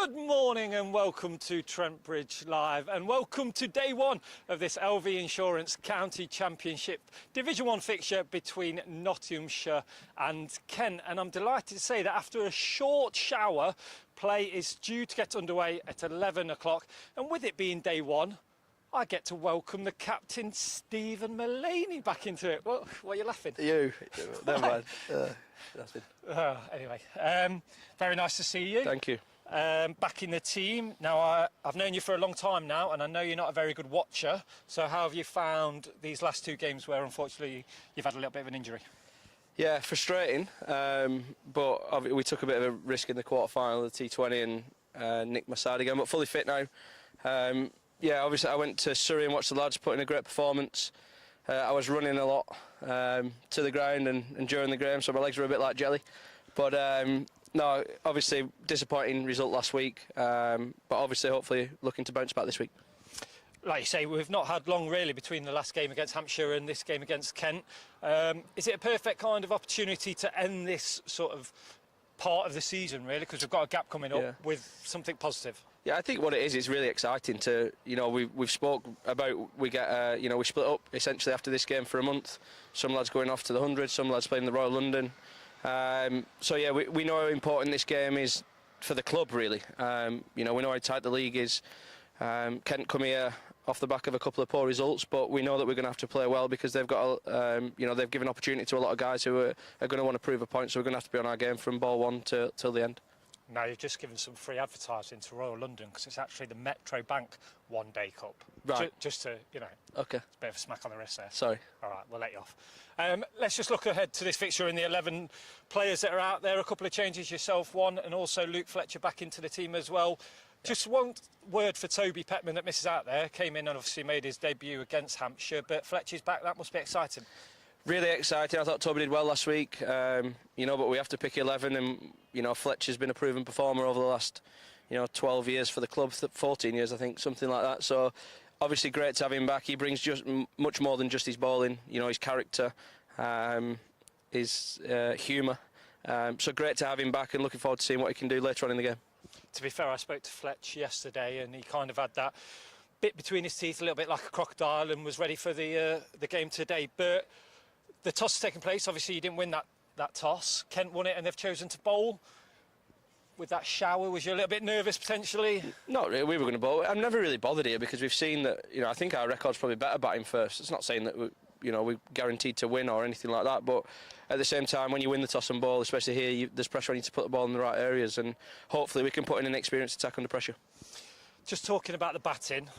Good morning and welcome to Trent Bridge Live, and welcome to day one of this LV Insurance County Championship Division 1 fixture between Nottinghamshire and Kent. And I'm delighted to say that after a short shower, play is due to get underway at 11 o'clock, and with it being day one, I get to welcome the captain, Stephen Mullaney, back into it. What are you laughing? You, never mind. Nothing. Anyway, very nice to see you. Thank you. Back in the team. Now, I've known you for a long time now, and I know you're not a very good watcher. So how have you found these last two games where, unfortunately, you've had a little bit of an injury? Yeah, frustrating, but we took a bit of a risk in the quarter-final of the T20 and nicked my side again, but fully fit now. Yeah, obviously I went to Surrey and watched the lads put in a great performance. I was running a lot to the ground and during the game, so my legs were a bit like jelly. But no, obviously disappointing result last week, but obviously hopefully looking to bounce back this week. Like you say, we've not had long really between the last game against Hampshire and this game against Kent. Is it a perfect kind of opportunity to end this sort of part of the season really, because we've got a gap coming up with something positive? Yeah, I think what it is, it's really exciting to, we've spoke about, we get, we split up essentially after this game for a month. Some lads going off to the 100, some lads playing the Royal London. So yeah, we know how important this game is for the club really. We know how tight the league is. Kent come here off the back of a couple of poor results, but we know that we're going to have to play well because they've got, they've given opportunity to a lot of guys who are going to want to prove a point. So we're going to have to be on our game from ball one till the end. Now, you've just given some free advertising to Royal London because it's actually the Metro Bank One Day Cup. Right. Just to, Okay. It's a bit of a smack on the wrist there. Sorry. All right, we'll let you off. Let's just look ahead to this fixture in the 11 players that are out there. A couple of changes, yourself one, and also Luke Fletcher back into the team as well. Just one word for Toby Petman that misses out there. Came in and obviously made his debut against Hampshire, but Fletcher's back. That must be exciting. Really exciting. I thought Toby did well last week, but we have to pick 11, and Fletcher's been a proven performer over the last 12 years for the club, 14 years I think, something like that. So obviously great to have him back. He brings just much more than just his bowling, his character, his humour. So great to have him back, and looking forward to seeing what he can do later on in the game. To be fair, I spoke to Fletch yesterday, and he kind of had that bit between his teeth, a little bit like a crocodile, and was ready for the game today. But the toss has taken place. Obviously, you didn't win that toss. Kent won it, and they've chosen to bowl. With that shower, was you a little bit nervous potentially? Not really. We were going to bowl. I'm never really bothered here because we've seen that. I think our record's probably better batting first. It's not saying that we're guaranteed to win or anything like that. But at the same time, when you win the toss and bowl, especially here, there's pressure on you to put the ball in the right areas, and hopefully we can put in an experienced attack under pressure. Just talking about the batting.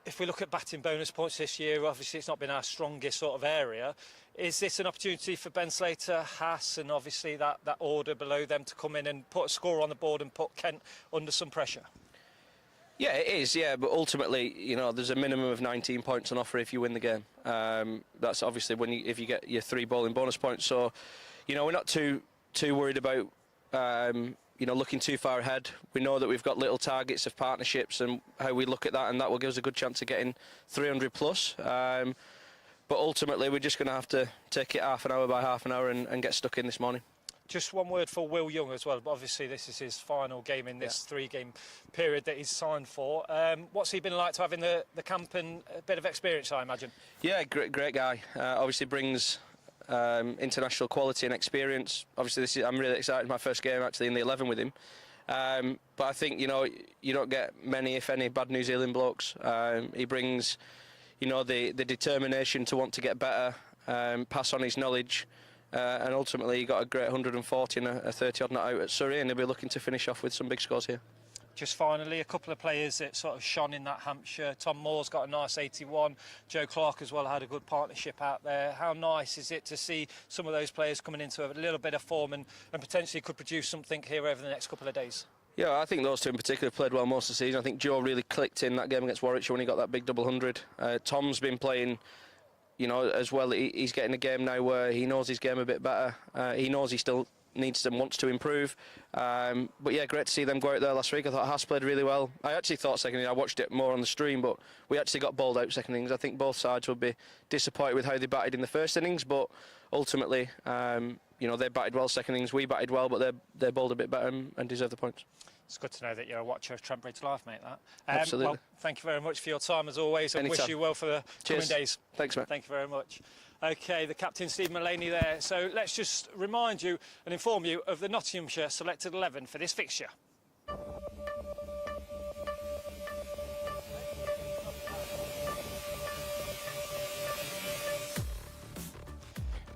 If we look at batting bonus points this year, obviously it's not been our strongest sort of area. Is this an opportunity for Ben Slater, Haas, and obviously that order below them to come in and put a score on the board and put Kent under some pressure? Yeah, it is, but ultimately, there's a minimum of 19 points on offer if you win the game. That's obviously if you get your 3 bowling bonus points. So, we're not too worried about looking too far ahead. We know that we've got little targets of partnerships and how we look at that, and that will give us a good chance of getting 300 plus. But ultimately, we're just going to have to take it half an hour by half an hour and get stuck in this morning. Just one word for Will Young as well. But obviously, this is his final game in this 3-game period that he's signed for. What's he been like to have in the camp, and a bit of experience, I imagine? Yeah, great guy. Obviously brings international quality and experience. Obviously, I'm really excited. My first game actually in the 11 with him. But I think you don't get many, if any, bad New Zealand blokes. He brings the determination to want to get better, pass on his knowledge, and ultimately he got a great 140 and a 30 odd not out at Surrey, and he'll be looking to finish off with some big scores here. Just finally, a couple of players that sort of shone in that Hampshire. Tom Moore's got a nice 81. Joe Clark as well had a good partnership out there. How nice is it to see some of those players coming into a little bit of form and potentially could produce something here over the next couple of days? Yeah, I think those two in particular played well most of the season. I think Joe really clicked in that game against Warwickshire when he got that big double 100. Tom's been playing, as well. He's getting a game now where he knows his game a bit better. He knows he still needs and wants to improve. But yeah, great to see them go out there last week. I thought Haas played really well. I actually thought second innings, I watched it more on the stream, but we actually got bowled out second innings. I think both sides would be disappointed with how they batted in the first innings, but ultimately, they batted well second innings. We batted well, but they bowled a bit better and deserved the points. It's good to know that you're a watcher of Trent Bridge Live, mate. That. Absolutely. Well, thank you very much for your time as always, and Anytime. wish you well for the coming days. Thanks, mate. Thank you very much. Okay, the captain Steve Mullaney there. So let's just remind you and inform you of the Nottinghamshire selected 11 for this fixture.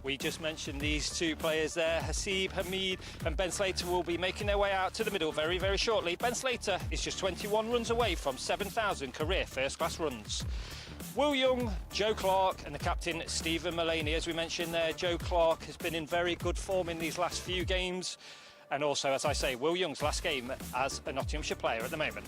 We just mentioned these two players there, Haseeb Hameed and Ben Slater, will be making their way out to the middle very, very shortly. Ben Slater is just 21 runs away from 7,000 career first-class runs. Will Young, Joe Clark and the captain Stephen Mullaney. As we mentioned there, Joe Clark has been in very good form in these last few games. And also, as I say, Will Young's last game as a Nottinghamshire player at the moment.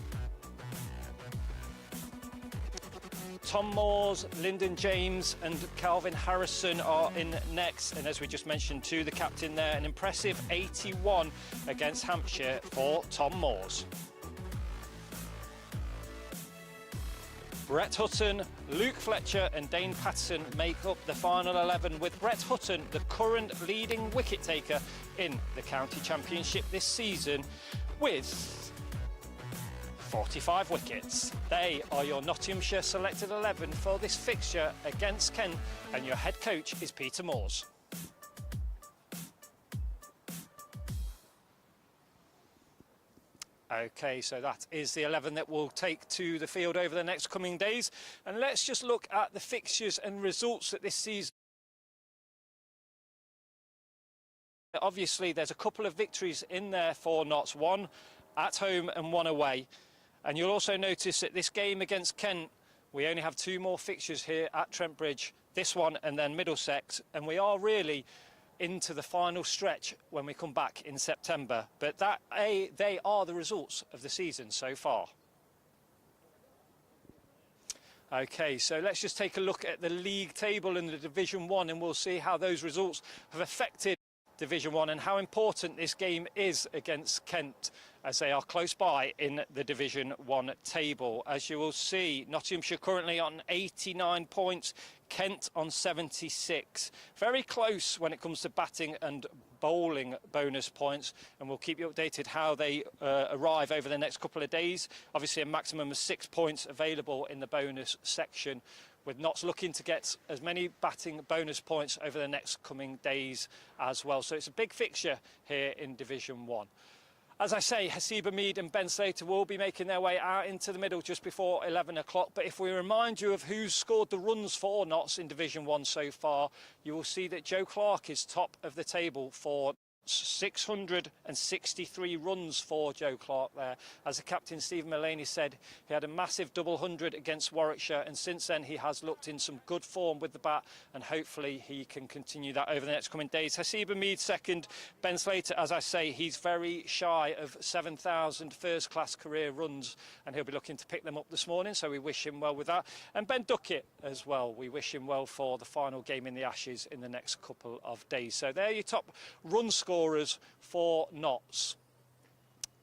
Tom Moores, Lyndon James and Calvin Harrison are in next. And as we just mentioned to the captain there, an impressive 81 against Hampshire for Tom Moores. Brett Hutton, Luke Fletcher and Dane Patterson make up the final 11, with Brett Hutton the current leading wicket taker in the county championship this season with 45 wickets. They are your Nottinghamshire selected 11 for this fixture against Kent, and your head coach is Peter Moores. Okay, so that is the 11 that we'll take to the field over the next coming days. And let's just look at the fixtures and results at this season. Obviously, there's a couple of victories in there for Notts, one at home and one away. And you'll also notice that this game against Kent, we only have two more fixtures here at Trent Bridge, this one and then Middlesex, and we are really into the final stretch when we come back in September. But they are the results of the season so far. Okay, so let's just take a look at the league table in the Division 1 and we'll see how those results have affected Division 1 and how important this game is against Kent, as they are close by in the Division 1 table. As you will see, Nottinghamshire currently on 89 points, Kent on 76. Very close when it comes to batting and bowling bonus points, and we'll keep you updated how they arrive over the next couple of days. Obviously a maximum of 6 points available in the bonus section, with Notts looking to get as many batting bonus points over the next coming days as well. So it's a big fixture here in Division 1. As I say, Haseeb Hameed and Ben Slater will be making their way out into the middle just before 11 o'clock. But if we remind you of who's scored the runs for Notts in Division 1 so far, you will see that Joe Clark is top of the table for 663 runs for Joe Clark there. As the captain Stephen Mullaney said, he had a massive double 100 against Warwickshire, and since then he has looked in some good form with the bat, and hopefully he can continue that over the next coming days. Haseeb Hameed second, Ben Slater, as I say, he's very shy of 7,000 first class career runs, and he'll be looking to pick them up this morning, so we wish him well with that. And Ben Duckett as well, we wish him well for the final game in the Ashes in the next couple of days. So there are your top run scorers for Notts.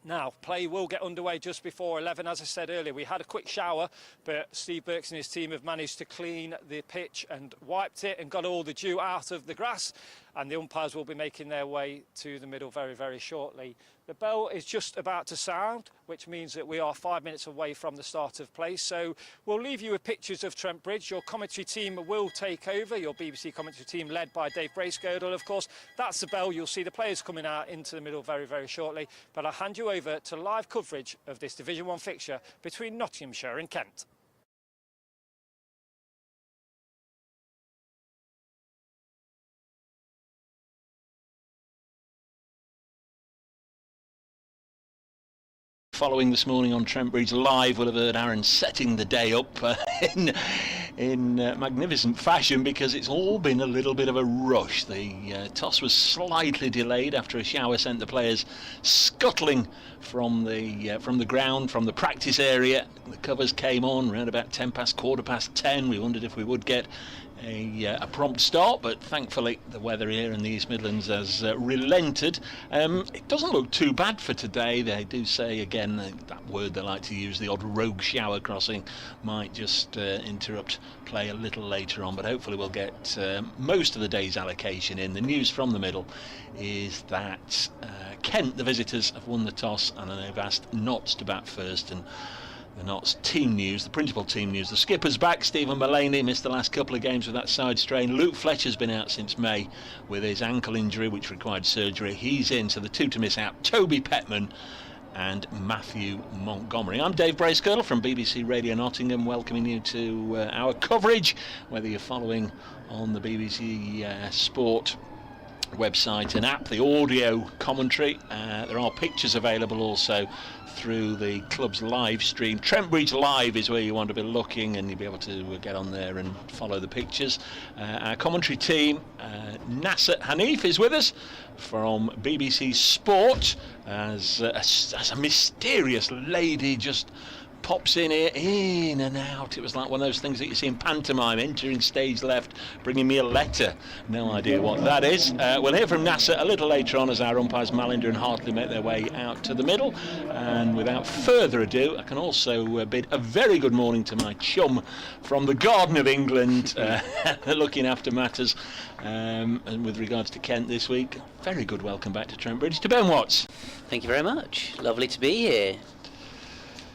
Now, play will get underway just before 11. As I said earlier, we had a quick shower, but Steve Burks and his team have managed to clean the pitch and wiped it and got all the dew out of the grass, and the umpires will be making their way to the middle very, very shortly. The bell is just about to sound, which means that we are 5 minutes away from the start of play. So we'll leave you with pictures of Trent Bridge. Your commentary team will take over, your BBC commentary team led by Dave Bracegirdle, of course. That's the bell. You'll see the players coming out into the middle very, very shortly. But I'll hand you over to live coverage of this Division 1 fixture between Nottinghamshire and Kent. Following this morning on Trent Bridge Live, we'll have heard Aaron setting the day up in magnificent fashion, because it's all been a little bit of a rush. The toss was slightly delayed after a shower sent the players scuttling from the ground, from the practice area. The covers came on around about 10 past, quarter past 10. We wondered if we would get a prompt start, but thankfully the weather here in the East Midlands has relented. It doesn't look too bad for today. They do say again that word they like to use, the odd rogue shower crossing might just interrupt play a little later on, but hopefully we'll get most of the day's allocation in. The news from the middle is that Kent, the visitors, have won the toss and they've asked Notts to bat first. And the Notts team news, the principal team news: the skipper's back, Stephen Mullaney, missed the last couple of games with that side strain. Luke Fletcher's been out since May with his ankle injury which required surgery. He's in, so the two to miss out: Toby Petman and Matthew Montgomery. I'm Dave Bracegirdle from BBC Radio Nottingham, welcoming you to our coverage, whether you're following on the BBC Sport website and app, the audio commentary. There are pictures available also through the club's live stream. Trent Bridge Live is where you want to be looking, and you'll be able to get on there and follow the pictures. Our commentary team, Nasser Hanif is with us from BBC Sport as a mysterious lady just pops in here, in and out. It was like one of those things that you see in pantomime, entering stage left, bringing me a letter. No idea what that is. We'll hear from Nasser a little later on as our umpires Malinder and Hartley make their way out to the middle. And without further ado, I can also bid a very good morning to my chum from the Garden of England, looking after matters. And with regards to Kent this week, very good welcome back to Trent Bridge to Ben Watts. Thank you very much. Lovely to be here.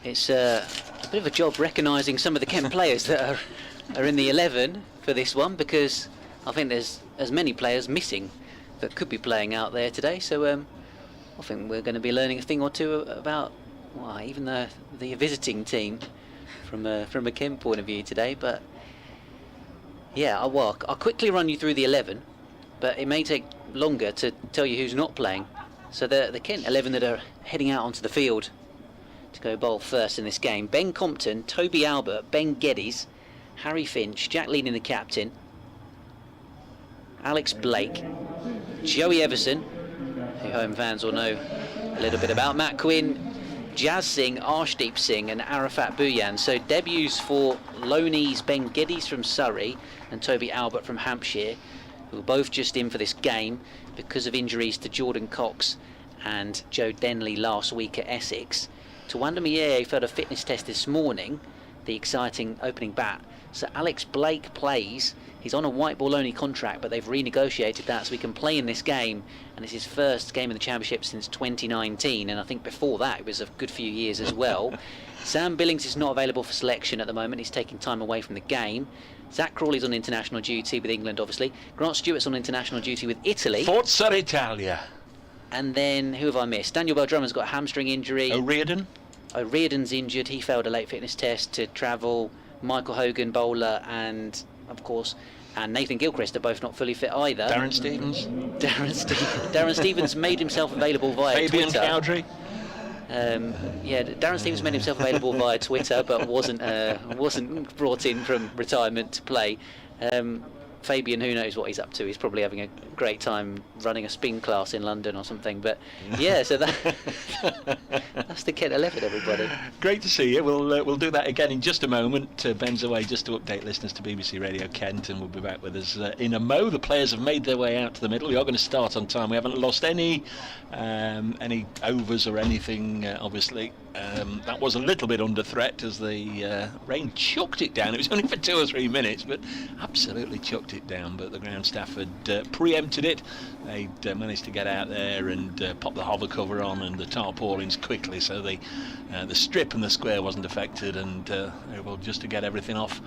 It's a bit of a job recognising some of the Kent players that are in the 11 for this one, because I think there's as many players missing that could be playing out there today. So I think we're going to be learning a thing or two about even the visiting team from a Kent point of view today. But yeah, I'll quickly run you through the 11, but it may take longer to tell you who's not playing. So the Kent 11 that are heading out onto the field to go bowl first in this game: Ben Compton, Toby Albert, Ben Geddes, Harry Finch, Jack Leading the captain, Alex Blake, Joey Everson, who home fans will know a little bit about, Matt Quinn, Jazz Singh, Arshdeep Singh and Arafat Bhuyan. So debuts for Loney's Ben Geddes from Surrey and Toby Albert from Hampshire, who were both just in for this game because of injuries to Jordan Cox and Joe Denley last week at Essex. Tawanda Mieye failed a fitness test this morning, the exciting opening bat. So Alex Blake plays. He's on a white ball only contract, but they've renegotiated that so he can play in this game, and it's his first game in the championship since 2019, and I think before that it was a good few years as well. Sam Billings is not available for selection at the moment. He's taking time away from the game. Zach Crawley's on international duty with England, obviously. Grant Stewart's on international duty with Italy. Forza Italia. And then, who have I missed? Daniel Bell-Drummond's got a hamstring injury. O'Riordan's injured. He failed a late fitness test to travel. Michael Hogan, bowler, and of course, Nathan Gilchrist are both not fully fit either. Darren Stevens. Darren Stevens made himself available via Fabian Twitter. Cowdrey. Darren Stevens made himself available via Twitter, but wasn't brought in from retirement to play. Fabian, who knows what he's up to? He's probably having a great time running a spin class in London or something. But yeah, so that's the Kent 11, everybody. Great to see you. We'll do that again in just a moment. Ben's away just to update listeners to BBC Radio Kent, and we'll be back with us in a mo. The players have made their way out to the middle. We are going to start on time. We haven't lost any overs or anything, obviously. That was a little bit under threat as the rain chucked it down. It was only for 2 or 3 minutes, but absolutely chucked it down. But the ground staff had preempted it. They'd managed to get out there and pop the hover cover on and the tarpaulins quickly, so the strip and the square wasn't affected, and they were able just to get everything off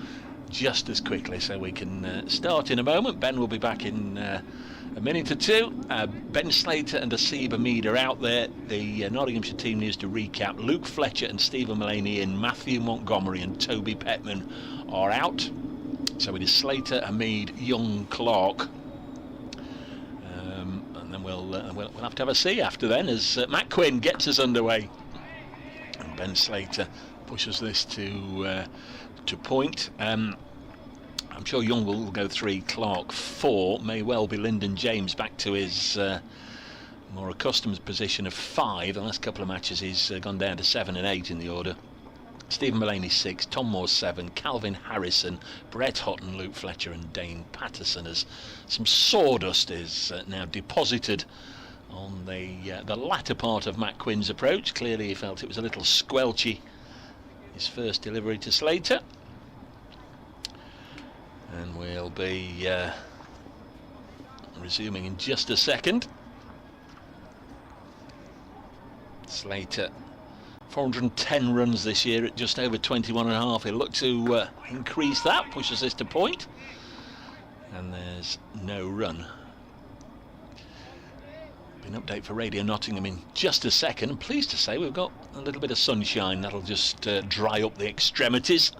just as quickly. So we can start in a moment. Ben will be back in a minute or two. Ben Slater and Asib Hamid are out there. The Nottinghamshire team news to recap: Luke Fletcher and Stephen Mullaney in, Matthew Montgomery and Toby Petman are out. So it is Slater, Hamid, Young, Clark. And then we'll have to have a see after then as Matt Quinn gets us underway. And Ben Slater pushes this to point. I'm sure Young will go 3, Clark 4. May well be Lyndon James back to his more accustomed position of 5. The last couple of matches he's gone down to 7 and 8 in the order. Stephen Mullaney 6, Tom Moore 7, Calvin Harrison, Brett Hutton, Luke Fletcher and Dane Patterson, as some sawdust is now deposited on the latter part of Matt Quinn's approach. Clearly he felt it was a little squelchy, his first delivery to Slater. And we'll be resuming in just a second. Slater, 410 runs this year at just over 21.5. He'll look to increase that, pushes this to point. And there's no run. An update for Radio Nottingham in just a second. I'm pleased to say we've got a little bit of sunshine that'll just dry up the extremities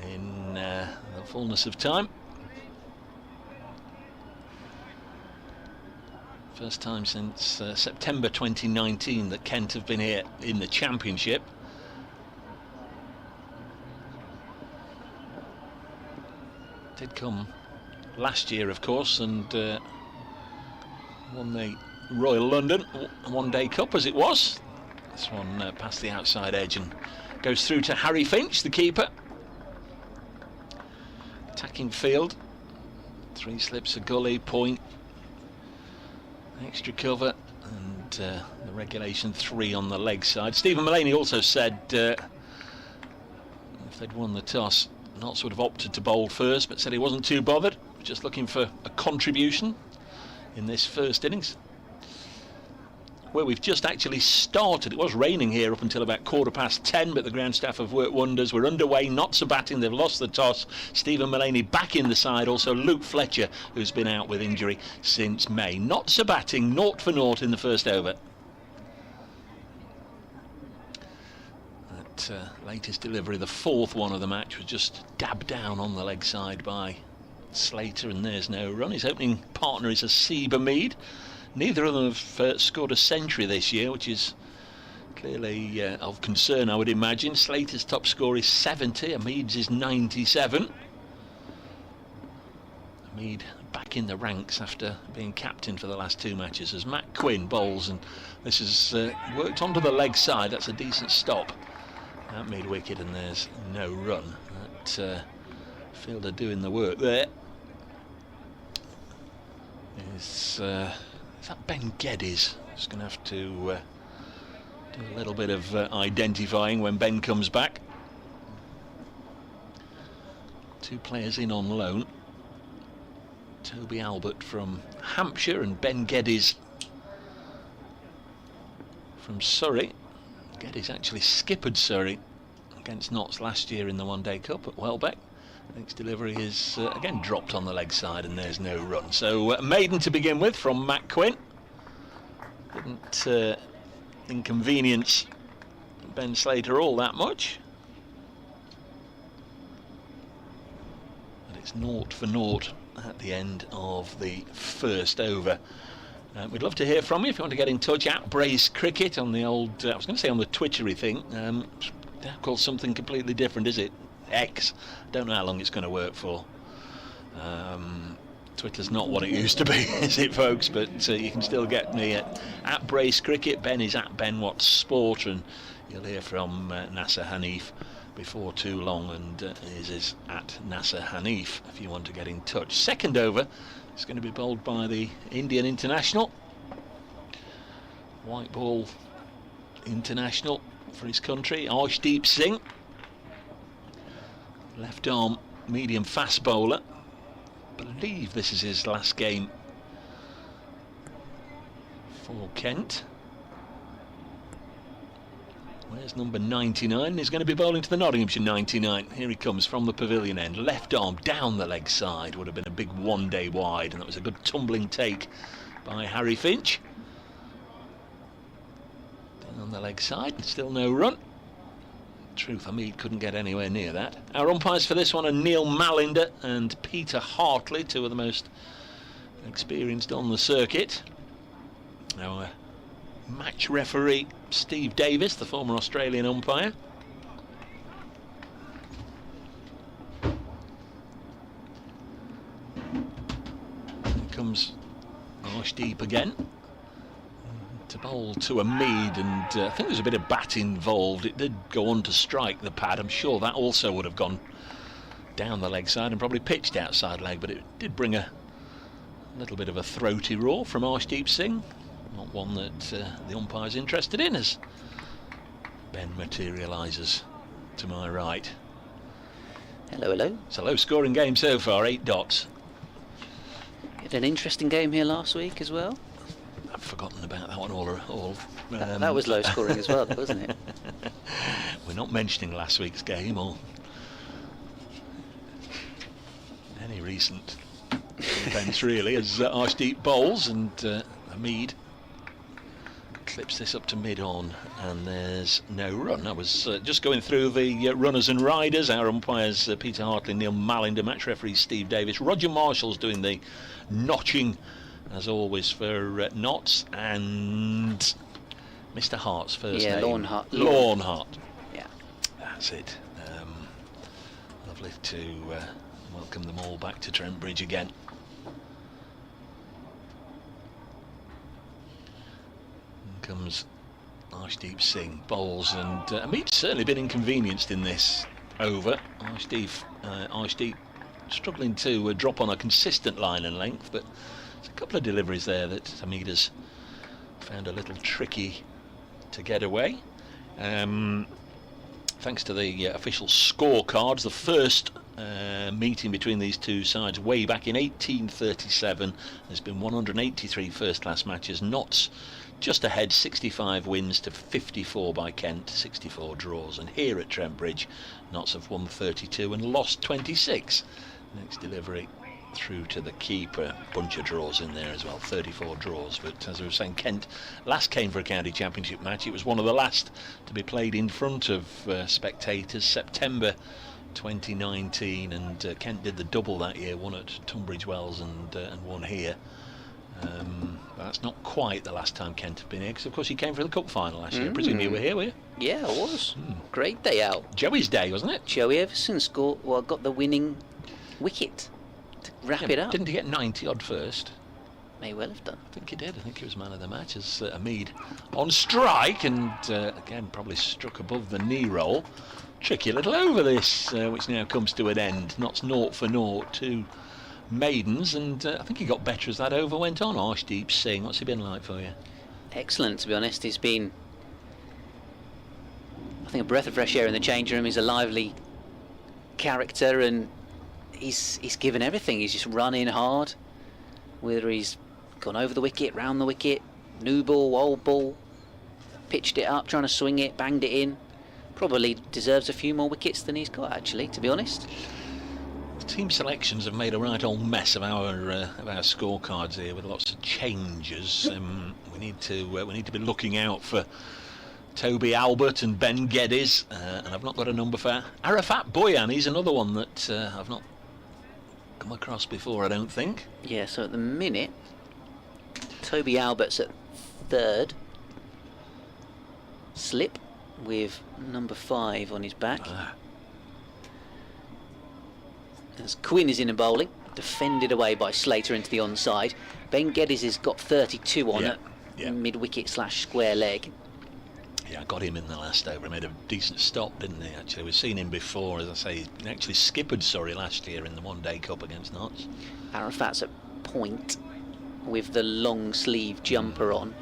in the fullness of time. First time since September 2019 that Kent have been here in the Championship. Did come last year, of course, and won the Royal London One-Day Cup as it was. This one past the outside edge and goes through to Harry Finch, the keeper. Attacking field, 3 slips, a gully, point, extra cover, and the regulation 3 on the leg side. Stephen Mullaney also said if they'd won the toss, not sort of opted to bowl first, but said he wasn't too bothered, just looking for a contribution in this first innings, where we've just actually started. It was raining here up until about 10:15, but the ground staff have worked wonders. We're underway. Notts are batting. They've lost the toss. Stephen Mullaney back in the side. Also Luke Fletcher, who's been out with injury since May. Notts are batting 0 for 0 in the first over. That latest delivery, the 4th one of the match, was just dabbed down on the leg side by Slater, and there's no run. His opening partner is Asiba Mead. Neither of them have scored a century this year, which is clearly of concern, I would imagine. Slater's top score is 70, Mead's is 97. Mead back in the ranks after being captain for the last 2 matches as Matt Quinn bowls, and this has worked onto the leg side. That's a decent stop at mid wicket, and there's no run. That fielder doing the work there is that Ben Geddes. Just going to have to do a little bit of identifying when Ben comes back. 2 players in on loan. Toby Albert from Hampshire and Ben Geddes from Surrey. Geddes actually skippered Surrey against Notts last year in the One-Day Cup at Welbeck. Next delivery is again dropped on the leg side, and there's no run. So maiden to begin with from Matt Quinn. Didn't inconvenience Ben Slater all that much. But it's 0 for 0 at the end of the first over. We'd love to hear from you if you want to get in touch at Brace Cricket on the old, I was going to say on the Twittery thing, called something completely different, is it? X. Don't know how long it's going to work for. Twitter's not what it used to be, is it, folks? But you can still get me at Brace Cricket. Ben is at Ben Watts Sport, and you'll hear from Nasser Hanif before too long, and his is at Nasser Hanif if you want to get in touch. Second over is going to be bowled by the Indian international, white ball international for his country, Arshdeep Singh. Left arm medium fast bowler. I believe this is his last game for Kent. Where's number 99? He's going to be bowling to the Nottinghamshire 99. Here he comes from the pavilion end. Left arm down the leg side. Would have been a big 1 day wide, and that was a good tumbling take by Harry Finch. Down the leg side, still no run. Truth, Hamid couldn't get anywhere near that. Our umpires for this one are Neil Malinder and Peter Hartley, 2 of the most experienced on the circuit. Our match referee, Steve Davis, the former Australian umpire. Here comes Arshdeep again. And a bowl to a Mead, and I think there's a bit of bat involved. It did go on to strike the pad. I'm sure that also would have gone down the leg side and probably pitched outside leg, but it did bring a little bit of a throaty roar from Arshdeep Singh. Not one that the umpire's interested in, as Ben materialises to my right. Hello, hello. It's a low scoring game so far, 8 dots. Had an interesting game here last week as well. I've forgotten about that one all. That was low scoring as well, wasn't it? We're not mentioning last week's game or any recent events really, as Arshdeep bowls, and Hamid clips this up to mid-on, and there's no run. I was just going through the runners and riders. Our umpires Peter Hartley, Neil Mallinder, match referee Steve Davis, Roger Marshall's doing the notching as always for Notts, and Mr. Hart's first name. Lorne Hart. Lorne Hart. Yeah. That's it. Lovely to welcome them all back to Trent Bridge again. Comes Arshdeep Singh, bowls, and Hamid's certainly been inconvenienced in this over. Arshdeep struggling to drop on a consistent line and length, but there's a couple of deliveries there that Hamid has found a little tricky to get away. Thanks to the official scorecards, the first meeting between these two sides way back in 1837. There's been 183 first-class matches. Notts just ahead, 65 wins to 54 by Kent, 64 draws. And here at Trent Bridge, Notts have won 32 and lost 26. Next delivery through to the keeper. Bunch of draws in there as well, 34 draws. But as I was saying, Kent last came for a county championship match. It was one of the last to be played in front of spectators, September 2019, and Kent did the double that year, won at Tunbridge Wells and won here. That's not quite the last time Kent have been here, because of course he came for the cup final last year. I presume you were here, were you? Yeah, I was. Great day out. Joey's day, wasn't it? Joey Everson got the winning wicket to wrap it up. Didn't he get 90 odd first? May well have done. I think he did. I think he was man of the match as Hamid on strike, and again probably struck above the knee roll. Tricky little over this, which now comes to an end. Notts 0 for 0 to maidens, and I think he got better as that over went on. Arshdeep Singh, what's he been like for you? Excellent, to be honest. He's been, I think, a breath of fresh air in the change room. He's a lively character, and he's given everything. He's just run in hard, whether he's gone over the wicket, round the wicket, new ball, old ball, pitched it up, trying to swing it, banged it in. Probably deserves a few more wickets than he's got, actually, to be honest. Team selections have made a right old mess of our scorecards here, with lots of changes. We need to be looking out for Toby Albert and Ben Geddes, and I've not got a number for Arafat Boyan. He's another one that I've not come across before, I don't think. Yeah, so at the minute, Toby Albert's at third. Slip with number 5 on his back. As Quinn is in and bowling, defended away by Slater into the onside. Ben Geddes has got 32 on it, mid-wicket / square leg. Yeah, I got him in the last over. He made a decent stop, didn't he, actually? We've seen him before, as I say. He actually skippered Surrey last year in the one-day cup against Notts. Arafat's at point with the long sleeve jumper on.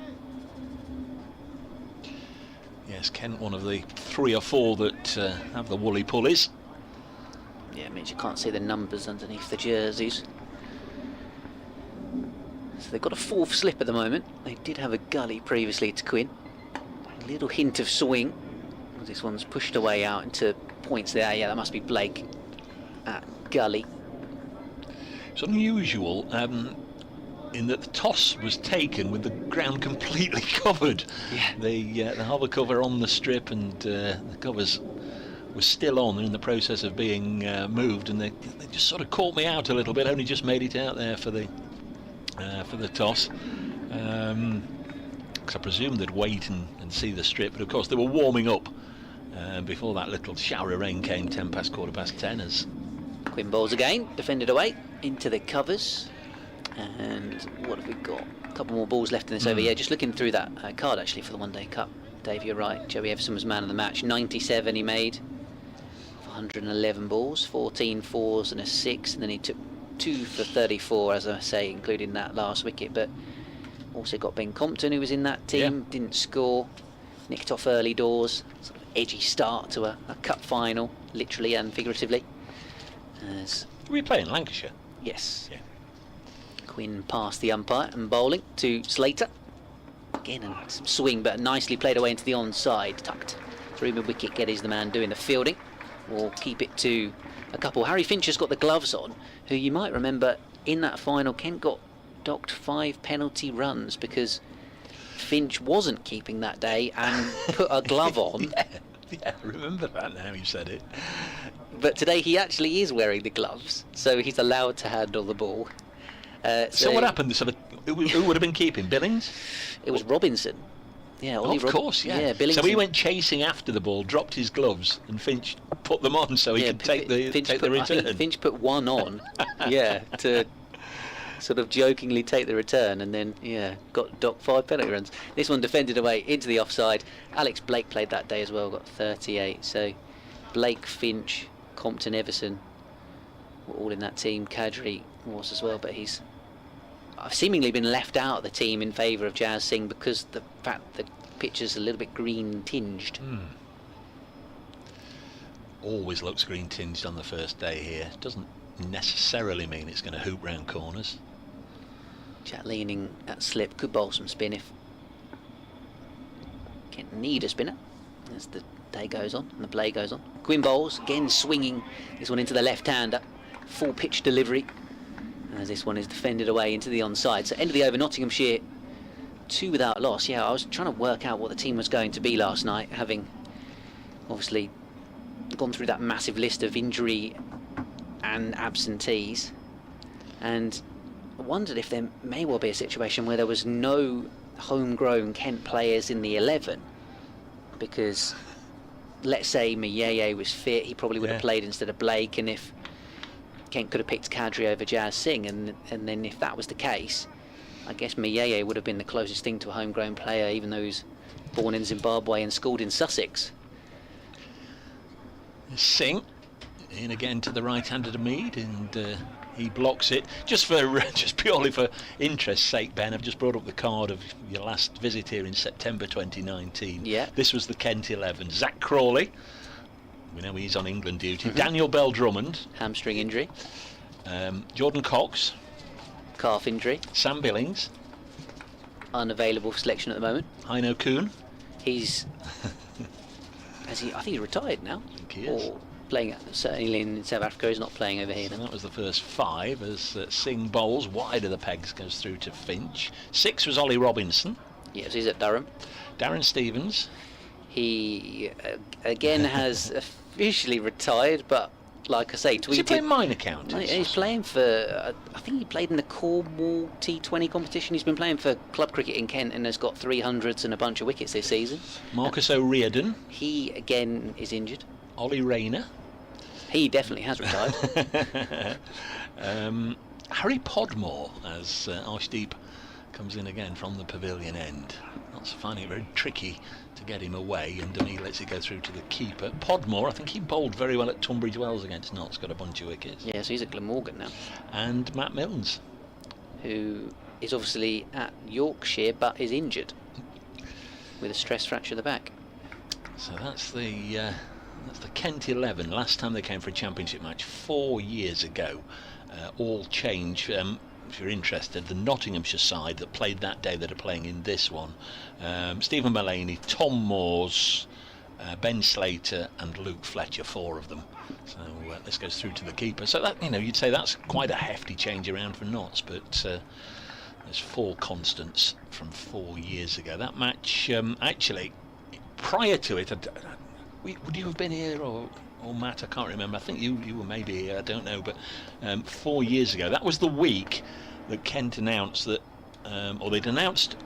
Yes, Kent, one of the 3 or 4 that have the woolly pulleys. Yeah, it means you can't see the numbers underneath the jerseys. So they've got a 4th slip at the moment. They did have a gully previously to Quinn. A little hint of swing. This one's pushed away out into points there. Yeah, that must be Blake at gully. It's unusual in that the toss was taken with the ground completely covered. Yeah. The hover cover on the strip, and the covers was still on. They're in the process of being moved, and they just sort of caught me out a little bit. Only just made it out there for the toss. Because I presumed they'd wait and see the strip, but of course they were warming up before that little shower of rain came 10 past 10:15 as Quinn bowls again, defended away into the covers. And what have we got? couple more balls left in this over. Yeah, just looking through that card actually for the One Day Cup. Dave, you're right. Joey Everson was man of the match. 97 he made. 111 balls, 14 fours and a 6, and then he took 2 for 34, as I say, including that last wicket. But also got Ben Compton, who was in that team, didn't score, nicked off early doors. Sort of edgy start to a cup final, literally and figuratively. We play in Lancashire. Yes. Yeah. Quinn past the umpire and bowling to Slater. Again, a swing, but nicely played away into the onside, tucked through mid-wicket. Geddes the man doing the fielding. We'll keep it to a couple. Harry Finch has got the gloves on, who you might remember in that final, Kent got docked 5 penalty runs because Finch wasn't keeping that day and put a glove on. Yeah, I remember that now you said it. But today he actually is wearing the gloves, so he's allowed to handle the ball. So what happened? Who would have been keeping? Billings? It was Robinson. Yeah, Ollie of course, yeah. Billings. So he went chasing after the ball, dropped his gloves, and Finch put them on so he could take the return. I think Finch put one on, to sort of jokingly take the return, and then got docked 5 penalty runs. This one defended away into the offside. Alex Blake played that day as well, got 38. So Blake, Finch, Compton, Everson were all in that team. Kadri was as well, but he's seemingly been left out of the team in favour of Jazz Singh because the fact the pitch is a little bit green tinged. Always looks green tinged on the first day here. Doesn't necessarily mean it's going to hoop round corners. Jack leaning at slip, could bowl some spin if Kent need a spinner as the day goes on and the play goes on. Quinn bowls, again swinging this one into the left-hander, full pitch delivery, as this one is defended away into the onside. So end of the over, Nottinghamshire 2 without loss. I was trying to work out what the team was going to be last night, having obviously gone through that massive list of injury and absentees, and I wondered if there may well be a situation where there was no homegrown Kent players in the 11, because let's say Mayeye was fit, he probably would have played instead of Blake, and if Kent could have picked Kadri over Jazz Singh, and then if that was the case, I guess Mayeye would have been the closest thing to a homegrown player, even though he's born in Zimbabwe and schooled in Sussex. Singh in again to the right hand of the Mead, and he blocks it. Just purely for interest's sake, Ben, I've just brought up the card of your last visit here in September 2019. Yeah. This was the Kent 11. Zach Crawley, we know he's on England duty. Daniel Bell-Drummond, hamstring injury. Jordan Cox, Calf injury. Sam Billings, Unavailable for selection at the moment. Heino Kuhn. He's I think he's retired now. I think he is. Or playing certainly in South Africa. He's not playing over here. So that was the first 5 as Singh bowls wide of the pegs, goes through to Finch. 6 was Ollie Robinson. Yes, he's at Durham. Darren Stevens. He again has officially retired, but like I say, tweeted. Is he playing minor counties? He's playing for, I think he played in the Cornwall T20 competition. He's been playing for club cricket in Kent and has got 300s and a bunch of wickets this season. Marcus O'Riordan. He again is injured. Ollie Rayner. He definitely has retired. Harry Podmore as Arshdeep comes in again from the pavilion end. That's finding it very tricky to get him away, and he lets it go through to the keeper. Podmore, I think he bowled very well at Tunbridge Wells against Notts, got a bunch of wickets. Yeah, so he's at Glamorgan now. And Matt Milnes, who is obviously at Yorkshire but is injured with a stress fracture of the back. So that's the Kent 11. Last time they came for a championship match 4 years ago. All change. If you're interested, the Nottinghamshire side that played that day that are playing in this one. Stephen Mullaney, Tom Moores, Ben Slater and Luke Fletcher, 4 of them. So this goes through to the keeper. So that, you'd say that's quite a hefty change around for Notts, but there's 4 constants from 4 years ago. That match, actually, prior to it, would you have been here or Matt? I can't remember. I think you were maybe here, I don't know, but 4 years ago, that was the week that Kent announced that, or they'd announced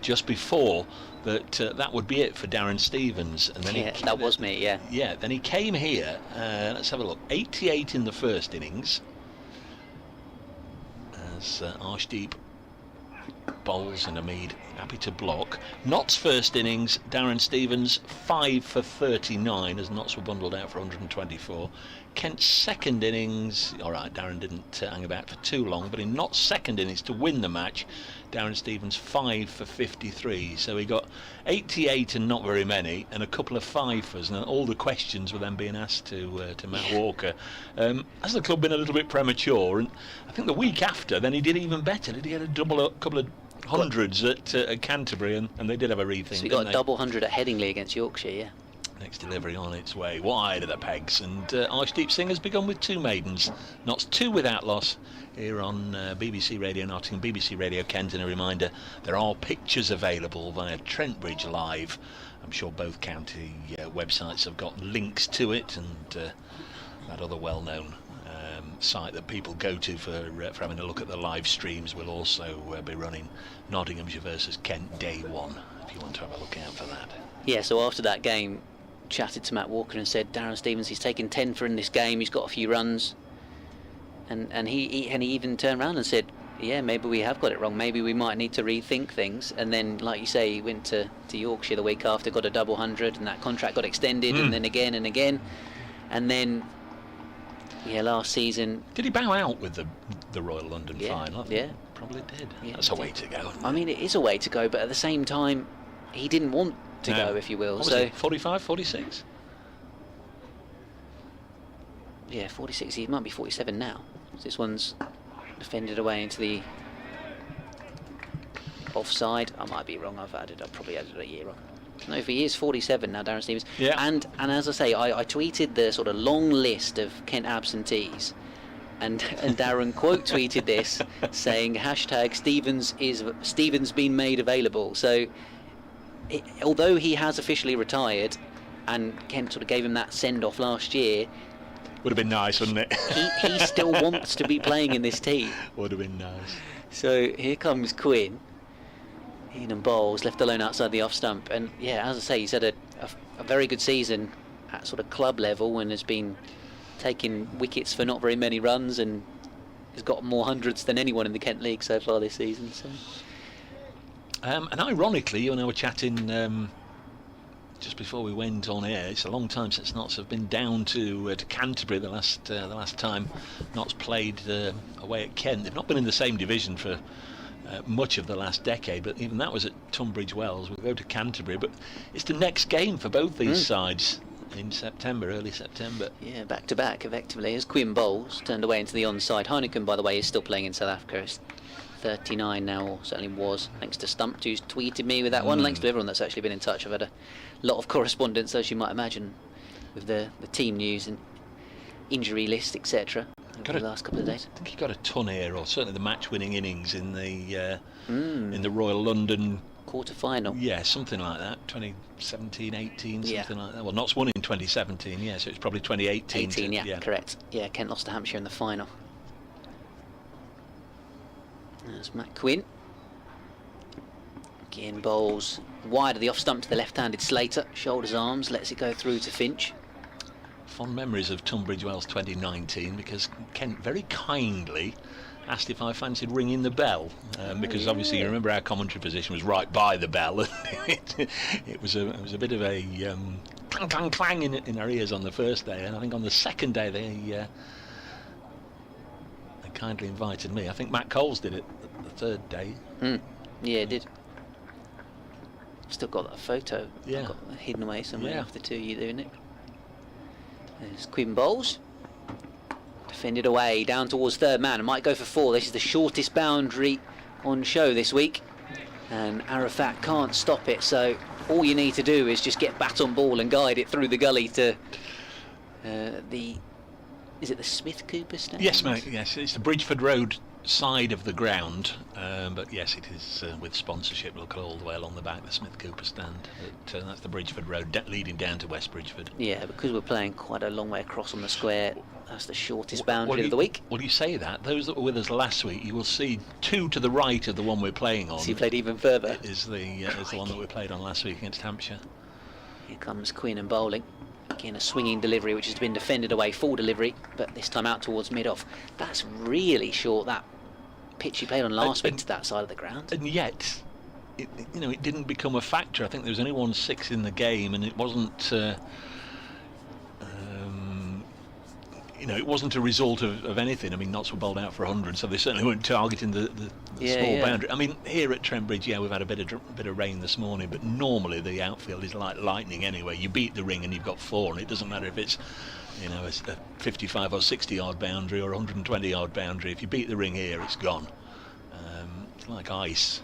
just before that that would be it for Darren Stevens, and then that was me. Yeah, then he came here. Let's have a look. 88 in the first innings as Arshdeep Bowles and Hamid happy to block. Nott's first innings, Darren Stevens 5 for 39 as Notts were bundled out for 124. Kent's second innings, alright, Darren didn't hang about for too long, but in Nott's second innings to win the match, Darren Stevens 5 for 53. So he got 88 and not very many, and a couple of fifers, and all the questions were then being asked to Matt Walker. Has the club been a little bit premature? And I think the week after, then he did even better. Did he get a couple of hundreds at Canterbury, and they did have a rethink. So he got a double hundred at Headingley against Yorkshire, yeah. Next delivery on its way, wide of the pegs, and Archdeep Singh has begun with 2 maidens. Notts 2 without loss here on BBC Radio Nottingham, BBC Radio Kent. And a reminder, there are pictures available via Trent Bridge Live. I'm sure both county websites have got links to it, and that other well-known site that people go to for having a look at the live streams will also be running Nottinghamshire versus Kent Day 1, if you want to have a look out for that. Yeah, so after that game, chatted to Matt Walker and said, Darren Stevens, he's taken 10 for in this game, he's got a few runs, and he even turned around and said, yeah, maybe we have got it wrong, maybe we might need to rethink things. And then, like you say, he went to Yorkshire the week after, got a double hundred, and that contract got extended, and then again and again, and then last season, did he bow out with the Royal London final? Yeah, probably did. Yeah, that's a way to go. I mean, it is a way to go, but at the same time, he didn't want to go, if you will. What so was it, 45, 46? Yeah, 46. He might be 47 now. So this one's defended away into the offside. I might be wrong. I've probably added a year wrong. No, if he is 47 now, Darren Stevens. Yeah. And as I say, I tweeted the sort of long list of Kent absentees. And Darren quote tweeted this saying hashtag Stevens been made available. So although he has officially retired and Kent sort of gave him that send off last year, would have been nice, wouldn't it? he still wants to be playing in this team. Would have been nice. So here comes Quinn. Ian Bowles left alone outside the off stump, and yeah, as I say, he's had a very good season at sort of club level and has been taking wickets for not very many runs and has got more hundreds than anyone in the Kent League so far this season. So. And ironically, you and I were chatting just before we went on air. It's a long time since Notts have been down to Canterbury. The last time Notts played away at Kent. They've not been in the same division for much of the last decade, but even that was at Tunbridge Wells. We'll go to Canterbury, but it's the next game for both these sides in September, early September. Yeah, back to back effectively as Quinn Bowles turned away into the onside. Heineken, by the way, is still playing in South Africa. It's 39 now, or certainly was. Thanks to Stump, who's tweeted me with that one. Thanks to everyone that's actually been in touch. I've had a lot of correspondence, as you might imagine, with the team news and injury list, etc. over the last couple of days. I think he got a ton here, or certainly the match-winning innings in the Royal London quarter-final. Yeah, something like that. 2017, 18, something like that. Well, Notts won in 2017, yeah, so it's probably 2018. 18, yeah, correct. Yeah, Kent lost to Hampshire in the final. There's Matt Quinn. Again, Bowles wide of the off stump to the left-handed Slater. Shoulders, arms, lets it go through to Finch. Fond memories of Tunbridge Wells 2019 because Kent very kindly asked if I fancied ringing the bell because obviously you remember our commentary position was right by the bell. it was a bit of a clang clang clang in our ears on the first day, and I think on the second day they kindly invited me. I think Matt Coles did it the third day. Yeah, it did. Still got that photo. Yeah, got hidden away somewhere of the two of you doing it. There's Quinn Bowles. Defended away, down towards third man. Might go for four. This is the shortest boundary on show this week. And Arafat can't stop it, so all you need to do is just get bat on ball and guide it through the gully to is it the Smith Cooper stand? Yes, mate, yes. It's the Bridgeford Road side of the ground, but yes, it is with sponsorship. Look all the way along the back, the Smith Cooper stand. That's the Bridgeford Road leading down to West Bridgeford. Yeah, because we're playing quite a long way across on the square, that's the shortest boundary of the week. Well, you say that. Those that were with us last week, you will see two to the right of the one we're playing on. So you played even further. Is the one that we played on last week against Hampshire. Here comes Quinn and bowling. Again, a swinging delivery which has been defended away, full delivery, but this time out towards mid-off. That's really short, that. pitch he played on last week to that side of the ground. And yet, it didn't become a factor. I think there was only 1-6 in the game, and it wasn't. It wasn't a result of anything. I mean, Notts were bowled out for 100, so they certainly weren't targeting the small boundary. I mean, here at Trent Bridge, we've had a bit of rain this morning, but normally the outfield is like lightning anyway. You beat the ring and you've got 4, and it doesn't matter if it's a 55 or 60 yard boundary or 120 yard boundary. If you beat the ring here, it's gone. It's like ice.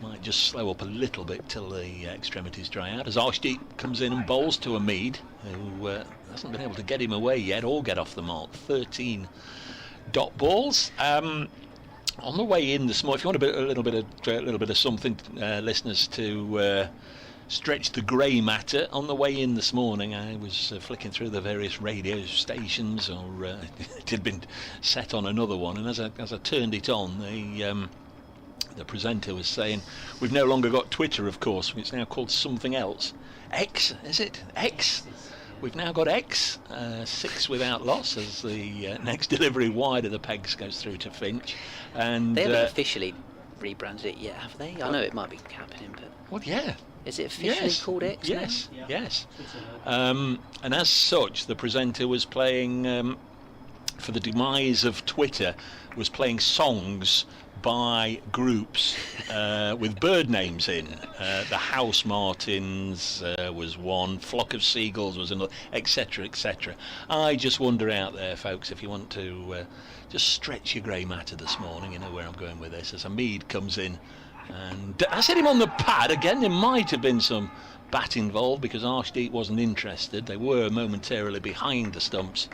Might just slow up a little bit till the extremities dry out as Arshdeep comes in and bowls to a Mead who hasn't been able to get him away yet or get off the mark. 13 dot balls. On the way in this morning, if you want a little bit of something, listeners, to stretch the grey matter, on the way in this morning I was flicking through the various radio stations, or it had been set on another one, and as I turned it on, the presenter was saying, we've no longer got Twitter, of course, it's now called something else. X, is it? X? We've now got X, 6 without loss, as the next delivery wide of the pegs goes through to Finch. And they haven't officially rebranded it yet, have they? I know it might be happening, but... Well, yeah. Is it officially called X Yes, now? yes. And as such, the presenter was playing, for the demise of Twitter, was playing songs by groups with bird names in. The House Martins was one, Flock of Seagulls was another, etc, etc. I just wonder out there, folks, if you want to just stretch your grey matter this morning, you know where I'm going with this, as a Mead comes in, and I said him on the pad again. There might have been some bat involved because Arshdeep wasn't interested. They were momentarily behind the stumps,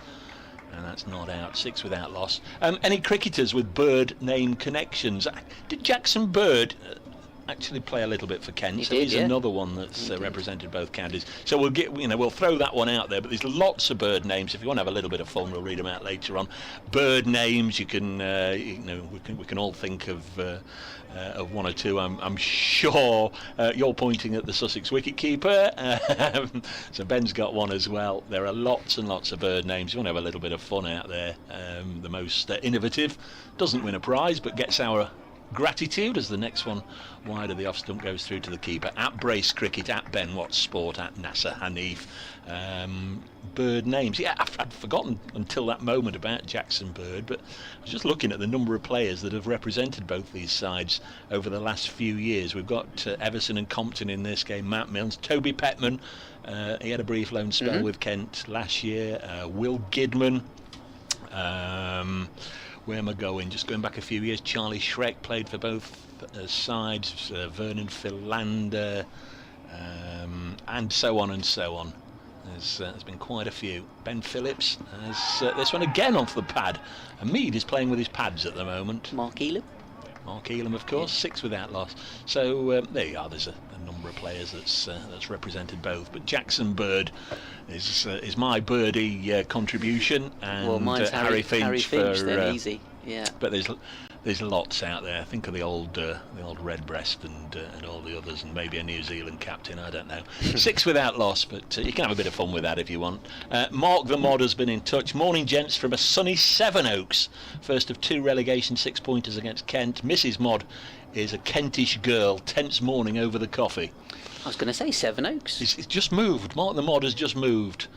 and that's not out. 6 without loss. Any cricketers with bird name connections? Did Jackson Bird actually play a little bit for Kent? He's another one that's represented both counties. So we'll throw that one out there. But there's lots of bird names. If you want to have a little bit of fun, we'll read them out later on. Bird names. You can, we can all think of one or two. I'm sure you're pointing at the Sussex wicketkeeper. So Ben's got one as well. There are lots and lots of bird names. You want to have a little bit of fun out there. The most innovative doesn't win a prize, but gets our gratitude as the next one wide of the off stump goes through to the keeper. At Brace Cricket, at Ben Watts Sport, at Nasser Hanif. Bird names. I'd forgotten until that moment about Jackson Bird, but I was just looking at the number of players that have represented both these sides over the last few years. We've got Everson and Compton in this game, Matt Milnes, Toby Petman, he had a brief loan spell with Kent last year, Will Gidman, where am I going? Just going back a few years, Charlie Schreck played for both sides, Vernon Philander, and so on and so on. There's been quite a few. Ben Phillips has this one again off the pad. And Mead is playing with his pads at the moment. Mark Elam, of course, 6 without loss. So there you are. There's a number of players that's represented both. But Jackson Bird is my birdie contribution, and well, mine's Harry Finch for then easy. Yeah. But there's lots out there. Think of the old Redbreast and all the others, and maybe a New Zealand captain. I don't know. 6 without loss, but you can have a bit of fun with that if you want. Mark the Mod has been in touch. Morning, gents, from a sunny Sevenoaks. First of 2 relegation 6-pointers against Kent. Mrs. Mod is a Kentish girl. Tense morning over the coffee. I was going to say Sevenoaks. It's just moved. Mark the Mod has just moved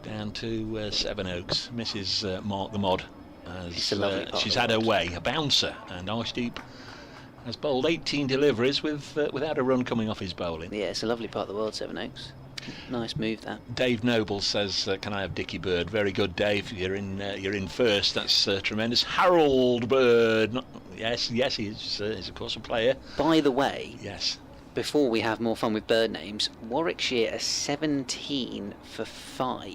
down to Sevenoaks. Mrs. Mark the Mod. She's had her way, a bouncer, and Arshdeep has bowled 18 deliveries without a run coming off his bowling. Yeah, it's a lovely part of the world, Sevenoaks. Nice move, that. Dave Noble says, "Can I have Dickie Bird?" Very good, Dave. You're in first. That's tremendous. Harold Bird. Yes, he's of course a player. By the way, yes. Before we have more fun with bird names, Warwickshire are 17 for 5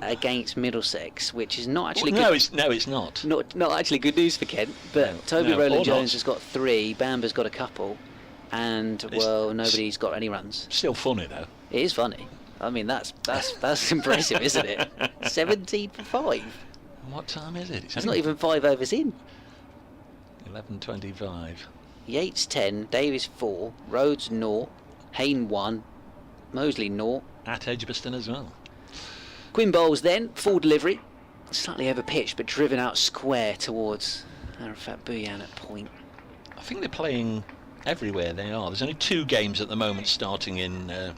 against Middlesex, which is not actually good. No, it's not. Not actually good news for Kent, but Toby Rowland-Jones has got 3, Bamber's got a couple, and nobody's got any runs. Still funny though. It is funny. I mean, that's impressive, isn't it? 17 for 5. What time is it? It's not even 5 overs in. 11:25. Yates 10, Davies 4, Rhodes 0, Hayne 1, Mosley 0. At Edgbaston as well. Quinn bowls then, full delivery, slightly over pitch but driven out square towards Arafat Bouyan at point. I think they're playing everywhere they are. There's only 2 games at the moment starting in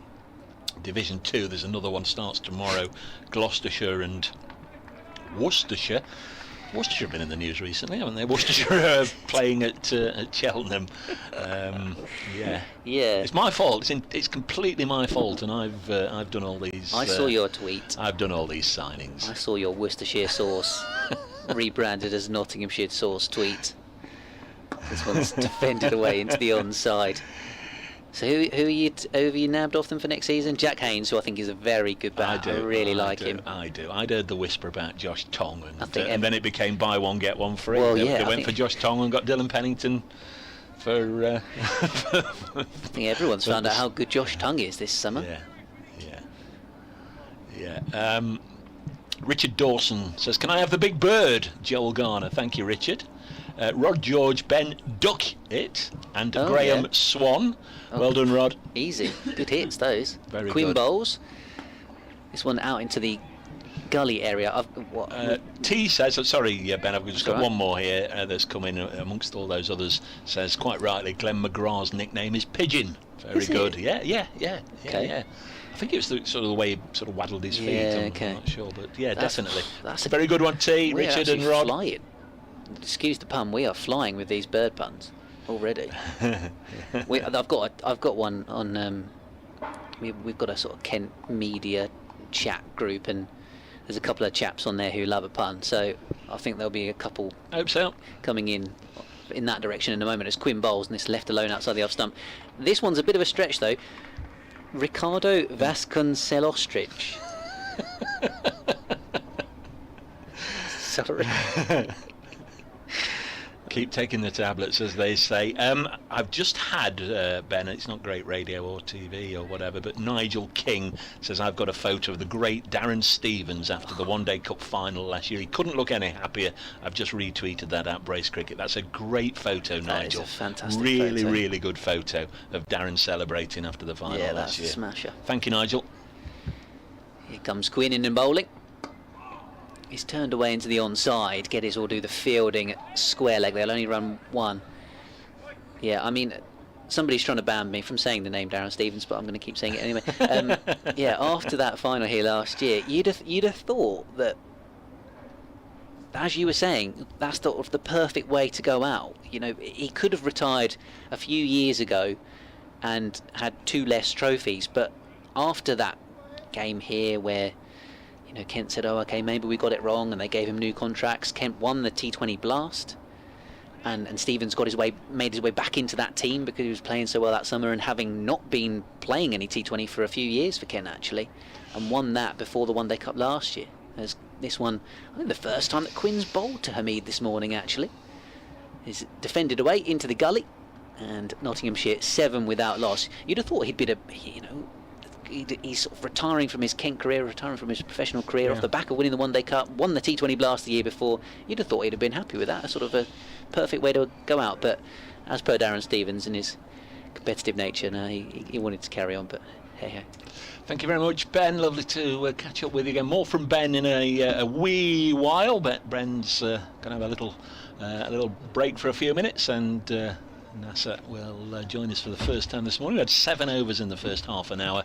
Division 2. There's another one starts tomorrow. Gloucestershire and Worcestershire. Worcestershire have been in the news recently, haven't they? Worcestershire are playing at Cheltenham. Yeah. It's my fault. It's completely my fault, and I've done all these. I saw your tweet. I've done all these signings. I saw your Worcestershire sauce rebranded as Nottinghamshire sauce tweet. This one's defended away into the onside. So who have you nabbed off them for next season? Jack Haynes, who I think is a very good bat. I really like him. I do. I'd heard the whisper about Josh Tong, and then it became buy one get one free. Well, they went for Josh Tong and got Dylan Pennington for. I think everyone's found out how good Josh Tong is this summer. Yeah. Richard Dawson says, "Can I have the big bird?" Joel Garner, thank you, Richard. Rod George, Ben Duck It, and Graham Swan. Well done, Rod. Easy. Good hits, those. Very Queen good. Bowls. This one out into the gully area. T says, sorry, Ben, I've just got right. one more here that's come in amongst all those others. Says, quite rightly, Glenn McGrath's nickname is Pigeon. Very good. Yeah. I think it was sort of the way he sort of waddled his feet. I'm not sure, but definitely. That's a very good one, T, Richard and Rod. Flying. Excuse the pun, we are flying with these bird puns already. I've got one on. We've got a sort of Kent media chat group, and there's a couple of chaps on there who love a pun. So I think there'll be a couple. I hope so. Coming in that direction in a moment as Quinn bowls, and it's left alone outside the off stump. This one's a bit of a stretch though. Ricardo Vasconcelos. Sorry. Keep taking the tablets, as they say. I've just had, Ben, it's not great radio or TV or whatever, but Nigel King says, I've got a photo of the great Darren Stevens after the One Day Cup final last year. He couldn't look any happier. I've just retweeted that at Brace Cricket. That's a great photo, Nigel. That is a fantastic really, photo. really good photo of Darren celebrating after the final last year. Yeah, that's a smasher. Thank you, Nigel. Here comes Quinn in and bowling. He's turned away into the onside. Geddes will do the fielding at square leg. They'll only run one. Yeah, I mean, somebody's trying to ban me from saying the name Darren Stevens, but I'm going to keep saying it anyway. After that final here last year, you'd have thought that, as you were saying, that's sort of the perfect way to go out. You know, he could have retired a few years ago and had 2 less trophies, but after that game here where Kent said, okay, maybe we got it wrong, and they gave him new contracts. Kent won the T20 Blast, and Stevens made his way back into that team because he was playing so well that summer, and having not been playing any T20 for a few years for Kent actually, and won that before the One Day Cup last year. There's this one, I think the first time that Quinn's bowled to Hamid this morning actually. He's defended away into the gully, and Nottinghamshire 7 without loss. You'd have thought he'd been he's sort of retiring from his Kent career, retiring from his professional career off the back of winning the One Day Cup, won the T20 Blast the year before. You'd have thought he'd have been happy with that, a sort of a perfect way to go out. But as per Darren Stevens and his competitive nature, he wanted to carry on, but hey. Thank you very much, Ben. Lovely to catch up with you again. More from Ben in a wee while, but Ben's going to have a little break for a few minutes, and NASA will join us for the first time this morning. We had 7 overs in the first half an hour.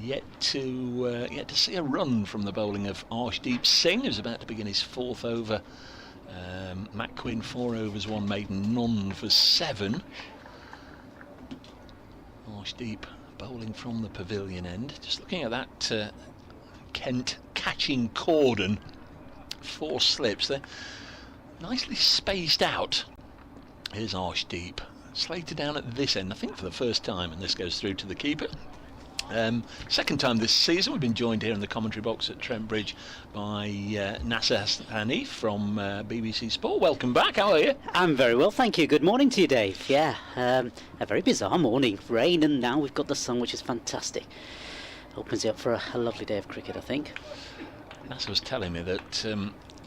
Yet to see a run from the bowling of Arshdeep Singh, who's about to begin his 4th over. Matt Quinn 4 overs, 1 maiden, none for 7. Arshdeep bowling from the pavilion end. Just looking at that Kent catching cordon, 4 slips there, nicely spaced out. Here's Arshdeep. Slater down at this end, I think for the first time, and this goes through to the keeper. Second time this season. We've been joined here in the commentary box at Trent Bridge by Nasser Hanif from BBC Sport. Welcome back, how are you? I'm very well, thank you. Good morning to you, Dave. Yeah, a very bizarre morning. Rain, and now we've got the sun, which is fantastic. Opens it up for a lovely day of cricket, I think. Nasser was telling me that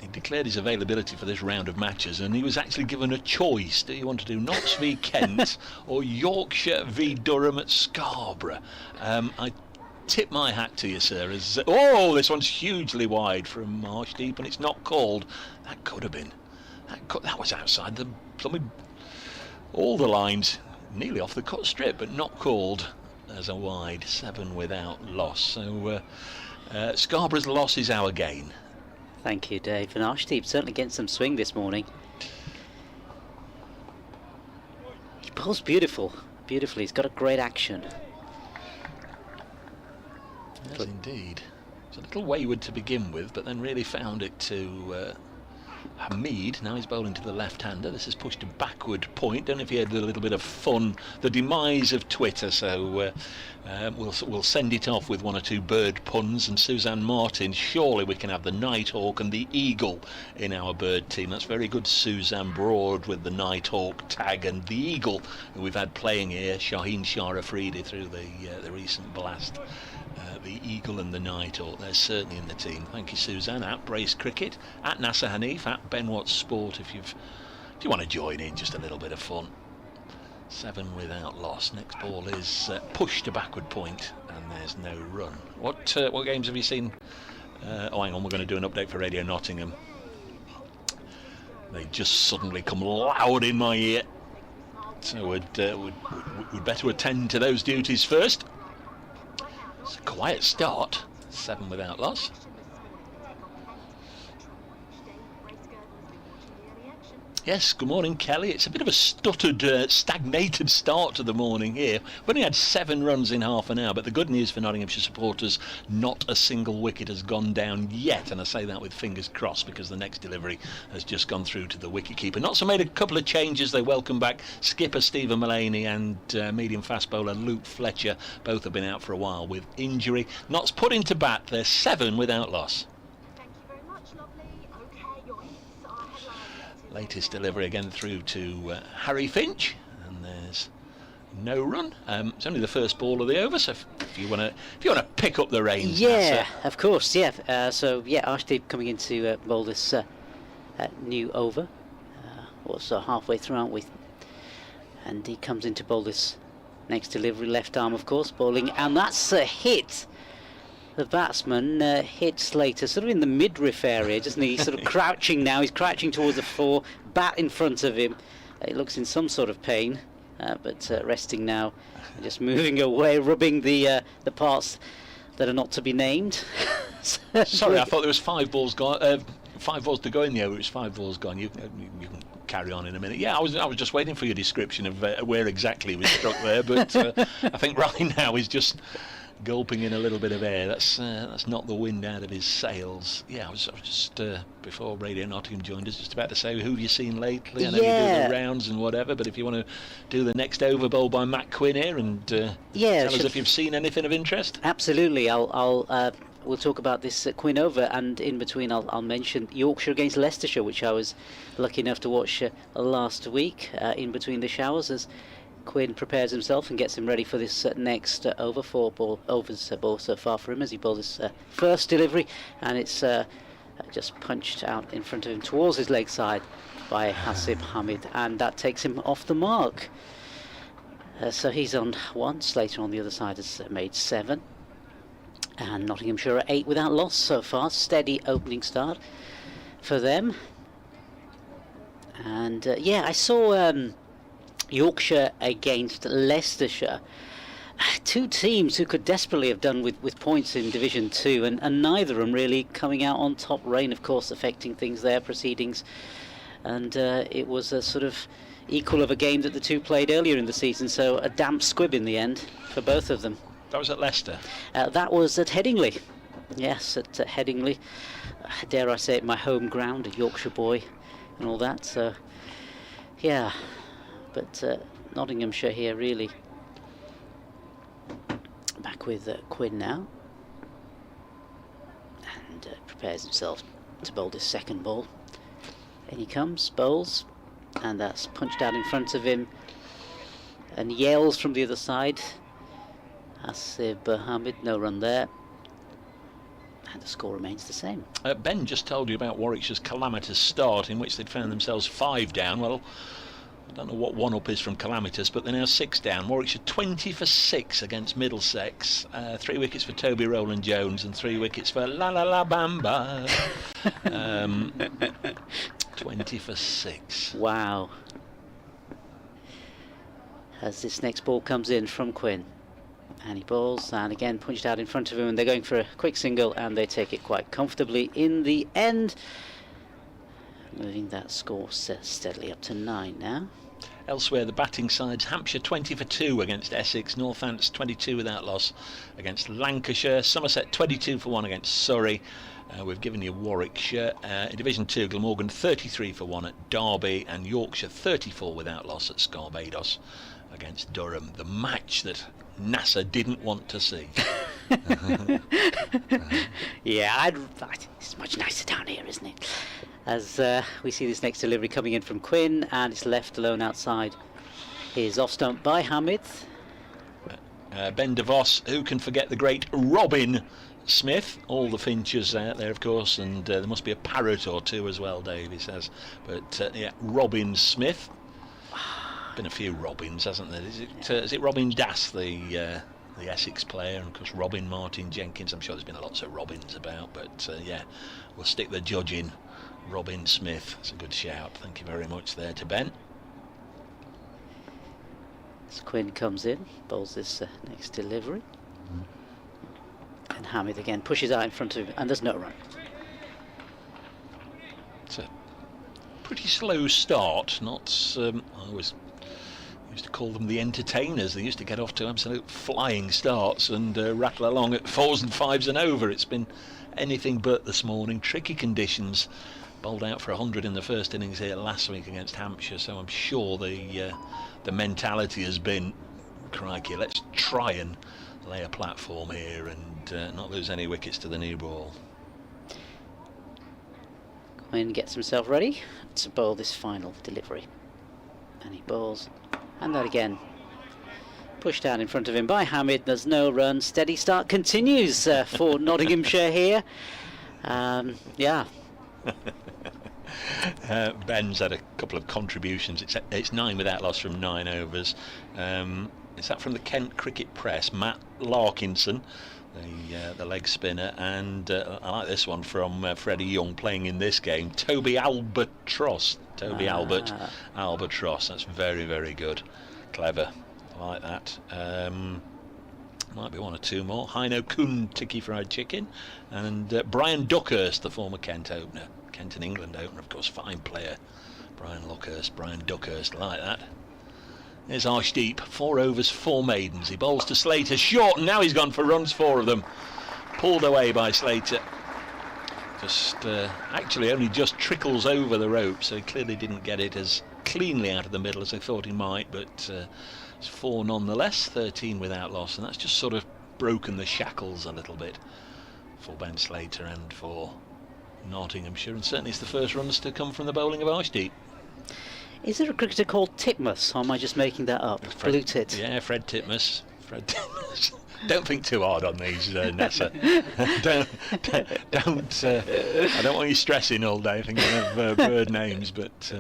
he declared his availability for this round of matches, and he was actually given a choice. Do you want to do Notts v Kent or Yorkshire v Durham at Scarborough? I tip my hat to you, sir. As this one's hugely wide from Arshdeep, and it's not called. That could have been That was outside all the lines, nearly off the cut strip, but not called as a wide. 7 without loss. So Scarborough's loss is our gain. Thank you, Dave. And Arshdeep certainly getting some swing this morning. He bowls beautifully. He's got a great action. Yes, indeed. It's a little wayward to begin with, but then really found it to Hamid. Now he's bowling to the left-hander. This has pushed a backward point. Don't know if he had a little bit of fun. The demise of Twitter, so we'll send it off with 1 or 2 bird puns. And Suzanne Martin, surely we can have the Nighthawk and the Eagle in our bird team. That's very good, Suzanne Broad, with the Nighthawk tag and the Eagle, who we've had playing here, Shaheen Shah Afridi, through the recent blast. The Eagle and the Nighthawk, they're certainly in the team. Thank you, Suzanne. At Brace Cricket, at Nasser Hanif, at Ben Watts Sport, if you want to join in, just a little bit of fun. 7 without loss. Next ball is pushed to backward point, and there's no run. What games have you seen? Oh, hang on, we're going to do an update for Radio Nottingham. They just suddenly come loud in my ear, so we'd better attend to those duties first. It's a quiet start. 7 without loss. Yes, good morning, Kelly. It's a bit of a stuttered, stagnated start to the morning here. We've only had 7 runs in half an hour, but the good news for Nottinghamshire supporters, not a single wicket has gone down yet, and I say that with fingers crossed because the next delivery has just gone through to the wicketkeeper. Notts made a couple of changes. They welcome back skipper Stephen Mullaney and medium fast bowler Luke Fletcher. Both have been out for a while with injury. Notts put into bat. They're 7 without loss. Latest delivery again through to Harry Finch, and there's no run. It's only the first ball of the over, so if you want to pick up the reins. Yeah, of course. Yeah. Arshdeep coming in to bowl this new over. Also halfway through, aren't we? And he comes in to bowl this next delivery, left arm, of course, bowling, and that's a hit. The batsman hit Slater sort of in the midriff area, doesn't he? He's sort of crouching now. He's crouching towards the floor, bat in front of him. He looks in some sort of pain, but resting now, just moving away, rubbing the parts that are not to be named. Sorry, I thought there was 5 balls gone. 5 balls to go in the over. It's 5 balls gone. You can carry on in a minute. Yeah, I was just waiting for your description of where exactly he was struck there, but I think right now he's just gulping in a little bit of air. That's not the wind out of his sails. Yeah, I was just before Radio Nottingham joined us, just about to say, who have you seen lately? I know you do the rounds and whatever, but if you want to do the next over bowl by Matt Quinn here and tell us if you've seen anything of interest. Absolutely. We'll talk about this Quinn over, and in between I'll mention Yorkshire against Leicestershire, which I was lucky enough to watch last week in between the showers, as Quinn prepares himself and gets him ready for this next over. 4 overs ball so far for him as he bowls his first delivery, and it's just punched out in front of him towards his leg side by Hasib Hamid, and that takes him off the mark. So he's on 1. Slater on the other side has made 7, and Nottinghamshire are 8 without loss so far. Steady opening start for them. And I saw Yorkshire against Leicestershire, 2 teams who could desperately have done with points in Division 2, and neither of them really coming out on top. Rain, of course, affecting things there, proceedings, and it was a sort of equal of a game that the 2 played earlier in the season, so a damp squib in the end for both of them. That was at Leicester? That was at Headingley. Yes, at Headingley. Dare I say it, my home ground, a Yorkshire boy and all that, so yeah. But Nottinghamshire here really back with Quinn now, and prepares himself to bowl this second ball. In he comes, bowls, and that's punched out in front of him, and yells from the other side. Hasib Hamid, no run there, and the score remains the same. Ben just told you about Warwickshire's calamitous start, in which they'd found themselves 5 down. Well, I don't know what 1-up is from calamitous, but they're now 6 down. Warwickshire 20 for 6 against Middlesex. 3 wickets for Toby Rowland-Jones and 3 wickets for La La La Bamba. 20 for 6. Wow. As this next ball comes in from Quinn. And he balls, and again punched out in front of him, and they're going for a quick single, and they take it quite comfortably in the end. Moving that score steadily up to 9 now. Elsewhere, the batting sides: Hampshire 20 for 2 against Essex, Northants 22 without loss against Lancashire, Somerset 22 for 1 against Surrey. We've given you Warwickshire. In Division 2, Glamorgan 33 for 1 at Derby, and Yorkshire 34 without loss at Scarbados against Durham. The match that NASA didn't want to see. Yeah, it's much nicer down here, isn't it? As we see this next delivery coming in from Quinn, and it's left alone outside. Here's off stump by Hamid. Ben DeVos, who can forget the great Robin Smith? All the Finches out there, of course, and there must be a parrot or two as well, Dave, he says. But yeah, Robin Smith. Been a few Robins, hasn't there? Is it Robin Das, the Essex player, and of course Robin Martin Jenkins? I'm sure there's been lots of Robins about, but yeah, we'll stick the judge in. Robin Smith. It's a good shout. Thank you very much there to Ben. As Quinn comes in, bowls this next delivery, and Hamid again pushes out in front of him, and there's no run. It's a pretty slow start. Not I always used to call them the entertainers. They used to get off to absolute flying starts and rattle along at 4s and 5s and over. It's been anything but this morning. Tricky conditions. Bowled out for 100 in the first innings here last week against Hampshire, so I'm sure the mentality has been, crikey, let's try and lay a platform here and not lose any wickets to the new ball. Quinn gets himself ready to bowl this final delivery, and he bowls, and that again pushed down in front of him by Hamid. There's no run. Steady start continues for Nottinghamshire here. Yeah. Ben's had a couple of contributions. It's 9 without loss from 9 overs. Is that from the Kent Cricket Press? Matt Larkinson, the leg spinner, and I like this one from Freddie Young playing in this game. Toby Albatross. Albatross. That's very, very good. Clever. I like that. Might be one or two more. Heino Kun Tiki Fried Chicken, and Brian Duckhurst, the former Kent opener, Kent and England opener, of course, fine player. Brian Duckhurst, like that. There's Arshdeep, 4 overs, 4 maidens. He bowls to Slater, short, and now he's gone for runs, 4 of them. Pulled away by Slater. Actually only just trickles over the rope, so he clearly didn't get it as cleanly out of the middle as I thought he might, but it's 4 nonetheless, 13 without loss, and that's just sort of broken the shackles a little bit for Ben Slater and for Nottinghamshire, and certainly it's the first runs to come from the bowling of Arshdeep. Is there a cricketer called Titmus, or am I just making that up? Blue Tit. Yeah, Fred Titmus. Don't think too hard on these, Nessa. don't. I don't want you stressing all day thinking of bird names, but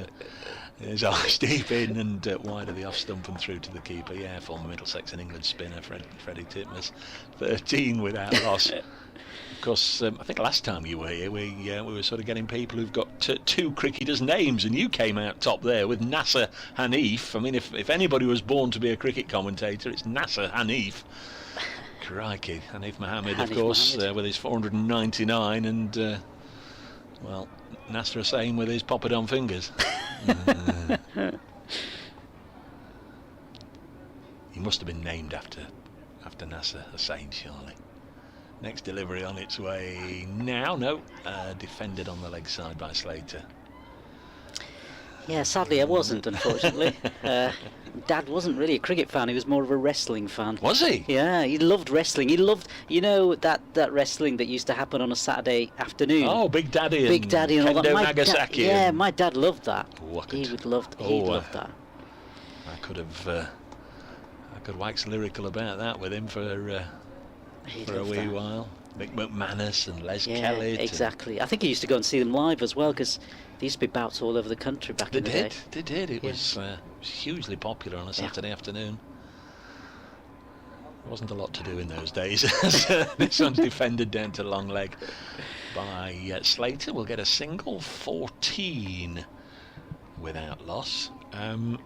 there's Arshdeep in and wide of the off stump and through to the keeper. Yeah, former Middlesex and England spinner Freddie Titmus. 13 without loss. Of course, I think last time you were here, we were sort of getting people who've got 2 cricketers' names, and you came out top there with Nasser Hanif. I mean, if anybody was born to be a cricket commentator, it's Nasser Hanif. Crikey, Hanif Mohammed, of course, with his 499, and well, Nasser Hussain with his poppadom fingers. He must have been named after Nasser Hussain, surely. Next delivery on its way now. No, defended on the leg side by Slater. Yeah, sadly I wasn't, unfortunately. Dad wasn't really a cricket fan, he was more of a wrestling fan. Was he? Yeah, he loved wrestling. He loved, you know, that wrestling that used to happen on a Saturday afternood. Oh, Big Daddy and all that. Kendo Nagasaki. Yeah, my dad loved that. Oh, He would loved that. I could wax lyrical about that with him for a wee while. Mick McManus and Les Kelly. Exactly. I think he used to go and see them live as well, because there used to be bouts all over the country back in the day. They did. It was hugely popular on a Saturday afternoon. There wasn't a lot to do in those days. This one's defended down to long leg by Slater. We'll get a single. 14 without loss.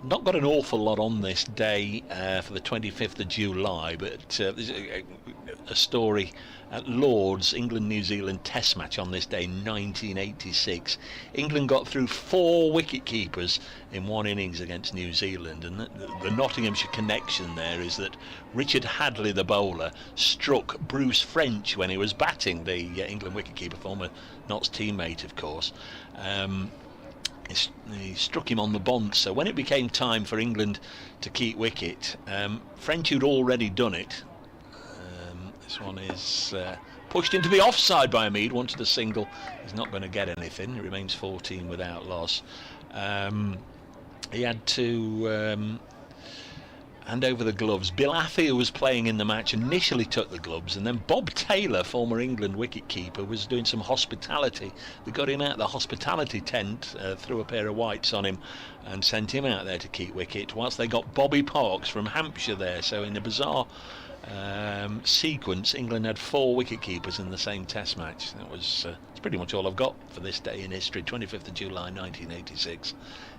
Not got an awful lot on this day for the 25th of July, but there's a story at Lord's, England-New Zealand Test match on this day, 1986. England got through 4 wicket keepers in one innings against New Zealand, and the Nottinghamshire connection there is that Richard Hadley, the bowler, struck Bruce French when he was batting, the England wicketkeeper, former Nott's teammate, of course. He struck him on the bonds, so when it became time for England to keep wicket, French, who'd already done it, this one is pushed into the offside by Mead, wanted a single, he's not going to get anything, it remains 14 without loss. He had to hand over the gloves. Bill Affey, who was playing in the match, initially took the gloves, and then Bob Taylor, former England wicket-keeper, was doing some hospitality. They got him out of the hospitality tent, threw a pair of whites on him and sent him out there to keep wicket, whilst they got Bobby Parks from Hampshire there. So in a bizarre sequence, England had 4 wicket-keepers in the same test match. That was it's pretty much all I've got for this day in history. 25th of July 1986,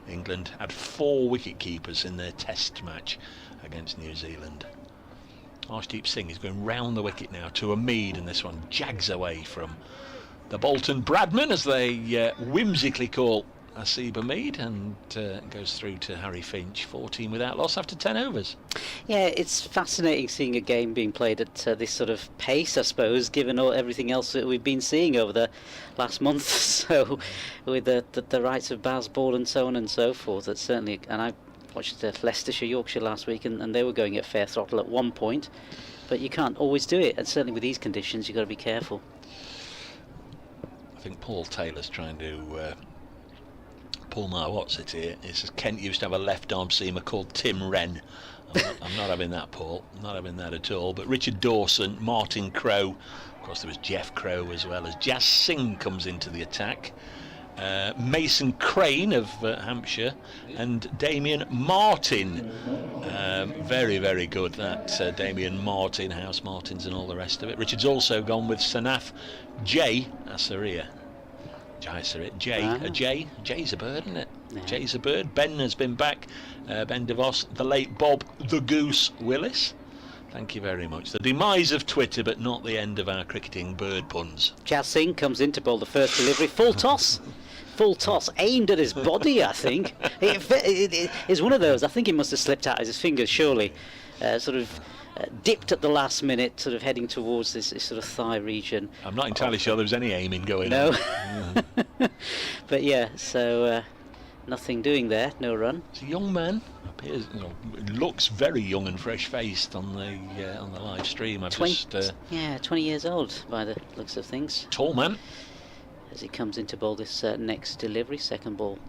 England had 4 wicket-keepers in their test match against New Zealand. Arshdeep Singh is going round the wicket now to a Mead, and this one jags away from the Bolton Bradman, as they whimsically call Asiba Mead, and goes through to Harry Finch. 14 without loss after 10 overs. Yeah, it's fascinating seeing a game being played at this sort of pace, I suppose, given everything else that we've been seeing over the last month or so, with the rights of Bazball and so on and so forth. That's certainly, and I watched Leicestershire, Yorkshire last week, and they were going at fair throttle at one point, but you can't always do it, and certainly with these conditions you've got to be careful. I think Paul Taylor's trying to pull my what's it here. It says Kent used to have a left arm seamer called Tim Wren. I'm not having that, Paul. I'm not having that at all. But Richard Dawson, Martin Crowe, of course there was Jeff Crowe as well, as Jazz Singh comes into the attack. Mason Crane of Hampshire, and Damien Martin. Very, very good, that Damien Martin, House Martins and all the rest of it. Richard's also gone with Sanath J. Asaria. Jay's a bird, isn't it? Yeah. Jay's a bird. Ben has been back. Ben DeVos, the late Bob the Goose Willis. Thank you very much. The demise of Twitter, but not the end of our cricketing bird puns. Jazz Singh comes in to bowl the first delivery. Full toss, aimed at his body, I think. It's one of those, I think he must have slipped out of his fingers, surely. Dipped at the last minute, sort of heading towards this sort of thigh region. I'm not entirely sure there was any aiming going on. No. But yeah, so nothing doing there, no run. It's a young man. Appears, looks very young and fresh-faced on the live stream. 20 years old by the looks of things. Tall man. As he comes in to bowl this next delivery, second ball.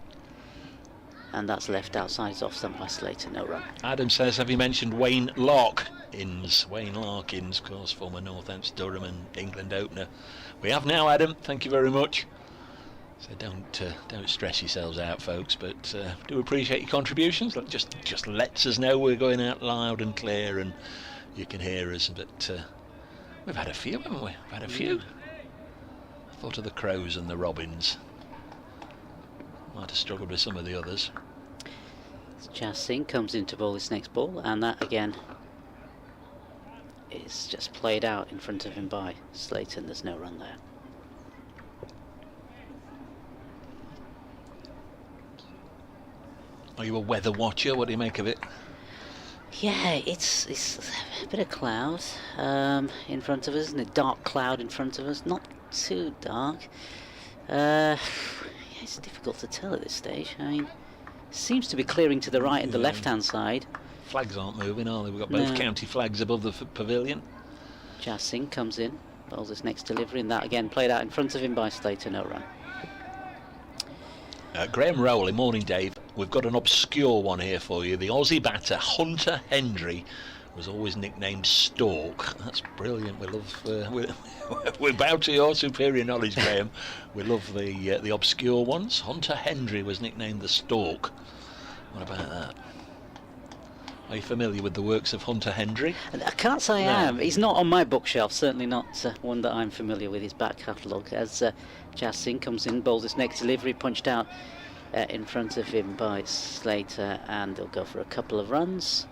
And that's left outside, it's off stump by Slater, no run. Adam says, have you mentioned Wayne Larkins? Wayne Larkins, of course, former Northants Durham and England opener. We have now, Adam, thank you very much. So don't stress yourselves out, folks, but do appreciate your contributions. Just lets us know we're going out loud and clear and you can hear us. But we've had a few, haven't we? We've had a few. I thought of the crows and the robins. Might have struggled with some of the others. Jazz Singh comes in to bowl this next ball, and that again is just played out in front of him by Slater. There's no run there. Are you a weather watcher? What do you make of it? Yeah, it's a bit of cloud in front of us, and a dark cloud in front of us. Not too dark. It's difficult to tell at this stage. I mean, seems to be clearing to the right and the left-hand side. Flags aren't moving, are they? We've got both county flags above the pavilion. Jazz Singh comes in, bowls his next delivery, and that again played out in front of him by Slater, no run. Graham Rowley, morning Dave. We've got an obscure one here for you. The Aussie batter Hunter Hendry was always nicknamed Stork. That's brilliant. We love. We bow to your superior knowledge, Graham. We love the obscure ones. Hunter Hendry was nicknamed the Stork. What about that? Are you familiar with the works of Hunter Hendry? I can't say I am. He's not on my bookshelf. Certainly not one that I'm familiar with. His back catalogue. As Jazz Singh comes in, bowls his next delivery, punched out in front of him by Slater, and they'll go for a couple of runs,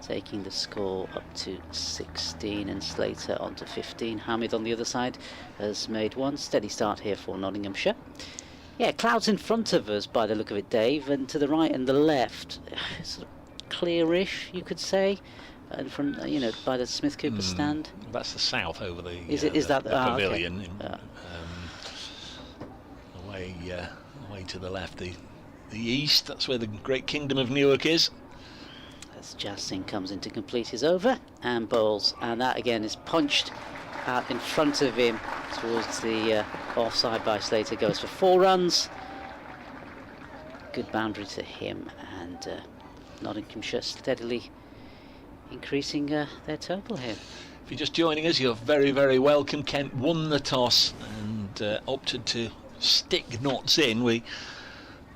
taking the score up to 16 and Slater onto 15. Hamid on the other side has made one. Steady start here for Nottinghamshire. Yeah, clouds in front of us by the look of it, Dave, and to the right and the left, sort of clearish, you could say, in front, by the Smith Cooper stand. That's the south over the That the pavilion. Okay. Away to the left, the east. That's where the great kingdom of Newark is. As Jazz Singh comes in to complete his over and bowls, and that again is punched out in front of him towards the offside by Slater. Goes for 4 runs. Good boundary to him, and Nottinghamshire steadily increasing their total here. If you're just joining us, you're very, very welcome. Kent won the toss and opted to stick knots in. We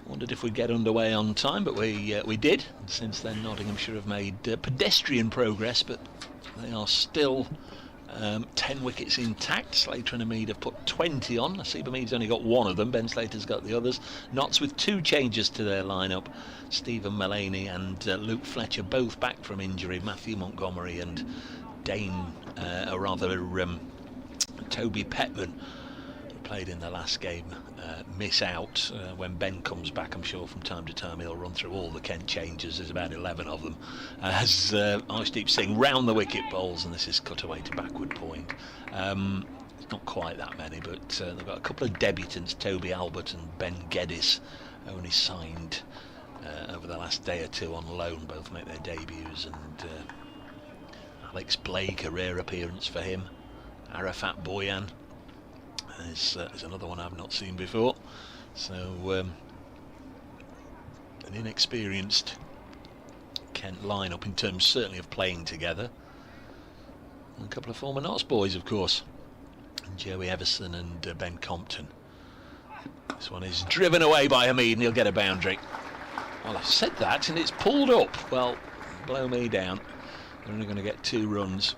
wondered if we'd get underway on time, but we did. And since then, Nottinghamshire have made pedestrian progress, but they are still 10 wickets intact. Slater and Hamid have put 20 on. Nasib Hamid's only got 1 of them. Ben Slater's got the others. Notts with 2 changes to their lineup. Stephen Mullaney and Luke Fletcher both back from injury. Matthew Montgomery and Toby Petman, who played in the last game, miss out. When Ben comes back, I'm sure from time to time he'll run through all the Kent changes. There's about 11 of them. As Arshdeep Singh round the wicket bowls, and this is cut away to backward point. It's not quite that many, but they've got a couple of debutants, Toby Albert and Ben Geddes, only signed over the last day or 2 on loan. Both make their debuts, and Alex Blake, a rare appearance for him. Arafat Boyan is another one I've not seen before. So an inexperienced Kent lineup in terms certainly of playing together. And a couple of former Notts boys, of course, Joey Everson and Ben Compton. This one is driven away by Hamid, and he'll get a boundary. Well, I said that and it's pulled up. Well, blow me down. They're only going to get 2 runs.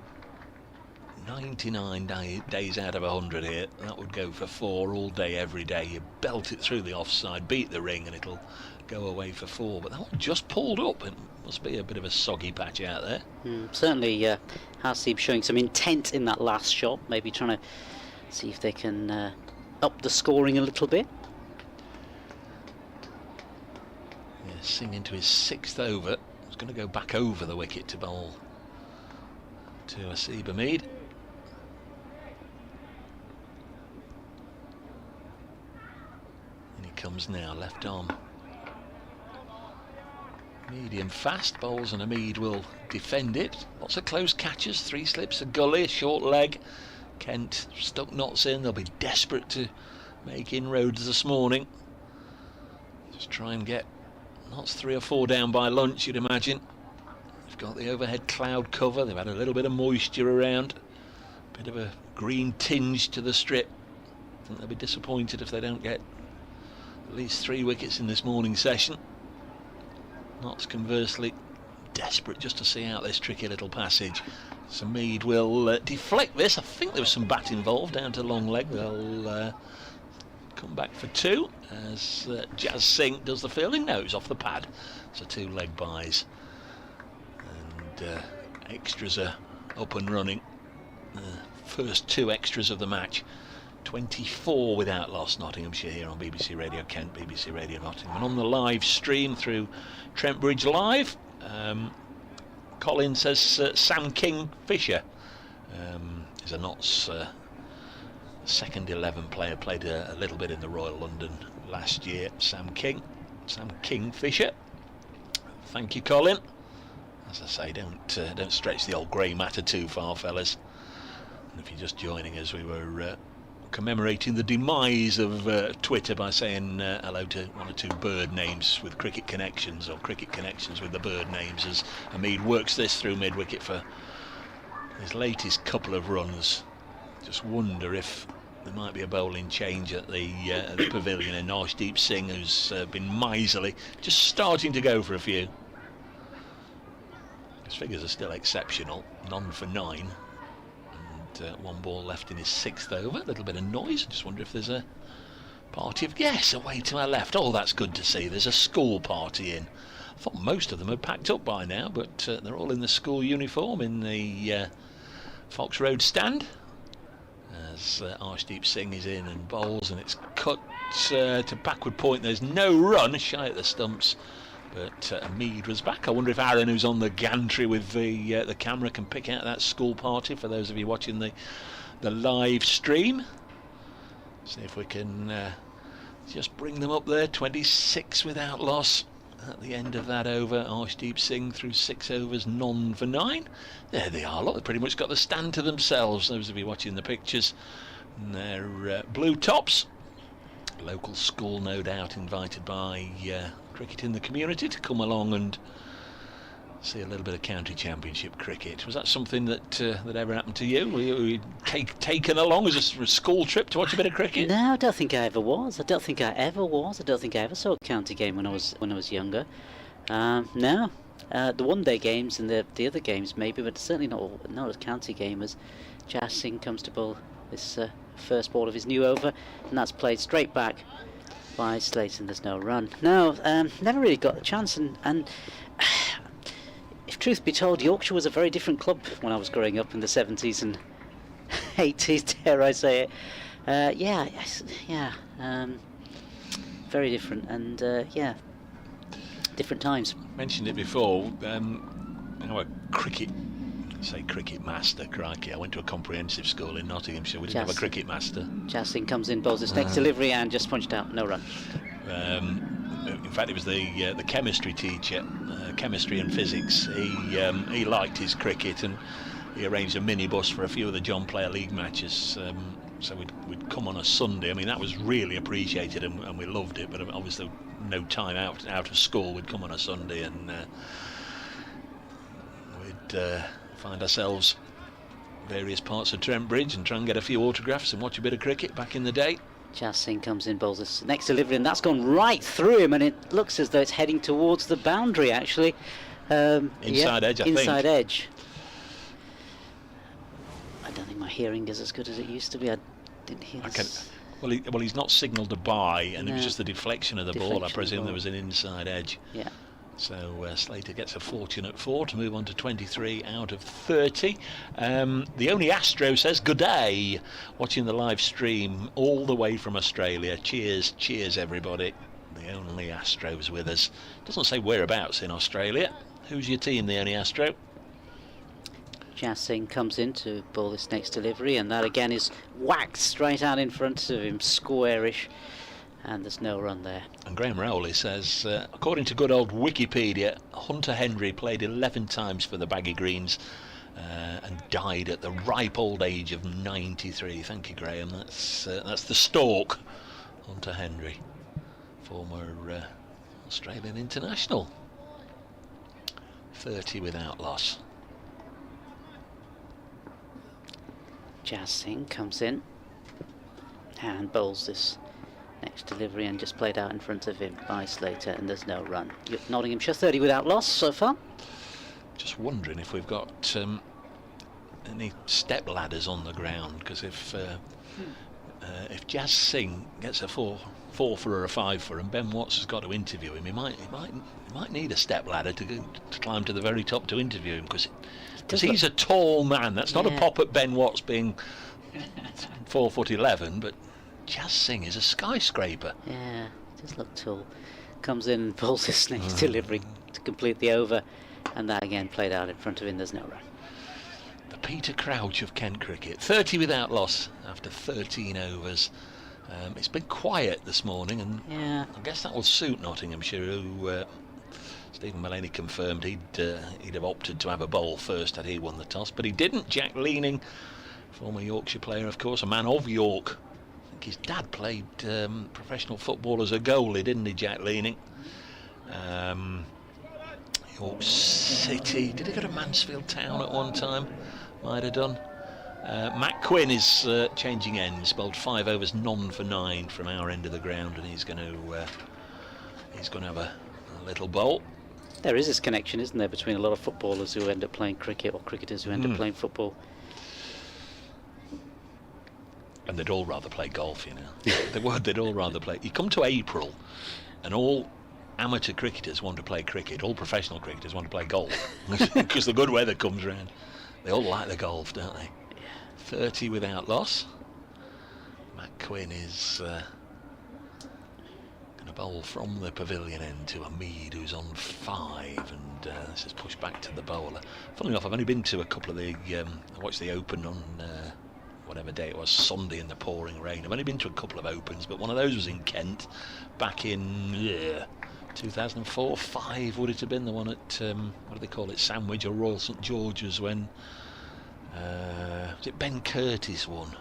99 days out of 100 here. That would go for 4 all day, every day. You belt it through the offside, beat the ring, and it'll go away for 4. But that one just pulled up. It must be a bit of a soggy patch out there. Certainly, Hasib showing some intent in that last shot, maybe trying to see if they can up the scoring a little bit. Yeah, Singh into his 6th over. He's going to go back over the wicket to bowl to Nasib Hamid. Comes now, left arm medium fast, bowls, and Hamid will defend it. Lots of close catches, 3 slips, a gully, a short leg. Kent stuck knots in. They'll be desperate to make inroads this morning. Just try and get Notts 3 or 4 down by lunch, you'd imagine. They've got the overhead cloud cover. They've had a little bit of moisture around, bit of a green tinge to the strip. I think they'll be disappointed if they don't get at least 3 wickets in this morning session. Notts, conversely, desperate just to see out this tricky little passage. So Mead will deflect this. I think there was some bat involved down to long leg. They'll come back for 2 as Jazz Singh does the fielding. No, it's off the pad. So 2 leg byes, and extras are up and running. First 2 extras of the match. 24 without loss, Nottinghamshire here on BBC Radio Kent, BBC Radio Nottingham, and on the live stream through Trent Bridge Live. Colin says Sam King Fisher is a Notts second 11 player, played a little bit in the Royal London last year. Sam King Fisher. Thank you, Colin. As I say, don't stretch the old grey matter too far, fellas. And if you're just joining us, we were commemorating the demise of Twitter by saying hello to 1 or 2 bird names with cricket connections, or cricket connections with the bird names, as Hamid works this through mid-wicket for his latest couple of runs. Just wonder if there might be a bowling change at the pavilion, and Arshdeep Singh, who's been miserly, just starting to go for a few. His figures are still exceptional, none for 9. 1 ball left in his 6th over. A little bit of noise. I just wonder if there's a Party of, yes, away to our left. Oh, that's good to see. There's a school party in. I thought most of them had packed up by now, but they're all in the school uniform in the Fox Road stand. As Arshdeep Singh is in and bowls, and it's cut to backward point. There's no run, shy at the stumps, but Mead was back. I wonder if Aaron, who's on the gantry with the camera, can pick out that school party for those of you watching the live stream. See if we can just bring them up there. 26 without loss at the end of that over. Arshdeep Singh through 6 overs, none for 9. There they are. Look, they've pretty much got the stand to themselves, those of you watching the pictures. And they're blue tops. Local school, no doubt, invited by cricket in the community to come along and see a little bit of county championship cricket. Was that something that ever happened to you? Were you taken along as a school trip to watch a bit of cricket? No, I don't think I ever was. I don't think I ever saw a county game when I was younger. No, the one-day games and the other games maybe, but certainly not a county game. As Jas Singh comes to bowl this first ball of his new over, and that's played straight back by Slater, and there's no run. No, never really got a chance, and if truth be told, Yorkshire was a very different club when I was growing up in the 70s and 80s, dare I say it. Very different, and different times. Mentioned it before, our cricket master, crikey. I went to a comprehensive school in Nottinghamshire. We didn't have a cricket master. Jas Singh comes in, bowls his next delivery and just punched out, no run. In fact, it was the chemistry teacher, chemistry and physics. He liked his cricket, and he arranged a minibus for a few of the John Player League matches. So we'd come on a Sunday. I mean, that was really appreciated, and we loved it. But obviously, no time out of school. We'd come on a Sunday, and we'd find ourselves various parts of Trent Bridge and try and get a few autographs and watch a bit of cricket back in the day. Jas Singh comes in, bowls his next delivery, and that's gone right through him, and it looks as though it's heading towards the boundary, actually. Inside edge, I think. Inside edge. I don't think my hearing is as good as it used to be. I didn't hear this. Well, he's not signalled a bye, and it was just the deflection of the ball. I presume there was an inside edge. Yeah. So Slater gets a fortunate 4 to move on to 23 out of 30. The only Astro says good day, watching the live stream all the way from Australia. Cheers everybody. The only Astro's with us. Doesn't say whereabouts in Australia. Who's your team, the only Astro? Jas Singh comes in to bowl this next delivery, and that again is whacked straight out in front of him, squarish. And there's no run there. And Graham Rowley says, according to good old Wikipedia, Hunter Henry played 11 times for the Baggy Greens and died at the ripe old age of 93. Thank you, Graham. That's the stalk. Hunter Henry, former Australian international. 30 without loss. Jas Singh comes in and bowls this next delivery, and just played out in front of him by Slater, and there's no run. Nottinghamshire 30 without loss so far. Just wondering if we've got any step ladders on the ground, because if Jas Singh gets a 4 for or a 5 for, and Ben Watts has got to interview him, he might need a step ladder to climb to the very top to interview him, because he's a tall man. That's not a pop at Ben Watts being 4'11", but Jas Singh is a skyscraper. Yeah, does look tall. Comes in and pulls his next delivery to complete the over, and that again played out in front of him. There's no run. The Peter Crouch of Kent cricket, 30 without loss after 13 overs. It's been quiet this morning, and I guess that will suit Nottinghamshire, who Stephen Mullaney confirmed he'd have opted to have a bowl first had he won the toss, but he didn't. Jack Leaning, former Yorkshire player, of course, a man of York. His dad played professional football as a goalie, didn't he, Jack Leaning? York City. Did he go to Mansfield Town at one time? Might have done. Matt Quinn is changing ends. Bowled 5 overs, none for 9 from our end of the ground, and he's going to have a little bowl. There is this connection, isn't there, between a lot of footballers who end up playing cricket, or cricketers who end up playing football. And they'd all rather play golf, you know. They'd all rather play. You come to April, and all amateur cricketers want to play cricket. All professional cricketers want to play golf because the good weather comes around. They all like the golf, don't they? 30 without loss. Matt Quinn is going to bowl from the pavilion end to Hamid, who's on 5, and this is pushed back to the bowler. Funnily enough, I've only been to a couple of the. I watched the Open on. Whatever day it was, Sunday in the pouring rain. I've only been to a couple of Opens, but one of those was in Kent back in 2004, 5 would it have been, the one at what do they call it, Sandwich or Royal St George's, when was it Ben Curtis won?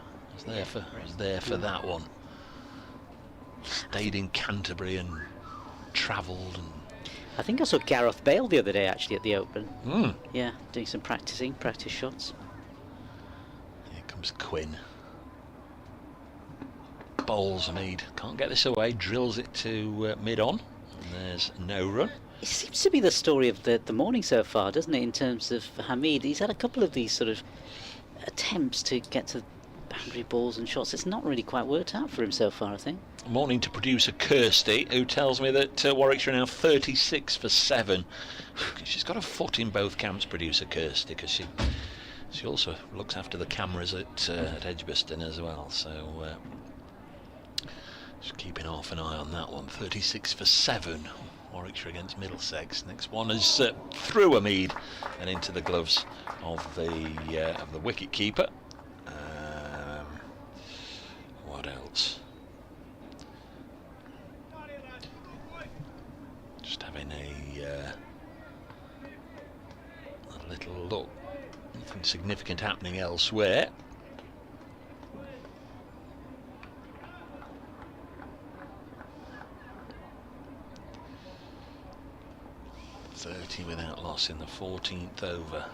I was there for that one. Stayed in Canterbury and travelled, and I think I saw Gareth Bale the other day actually at the Open. Yeah, doing some practice shots. Quinn bowls Hamid, can't get this away, drills it to mid-on, and there's no run. It seems to be the story of the morning so far, doesn't it, in terms of Hamid? He's had a couple of these sort of attempts to get to boundary balls and shots. It's not really quite worked out for him so far, I think. Morning to producer Kirsty, who tells me that Warwickshire are now 36 for 7. She's got a foot in both camps, producer Kirsty, because she also looks after the cameras at Edgbaston as well, so just keeping half an eye on that one. 36 for 7, Warwickshire against Middlesex. Next one is through Hamid and into the gloves of the wicket keeper. What else? Just having a little look. Nothing significant happening elsewhere. Without loss in the 14th over.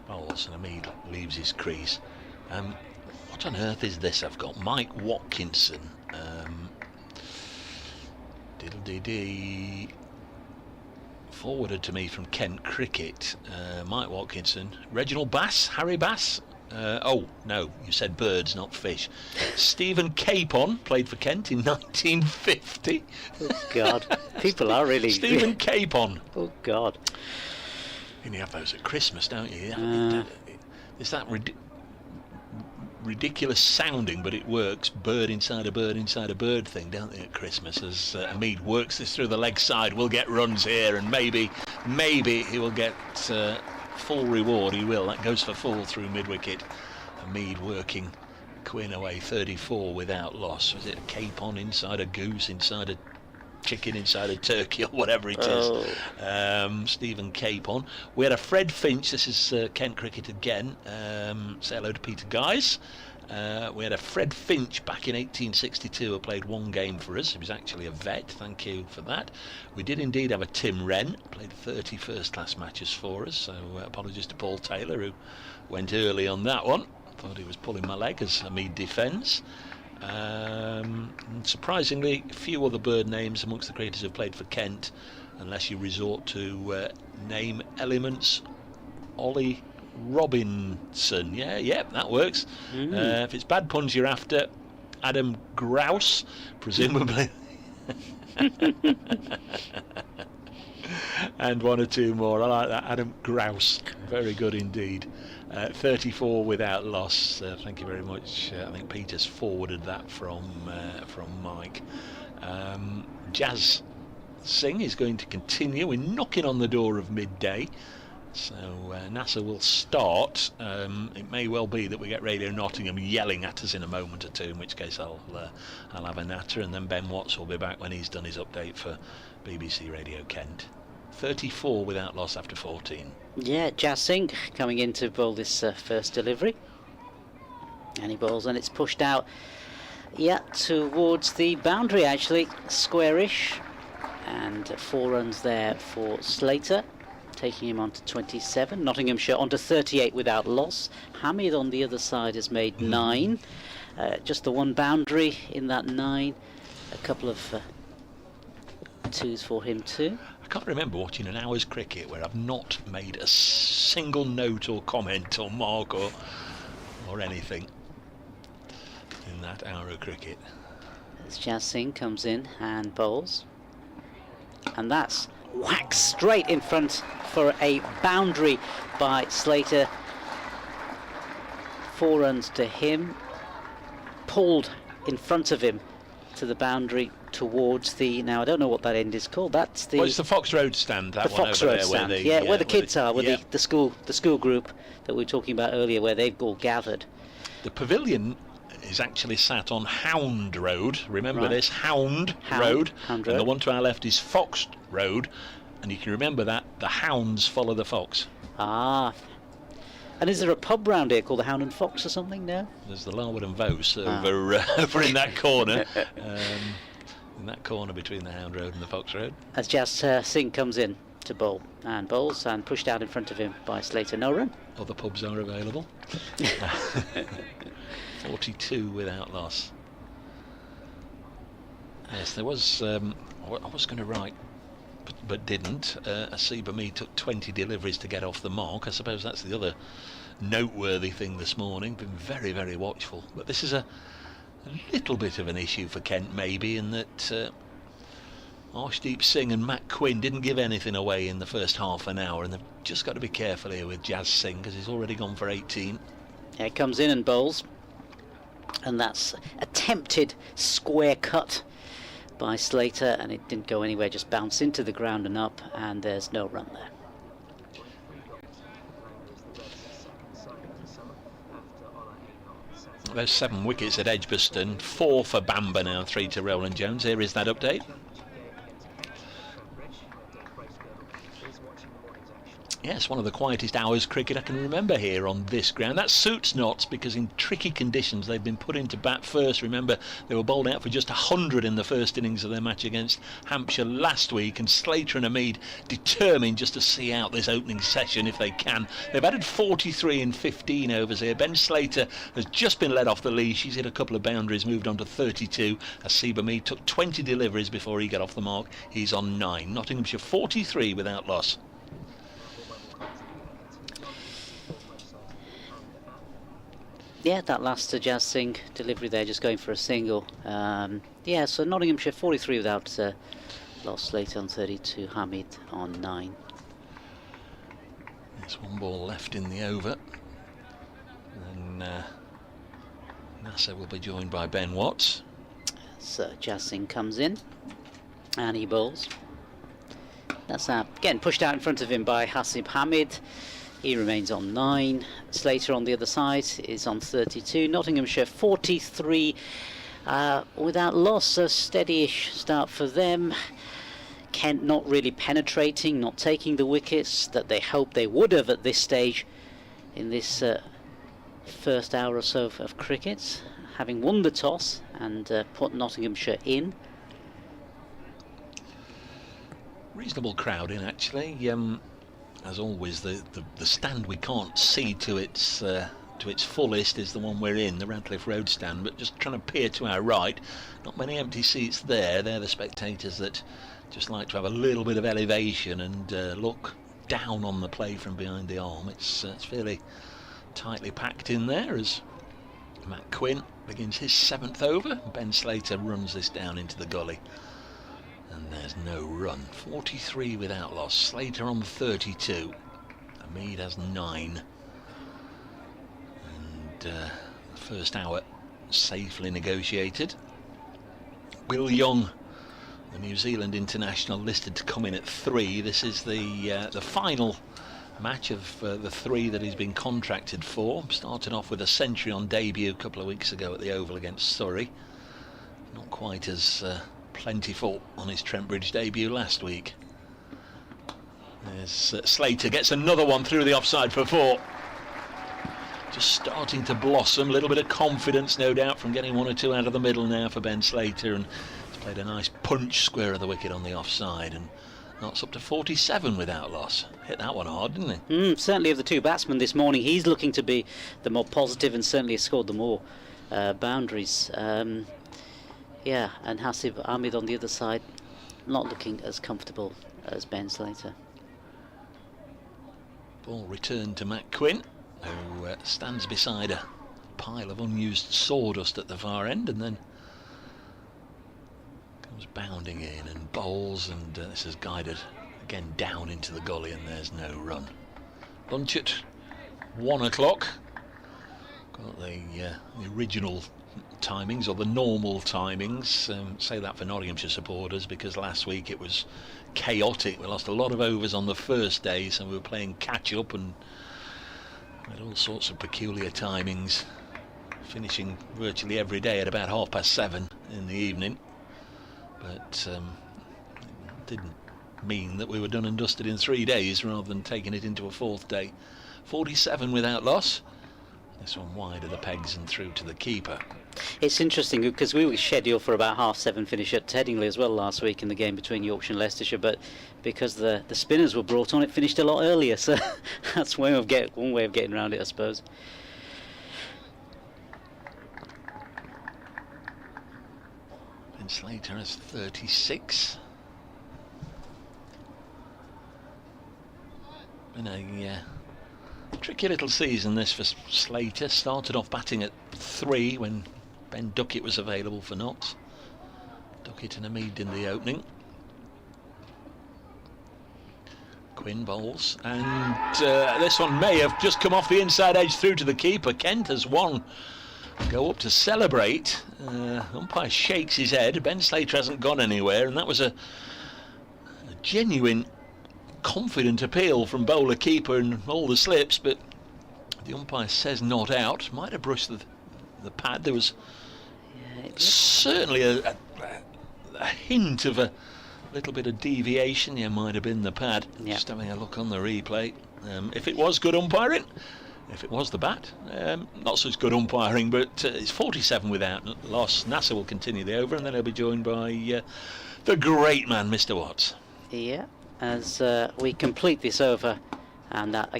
Bowls and Hamid leaves his crease. What on earth is this I've got? Mike Watkinson. Diddle-dee-dee. Forwarded to me from Kent Cricket. Mike Watkinson. Reginald Bass? Harry Bass? Oh, no, you said birds, not fish. Stephen Capon played for Kent in 1950. Oh, God. People are really... Stephen Capon. Oh, God. And you have those at Christmas, don't you? It's that ridiculous sounding, but it works. Bird inside a bird inside a bird thing, don't they, at Christmas? As Hamid works this through the leg side, we'll get runs here, and maybe he will get... full reward. He will. That goes for full through mid-wicket. Hamid working Quinn away. 34 without loss. Was it a capon inside a goose, inside a chicken, inside a turkey, or whatever it is? Stephen Capon. We had a Fred Finch. This is Kent Cricket again. Say hello to Peter Guys. We had a Fred Finch back in 1862 who played one game for us. He was actually a vet, thank you for that. We did indeed have a Tim Wren, played 30 first-class matches for us, so apologies to Paul Taylor, who went early on that one. Thought he was pulling my leg as Hamid defends. Surprisingly, few other bird names amongst the cricketers who have played for Kent, unless you resort to name elements. Ollie Robinson, yeah, that works. If it's bad puns you're after, Adam Grouse, presumably. And one or two more. I like that. Adam Grouse, very good indeed. 34 without loss. Thank you very much. I think Peter's forwarded that from Mike. Jazz Singh is going to continue. We're knocking on the door of midday. So NASA will start. It may well be that we get Radio Nottingham yelling at us in a moment or two, in which case I'll have a natter, and then Ben Watts will be back when he's done his update for BBC Radio Kent. 34 without loss after 14. Yeah, Jazz Singh coming in to bowl this first delivery. And he bowls, and it's pushed out, towards the boundary actually, squarish. And 4 runs there for Slater, taking him on to 27. Nottinghamshire on to 38 without loss. Hamid on the other side has made 9. Just the one boundary in that 9. A couple of twos for him too. I can't remember watching an hour's cricket where I've not made a single note or comment or mark or anything in that hour of cricket. As Jazz Singh comes in and bowls, and that's whacked straight in front for a boundary by Slater. 4 runs to him, pulled in front of him to the boundary towards the, now I don't know what that end is called. That's the, well, it's the Fox Road stand, that the one Fox over Road there, stand. where the, yeah, where the kids are, where yeah. the school group that we were talking about earlier, where they've all gathered. The pavilion is actually sat on Hound Road. Remember Right. this, Hound Road. And the one to our left is Fox Road, and you can remember that the hounds follow the fox. Ah. And is there a pub round here called the Hound and Fox or something now? There's the Larwood and Vos over in that corner. In that corner between the Hound Road and the Fox Road. As Jazz Singh comes in to bowl and bowls and pushed out in front of him by Slater. No run. Other pubs are available. 42 without loss. Yes, there was, I was going to write, but didn't. Asiba Me took 20 deliveries to get off the mark. I suppose that's the other noteworthy thing this morning. Been very, very watchful. But this is a little bit of an issue for Kent, maybe, in that Arshdeep Singh and Matt Quinn didn't give anything away in the first half an hour, and they've just got to be careful here with Jazz Singh because he's already gone for 18. Yeah, it comes in and bowls, and that's attempted square cut by Slater, and it didn't go anywhere, just bounced into the ground and up, and there's no run there. There's 7 wickets at Edgbaston, 4 for Bamber now, 3 to Roland Jones. Here is that update. Yes, one of the quietest hours cricket I can remember here on this ground. That suits Notts because in tricky conditions they've been put into bat first. Remember, they were bowled out for just 100 in the first innings of their match against Hampshire last week, and Slater and Hamid determined just to see out this opening session if they can. They've added 43 in 15 overs here. Ben Slater has just been let off the leash. He's hit a couple of boundaries, moved on to 32. Asiba Me took 20 deliveries before he got off the mark. He's on 9. Nottinghamshire 43 without loss. Yeah, that last Jazz Singh delivery there, just going for a single. Yeah, so Nottinghamshire 43 without loss. Slater on 32, Hamid on 9. There's 1 ball left in the over. And Nasser will be joined by Ben Watts. So Jazz Singh comes in and he bowls. That's getting pushed out in front of him by Hasib Hamid. He remains on 9. Slater on the other side is on 32. Nottinghamshire 43 without loss. A steady-ish start for them. Kent not really penetrating, not taking the wickets that they hoped they would have at this stage in this first hour or so of cricket, having won the toss and put Nottinghamshire in. Reasonable crowd in, actually. As always, the stand we can't see to its fullest is the one we're in, the Radcliffe Road stand, but just trying to peer to our right, not many empty seats there. They're the spectators that just like to have a little bit of elevation and look down on the play from behind the arm. It's fairly tightly packed in there as Matt Quinn begins his 7th over. Ben Slater runs this down into the gully. And there's no run. 43 without loss. Slater on 32. Hamid has 9. And the first hour safely negotiated. Will Young, the New Zealand international, listed to come in at 3. This is the final match of the 3 that he's been contracted for. Started off with a century on debut a couple of weeks ago at the Oval against Surrey. Not quite as plentiful on his Trent Bridge debut last week. There's Slater gets another one through the offside for 4. Just starting to blossom, a little bit of confidence no doubt from getting 1 or 2 out of the middle now for Ben Slater, and he's played a nice punch square of the wicket on the offside, and that's up to 47 without loss. Hit that one hard, didn't he? Certainly of the 2 batsmen this morning, he's looking to be the more positive and certainly has scored the more boundaries. Yeah, and Hasib Hamid on the other side not looking as comfortable as Ben Slater. Ball returned to Matt Quinn, who stands beside a pile of unused sawdust at the far end, and then comes bounding in and bowls, and this is guided again down into the gully, and there's no run. Lunch at 1 o'clock. Got the original timings, or the normal timings. Say that for Nottinghamshire supporters, because last week it was chaotic. We lost a lot of overs on the first day, so we were playing catch up and had all sorts of peculiar timings, finishing virtually every day at about 7:30 in the evening. But it didn't mean that we were done and dusted in 3 days rather than taking it into a 4th day. 47 without loss. This one wide of the pegs and through to the keeper. It's interesting because we were scheduled for about 7:30 finish at Headingley as well last week in the game between Yorkshire and Leicestershire, but because the spinners were brought on, it finished a lot earlier, so that's one way of getting around it, I suppose. Ben Slater has 36. Been a tricky little season this for Slater. Started off batting at 3 when Ben Duckett was available for Notts. Duckett and Hamid in the opening. Quinn bowls, and this one may have just come off the inside edge through to the keeper. Kent has won. Go up to celebrate. Umpire shakes his head. Ben Slater hasn't gone anywhere, and that was a genuine confident appeal from bowler, keeper and all the slips, but the umpire says not out. Might have brushed the pad. There was certainly a hint of a little bit of deviation. Yeah, might have been the pad. Yeah. Just having a look on the replay. If it was good umpiring, if it was the bat, not such good umpiring, but it's 47 without loss. Nasser will continue the over, and then he'll be joined by the great man, Mr. Watts. Yeah, as we complete this over, and that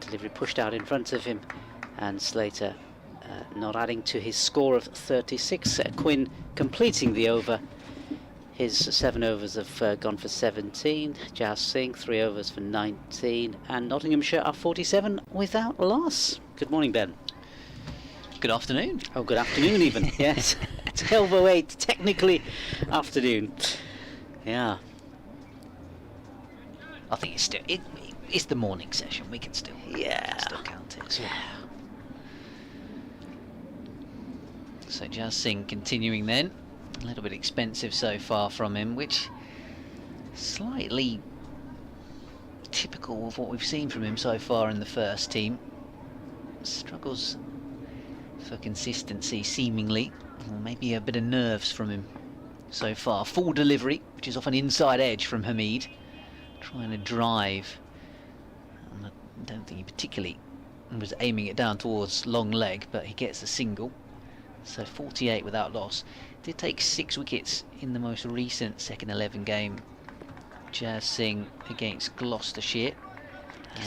delivery pushed out in front of him, and Slater not adding to his score of 36. Quinn completing the over. His 7 overs have gone for 17. Jas Singh 3 overs for 19, and Nottinghamshire are 47 without loss. Good morning, Ben. Good afternoon. Oh, good afternoon even. Yes, 12:08 technically afternoon. Yeah. I think it's still it's the morning session. We can still count it. So Jas Singh continuing then. A little bit expensive so far from him, which slightly typical of what we've seen from him so far in the first team. Struggles for consistency seemingly, or maybe a bit of nerves from him so far. Full delivery, which is off an inside edge from Hamid, trying to drive. And I don't think he particularly was aiming it down towards long leg, but he gets a single. So 48 without loss. Did take 6 wickets in the most recent second 11 game, Jas Singh against Gloucestershire,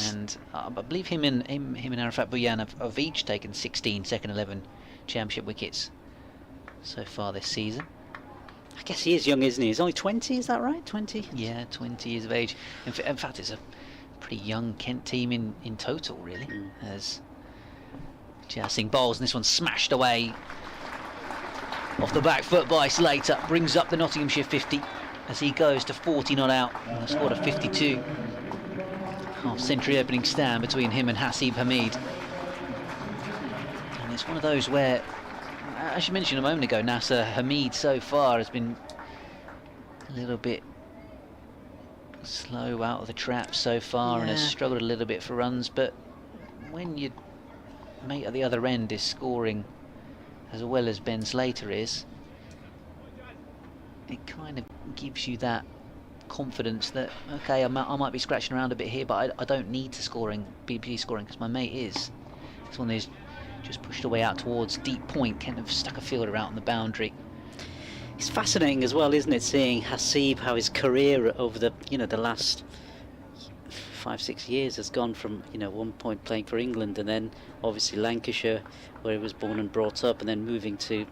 and I believe him and Arafat Bhuyan have each taken 16 second 11 championship wickets so far this season. I guess he is young, isn't he? He's only 20, is that right? 20? Yeah, 20 years of age. In fact, it's a pretty young Kent team in total, really. As Jas Singh bowls, and this one's smashed away off the back foot by Slater, brings up the Nottinghamshire 50 as he goes to 40 not out on a score of 52. Half-century opening stand between him and Hasib Hamid. And it's one of those where, as you mentioned a moment ago, Nasser Hamid so far has been a little bit slow out of the trap so far, and has struggled a little bit for runs, but when your mate at the other end is scoring as well as Ben Slater is, it kind of gives you that confidence that, okay, I might be scratching around a bit here, but I don't need to be scoring because my mate is. This one is just pushed away out towards deep point, kind of stuck a fielder out on the boundary. It's fascinating as well, isn't it, seeing Hasib, how his career over the the last 5-6 years has gone from one point playing for England, and then obviously Lancashire, where he was born and brought up, and then moving to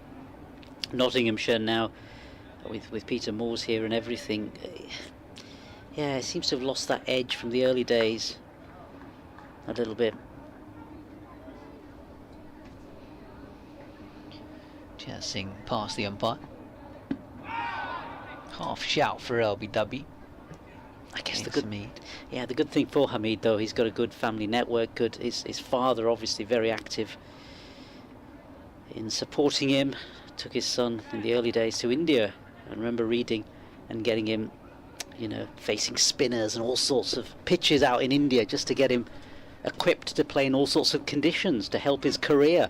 Nottinghamshire now, with Peter Moores here and everything. Yeah, it seems to have lost that edge from the early days a little bit. Jazz Singh past the umpire. Half shout for LBW. I guess the It's good, Hamid. yeah, the good thing for Hamid though, he's got a good family network. Good, his father obviously very active in supporting him. Took his son in the early days to India. I remember reading and getting him, you know, facing spinners and all sorts of pitches out in India just to get him equipped to play in all sorts of conditions to help his career.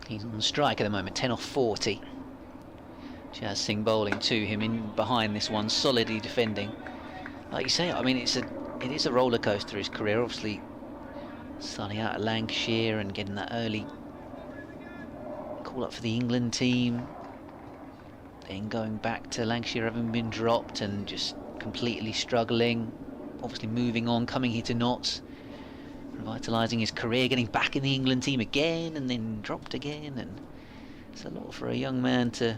He's on strike at the moment, 10 off 40. Jazz Singh bowling to him in behind this one, solidly defending. Like you say, I mean, it is a roller coaster, his career. Obviously, starting out at Lancashire and getting that early call up for the England team, then going back to Lancashire having been dropped and just completely struggling. Obviously, moving on, coming here to Notts, revitalising his career, getting back in the England team again, and then dropped again. And it's a lot for a young man to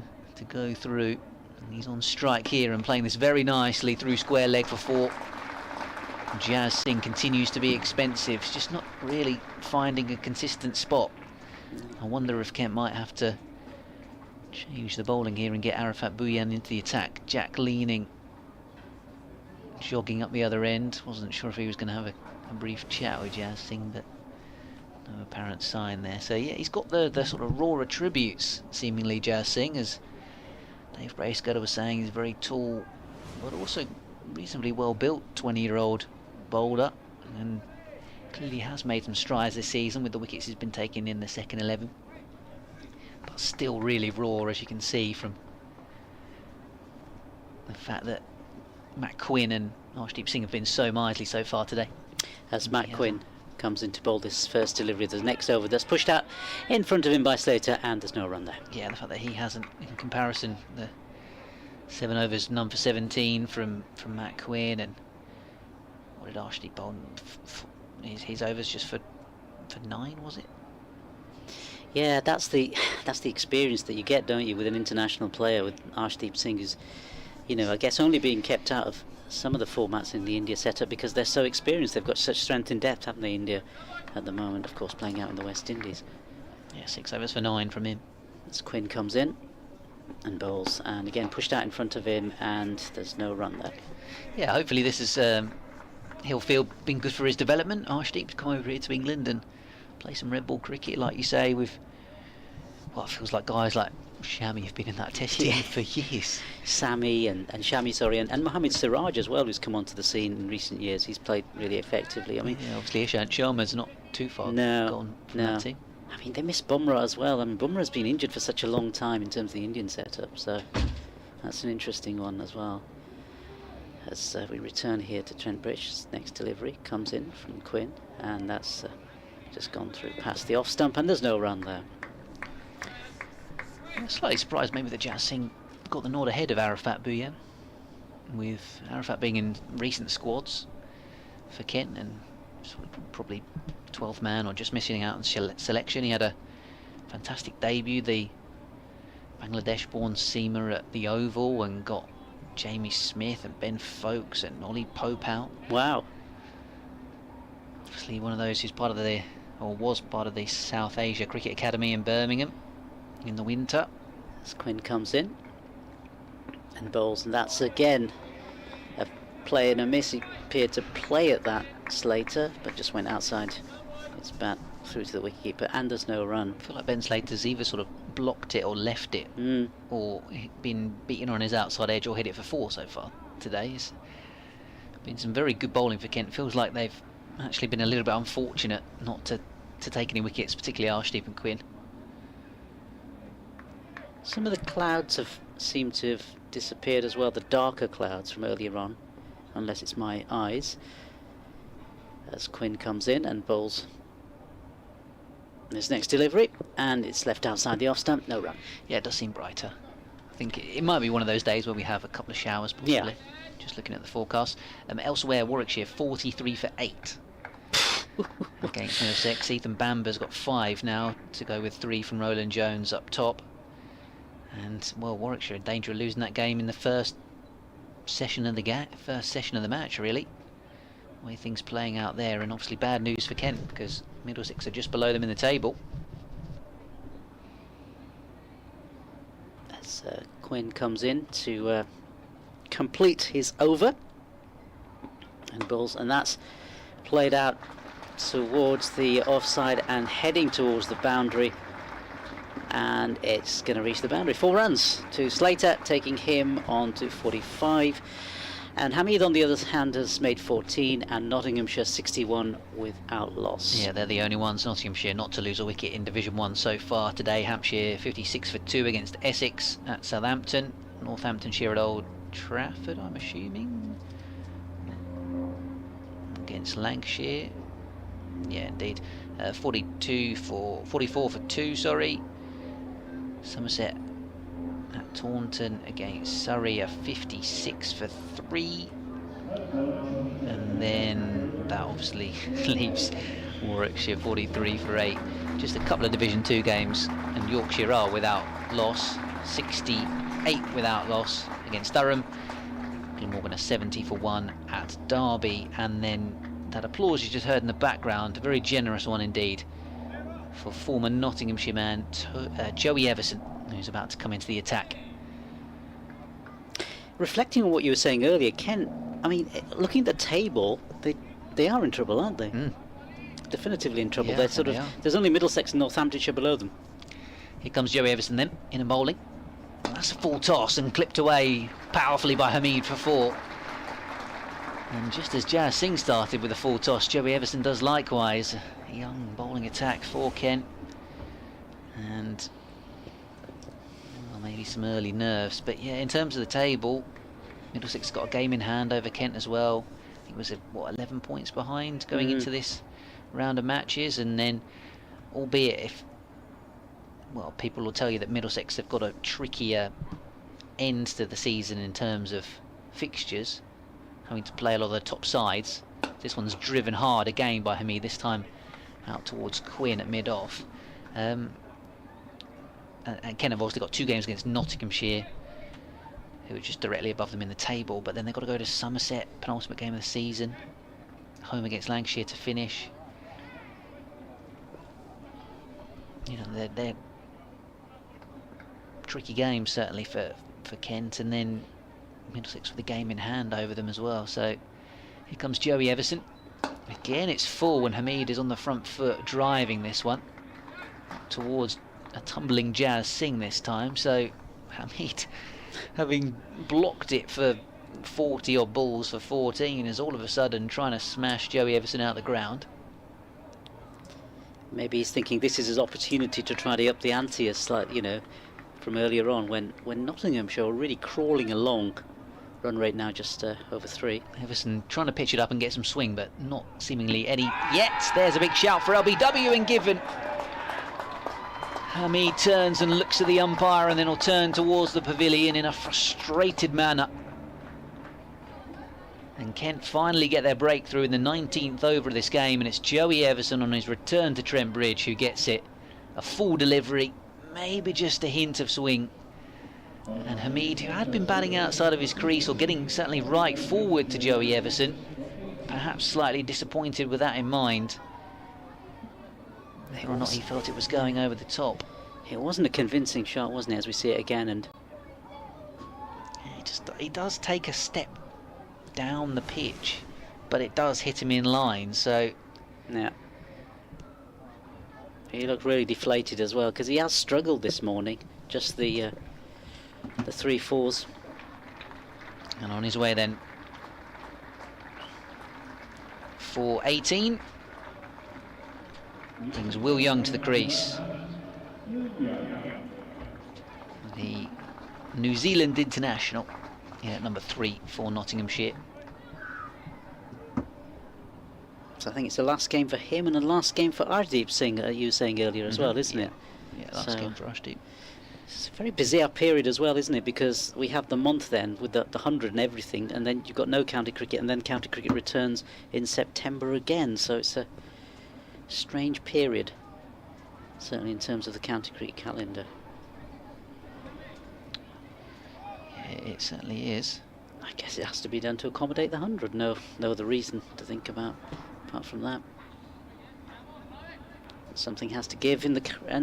go through. And he's on strike here and playing this very nicely through square leg for 4. Jazz Singh continues to be expensive. He's just not really finding a consistent spot. I wonder if Kent might have to change the bowling here and get Arafat Bhuyan into the attack. Jack leaning, jogging up the other end. Wasn't sure if he was going to have a brief chat with Jazz Singh, but no apparent sign there. So yeah, he's got the sort of raw attributes, seemingly, Jazz Singh, as Dave Bracecutter was saying. He's very tall, but also reasonably well built 20-year-old bowler, and clearly has made some strides this season with the wickets he's been taking in the second 11, but still really raw, as you can see from the fact that Matt Quinn and Arshdeep Singh have been so miserly so far today. As Matt Quinn comes in to bowl this first delivery of the next over, that's pushed out in front of him by Slater, and there's no run there. Yeah, the fact that he hasn't, in comparison, the 7 overs, none for 17 from Matt Quinn, and what did Arshdeep bowl? His overs just for 9, was it? Yeah, that's the experience that you get, don't you, with an international player, with Arshdeep Singh, who's, you know, I guess only being kept out of some of the formats in the India setup because they're so experienced. They've got such strength in depth, haven't they, India, at the moment, of course, playing out in the West Indies. Yeah, 6 overs for 9 from him. As Quinn comes in and bowls, and again pushed out in front of him, and there's no run there. Yeah, hopefully this is he'll feel been good for his development. Arshdeep to come over here to England and play some red ball cricket, like you say, with what feels like guys like Shami have been in that test team for years. Sami and Shami, sorry, and Mohammad Siraj as well, who's come onto the scene in recent years. He's played really effectively. I mean, yeah, obviously Ishant Sharma's not too far gone from that team. I mean, they miss Bumrah as well. I mean, Bumrah's been injured for such a long time in terms of the Indian setup, so that's an interesting one as well. As we return here to Trent Bridge's next delivery comes in from Quinn, and that's just gone through past the off stump, and there's no run there. I'm slightly surprised maybe that Jazz Singh got the nod ahead of Arafat Bhuyan, with Arafat being in recent squads for Kent and sort of probably 12th man or just missing out on selection. He had a fantastic debut, the Bangladesh-born seamer at the Oval, and got Jamie Smith and Ben Foakes and Ollie Pope out. Wow. Obviously one of those who's part of the, or was part of the South Asia Cricket Academy in Birmingham in the winter. As Quinn comes in and bowls, and that's again a play and a miss. He appeared to play at that, Slater, but just went outside his bat through to the wicketkeeper, and there's no run. I feel like Ben Slater's either sort of blocked it or left it, or been beaten on his outside edge or hit it for 4 so far today. It's been some very good bowling for Kent. Feels like they've actually been a little bit unfortunate not to take any wickets, particularly Arshdeep and Quinn. Some of the clouds have seemed to have disappeared as well, the darker clouds from earlier on, unless it's my eyes. As Quinn comes in and bowls his next delivery, and it's left outside the off stump, no run. Yeah, it does seem brighter. I think it might be one of those days where we have a couple of showers, possibly. Yeah. Just looking at the forecast. Elsewhere, Warwickshire 43 for 8. against Middlesex. Ethan Bamber's got 5 now, to go with 3 from Roland Jones up top. And, well, Warwickshire in danger of losing that game in the first session of the match, really. The way things playing out there, and obviously bad news for Kent, because Middlesex are just below them in the table. As Quinn comes in to complete his over and balls, and that's played out towards the offside and heading towards the boundary, and it's going to reach the boundary. 4 runs to Slater, taking him on to 45, and Hamid on the other hand has made 14, and Nottinghamshire 61 without loss. Yeah, they're the only ones, Nottinghamshire, not to lose a wicket in Division 1 so far today. Hampshire 56 for 2 against Essex at Southampton. Northamptonshire at Old Trafford, I'm assuming, against Lancashire. Yeah, indeed. 44 for 2, sorry. Somerset at Taunton against Surrey are 56 for 3. And then that obviously leaves Warwickshire 43 for 8. Just a couple of Division 2 games, and Yorkshire are without loss. 68 without loss against Durham. Glamorgan are 70 for 1 at Derby. And then that applause you just heard in the background, a very generous one indeed, for former Nottinghamshire man Joey Everson, who's about to come into the attack. Reflecting on what you were saying earlier, Ken, I mean, looking at the table, they are in trouble, aren't they? Definitively in trouble. Yeah, They're sort of, there's only Middlesex and Northamptonshire below them. Here comes Joey Everson then, in a bowling. That's a full toss and clipped away powerfully by Hamid for 4. And just as Jazz Singh started with a full toss, Joey Everson does likewise. A young bowling attack for Kent. And well, maybe some early nerves. But yeah, in terms of the table, Middlesex got a game in hand over Kent as well. I think it was, 11 points behind going into this round of matches. And then, albeit if, well, people will tell you that Middlesex have got a trickier end to the season in terms of fixtures, having to play a lot of the top sides. This one's driven hard again by Hamid, this time out towards Quinn at mid-off. And Kent have obviously got 2 games against Nottinghamshire, who are just directly above them in the table, but then they've got to go to Somerset, penultimate game of the season, home against Lancashire to finish. You know, they're tricky games certainly for Kent, and then Middlesex with a game in hand over them as well. So here comes Joey Everson. Again, it's full when Hamid is on the front foot driving this one towards a tumbling Jazz Singh this time. So Hamid, having blocked it for 40 odd balls for 14, is all of a sudden trying to smash Joey Everson out the ground. Maybe he's thinking this is his opportunity to try to up the ante, you know, from earlier on when Nottinghamshire are really crawling along. Run rate now just over 3. Everson trying to pitch it up and get some swing, but not seemingly any yet. There's a big shout for LBW and given. Hamid turns and looks at the umpire, and then will turn towards the pavilion in a frustrated manner. And Kent finally get their breakthrough in the 19th over of this game, and it's Joey Everson on his return to Trent Bridge who gets it. A full delivery, maybe just a hint of swing. And Hamid, who had been batting outside of his crease, or getting certainly right forward to Joey Everson, perhaps slightly disappointed with that in mind, whether or not he felt it was going over the top. It wasn't a convincing shot, wasn't it, as we see it again? And he does take a step down the pitch, but it does hit him in line, so yeah, he looked really deflated as well, because he has struggled this morning. Just the 3-4s. And on his way then for 18, brings Will Young to the crease. The New Zealand international, at number 3 for Nottinghamshire. So I think it's the last game for him and the last game for Arshdeep Singh, you were saying earlier as well, isn't it? Yeah, last game for Arshdeep. It's a very bizarre period as well, isn't it? Because we have the month then with the 100 and everything, and then you've got no county cricket, and then county cricket returns in September again. So it's strange period, certainly in terms of the county cricket calendar. Yeah, it certainly is. I guess it has to be done to accommodate the 100. No other reason to think about apart from that. Something has to give in the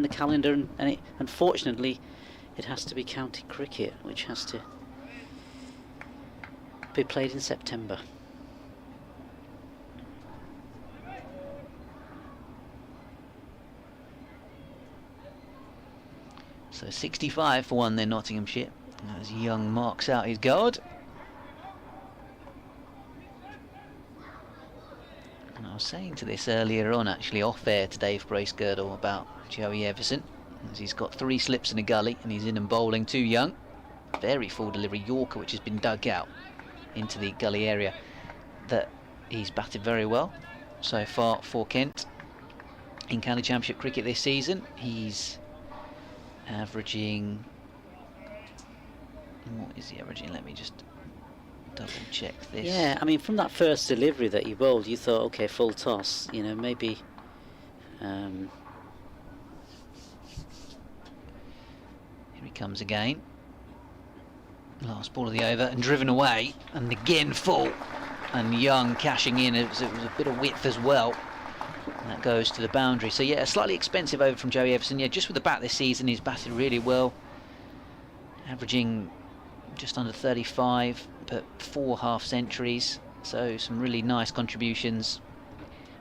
calendar, and unfortunately, it has to be county cricket, which has to be played in September. So 65 for 1 then, Nottinghamshire, as Young marks out his guard. And I was saying to this earlier on, actually off air to Dave Bracegirdle, about Joey Everson, as he's got 3 slips in a gully and he's in and bowling to Young. Very full delivery Yorker, which has been dug out into the gully area, that he's batted very well so far for Kent in county championship cricket this season. He's averaging, what is he averaging? Let me just double check this. Yeah, I mean, from that first delivery that he bowled, you thought, okay, full toss, you know, maybe Here he comes again. Last ball of the over and driven away, and again full, and Young cashing in. It was a bit of width as well, and that goes to the boundary. So yeah, a slightly expensive over from Joey Everson. Yeah, just with the bat this season, he's batted really well, averaging just under 35, but 4 half centuries. So some really nice contributions.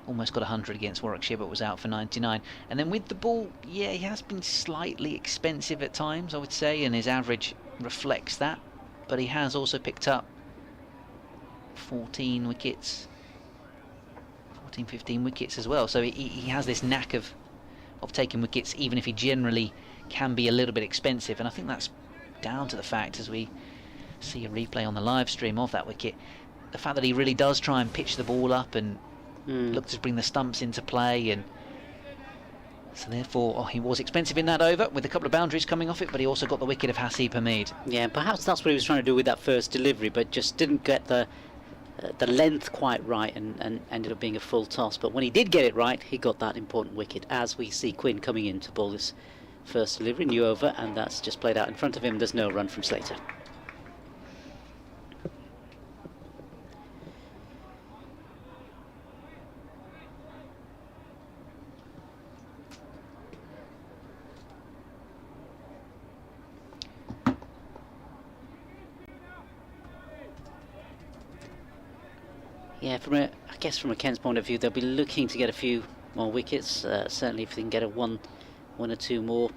Almost got 100 against Warwickshire, but was out for 99. And then with the ball, yeah, he has been slightly expensive at times, I would say, and his average reflects that. But he has also picked up 14 wickets, 14, 15 wickets as well. So he has this knack of taking wickets, even if he generally can be a little bit expensive. And I think that's down to the fact, as we see a replay on the live stream of that wicket, the fact that he really does try and pitch the ball up and look to bring the stumps into play, and so therefore he was expensive in that over with a couple of boundaries coming off it, but he also got the wicket of Hasib Hamid. Yeah, perhaps that's what he was trying to do with that first delivery, but just didn't get the length quite right, and ended up being a full toss. But when he did get it right, he got that important wicket, as we see Quinn coming in to bowl this first delivery, new over, and that's just played out in front of him. There's no run from Slater. Yeah, I guess from a Kent's point of view, they'll be looking to get a few more wickets. Certainly, if they can get one or two more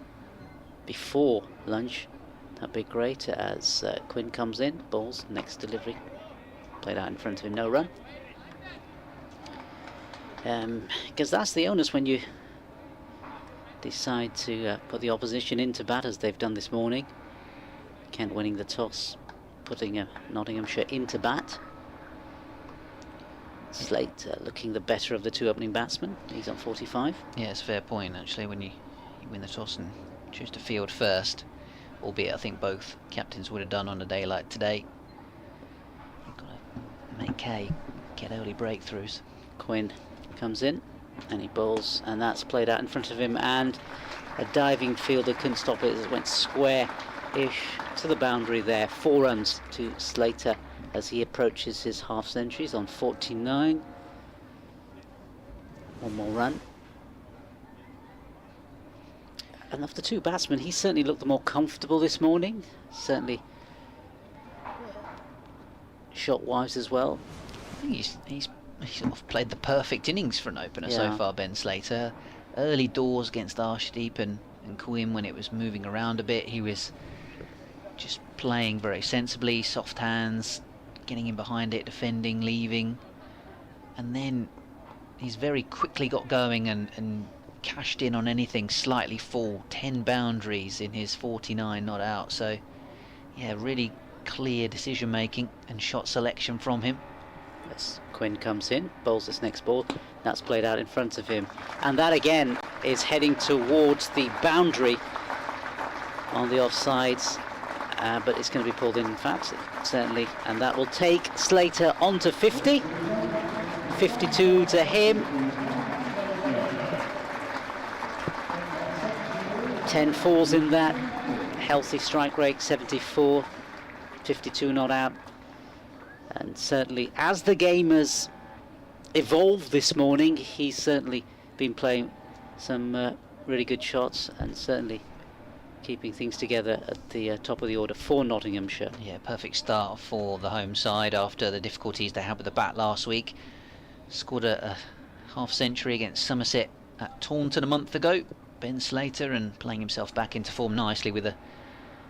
before lunch, that'd be great. As Quinn comes in, bowls next delivery, played out in front of him, no run. Because that's the onus when you decide to put the opposition into bat, as they've done this morning. Kent winning the toss, putting Nottinghamshire into bat. Slater looking the better of the 2 opening batsmen. He's on 45. Yeah, it's a fair point, actually, when you win the toss and choose to field first, albeit I think both captains would have done on a day like today. You've got to make hay, get early breakthroughs. Quinn comes in and he bowls, and that's played out in front of him, and a diving fielder couldn't stop it as it went square-ish to the boundary there. 4 runs to Slater as he approaches his half centuries on 49. One more run. And of the 2 batsmen, he certainly looked the more comfortable this morning. Certainly shot-wise as well. I think he's sort of played the perfect innings for an opener so far, Ben Slater. Early doors against Arshdeep and Quinn, when it was moving around a bit, he was just playing very sensibly, soft hands, getting in behind it, defending, leaving, and then he's very quickly got going and cashed in on anything slightly full. 10 boundaries in his 49 not out. So yeah, really clear decision making and shot selection from him. As Quinn comes in, bowls this next ball, that's played out in front of him, and that again is heading towards the boundary on the offsides. But it's going to be pulled in fact, certainly, and that will take Slater on to 50. 52 to him. 10 falls in that. Healthy strike rate, 74, 52 not out. And certainly, as the game has evolved this morning, he's certainly been playing some really good shots and certainly keeping things together at the top of the order for Nottinghamshire. Yeah, perfect start for the home side after the difficulties they had with the bat last week. Scored a half century against Somerset at Taunton a month ago. Ben Slater, and playing himself back into form nicely with a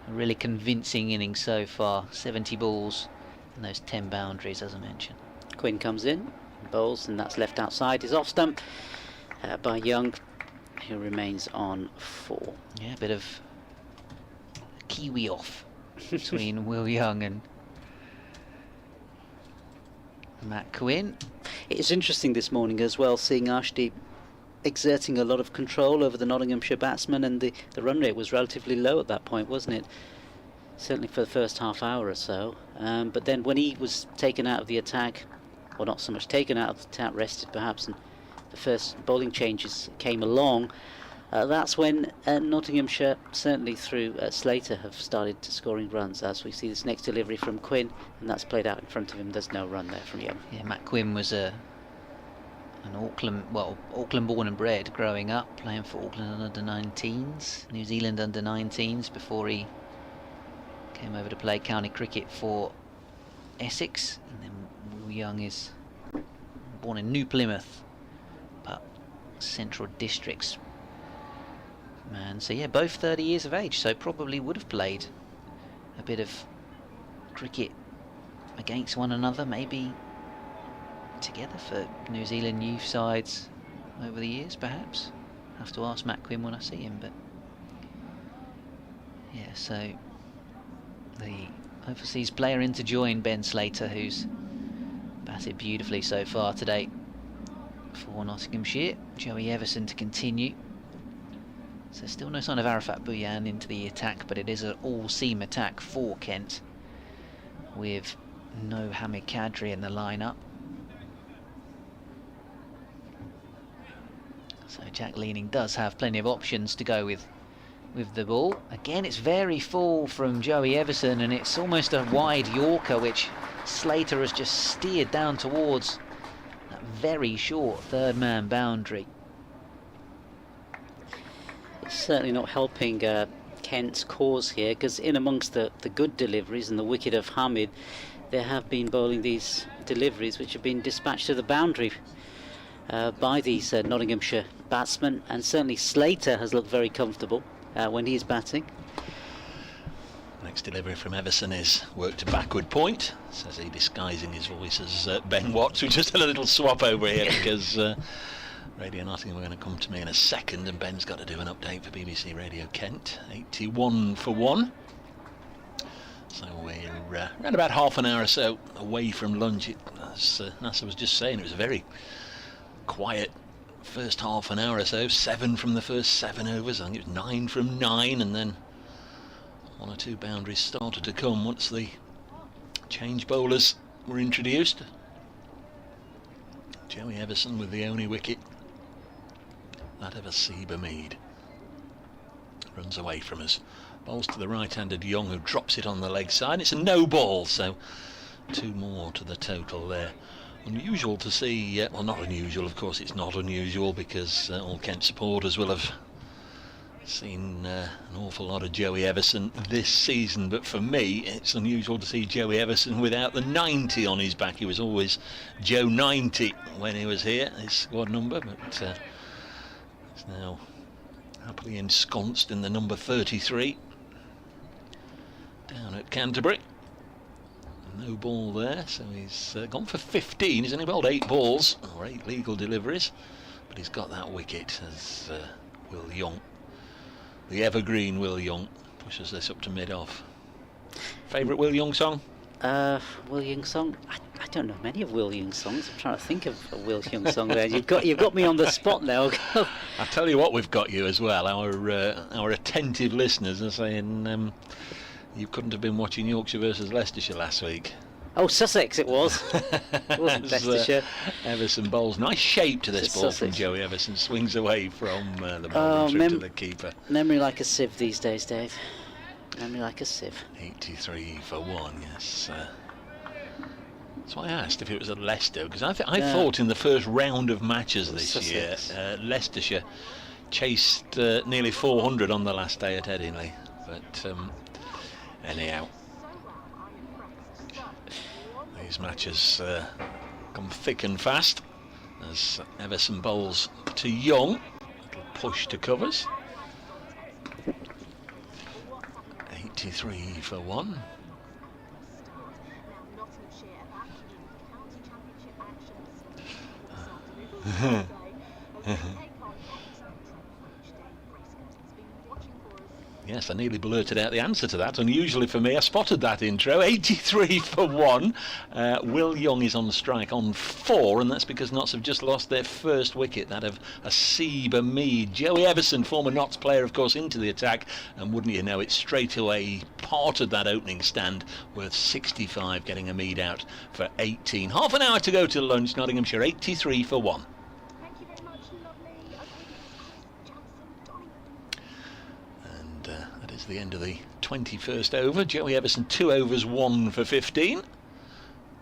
really convincing innings so far. 70 balls and those 10 boundaries, as I mentioned. Quinn comes in, bowls, and that's left outside. His off stump by Young, who remains on 4. Yeah, a bit of Kiwi off between Will Young and Matt Quinn. It's interesting this morning as well, seeing Arshdeep exerting a lot of control over the Nottinghamshire batsman, and the run rate was relatively low at that point, wasn't it? Certainly for the first half hour or so. But then when he was taken out of the attack, or not so much taken out of the attack, rested perhaps, and the first bowling changes came along, that's when Nottinghamshire, certainly through Slater, have started scoring runs, as we see this next delivery from Quinn, and that's played out in front of him. There's no run there from Young. Yeah, Matt Quinn was an Auckland born and bred, growing up, playing for Auckland under-19s, New Zealand under-19s, before he came over to play county cricket for Essex. And then Will Young is born in New Plymouth, but Central Districts man. So yeah, both 30 years of age, so probably would have played a bit of cricket against one another, maybe together for New Zealand youth sides over the years, perhaps. Have to ask Matt Quinn when I see him, but yeah, so the overseas player in to join Ben Slater, who's batted beautifully so far today for Nottinghamshire. Joey Everson to continue. So still no sign of Arafat Bhuyan into the attack, but it is an all-seam attack for Kent, with no Hamid Kadri in the lineup. So Jack Leaning does have plenty of options to go with the ball. Again, it's very full from Joey Everson, and it's almost a wide Yorker, which Slater has just steered down towards that very short third man boundary. It's certainly not helping Kent's cause here, because in amongst the good deliveries and the wicket of Hamid, there have been bowling these deliveries which have been dispatched to the boundary by these Nottinghamshire batsmen, and certainly Slater has looked very comfortable when he's batting. Next delivery from Everson is worked to backward point, says he, disguising his voice as Ben Watts. We just had a little swap over here because Radio Nottingham are going to come to me in a second, and Ben's got to do an update for BBC Radio Kent. 81 for 1. So we're around about half an hour or so away from lunch. As Nasser was just saying, it was a very quiet first half an hour or so. 7 from the first 7 overs. I think it was 9 from 9, and then 1 or 2 boundaries started to come once the change bowlers were introduced. Joey Everson with the only wicket, that of a Seba Mead. Runs away from us. Bowls to the right-handed Young, who drops it on the leg side. It's a no ball, so 2 more to the total there. Unusual to see, well, not unusual, of course it's not unusual, because all Kent supporters will have seen an awful lot of Joey Everson this season, but for me it's unusual to see Joey Everson without the 90 on his back. He was always Joe 90 when he was here, his squad number, but he's now happily ensconced in the number 33 down at Canterbury. No ball there, so he's gone for 15. He's only bowled 8 balls, or 8 legal deliveries, but he's got that wicket as Will Young, the evergreen Will Young, pushes this up to mid-off. Favourite Will Young song? Will Young song? I don't know many of Will Young's songs. I'm trying to think of a Will Young song there. You've got me on the spot now. I tell you what, we've got you as well. Our attentive listeners are saying you couldn't have been watching Yorkshire versus Leicestershire last week. Oh, Sussex it was. It wasn't Leicestershire. Everson bowls. Nice shape to this It's ball Sussex. from Joey Everson. Swings away from the ball through to the keeper. Memory like a sieve these days, Dave. Memory like a sieve. 83 for 1, yes. That's why I asked if it was at Leicester, because I thought in the first round of matches this Sussex. year, Leicestershire chased nearly 400 on the last day at Headingley. But anyhow, these matches come thick and fast as Everson bowls to Young. Little push to covers. 83 for 1. Yes, I nearly blurted out the answer to that. Unusually for me, I spotted that intro. 83 for 1. Will Young is on the strike on 4, and that's because Notts have just lost their first wicket, that of Asiba Mead. Joey Everson, former Notts player, of course, into the attack, and wouldn't you know it, straight away parted that opening stand worth 65, getting a Mead out for 18. Half an hour to go to lunch. Nottinghamshire 83 for 1. That is the end of the 21st over. Joey Everson 2 overs 1 for 15.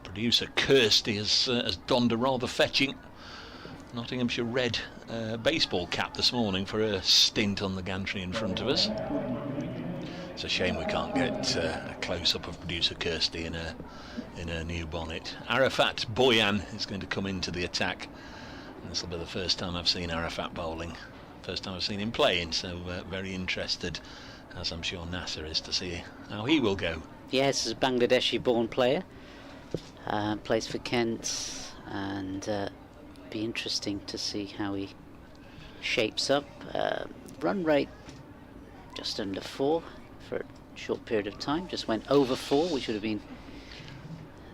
Producer Kirsty has donned a rather fetching Nottinghamshire red baseball cap this morning for her stint on the gantry in front of us. It's a shame we can't get a close-up of producer Kirsty in her new bonnet. Arafat Boyan is going to come into the attack. And this will be the first time I've seen Arafat bowling. First time I've seen him playing, so very interested, as I'm sure Nasser is, to see how he will go. Yes, he's a Bangladeshi-born player. Plays for Kent, and be interesting to see how he shapes up. Run rate just under 4 for a short period of time. Just went over 4, which would have been.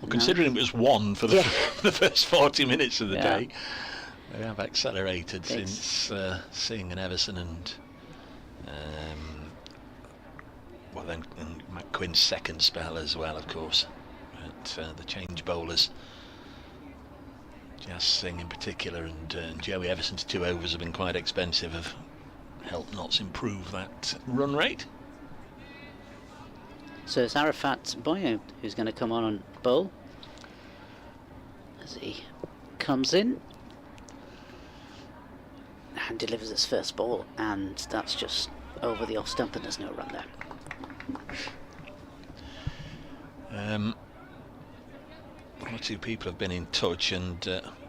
Well, considering it was 1 for the first 40 minutes of the day, they have accelerated since seeing an Everson and then McQuinn's second spell as well, of course. But the change bowlers, Jas Singh in particular, and Joey Everson's 2 overs have been quite expensive, have helped Notts improve that run rate. So it's Arafat Boyan who's going to come on and bowl as he comes in and delivers its first ball, and that's just over the off stump, and there's no run there. One or two people have been in touch and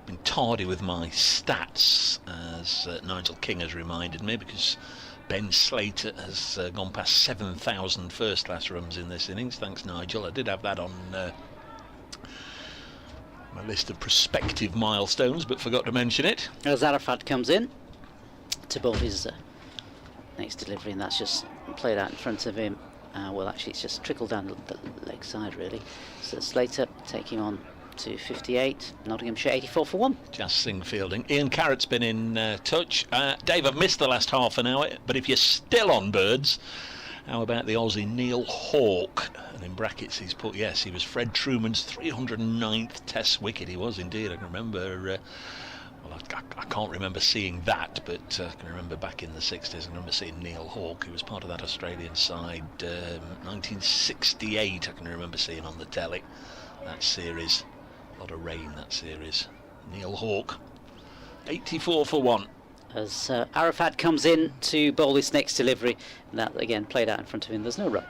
been tardy with my stats, as Nigel King has reminded me, because Ben Slater has gone past 7,000 first-class runs in this innings. Thanks, Nigel. I did have that on my list of prospective milestones, but forgot to mention it. As Arafat comes in to bowl his next delivery, and that's just played out in front of him. Well, actually, it's just trickled down the leg side, really. So Slater taking on to 58, Nottinghamshire 84 for 1. Jas Singh fielding. Ian Carrott's been in touch. Dave, I've missed the last half an hour, but if you're still on birds, how about the Aussie Neil Hawke? And in brackets he's put, yes, he was Fred Truman's 309th Test wicket. He was indeed. I can remember, I can't remember seeing that, but I can remember back in the 60s, I can remember seeing Neil Hawke, who was part of that Australian side. 1968, I can remember seeing on the telly that series. A lot of rain, that series. Neil Hawke, 84 for 1. As Arafat comes in to bowl his next delivery, and that again played out in front of him. There's no run.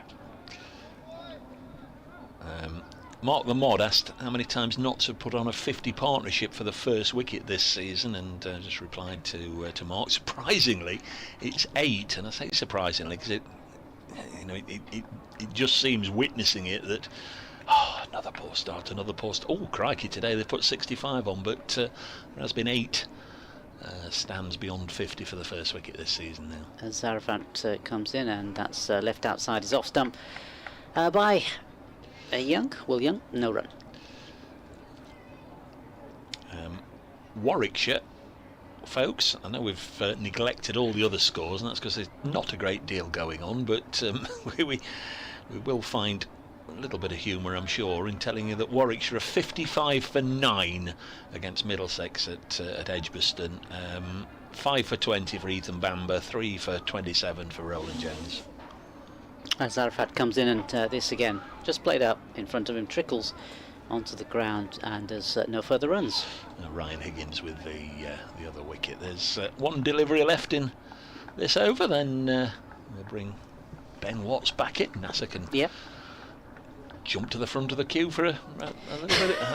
Mark the Mod asked how many times Notts have put on a 50 partnership for the first wicket this season, and just replied to Mark, surprisingly it's 8. And I say surprisingly because it just seems, witnessing it, that another poor start. Oh crikey, today they've put 65 on, but there has been 8 stands beyond 50 for the first wicket this season now. As Arafat comes in, and that's left outside his off stump by Will Young, no run. Warwickshire, folks, I know we've neglected all the other scores, and that's because there's not a great deal going on, but we will find a little bit of humour, I'm sure, in telling you that Warwickshire are 55 for 9 against Middlesex at Edgbaston. 5 for 20 for Ethan Bamber, 3 for 27 for Roland Jones. As Arafat comes in, and this again just played out in front of him, trickles onto the ground, and there's no further runs. Ryan Higgins with the other wicket. There's one delivery left in this over, then we'll bring Ben Watts back in. NASA can jump to the front of the queue for a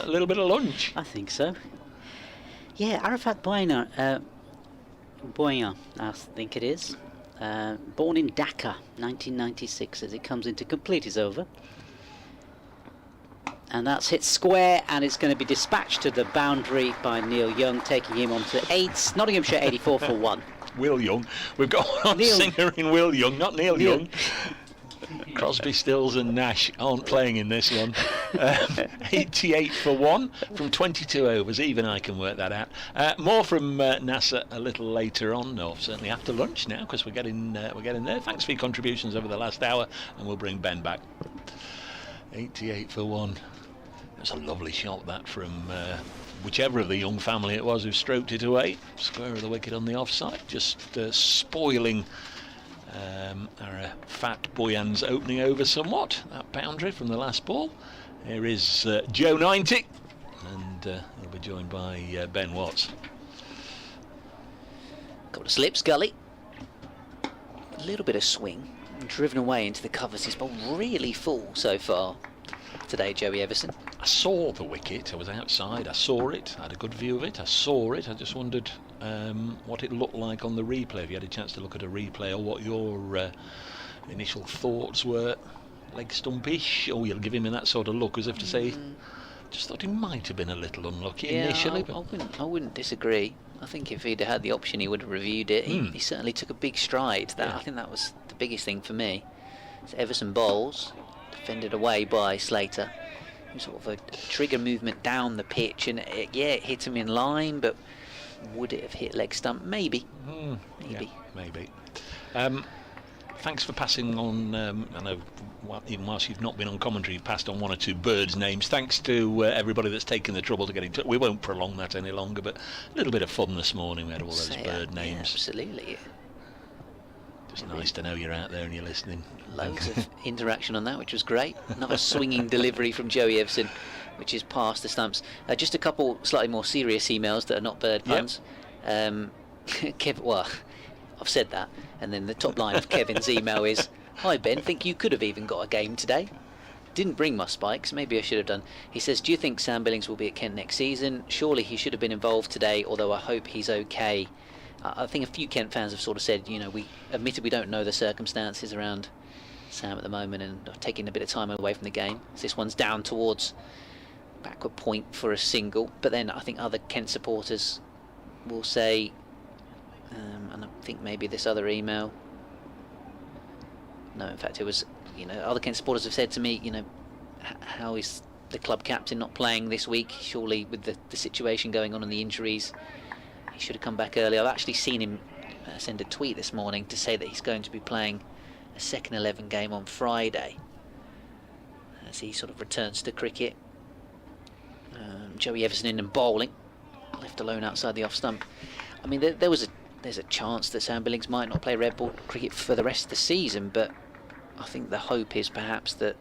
little bit of lunch. I think so. Yeah, Arafat Boyna, I think it is. Born in Dhaka, 1996, as he comes in to complete his over. And that's hit square, and it's going to be dispatched to the boundary by Neil Young, taking him on to 8. Nottinghamshire 84 for 1. Will Young. We've got one singer in Will Young, not Neil Young. Crosby, Stills and Nash aren't playing in this one. 88 for 1 from 22 overs. Even I can work that out. More from NASA a little later on. No, certainly after lunch now, because we're getting there. Thanks for your contributions over the last hour, and we'll bring Ben back. 88 for 1. That's a lovely shot, that, from whichever of the Young family it was who stroked it away. Square of the wicket on the offside, just spoiling our Fat Boyan's opening over somewhat. That boundary from the last ball. Here is Joe 90, and he'll be joined by Ben Watts. Couple of slips, Gully. A little bit of swing. Driven away into the covers. He's bowled really full so far today, Joey Everson. I saw the wicket. I was outside. I saw it. I had a good view of it. I saw it. I just wondered what it looked like on the replay. If you had a chance to look at a replay, or what your initial thoughts were. Leg stumpish. Oh, you'll give him that sort of look, as if to say, just thought he might have been a little unlucky initially. I wouldn't disagree. I think if he'd had the option, he would have reviewed it. He certainly took a big stride. I think that was the biggest thing for me. So Everson bowls, defended away by Slater. Sort of a trigger movement down the pitch, and it hit him in line, but would it have hit leg stump? Maybe. Maybe. Thanks for passing on. I know, even whilst you've not been on commentary, you've passed on one or two birds' names. Thanks to everybody that's taken the trouble to get in touch. We won't prolong that any longer, but a little bit of fun this morning. We had all those bird names. Absolutely. Just nice to know you're out there and you're listening. Loads of interaction on that, which was great. Another swinging delivery from Joey Everson, which is past the stumps. Just a couple slightly more serious emails that are not bird puns. Well, I've said that, and then the top line of Kevin's email is, "Hi Ben, think you could have even got a game today. Didn't bring my spikes, maybe I should have done." He says, "Do you think Sam Billings will be at Kent next season? Surely he should have been involved today, although I hope he's okay." I think a few Kent fans have sort of said, we don't know the circumstances around Sam at the moment, and taking a bit of time away from the game. So this one's down towards backward point for a single, but then I think other Kent supporters will say, and I think maybe this other email, no, in fact it was, other Kent supporters have said to me, how is the club captain not playing this week? Surely with the situation going on and the injuries, he should have come back early. I've actually seen him send a tweet this morning to say that he's going to be playing a second 11 game on Friday as he sort of returns to cricket. Joey Everson in and bowling, left alone outside the off stump. I mean, there's a chance that Sam Billings might not play red ball cricket for the rest of the season, but I think the hope is perhaps that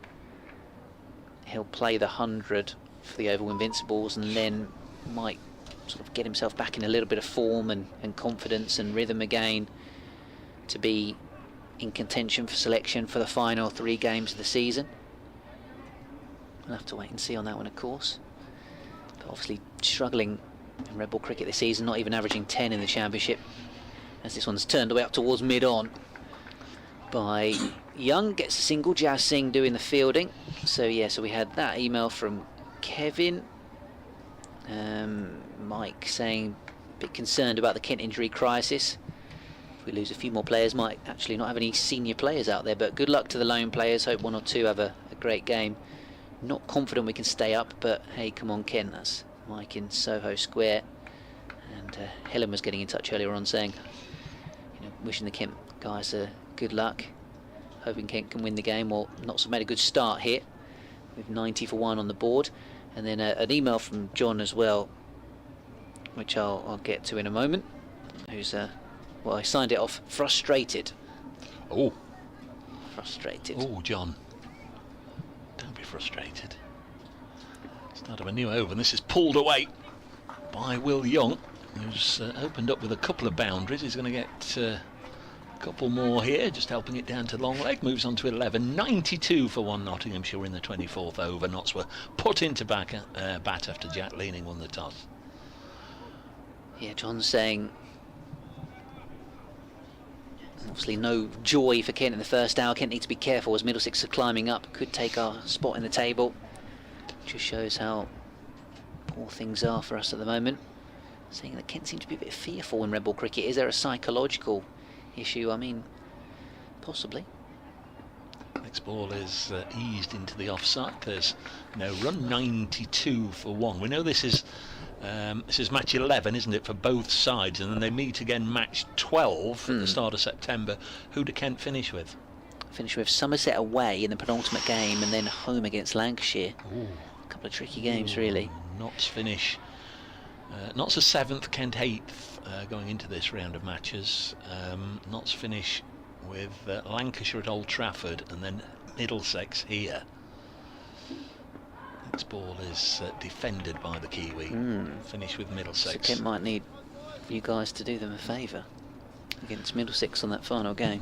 he'll play the 100 for the Oval Invincibles, and then might sort of get himself back in a little bit of form and confidence and rhythm again to be in contention for selection for the final 3 games of the season. We'll have to wait and see on that one, of course. But obviously struggling in red ball cricket this season, not even averaging 10 in the championship, as this one's turned away up towards mid-on by Young. Gets a single, Jazz Singh doing the fielding. So we had that email from Kevin. Mike saying a bit concerned about the Kent injury crisis. If we lose a few more players, might actually not have any senior players out there, but good luck to the lone players. Hope 1 or 2 have a great game. Not confident we can stay up, but hey, come on Kent. That's Mike in Soho Square. And Helen was getting in touch earlier on saying, wishing the Kent guys good luck, hoping Kent can win the game. Well, Notts have made a good start here. with 90 for 1 on the board. And then an email from John as well, which I'll get to in a moment, who's, well, I signed it off, frustrated. Oh. Frustrated. Oh, John. Don't be frustrated. Start of a new over, and this is pulled away by Will Young, who's opened up with a couple of boundaries. He's going to get a couple more here, just helping it down to long leg. Moves on to 11. 92 for 1 Nottinghamshire in the 24th over. Knots were put into bat after Jack Leaning won the toss. Yeah, John's saying obviously no joy for Kent in the first hour. Kent needs to be careful as Middlesex are climbing up. Could take our spot in the table. Just shows how poor things are for us at the moment. Saying that Kent seems to be a bit fearful in red ball cricket. Is there a psychological issue? I mean, possibly. Next ball is eased into the offside. There's no run. 92 for 1. We know this is match 11, isn't it, for both sides, and then they meet again match 12 at the start of September. Who do Kent finish with? Finish with Somerset away in the penultimate game, and then home against Lancashire. Ooh. A couple of tricky games, really. Notts finish. Notts are 7th, Kent 8th going into this round of matches. Notts finish with Lancashire at Old Trafford, and then Middlesex here. Next ball is defended by the Kiwi. Finish with Middlesex. So Kent might need you guys to do them a favour against Middlesex on that final game.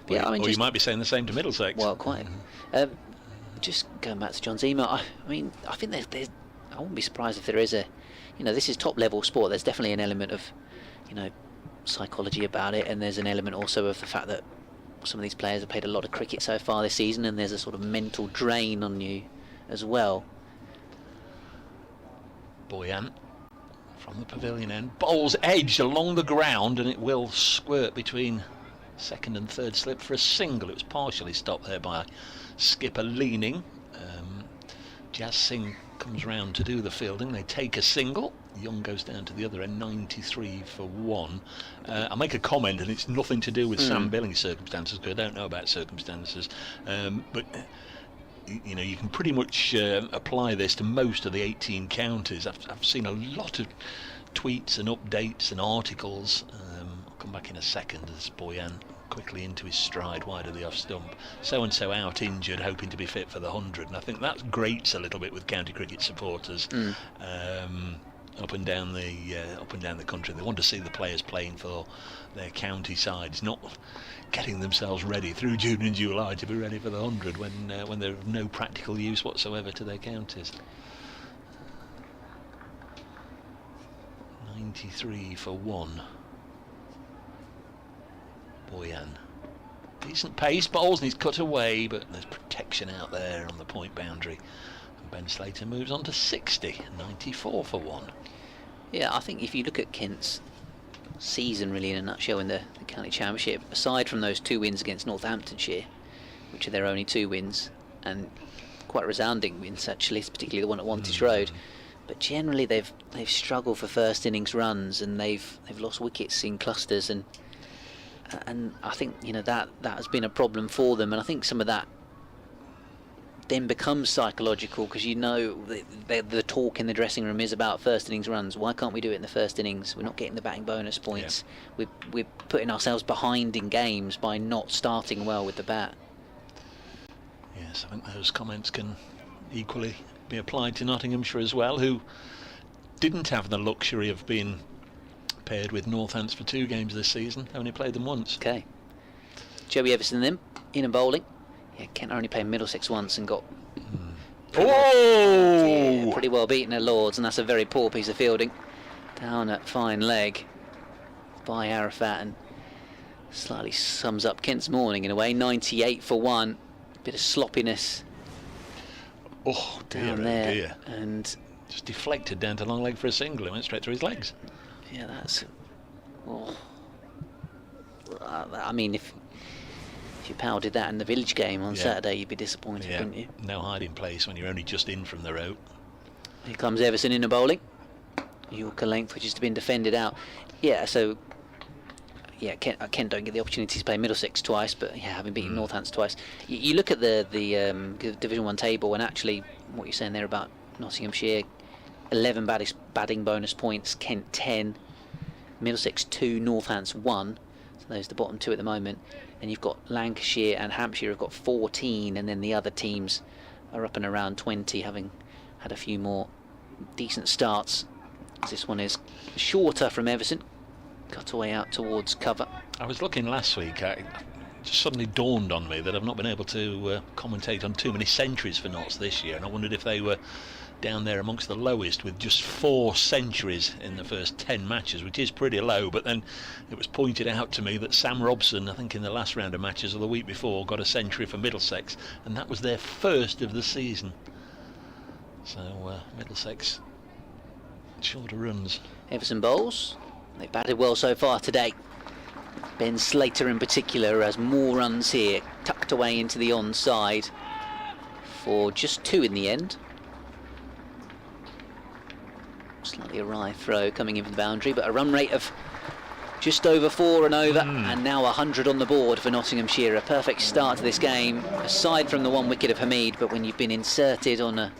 Well, yeah, I mean, or you might be saying the same to Middlesex. Well, quite. Just going back to John's email, I mean, I think there's I wouldn't be surprised if there is this is top level sport. There's definitely an element of, psychology about it, and there's an element also of the fact that some of these players have played a lot of cricket so far this season, and there's a sort of mental drain on you as well. Boyan from the pavilion end, bowls edged along the ground, and it will squirt between second and third slip for a single. It was partially stopped there by skipper Leaning. Jazz Singh comes round to do the fielding. They take a single. Young goes down to the other end. 93 for 1. I'll make a comment, and it's nothing to do with Sam Billing's circumstances, because I don't know about circumstances, but you can pretty much apply this to most of the 18 counties. I've seen a lot of tweets and updates and articles. I'll come back in a second as Boyan quickly into his stride, wide of the off stump. So and so out injured, hoping to be fit for the 100, and I think that grates a little bit with county cricket supporters up and down the country. They want to see the players playing for their county sides, not getting themselves ready through June and July to be ready for the 100 when they're of no practical use whatsoever to their counties. 93 for 1. Boyan. Decent pace, bowls, and he's cut away, but there's protection out there on the point boundary. And Ben Slater moves on to 60. 94 for 1. Yeah, I think if you look at Kent's season really in a nutshell in the county championship, aside from those 2 wins against Northamptonshire, which are their only 2 wins, and quite resounding wins actually, particularly the one at Wantage Road, but generally they've struggled for first innings runs, and they've lost wickets in clusters, and I think that has been a problem for them, and I think some of that then becomes psychological, because the talk in the dressing room is about first innings runs. Why can't we do it in the first innings? We're not getting the batting bonus points. Yeah. We're putting ourselves behind in games by not starting well with the bat. Yes, I think those comments can equally be applied to Nottinghamshire as well, who didn't have the luxury of being paired with Northants for 2 games this season. Only played them once. Okay. Joey Everson then in and bowling. Yeah, Kent only played Middlesex once and got pretty well beaten at Lords, and that's a very poor piece of fielding. Down at fine leg by Arafat, and slightly sums up Kent's morning in a way. 98 for 1. Bit of sloppiness. Oh dear, down there. oh dear. And just deflected down to long leg for a single. It went straight through his legs. Yeah, that's. I mean, if you Powell did that in the village game on Saturday, you'd be disappointed, wouldn't you? No hiding place when you're only just in from the road. Here comes Everson in the bowling. Yorker length, which has been defended out. Yeah, so Kent don't get the opportunity to play Middlesex twice, but yeah, having beaten Northampton twice. You look at the Division 1 table, and actually what you're saying there about Nottinghamshire, 11 batting bonus points, Kent 10, Middlesex 2, Northants 1. So those are the bottom two at the moment. And you've got Lancashire and Hampshire have got 14, and then the other teams are up and around 20, having had a few more decent starts. This one is shorter from Everson, cut away out towards cover. I was looking last week. It just suddenly dawned on me that I've not been able to commentate on too many centuries for Notts this year, and I wondered if they were down there amongst the lowest with just 4 centuries in the first 10 matches, which is pretty low. But then it was pointed out to me that Sam Robson, I think in the last round of matches of the week before, got a century for Middlesex, and that was their first of the season. So Middlesex shorter runs. Everson bowls. They've batted well so far today. Ben Slater in particular has more runs here, tucked away into the onside for just 2 in the end. Slightly awry throw coming in from the boundary, but a run rate of just over 4 and over, and now 100 on the board for Nottinghamshire. A perfect start to this game, aside from the 1 wicket of Hamid. But when you've been inserted on a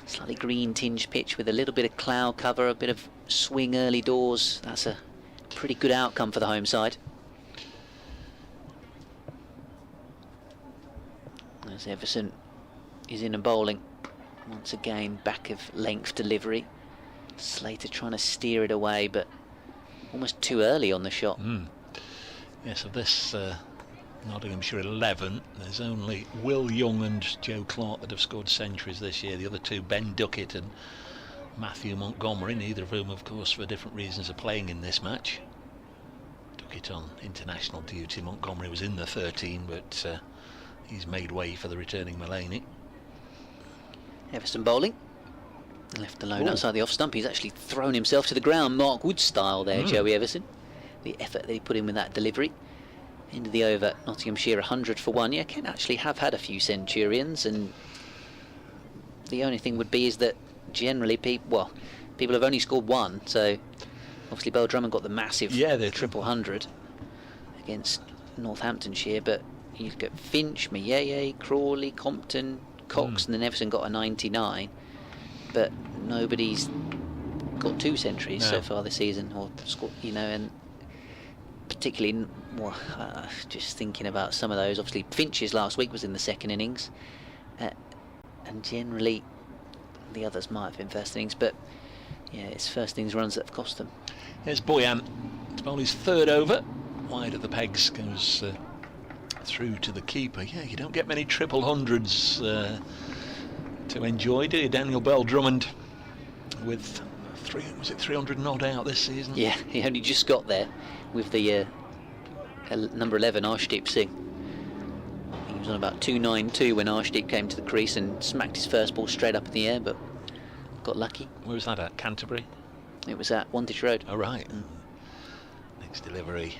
slightly green tinged pitch with a little bit of cloud cover, a bit of swing early doors, that's a pretty good outcome for the home side. As Everson is in and bowling, once again back of length delivery. Slater trying to steer it away, but almost too early on the shot. Yes, of this Nottinghamshire 11, there's only Will Young and Joe Clark that have scored centuries this year. The other two, Ben Duckett and Matthew Montgomery, neither of whom, of course, for different reasons, are playing in this match. Duckett on international duty, Montgomery was in the 13, but he's made way for the returning Mullaney. Everson bowling. Left alone outside the off stump. He's actually thrown himself to the ground, Mark Wood style there, Joey Everson. The effort that he put in with that delivery. Into the over, Nottinghamshire 100 for 1. Yeah, Kent actually have had a few centurions, and the only thing would be is that generally people have only scored 1, so obviously Beau Drummond got the massive triple 100 against Northamptonshire, but you've got Finch, Mayeye, Crawley, Compton, Cox, and then Everson got a 99. But nobody's got 2 centuries so far this season, or scored, and particularly, just thinking about some of those. Obviously, Finch's last week was in the second innings, and generally the others might have been first innings. But yeah, it's first innings runs that have cost them. Here's Boyan to bowl his 3rd over, wide of the pegs, goes through to the keeper. Yeah, you don't get many triple hundreds to enjoy, do you? Daniel Bell Drummond with 300 not out this season? Yeah, he only just got there with the number 11 Arshdeep Singh. He was on about 292 when Arshdeep came to the crease and smacked his first ball straight up in the air, but got lucky. Where was that at? Canterbury? It was at Wantage Road. Oh right. Next delivery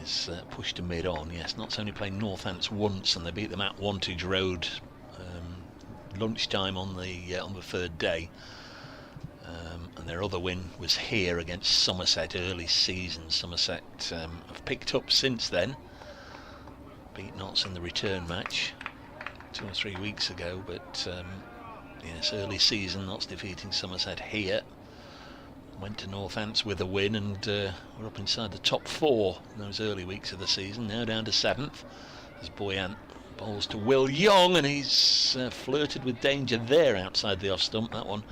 is pushed to mid-on. Yes, Notts only played Northants once, and they beat them at Wantage Road lunchtime on the 3rd day. And their other win was here against Somerset early season. Somerset have picked up since then. Beat Notts in the return match 2 or 3 weeks ago, but yes, early season Notts defeating Somerset here. Went to Northants with a win, and we're up inside the top 4 in those early weeks of the season. Now down to 7th as Boyan bowls to Will Young, and he's flirted with danger there outside the off stump. That one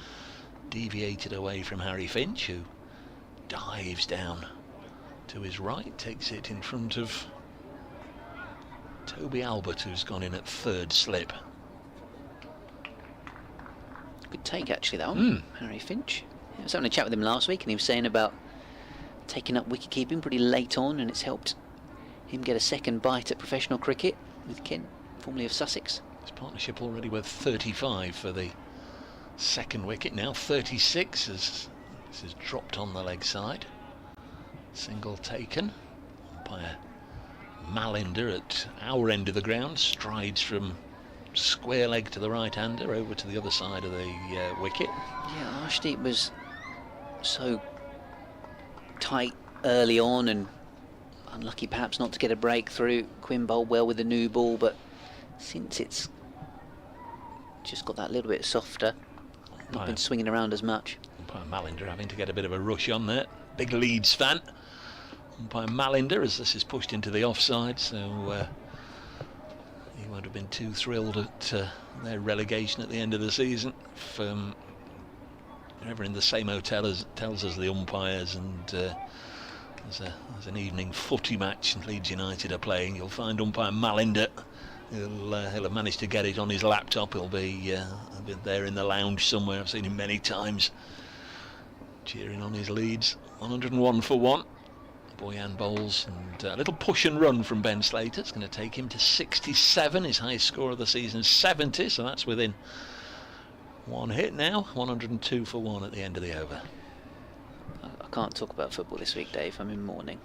deviated away from Harry Finch, who dives down to his right, takes it in front of Toby Albert, who's gone in at 3rd slip. Good take actually, that one. Harry Finch. I was having a chat with him last week, and he was saying about taking up wicket keeping pretty late on, and it's helped him get a second bite at professional cricket with Kent, formerly of Sussex. His partnership already worth 35 for the 2nd wicket, now 36 as this is dropped on the leg side. Single taken. Umpire Malinder at our end of the ground strides from square leg to the right-hander over to the other side of the wicket. Yeah, Arshdeep was so tight early on and unlucky perhaps not to get a breakthrough. Quinn bowled well with the new ball, but since it's just got that little bit softer, not been swinging around as much. Umpire Malinder having to get a bit of a rush on there. Big Leeds fan. Umpire Malinder, as this is pushed into the offside, so he won't have been too thrilled at their relegation at the end of the season. If you're ever in the same hotel as the umpires, and there's an evening footy match and Leeds United are playing, you'll find umpire Malinder. He'll have managed to get it on his laptop. He'll be there in the lounge somewhere. I've seen him many times cheering on his Leeds. 101 for 1. Boyan bowls, and a little push and run from Ben Slater. It's going to take him to 67. His highest score of the season is 70, so that's within one hit now. 102 for 1 at the end of the over. I can't talk about football this week, Dave. I'm in mourning.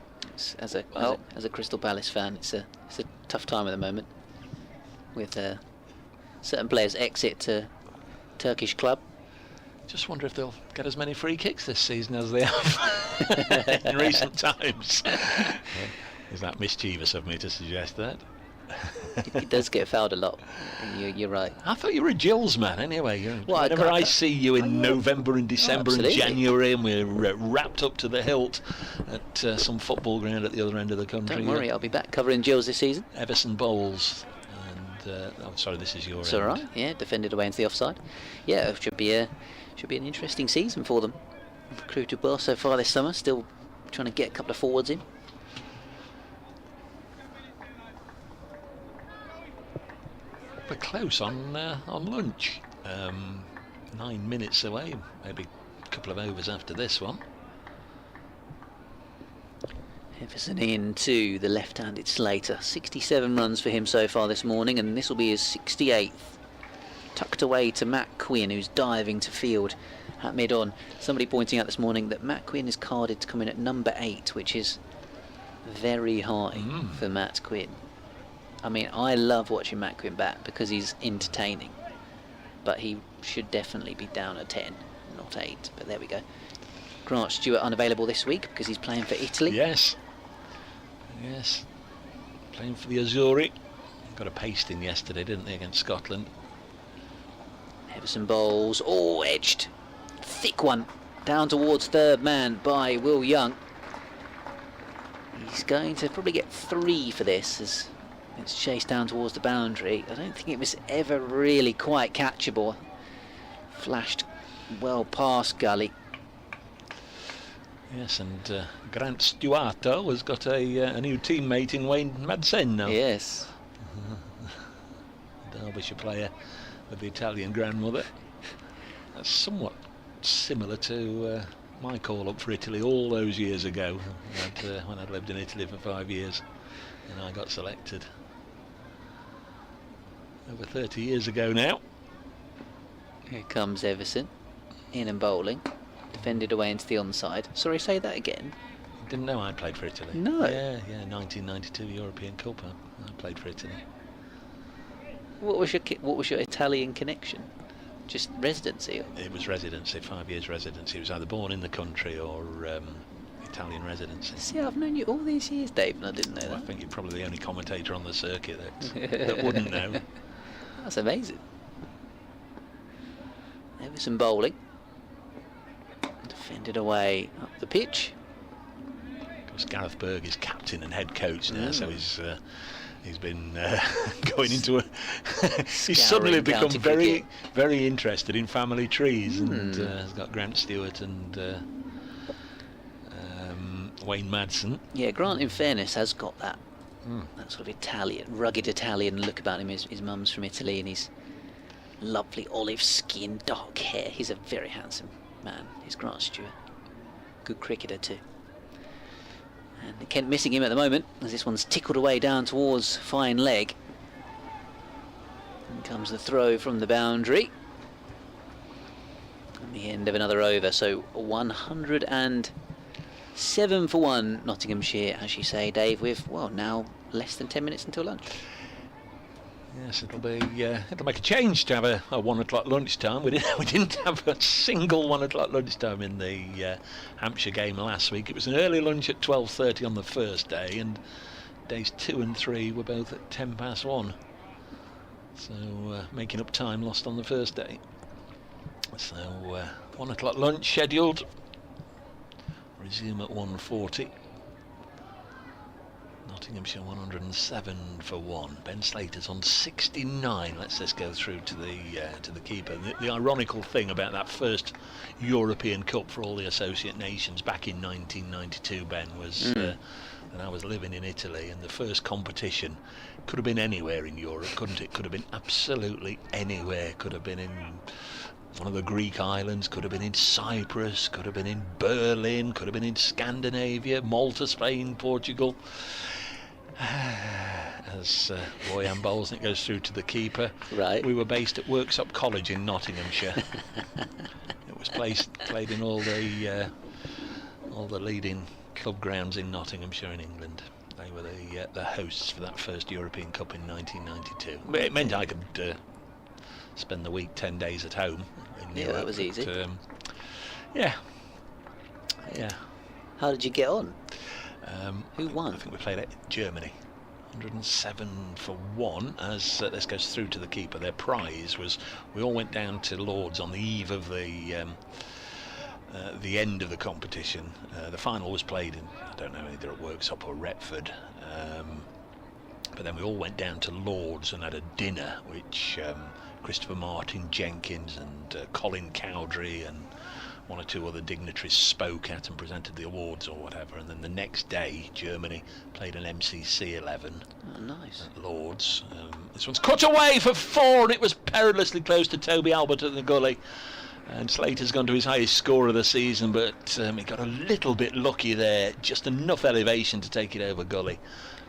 As a Crystal Palace fan, it's a tough time at the moment with certain players exit to Turkish club. Just wonder if they'll get as many free kicks this season as they have in recent times. Is that mischievous of me to suggest that? It does get fouled a lot. You're right. I thought you were a Gills man anyway. Well, whenever I see you in November and December and January, and we're wrapped up to the hilt at some football ground at the other end of the country. Don't worry, I'll be back covering Gills this season. Everson bowls. I'm sorry, this is your It's end. all right. Yeah, defended away into the offside. Yeah, it should be an interesting season for them. Recruited well so far this summer. Still trying to get a couple of forwards in. We're close on lunch. 9 minutes away, maybe a couple of overs after this one. Everson into the left-handed Slater. 67 runs for him so far this morning, and this will be his 68th. Tucked away to Matt Quinn, who's diving to field at mid-on. Somebody pointing out this morning that Matt Quinn is carded to come in at number 8, which is very high for Matt Quinn. I mean, I love watching Matt Quinn bat because he's entertaining, but he should definitely be down at 10, not 8. But there we go. Grant Stewart unavailable this week because he's playing for Italy. Yes, playing for the Azzurri. Got a pasting yesterday, didn't they, against Scotland? Everson bowls, edged, thick one, down towards third man by Will Young. He's going to probably get 3 for this as it's chased down towards the boundary. I don't think it was ever really quite catchable. Flashed well past gully. Yes, and Grant Stuarto has got a new teammate in Wayne Madsen now. Yes. Derbyshire player with the Italian grandmother. That's somewhat similar to my call-up for Italy all those years ago, when I'd lived in Italy for 5 years and I got selected. Over 30 years ago now. Here comes Everson, in and bowling. Defended away into the onside. Sorry, say that again. Didn't know I'd played for Italy. No. Yeah, 1992 European Cup. I played for Italy. What was your Italian connection? Just residency? It was residency, 5 years residency. It was either born in the country or Italian residency. See, I've known you all these years, Dave, and I didn't know that. I think you're probably the only commentator on the circuit that wouldn't know. That's amazing. Everson bowling. Defended away up the pitch. Of course, Gareth Berg is captain and head coach now, so he's been going into a... he's suddenly become very, very interested in family trees, and has got Grant Stewart and Wayne Madsen. Yeah, Grant, in fairness, has got that sort of Italian, rugged Italian look about him. His mum's from Italy, and he's lovely olive skin, dark hair. He's a very handsome man. He's Grant Stewart. Good cricketer too. And Kent missing him at the moment, as this one's tickled away down towards fine leg. And comes the throw from the boundary. And the end of another over, so 107 for 1 Nottinghamshire, as you say, Dave, with, well, now less than 10 minutes until lunch. Yes, it'll make a change to have a 1 o'clock lunchtime. We didn't have a single 1 o'clock lunchtime in the Hampshire game last week. It was an early lunch at 12:30 on the first day, and days 2 and 3 were both at 1:10. So making up time lost on the first day. So 1 o'clock lunch scheduled. Resume at 1:40. Nottinghamshire 107 for 1. Ben Slater's on 69. Let's just go through to the keeper. The ironical thing about that first European Cup for all the associate nations back in 1992, Ben, was that I was living in Italy, and the first competition could have been anywhere in Europe, couldn't it? Could have been absolutely anywhere. Could have been in one of the Greek islands, could have been in Cyprus, could have been in Berlin, could have been in Scandinavia, Malta, Spain, Portugal. As Boyan Bolesnik goes through to the keeper. Right. We were based at Worksop College in Nottinghamshire. It was played in all the leading club grounds in Nottinghamshire in England. They were the hosts for that first European Cup in 1992. It meant I could spend the week 10 days at home in Europe. That was easy. Yeah. How did you get on? Who won? I think we played at Germany. 107 for 1 as this goes through to the keeper. Their prize was, we all went down to Lords on the eve of the end of the competition. The final was played in, I don't know, either at Worksop or Retford. But then we all went down to Lords and had a dinner, which Christopher Martin Jenkins and Colin Cowdrey and one or two other dignitaries spoke at and presented the awards or whatever. And then the next day, Germany played an MCC 11 nice. At Lords. This one's cut away for 4, and it was perilously close to Toby Albert at the gully. And Slater's gone to his highest score of the season, but he got a little bit lucky there, just enough elevation to take it over gully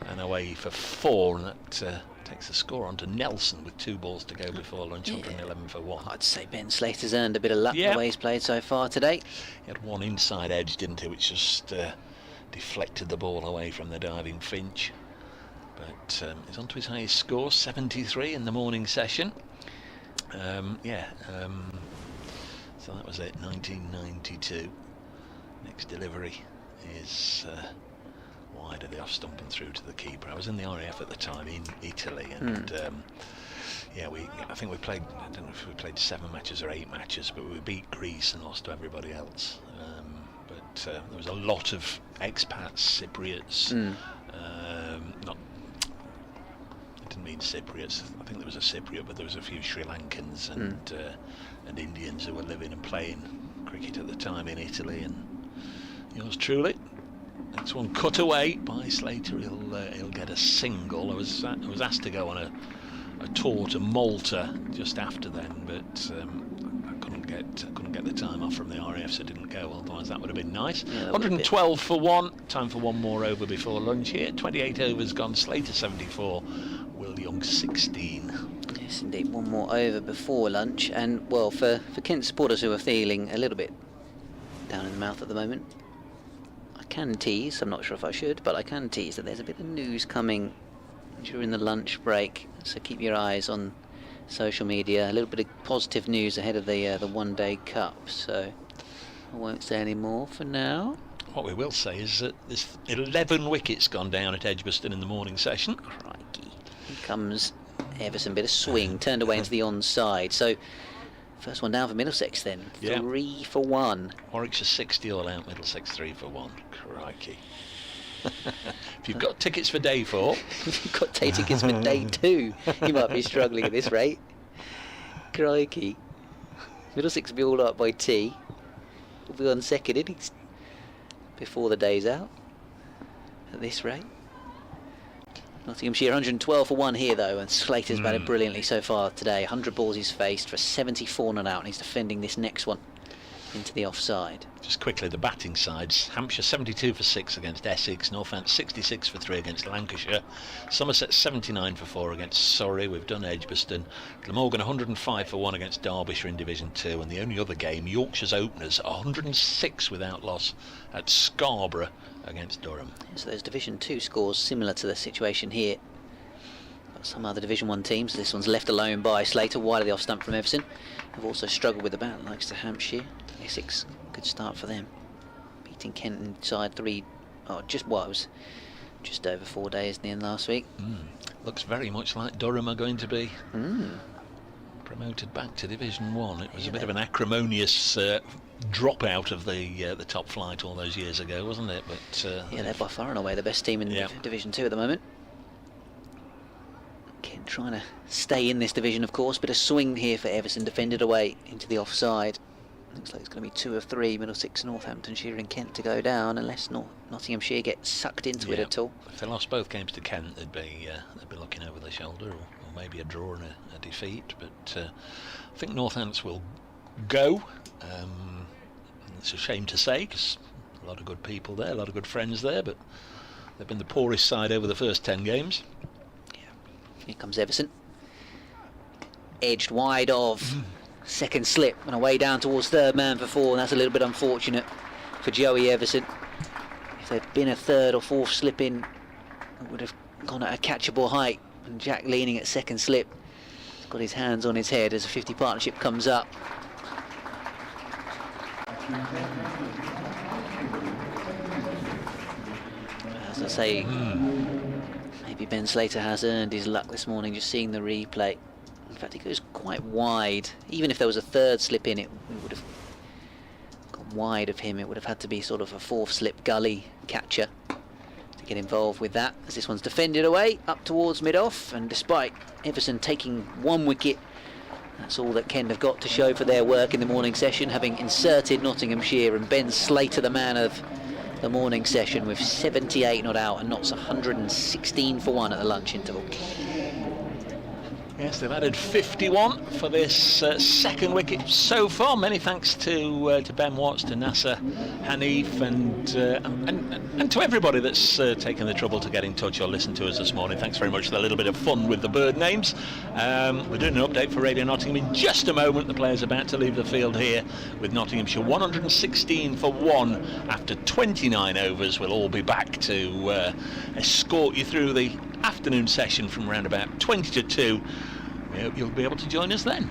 and away for 4, and that takes the score on to Nelson with 2 balls to go before lunch. 111 for 1. I'd say Ben Slater's earned a bit of luck the way he's played so far today. He had one inside edge, didn't he, which just deflected the ball away from the diving Finch. But he's on to his highest score, 73 in the morning session. So that was it, 1992. Next delivery is wide of the off stump and through to the keeper. I was in the RAF at the time in Italy, and I think we played, I don't know if we played 7 matches or 8 matches, but we beat Greece and lost to everybody else. But there was a lot of expats, Cypriots, not, I didn't mean Cypriots, I think there was a Cypriot, but there was a few Sri Lankans and Indians who were living and playing cricket at the time in Italy, and yours truly. Next one cut away by Slater. He'll get a single. I was asked to go on a tour to Malta just after then, but I couldn't get the time off from the RAF, so I didn't go. Otherwise, that would have been nice. 112 for 1. Time for one more over before lunch here. 28 overs gone. Slater 74. Will Young 16. Yes, indeed, one more over before lunch. And well, for Kent supporters who are feeling a little bit down in the mouth at the moment, I can tease, I'm not sure if I should, but I can tease that there's a bit of news coming during the lunch break, so keep your eyes on social media. A little bit of positive news ahead of the one-day cup, so I won't say any more for now. What we will say is that there's 11 wickets gone down at Edgbaston in the morning session. Crikey. Here comes Everson, bit of swing, turned away into the onside, so first one down for Middlesex then. 3 for 1. Warwickshire 60 all out, Middlesex 3 for 1. Crikey. If you've got tickets for day 4. If you've got day tickets for day 2, you might be struggling at this rate. Crikey. Middlesex will be all up by tea. We'll be on second innings before the day's out at this rate. Nottinghamshire 112 for 1 here though, and Slater's batted brilliantly so far today. 100 balls he's faced for 74 not out, and he's defending this next one into the offside. Just quickly, the batting sides: Hampshire 72 for 6 against Essex, Northants 66 for 3 against Lancashire, Somerset 79 for 4 against Surrey. We've done Edgbaston. Glamorgan 105 for 1 against Derbyshire in Division 2, and the only other game, Yorkshire's openers 106 without loss at Scarborough against Durham. So those Division 2 scores similar to the situation here. some other Division 1 teams. This one's left alone by Slater, wide of the off stump from Everson. Have also struggled with the bat, likes Nottinghamshire. Essex, good start for them. Beating Kent inside it was just over 4 days in the end last week. Looks very much like Durham are going to be promoted back to Division 1. It was a bit of an acrimonious drop out of the top flight all those years ago, wasn't it? But yeah, they're by far and away the best team in Division 2 at the moment. Kent trying to stay in this division, of course. Bit of swing here for Everson, defended away into the offside. Looks like it's going to be 2 of 3, Middlesex, Northamptonshire and Kent to go down, unless Nottinghamshire get sucked into it at all. If they lost both games to Kent, they'd be looking over their shoulder, or maybe a draw and a defeat. But I think Northants will go. It's a shame to say, because a lot of good people there, a lot of good friends there, but they've been the poorest side over the first 10 games. Here comes Everson. Edged wide of second slip and away down towards third man for 4, and that's a little bit unfortunate for Joey Everson. If there'd been a third or fourth slip in, it would have gone at a catchable height, and Jack leaning at second slip. He's got his hands on his head as a 50 partnership comes up. As I say, maybe Ben Slater has earned his luck this morning, just seeing the replay. In fact, it goes quite wide. Even if there was a third slip in, it would have gone wide of him. It would have had to be sort of a fourth slip gully catcher to get involved with that, as this one's defended away up towards mid-off, and despite Everson taking 1 wicket, that's all that Kent have got to show for their work in the morning session, having inserted Nottinghamshire, and Ben Slater, the man of the morning session, with 78 not out and Notts 116 for 1 at the lunch interval. Yes, they've added 51 for this second wicket so far. Many thanks to Ben Watts, to Nasser Hanif, and to everybody that's taken the trouble to get in touch or listen to us this morning. Thanks very much for a little bit of fun with the bird names. We're doing an update for Radio Nottingham in just a moment. The players are about to leave the field here with Nottinghamshire 116 for 1 after 29 overs. We'll all be back to escort you through the afternoon session from around about 20 to 2. We hope you'll be able to join us then.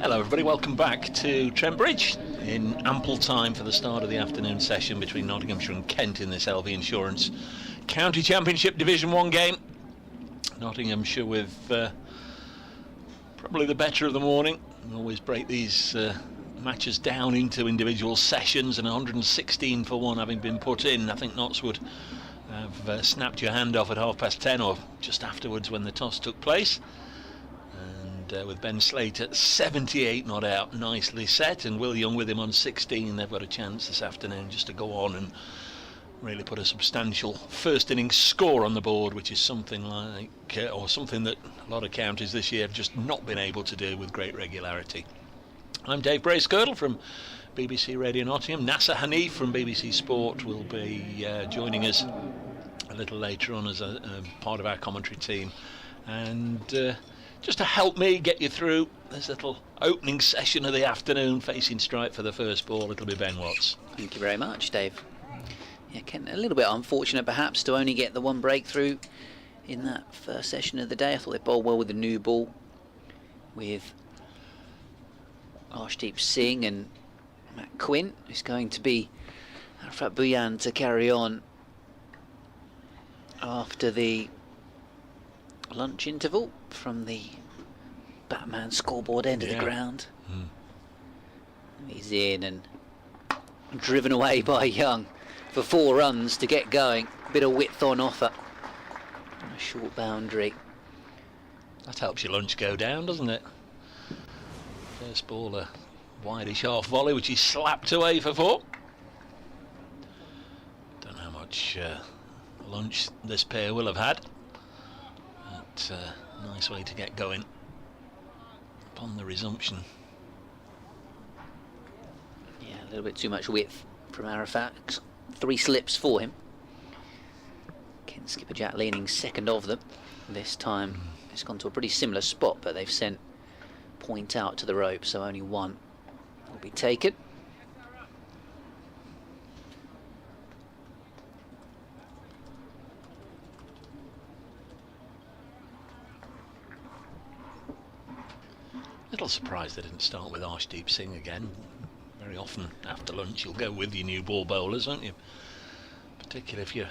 Hello everybody, welcome back to Trent Bridge in ample time for the start of the afternoon session between Nottinghamshire and Kent in this LV Insurance County Championship Division 1 game. Nottinghamshire with probably the better of the morning. We always break these matches down into individual sessions, and 116 for one having been put in. I think Notts would have snapped your hand off at 10:30 or just afterwards when the toss took place. With Ben Slater 78 not out, nicely set, and Will Young with him on 16. They've got a chance this afternoon just to go on and really put a substantial first innings score on the board, which is something like or something that a lot of counties this year have just not been able to do with great regularity. I'm Dave Bracegirdle from BBC Radio Nottingham. Nasser Hanif from BBC Sport will be joining us a little later on as a part of our commentary team, and just to help me get you through this little opening session of the afternoon, facing strike for the first ball, it'll be Ben Watts. Thank you very much, Dave. Yeah, Kent, a little bit unfortunate perhaps to only get the one breakthrough in that first session of the day. I thought they bowled well with the new ball, with Arshdeep Singh and Matt Quinn, who's going to be Arafat Bhuyan to carry on after the lunch interval from the Batman scoreboard end of the ground. He's in and driven away by Young for 4 runs to get going. A bit of width on offer. A short boundary. That helps your lunch go down, doesn't it? First ball, a wideish half volley, which he slapped away for 4. Don't know how much lunch this pair will have had. But nice way to get going upon the resumption. Yeah, a little bit too much width from Arafat. 3 slips for him. Kent skipper Jack leaning second of them. This time it's gone to a pretty similar spot, but they've sent point out to the rope, so only 1 will be taken. Little surprised they didn't start with Arshdeep Singh again. Very often after lunch you'll go with your new ball bowlers, won't you? Particularly if you're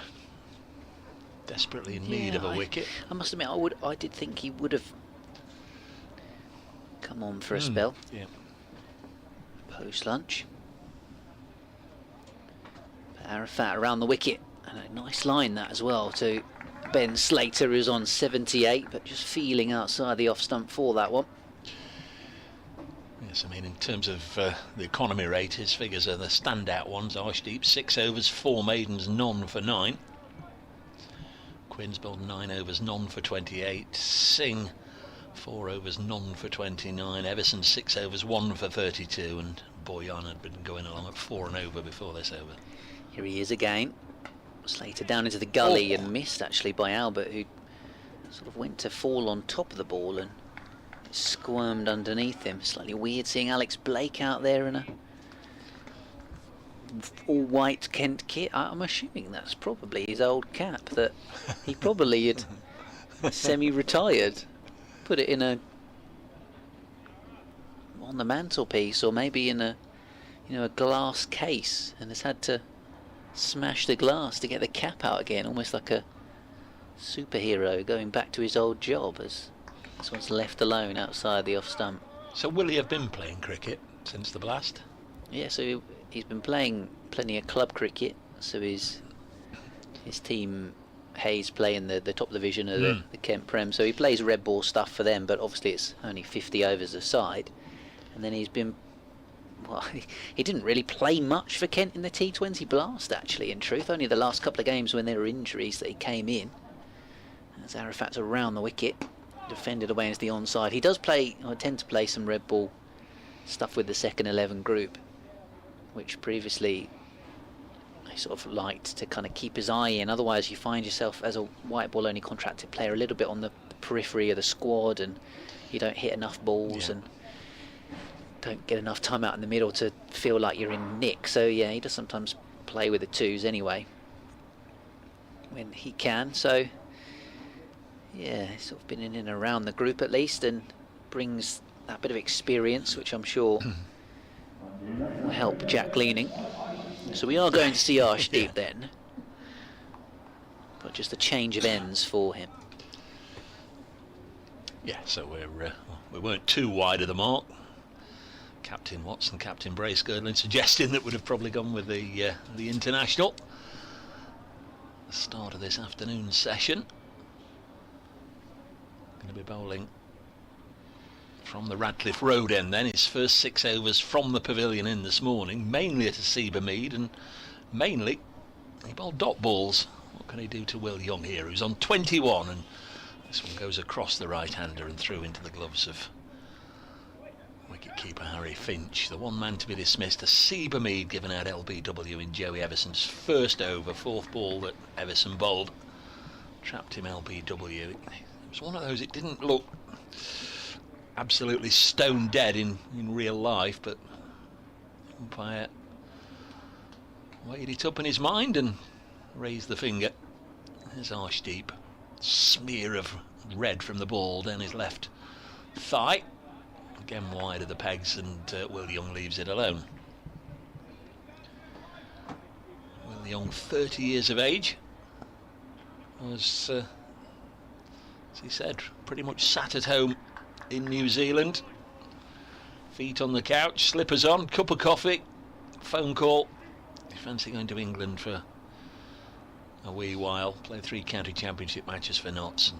desperately in need of a wicket. I must admit, I did think he would have come on for a spell. Yeah. Post lunch. Arafat around the wicket, and a nice line that as well to Ben Slater, who's on 78, but just feeling outside the off stump for that one. Yes, I mean, in terms of the economy rate, his figures are the standout ones. Arshdeep, 6 overs, 4 maidens, none for 9. Quinn's bowled 9 overs, none for 28. Singh, 4 overs, none for 29. Everson, 6 overs, 1 for 32. And Bhuyan had been going along at 4 and over before this over. Here he is again. Slater down into the gully and missed actually by Albert, who sort of went to fall on top of the ball and squirmed underneath him. Slightly weird seeing Alex Blake out there in a all-white Kent kit. I'm assuming that's probably his old cap that he probably had semi-retired. Put it in on the mantelpiece, or maybe in a glass case, and has had to smash the glass to get the cap out again, almost like a superhero going back to his old job as this one's left alone outside the off stump. So will he have been playing cricket since the blast? Yeah, so he's been playing plenty of club cricket. So his team Hayes play in the top division of the Kent Prem. So he plays red ball stuff for them, but obviously it's only 50 overs a side. And then he's been, well, he didn't really play much for Kent in the T20 blast, actually, in truth. Only the last couple of games when there were injuries that he came in. As Arafat's around the wicket, defended away as the onside. He does play, or tend to play some red ball stuff with the second 11 group, which previously he sort of liked to kind of keep his eye in. Otherwise you find yourself as a white ball only contracted player a little bit on the periphery of the squad, and you don't hit enough balls and don't get enough time out in the middle to feel like you're in nick. So yeah, he does sometimes play with the twos anyway when he can. So Yeah, he's sort of been in and around the group at least, and brings that bit of experience, which I'm sure will help Jack Leaning. So we are going to see Arshdeep then, but just a change of ends for him. Yeah, so we weren't too wide of the mark. Captain Watson, Captain Bracegirdling suggesting that would have probably gone with the international. The start of this afternoon session. Going to be bowling from the Radcliffe Road end then. His first 6 overs from the pavilion in this morning, mainly at a Seabermead, and mainly he bowled dot balls. What can he do to Will Young here, who's on 21, and this one goes across the right-hander and through into the gloves of wicket-keeper Harry Finch. The one man to be dismissed, a Seabermead given out LBW in Joey Everson's first over, 4th ball that Everson bowled. Trapped him LBW. It was one of those, it didn't look absolutely stone dead in real life, but umpire weighed it up in his mind and raised the finger. There's Arshdeep. Smear of red from the ball down his left thigh. Again wide of the pegs, and Will Young leaves it alone. Will Young, 30 years of age, was, as he said, pretty much sat at home in New Zealand. Feet on the couch, slippers on, cup of coffee, phone call. You fancy going to England for a wee while, played 3 county championship matches for Notts.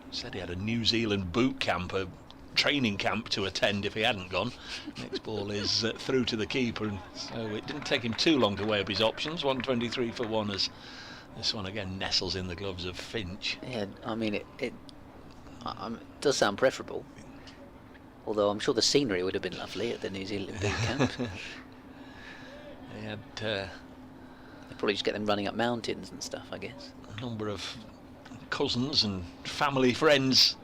Said he had a New Zealand boot camp, a training camp to attend if he hadn't gone. Next ball is through to the keeper, and so it didn't take him too long to weigh up his options. 123 for 1 as this one again nestles in the gloves of Finch. Yeah, I mean, it does sound preferable, although I'm sure the scenery would have been lovely at the New Zealand boot camp. He had They'd probably just get them running up mountains and stuff, I guess. a number of cousins and family friends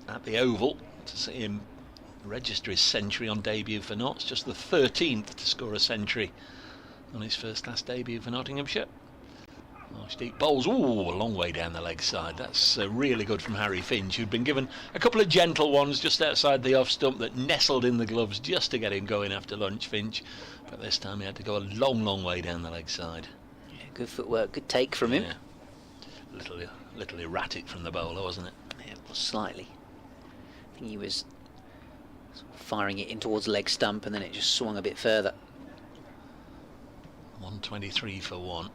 at the Oval to see him register his century on debut for Notts, just the 13th to score a century on his first-class debut for Nottinghamshire. Arshdeep bowls, a long way down the leg side. That's really good from Harry Finch, who'd been given a couple of gentle ones just outside the off stump that nestled in the gloves just to get him going after lunch, Finch. But this time he had to go a long way down the leg side. Yeah, good footwork, good take from him. Yeah. Little erratic from the bowler, wasn't it? Yeah, it was slightly. I think he was sort of firing it in towards leg stump, and then it just swung a bit further. 123 for 1.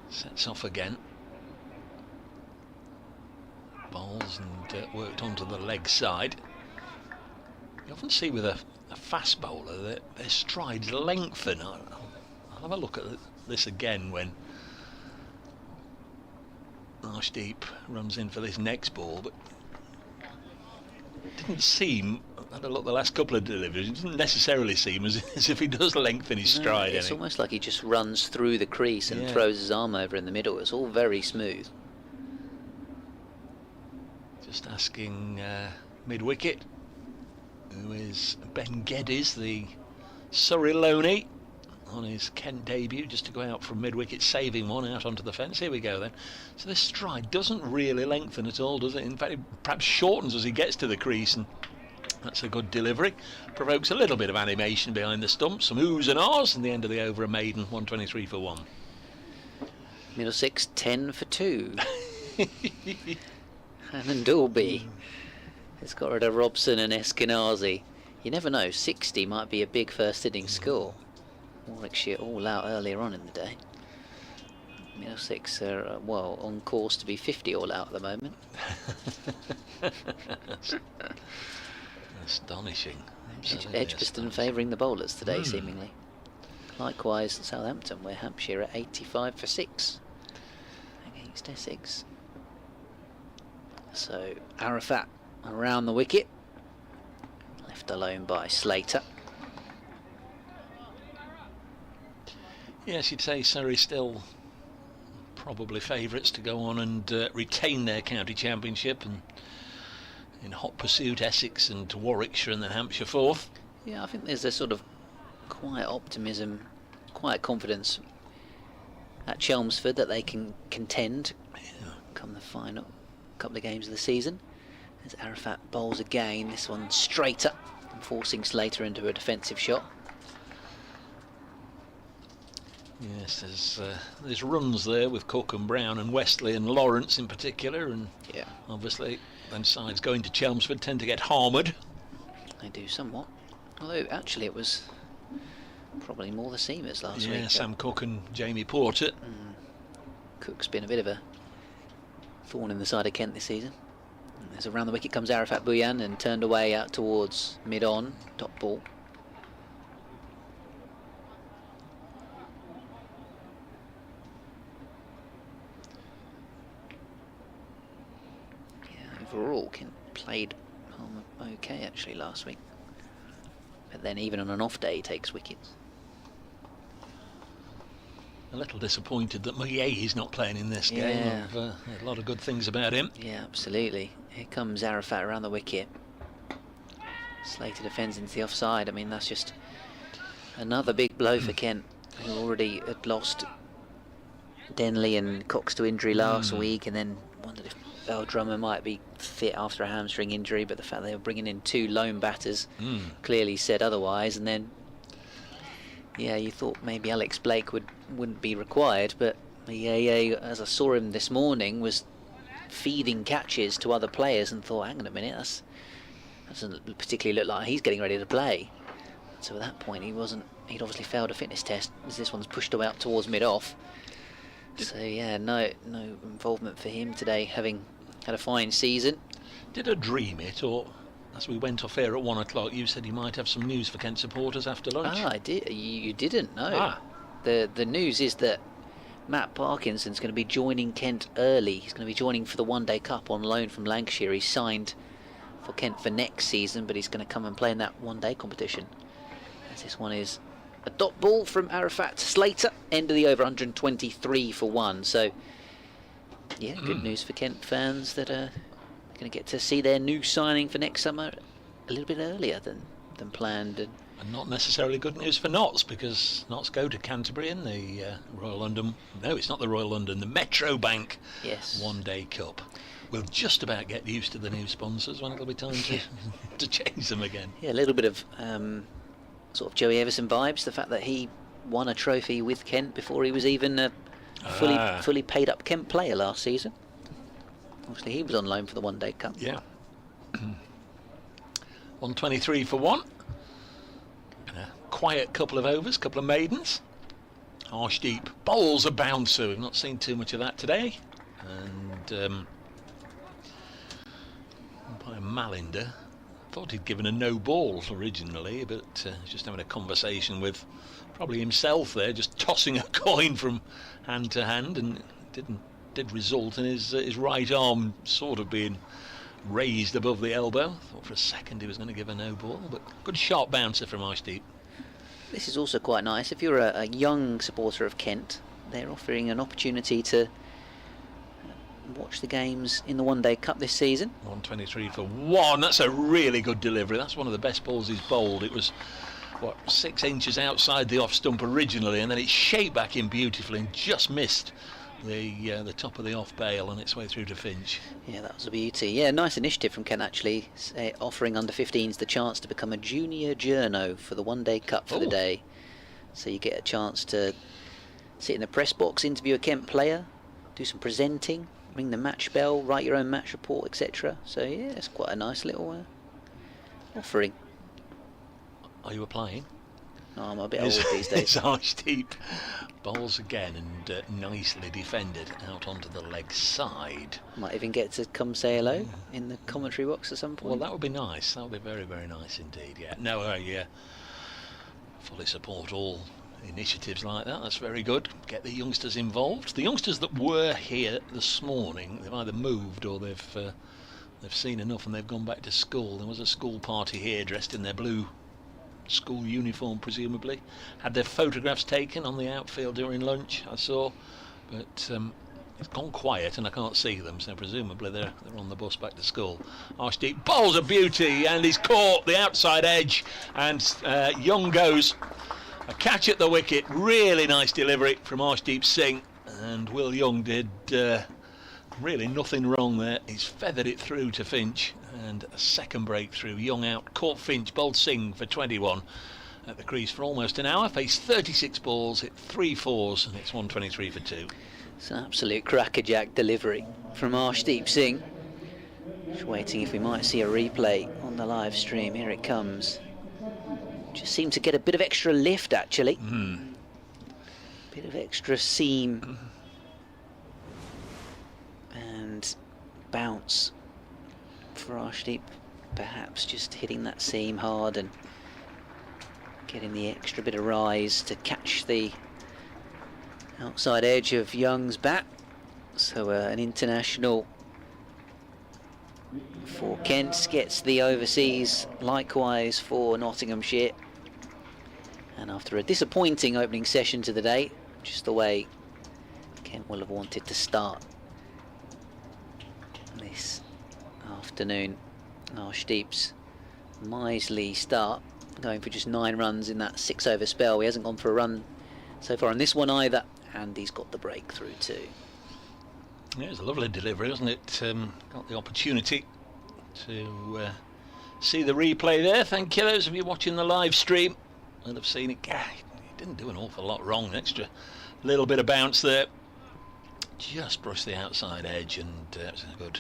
Sets off again. Bowls and worked onto the leg side. You often see with a fast bowler that their strides lengthen. I'll have a look at this again when Arshdeep runs in for this next ball, but it didn't seem, I had a look at the last couple of deliveries, it didn't necessarily seem as if he does lengthen his stride. It's almost like he just runs through the crease and throws his arm over in the middle. It's all very smooth. Just asking mid-wicket, who is Ben Geddes, the Surrey loanee, on his Kent debut, just to go out from mid-wicket, saving one out onto the fence. Here we go then. So this stride doesn't really lengthen at all, does it? In fact, it perhaps shortens as he gets to the crease, and that's a good delivery. Provokes a little bit of animation behind the stump, some oohs and ahs, and the end of the over a maiden, 123 for 1. Middlesex 10 for 2. And Dalby has got rid of Robson and Eskenazi. You never know, 60 might be a big first innings score. Warwickshire all out earlier on in the day. Middlesex are, well, on course to be 50 all out at the moment. Astonishing. Edgbaston favouring the bowlers today, seemingly. Likewise, Southampton, where Hampshire are 85 for 6 against Essex. So Arafat around the wicket, left alone by Slater. Yes, you'd say Surrey still probably favourites to go on and retain their county championship, and in hot pursuit Essex and Warwickshire and then Hampshire fourth. Yeah, I think there's a sort of quiet optimism quiet confidence at Chelmsford that they can contend come the final couple of games of the season. As Arafat bowls again, this one straighter, forcing Slater into a defensive shot. Yes, there's runs there with Cook and Brown and Westley and Lawrence in particular, and obviously then sides going to Chelmsford tend to get hammered. They do somewhat, although actually it was probably more the seamers last week. Yeah, Sam Cook and Jamie Porter. Cook's been a bit of a thorn in the side of Kent this season. And as around the wicket comes Arafat Bhuyan and turned away out towards mid-on, top ball. Overall, Kent played okay actually last week, but then even on an off day he takes wickets. A little disappointed that Moyet is not playing in this game. I've heard a lot of good things about him. Yeah, absolutely. Here comes Arafat around the wicket. Slater defends into the offside. I mean, that's just another big blow for Kent, who already had lost Denley and Cox to injury last week, and then wondered if Bell Drummer might be fit after a hamstring injury, but the fact they were bringing in 2 lone batters clearly said otherwise. And then, yeah, you thought maybe Alex Blake wouldn't be required, but as I saw him this morning, was feeding catches to other players and thought, hang on a minute, that doesn't particularly look like he's getting ready to play. So at that point, he'd obviously failed a fitness test, as this one's pushed out towards mid-off. So yeah, no involvement for him today, having had a fine season. Did I dream it, or as we went off air at 1 o'clock, you said you might have some news for Kent supporters after lunch? I did. You didn't know. The news is that Matt Parkinson's going to be joining Kent early. He's going to be joining for the One Day Cup on loan from Lancashire. He's signed for Kent for next season, but he's going to come and play in that One Day competition. As this one is a dot ball from Arafat Slater, end of the over, 123 for 1. So yeah, good news for Kent fans that are going to get to see their new signing for next summer a little bit earlier than planned. And not necessarily good news for Notts, because Notts go to Canterbury in the Royal London. No, it's not the Royal London, the Metro Bank One Day Cup. We'll just about get used to the new sponsors when it'll be time to change them again. Yeah, a little bit of sort of Joey Everson vibes. The fact that he won a trophy with Kent before he was even a fully paid up Kent player last season. Obviously, he was on loan for the One Day Cup. Yeah. 123 for 1. And a quiet couple of overs, couple of maidens. Arshdeep bowls a bouncer. We've not seen too much of that today. And by Malinder. Thought he'd given a no ball originally, but just having a conversation with probably himself there, just tossing a coin from hand to hand, and did result in his right arm sort of being raised above the elbow. Thought for a second he was going to give a no ball, but good sharp bouncer from Arshdeep. This is also quite nice. If you're a young supporter of Kent, they're offering an opportunity to watch the games in the One Day Cup this season. 123 for 1. That's a really good delivery. That's one of the best balls he's bowled. It was 6 inches outside the off stump originally, and then it shaped back in beautifully and just missed the top of the off bail on its way through to Finch. Yeah, that was a beauty. Yeah, nice initiative from Kent actually, offering under 15s the chance to become a junior journo for the One Day Cup for the day. So you get a chance to sit in the press box, interview a Kent player, do some presenting, ring the match bell, write your own match report, etc. So yeah, it's quite a nice little offering. Are you applying? No, I'm a bit old these days. It's Arshdeep bowls again and nicely defended out onto the leg side. Might even get to come say hello in the commentary box at some point. Well, that would be nice. That would be very, very nice indeed. Yeah. No, fully support all initiatives like that. That's very good. Get the youngsters involved. The youngsters that were here this morning, they've either moved or they've seen enough and they've gone back to school. There was a school party here dressed in their blue school uniform, presumably. Had their photographs taken on the outfield during lunch, I saw, but it's gone quiet and I can't see them, so presumably they're on the bus back to school. Arshdeep bowls a beauty and he's caught the outside edge, and Young goes A catch at the wicket, really nice delivery from Arshdeep Singh, and Will Young did really nothing wrong there. He's feathered it through to Finch, and a second breakthrough. Young out, caught Finch, bowled Singh for 21 at the crease for almost an hour, faced 36 balls, hit 3 fours, and it's 123 for 2. It's an absolute crackerjack delivery from Arshdeep Singh. Just waiting if we might see a replay on the live stream. Here it comes. Just seemed to get a bit of extra lift, actually. Bit of extra seam and bounce for Arshdeep. Perhaps just hitting that seam hard and getting the extra bit of rise to catch the outside edge of Young's bat. So an international for Kent gets the overseas, likewise for Nottinghamshire. And after a disappointing opening session to the day, just the way Kent will have wanted to start this afternoon, Arshdeep's miserly start, going for just 9 runs in that 6-over spell. He hasn't gone for a run so far in this one either, and he's got the breakthrough too. Yeah, it's a lovely delivery, wasn't it? Got the opportunity to see the replay there. Thank you, those of you watching the live stream will have seen it. He didn't do an awful lot wrong. An extra little bit of bounce there. Just brushed the outside edge, and it was a good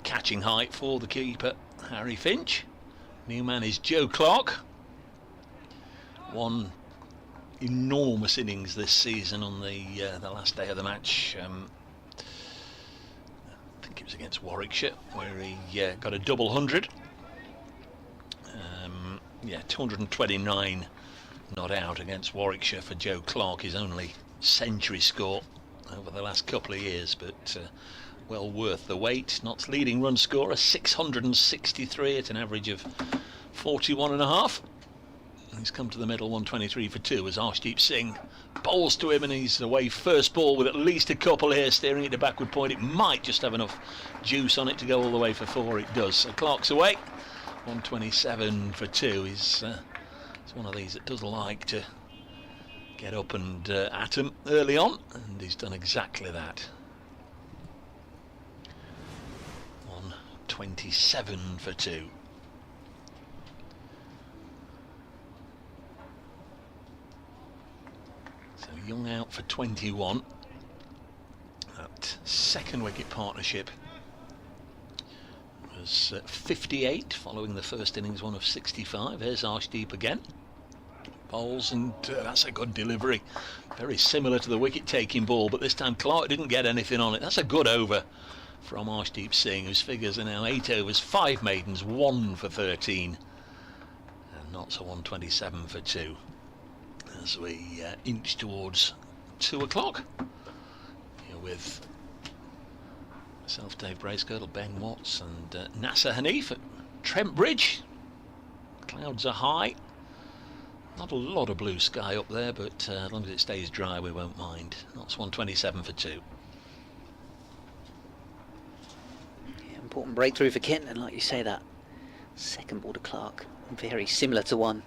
catching height for the keeper, Harry Finch. New man is Joe Clark. One enormous innings this season on the last day of the match. I think it was against Warwickshire, where he got a double 100. 229 not out against Warwickshire for Joe Clark, his only century score over the last couple of years, but well worth the wait. Notts leading run scorer, 663 at an average of 41.5. He's come to the middle, 123 for 2, as Arshdeep Singh bowls to him, and he's away first ball with at least a couple here, steering it to backward point. It might just have enough juice on it to go all the way for 4. It does. So Clark's away, 127 for 2. He's one of these that does like to get up and at him early on, and he's done exactly that. 127 for 2. So Young out for 21. That second wicket partnership was 58 following the first innings one of 65. There's Arshdeep again. Bowls, and that's a good delivery. Very similar to the wicket taking ball, but this time Clark didn't get anything on it. That's a good over from Arshdeep Singh, whose figures are now 8 overs, 5 maidens, 1 for 13. And Notts a 127 for 2. As we inch towards 2 o'clock, here with myself, Dave Bracegirdle, Ben Watts and Nasser Hanif at Trent Bridge. Clouds are high. Not a lot of blue sky up there, but as long as it stays dry, we won't mind. That's 127 for 2. Yeah, important breakthrough for Kent, and like you say, that second ball to Clark, very similar to one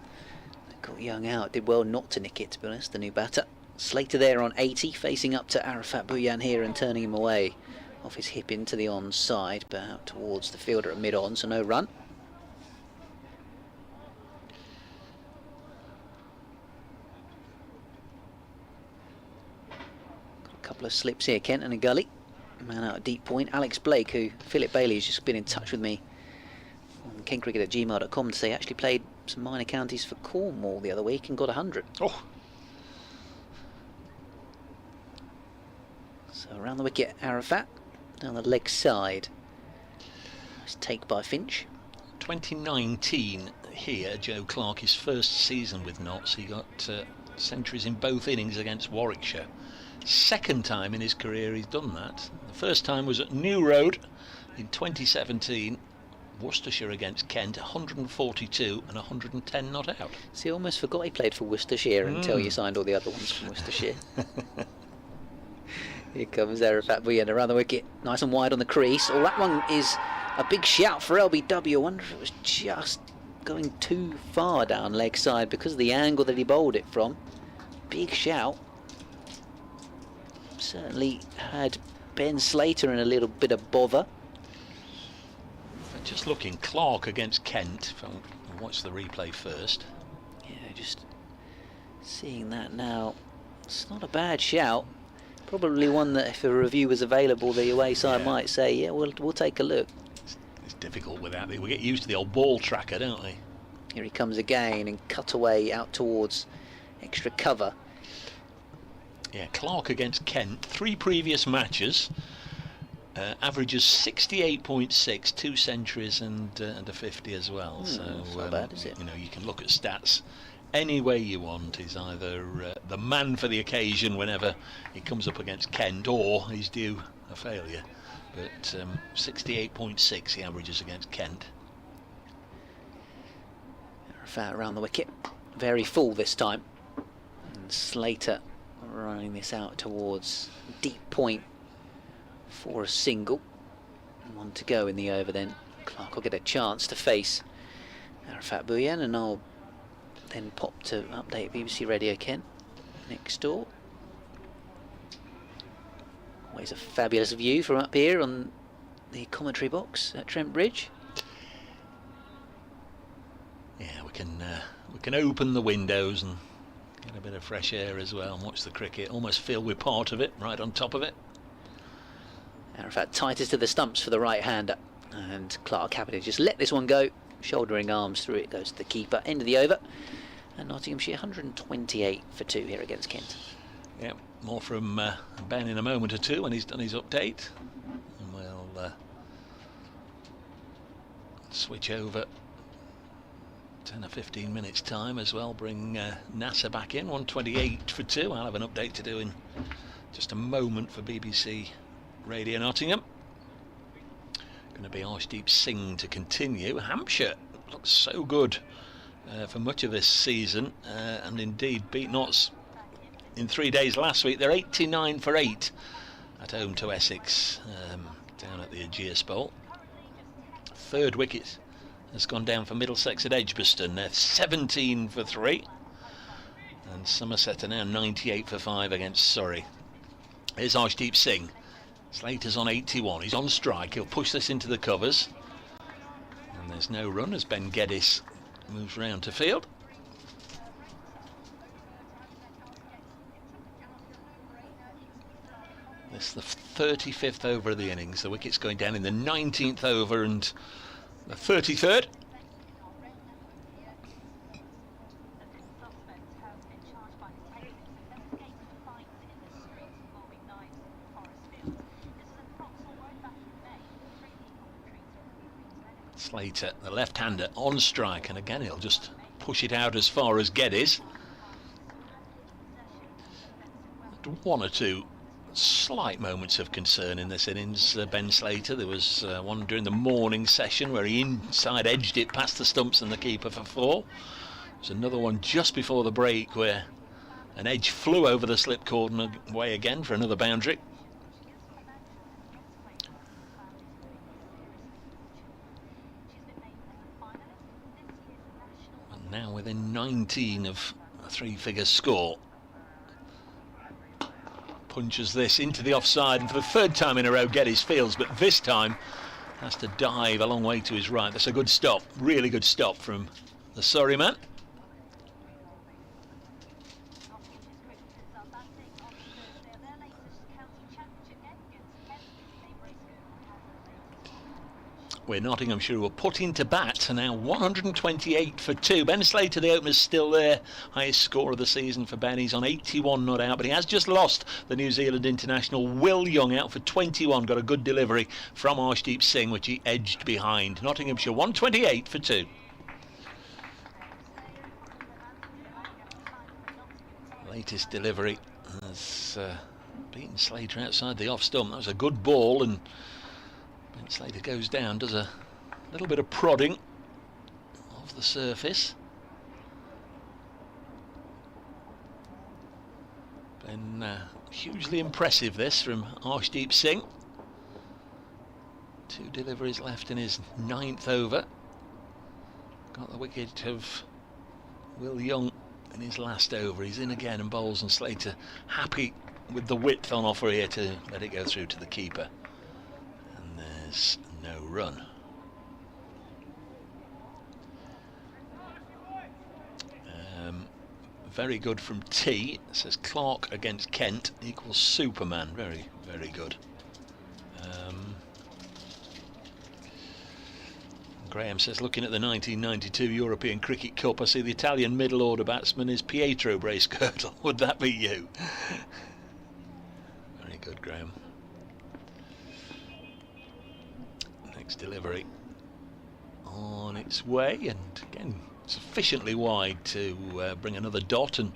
that got Young out. Did well not to nick it, to be honest, the new batter. Slater there on 80, facing up to Arafat Bhuyan here and turning him away off his hip into the onside, but out towards the fielder at mid-on, so no run. Couple of slips here, Kent and a gully. Man out at deep point. Alex Blake, who Philip Bailey has just been in touch with me on kentcricket@gmail.com to say actually played some minor counties for Cornwall the other week and got 100. Oh, so around the wicket, Arafat down the leg side. Nice take by Finch. 2019 here, Joe Clark, his first season with Notts. He got centuries in both innings against Warwickshire. Second time in his career he's done that. The first time was at New Road in 2017, Worcestershire against Kent, 142 and 110 not out. See, I almost forgot he played for Worcestershire until you signed all the other ones from Worcestershire. Here comes Arafat Bhuyan around the wicket, nice and wide on the crease. Oh, that one is a big shout for LBW. I wonder if it was just going too far down leg side because of the angle that he bowled it from. Big shout. Certainly had Ben Slater in a little bit of bother. Just looking, Clark against Kent. I'll watch the replay first. Yeah, just seeing that now. It's not a bad shout. Probably one that if a review was available, the away side might say, yeah, we'll take a look. It's difficult without it. We get used to the old ball tracker, don't we? Here he comes again and cut away out towards extra cover. Yeah, Clark against Kent. 3 previous matches. Averages 68.6, 2 centuries and a 50 as well. So that's not bad, is it? You know, you can look at stats any way you want. He's either the man for the occasion whenever he comes up against Kent, or he's due a failure. But 68.6 he averages against Kent. Arafat around the wicket, very full this time. And Slater running this out towards deep point for a single. 1 to go in the over then. Clark will get a chance to face Arafat Bhuyan, and I'll then pop to update BBC Radio Ken next door. Always a fabulous view from up here on the commentary box at Trent Bridge. Yeah, we can open the windows and get a bit of fresh air as well and watch the cricket. Almost feel we're part of it, right on top of it. Arafat tightest to the stumps for the right-hander, and Clark happy to just let this one go. Shouldering arms through it goes to the keeper. End of the over, and Nottinghamshire 128 for 2 here against Kent. Yeah, more from Ben in a moment or two when he's done his update, and we'll switch over 10 or 15 minutes time as well. Bring NASA back in. 128 for 2. I'll have an update to do in just a moment for BBC Radio Nottingham. Going to be Arshdeep Singh to continue. Hampshire looks so good for much of this season, and indeed beat Notts in 3 days last week. They're 89 for 8 at home to Essex down at the Ageas Bowl. 3rd wicket has gone down for Middlesex at Edgbaston. They're 17 for 3, and Somerset are now 98 for 5 against Surrey. Here's Arshdeep Singh. Slater's on 81. He's on strike. He'll push this into the covers, and there's no run as Ben Geddes moves round to field. This is the 35th over of the innings. The wicket's going down in the 19th over and the 33rd. Slater, the left-hander, on strike, and again he'll just push it out as far as Geddes. 1 or 2 slight moments of concern in this innings, Ben Slater. There was one during the morning session where he inside edged it past the stumps and the keeper for 4. There's another one just before the break where an edge flew over the slip cord and away again for another boundary. And now within 19 of a 3-figure score. Punches this into the offside, and for the 3rd time in a row Geddes fields, but this time has to dive a long way to his right. That's a good stop, really good stop from the Surrey man. Where Nottinghamshire were put into bat, and now 128 for 2. Ben Slater, the opener's still there. Highest score of the season for Ben. He's on 81 not out, but he has just lost the New Zealand international Will Young out for 21. Got a good delivery from Arshdeep Singh, which he edged behind. Nottinghamshire 128 for 2. Latest delivery has beaten Slater outside the off stump. That was a good ball, and Ben Slater goes down, does a little bit of prodding of the surface. Ben, hugely impressive this from Arshdeep Singh. 2 deliveries left in his 9th over. got the wicket of Will Young in his last over. He's in again and bowls, and Slater happy with the width on offer here to let it go through to the keeper. And there's no run. Very good from T. It says Clark against Kent equals Superman. Very, very good. Graham says, looking at the 1992 European Cricket Cup, I see the Italian middle order batsman is Pietro Brace-Kirtle. Would that be you? Very good, Graham. Next delivery on its way, and again sufficiently wide to bring another dot, and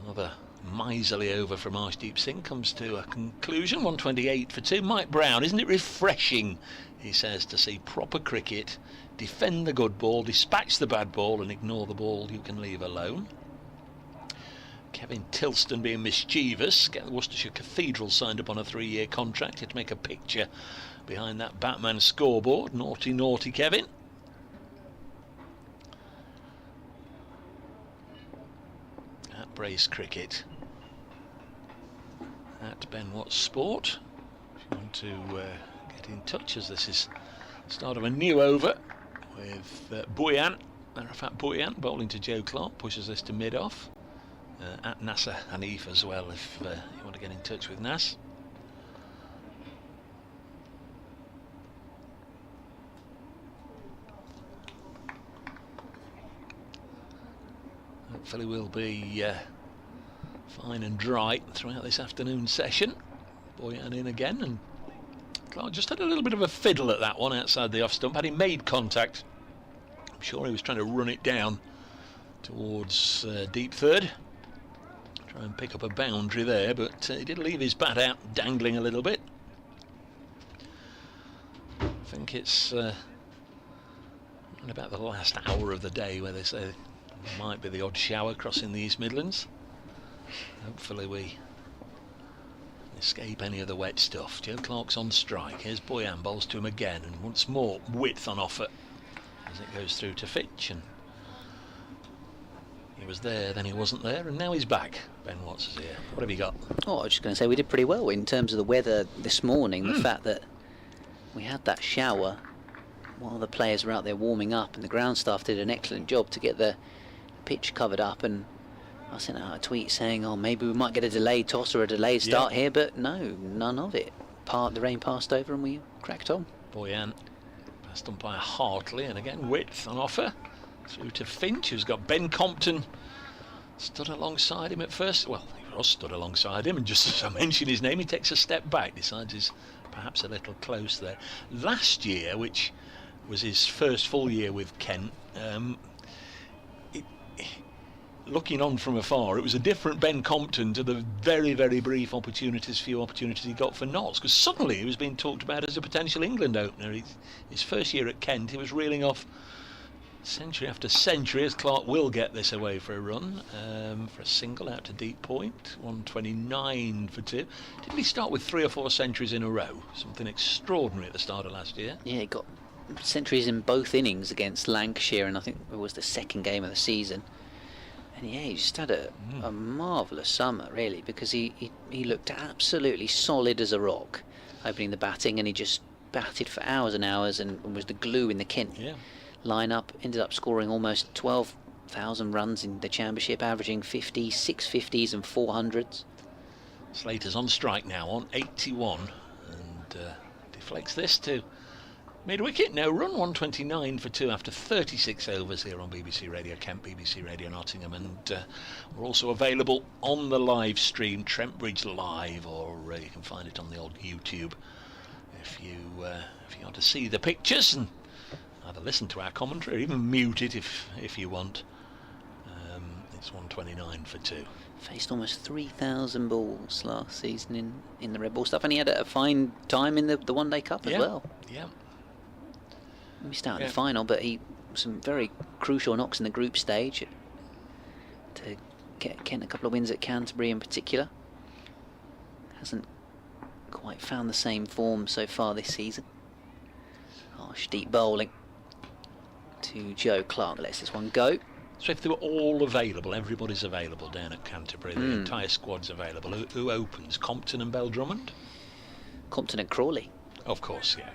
another miserly over from Arshdeep Singh comes to a conclusion. 128 for 2. Mike Brown, isn't it refreshing, he says, to see proper cricket, defend the good ball, dispatch the bad ball and ignore the ball you can leave alone. Kevin Tilston being mischievous, get the Worcestershire Cathedral signed up on a 3-year contract to make a picture behind that Batman scoreboard. Naughty, naughty Kevin. At Brace Cricket, at Ben Watts Sport, if you want to get in touch, as this is the start of a new over with Bhuyan, Arafat Bhuyan bowling to Joe Clark, pushes this to mid-off. At Nasser Hanif as well, if you want to get in touch with Nas. Hopefully we'll be fine and dry throughout this afternoon session. Bhuyan in again, and Clark just had a little bit of a fiddle at that one outside the off stump. Had he made contact, I'm sure he was trying to run it down towards deep third. Try and pick up a boundary there, but he did leave his bat out dangling a little bit. I think it's about the last hour of the day where they say there might be the odd shower crossing the East Midlands. Hopefully we escape any of the wet stuff. Joe Clark's on strike. Here's Bhuyan, bowls to him again, and once more width on offer as it goes through to Fitch. And he was there, then he wasn't there, and now he's back. Ben Watts is here. What have you got? Oh, I was just going to say we did pretty well in terms of the weather this morning. The fact that we had that shower while the players were out there warming up, and the ground staff did an excellent job to get the pitch covered up. And I sent out a tweet saying, oh, maybe we might get a delayed toss or a delayed start here, but no, none of it. The rain passed over and we cracked on. Bhuyan passed umpire Hartley, and again width on offer through to Finch, who's got Ben Compton stood alongside him at first. Well, he was stood alongside him, and just as I mention his name, he takes a step back, decides he's perhaps a little close there. Last year, which was his first full year with Kent, looking on from afar, it was a different Ben Compton to the very, very brief few opportunities he got for Notts, because suddenly he was being talked about as a potential England opener. His first year at Kent, he was reeling off century after century, as Clark will get this away for a run, for a single out to deep point. 129 for 2. Didn't he start with 3 or 4 centuries in a row? Something extraordinary at the start of last year. Yeah, he got centuries in both innings against Lancashire, and I think it was the second game of the season. And yeah, he just had a marvellous summer, really, because he looked absolutely solid as a rock opening the batting, and he just batted for hours and hours and was the glue in the Kent line-up. Ended up scoring almost 12,000 runs in the Championship, averaging 50s, 650s and 400s. Slater's on strike now on 81, and deflects this to mid-wicket. No run. 129 for 2 after 36 overs here on BBC Radio Kent, BBC Radio Nottingham, and we're also available on the live stream, Trent Bridge Live, or you can find it on the old YouTube if you want to see the pictures and either listen to our commentary or even mute it if you want. It's 129 for 2. Faced almost 3,000 balls last season in the red ball stuff, and he had a fine time in the One Day Cup as well. Yeah. Missed out in the final, but he some very crucial knocks in the group stage to get Kent a couple of wins at Canterbury in particular. Hasn't quite found the same form so far this season. Harsh deep bowling to to Joe Clark. Lets this one go. So if they were all available, everybody's available down at Canterbury, the entire squad's available. Who opens? Compton and Bell Drummond? Compton and Crawley. Of course, yeah.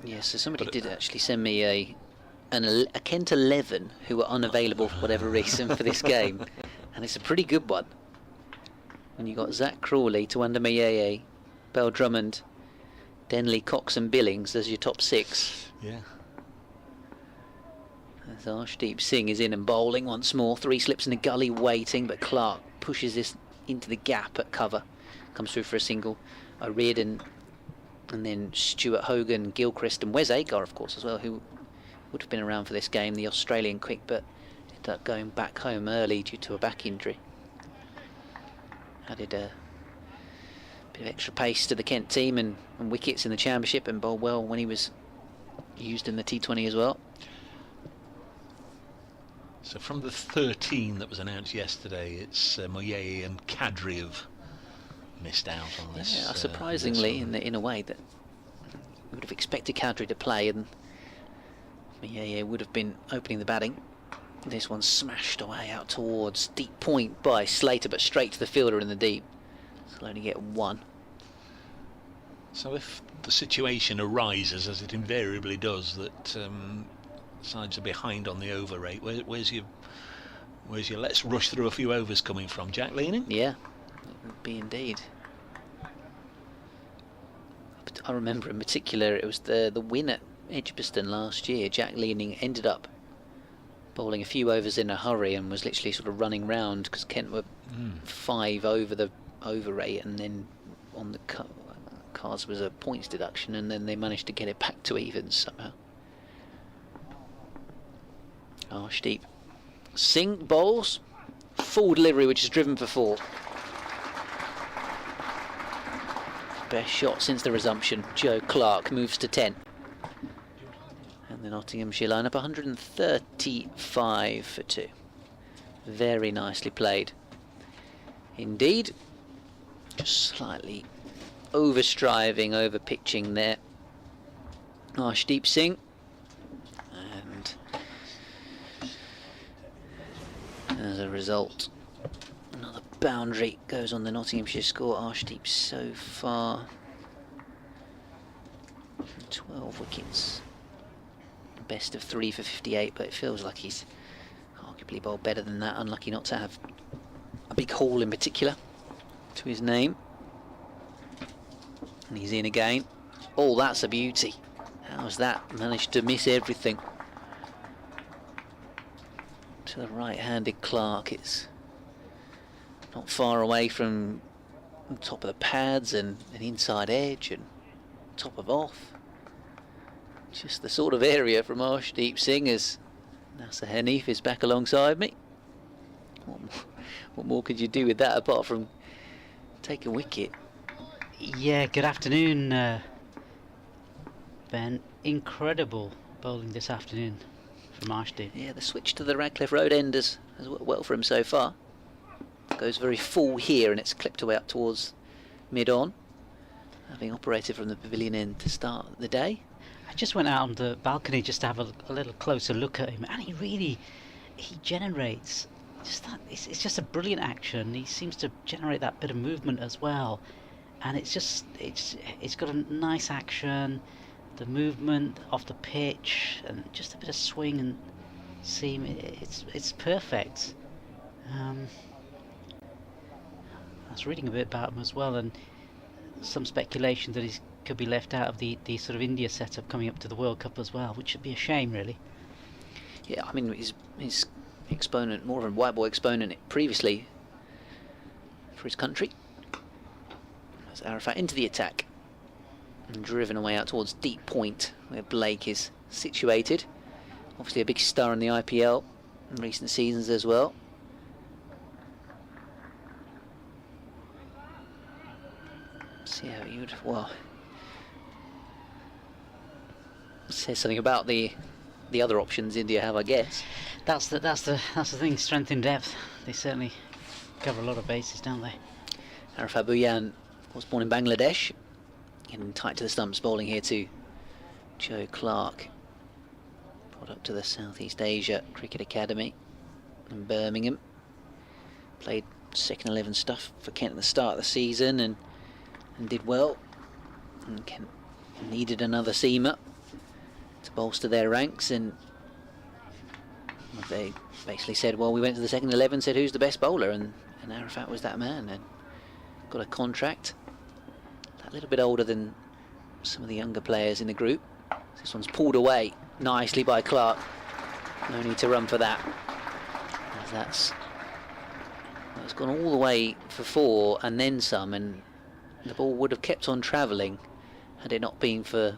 Yeah, so somebody did actually send me a Kent 11 who were unavailable for whatever reason for this game. And it's a pretty good one. When you got Zach Crawley, Tawanda Mayeye, Bell Drummond, Denley, Cox and Billings as your top 6. Yeah. As Arshdeep Singh is in and bowling once more. 3 slips in the gully waiting, but Clark pushes this into the gap at cover. Comes through for a single. O'Riordan, and then Stuart Hogan, Gilchrist and Wes Agar, of course, as well, who would have been around for this game, the Australian quick, but ended up going back home early due to a back injury. Added a bit of extra pace to the Kent team and wickets in the championship, and bowled well when he was used in the T20 as well. So from the 13 that was announced yesterday, it's Moyet and Kadri have missed out on this. Yeah, surprisingly, in a way that we would have expected Kadri to play, and Moyet would have been opening the batting. This one smashed away out towards deep point by Slater, but straight to the fielder in the deep. So he'll only get 1. So if the situation arises, as it invariably does, that sides are behind on the over rate, where's your let's rush through a few overs coming from? Jack Leaning? Yeah, it would be indeed. But I remember in particular it was the win at Edgbaston last year. Jack Leaning ended up bowling a few overs in a hurry and was literally sort of running round because Kent were 5 over the over rate, and then on the cards was a points deduction, and then they managed to get it back to evens somehow. Arshdeep Singh bowls, full delivery, which is driven for 4. Best shot since the resumption. Joe Clark moves to 10. And the Nottinghamshire lineup 135 for 2. Very nicely played indeed. Just slightly over-striving, over-pitching there. Arshdeep Singh. And as a result, another boundary goes on the Nottinghamshire score. Arshdeep so far 12 wickets. Best of 3 for 58, but it feels like he's arguably bowled better than that. Unlucky not to have a big haul in particular to his name. And he's in again. Oh, that's a beauty. How's that? Managed to miss everything. To the right-handed Clark. It's not far away from the top of the pads and an inside edge and top of off. Just the sort of area from Arshdeep Singh as Nasser Hanif is back alongside me. What more could you do with that apart from take a wicket? Yeah, good afternoon, Ben. Incredible bowling this afternoon from Arshdeep. Yeah, the switch to the Radcliffe Road end has worked well for him so far. Goes very full here and it's clipped away up towards mid-on, having operated from the pavilion end to start the day. I just went out on the balcony just to have a little closer look at him, and he generates just that. It's just a brilliant action. He seems to generate that bit of movement as well, and it's got a nice action, the movement off the pitch, and just a bit of swing and seam. It's perfect. I was reading a bit about him as well, and some speculation that he could be left out of the sort of India setup coming up to the World Cup as well, which should be a shame, really. Yeah, I mean, his exponent, more of a white ball exponent previously for his country. As Arafat into the attack and driven away out towards deep point where Blake is situated. Obviously a big star in the IPL in recent seasons as well. See how you would, well, says something about the other options India have, I guess. That's the thing. Strength in depth. They certainly cover a lot of bases, don't they? Arafat Bhuyan was born in Bangladesh, getting tight to the stumps, bowling here to Joe Clark. Got up to the Southeast Asia Cricket Academy in Birmingham. Played second 11 stuff for Kent at the start of the season and did well. And Kent needed another seamer to bolster their ranks, and they basically said, well, we went to the second 11, said who's the best bowler, and Arafat was that man, and got a contract. A little bit older than some of the younger players in the group. This one's pulled away nicely by Clark. No need to run for that, as that's gone all the way for 4 and then some, and the ball would have kept on travelling had it not been for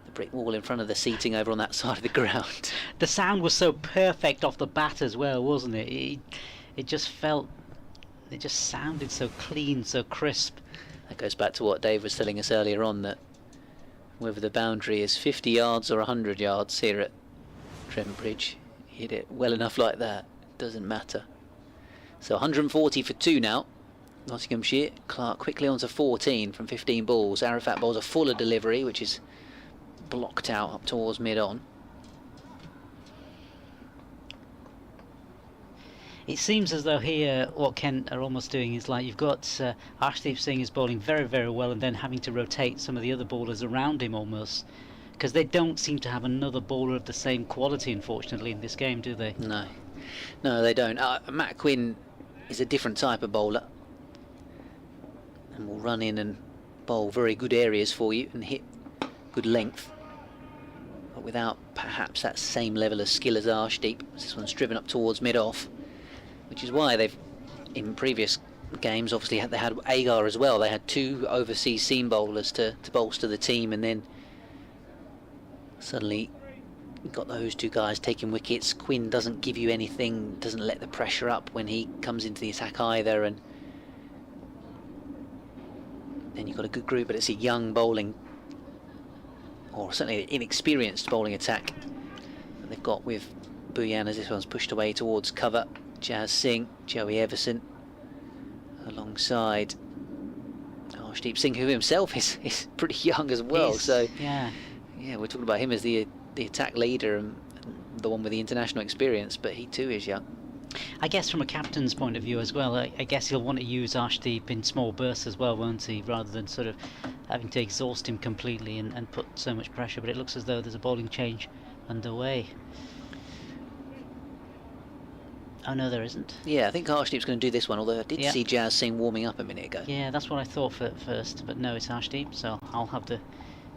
the brick wall in front of the seating over on that side of the ground. The sound was so perfect off the bat as well, wasn't it? It just sounded so clean, so crisp. That goes back to what Dave was telling us earlier on, that whether the boundary is 50 yards or 100 yards here at Trent Bridge, hit it well enough like that, it doesn't matter. So 140 for 2 now. Nottinghamshire. Clark quickly on to 14 from 15 balls. Arafat bowls a fuller delivery, which is blocked out up towards mid-on. It seems as though here what Kent are almost doing is like you've got Arshdeep Singh is bowling very, very well, and then having to rotate some of the other bowlers around him almost, because they don't seem to have another bowler of the same quality, unfortunately, in this game, do they? No, they don't. Matt Quinn is a different type of bowler and will run in and bowl very good areas for you and hit good length, but without perhaps that same level of skill as Arshdeep. This one's driven up towards mid-off, which is why they've, in previous games, obviously they had Agar as well. They had 2 overseas seam bowlers to bolster the team, and then suddenly you've got those 2 guys taking wickets. Quinn doesn't give you anything, doesn't let the pressure up when he comes into the attack either, and then you've got a good group, but it's a young bowling, or certainly an inexperienced bowling attack that they've got with Bhuyan, as this one's pushed away towards cover. Jazz Singh, Joey Everson alongside Arshdeep Singh, who himself is pretty young as well. So yeah, we're talking about him as the attack leader and the one with the international experience, but he too is young. I guess from a captain's point of view as well, I guess he'll want to use Arshdeep in small bursts as well, won't he, rather than sort of having to exhaust him completely and put so much pressure. But it looks as though there's a bowling change underway. Oh no, there isn't. Yeah, I think Arshdeep's going to do this one, although I did see Jazz Singh warming up a minute ago. Yeah, that's what I thought at first, but no, it's Arshdeep, so I'll have the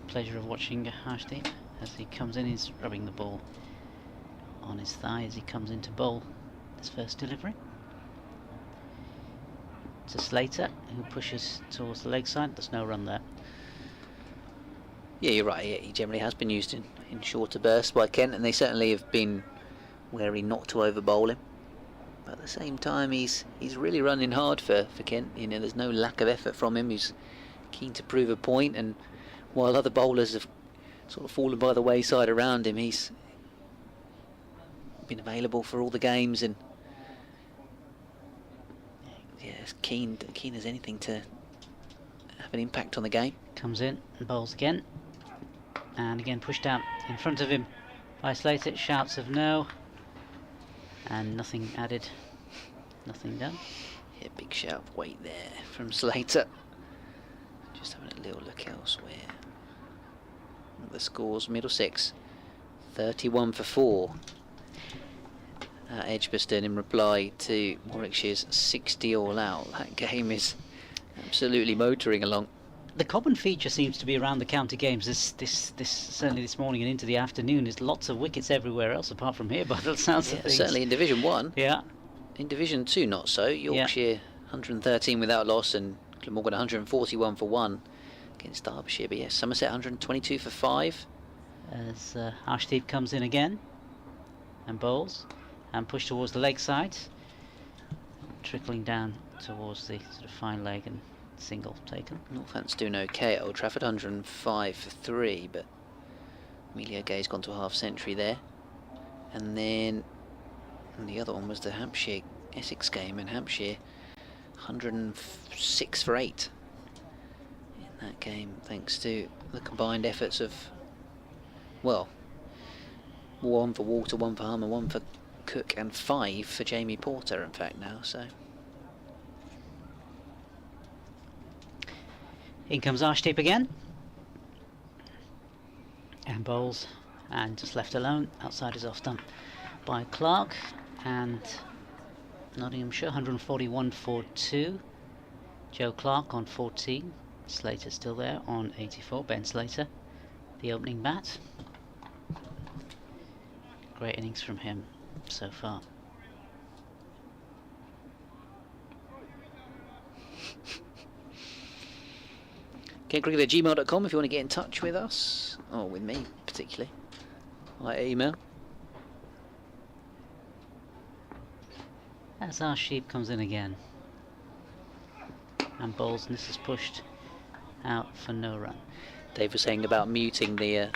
pleasure of watching Arshdeep as he comes in. He's rubbing the ball on his thigh as he comes into bowl his first delivery. To Slater, who pushes towards the leg side. There's no run there. Yeah, you're right. Yeah, he generally has been used in shorter bursts by Kent, and they certainly have been wary not to over bowl him. But at the same time, he's really running hard for Kent. You know, there's no lack of effort from him. He's keen to prove a point, and while other bowlers have sort of fallen by the wayside around him, he's been available for all the games, and as keen as anything to have an impact on the game. Comes in and bowls again, and again pushed out in front of him by Slater. Shouts of no, and nothing added, nothing done. Yeah, big shout of weight there from Slater. Just having a little look elsewhere. The scores: Middlesex 31 for 4 Edgbaston in reply to Warwickshire's 60 all out. That game is absolutely motoring along. The common feature seems to be around the county games this certainly this morning and into the afternoon. There's lots of wickets everywhere else apart from here, by the sounds of things. Certainly in Division 1. Yeah. In Division 2 not so. Yorkshire 113 without loss, and Glamorgan 141 for 1 against Derbyshire. But yes, Somerset 122 for 5. As Arshdeep comes in again and bowls and push towards the leg side, trickling down towards the sort of fine leg and single taken. Northants doing okay at Old Trafford, 105 for 3, but Emilio Gay's gone to a half century there. And then the other one was the Hampshire Essex game, and Hampshire 106 for 8 in that game, thanks to the combined efforts of, well, 1 for Walter, 1 for Harmer, 1 for Cook, and 5 for Jamie Porter, in fact, now. So in comes Arshdeep again. And bowls, and just left alone outside his off stump by Clark. And Nottinghamshire 141 for 2. Joe Clark on 14. Slater still there on 84. Ben Slater, the opening bat. Great innings from him so far. KentCricket@gmail.com if you want to get in touch with us, or with me particularly, by email. As our sheep comes in again and bowls, and this is pushed out for no run. Dave was saying about muting the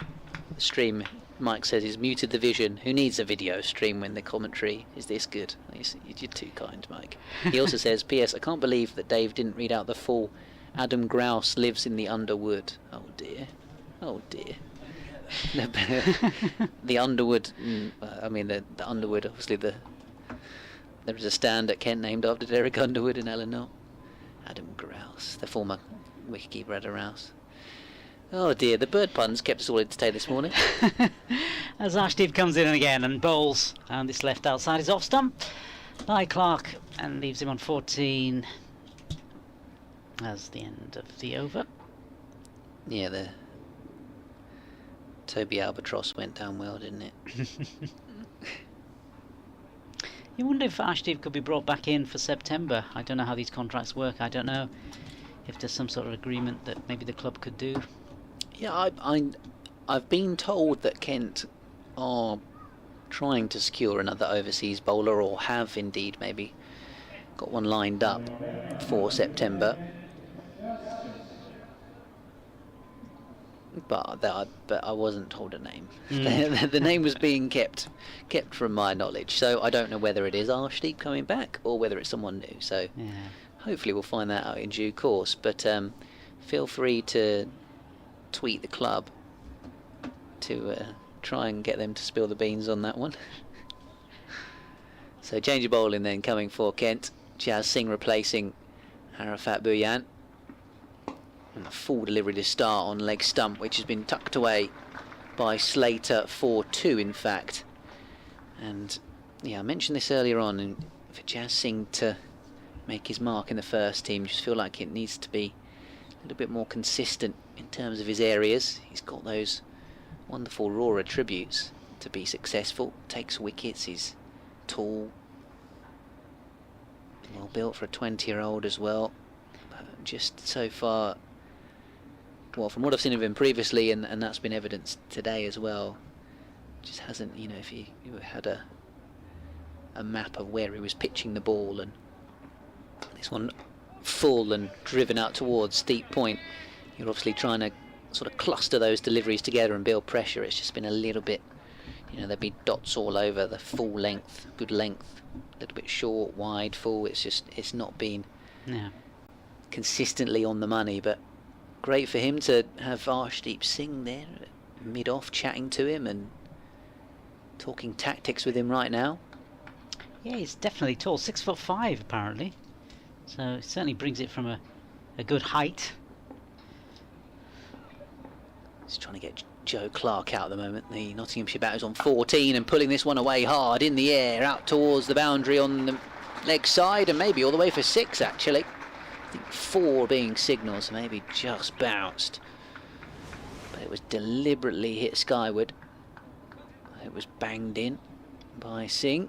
stream. Mike says he's muted the vision. Who needs a video stream when the commentary is this good? You're too kind, Mike. He also says, P.S. I can't believe that Dave didn't read out the full Adam Grouse lives in the Underwood. Oh dear. Oh dear. The Underwood, I mean the Underwood, obviously there is a stand at Kent named after Derek Underwood and Ellen Knott. Adam Grouse, the former wicketkeeper Adam Rouse. Oh dear, the bird puns kept us all entertained this morning. As Arshdeep comes in again and bowls, and this left outside his off stump by Clark, and leaves him on 14 as the end of the over. Yeah, the Toby Albatross went down well, didn't it? You wonder if Arshdeep could be brought back in for September. I don't know how these contracts work. I don't know if there's some sort of agreement that maybe the club could do. Yeah, I've been told that Kent are trying to secure another overseas bowler, or have indeed maybe got one lined up for September. But I wasn't told a name. The name was being kept from my knowledge. So I don't know whether it is Arshdeep coming back or whether it's someone new. So Yeah. hopefully we'll find that out in due course. But feel free to tweet the club to try and get them to spill the beans on that one. So change of bowling then coming for Kent. Jazz Singh replacing Arafat Bhuyan. And a full delivery to start on leg stump, which has been tucked away by Slater for 2 in fact. And yeah, I mentioned this earlier on, and for Jazz Singh to make his mark in the first team, just feel like it needs to be a little bit more consistent in terms of his areas. He's got those wonderful raw attributes to be successful. Takes wickets, he's tall, well built for a 20-year-old as well. But just so far, well, from what I've seen of him previously, and that's been evidenced today as well, just hasn't, you know, if you had a map of where he was pitching the ball, and this one full and driven out towards steep point, you're obviously trying to sort of cluster those deliveries together and build pressure. It's just been a little bit, you know, there'd be dots all over the full length, good length, a little bit short, wide, full. It's not been consistently on the money, but great for him to have Arshdeep Singh there mid-off chatting to him and talking tactics with him right now. Yeah, he's definitely tall, 6'5" apparently. So it certainly brings it from a good height. He's trying to get Joe Clark out at the moment. The Nottinghamshire batter's on 14 and pulling this one away hard in the air out towards the boundary on the leg side, and maybe all the way for 6 actually. I think 4 being signals, so maybe just bounced. But it was deliberately hit skyward. It was banged in by Singh.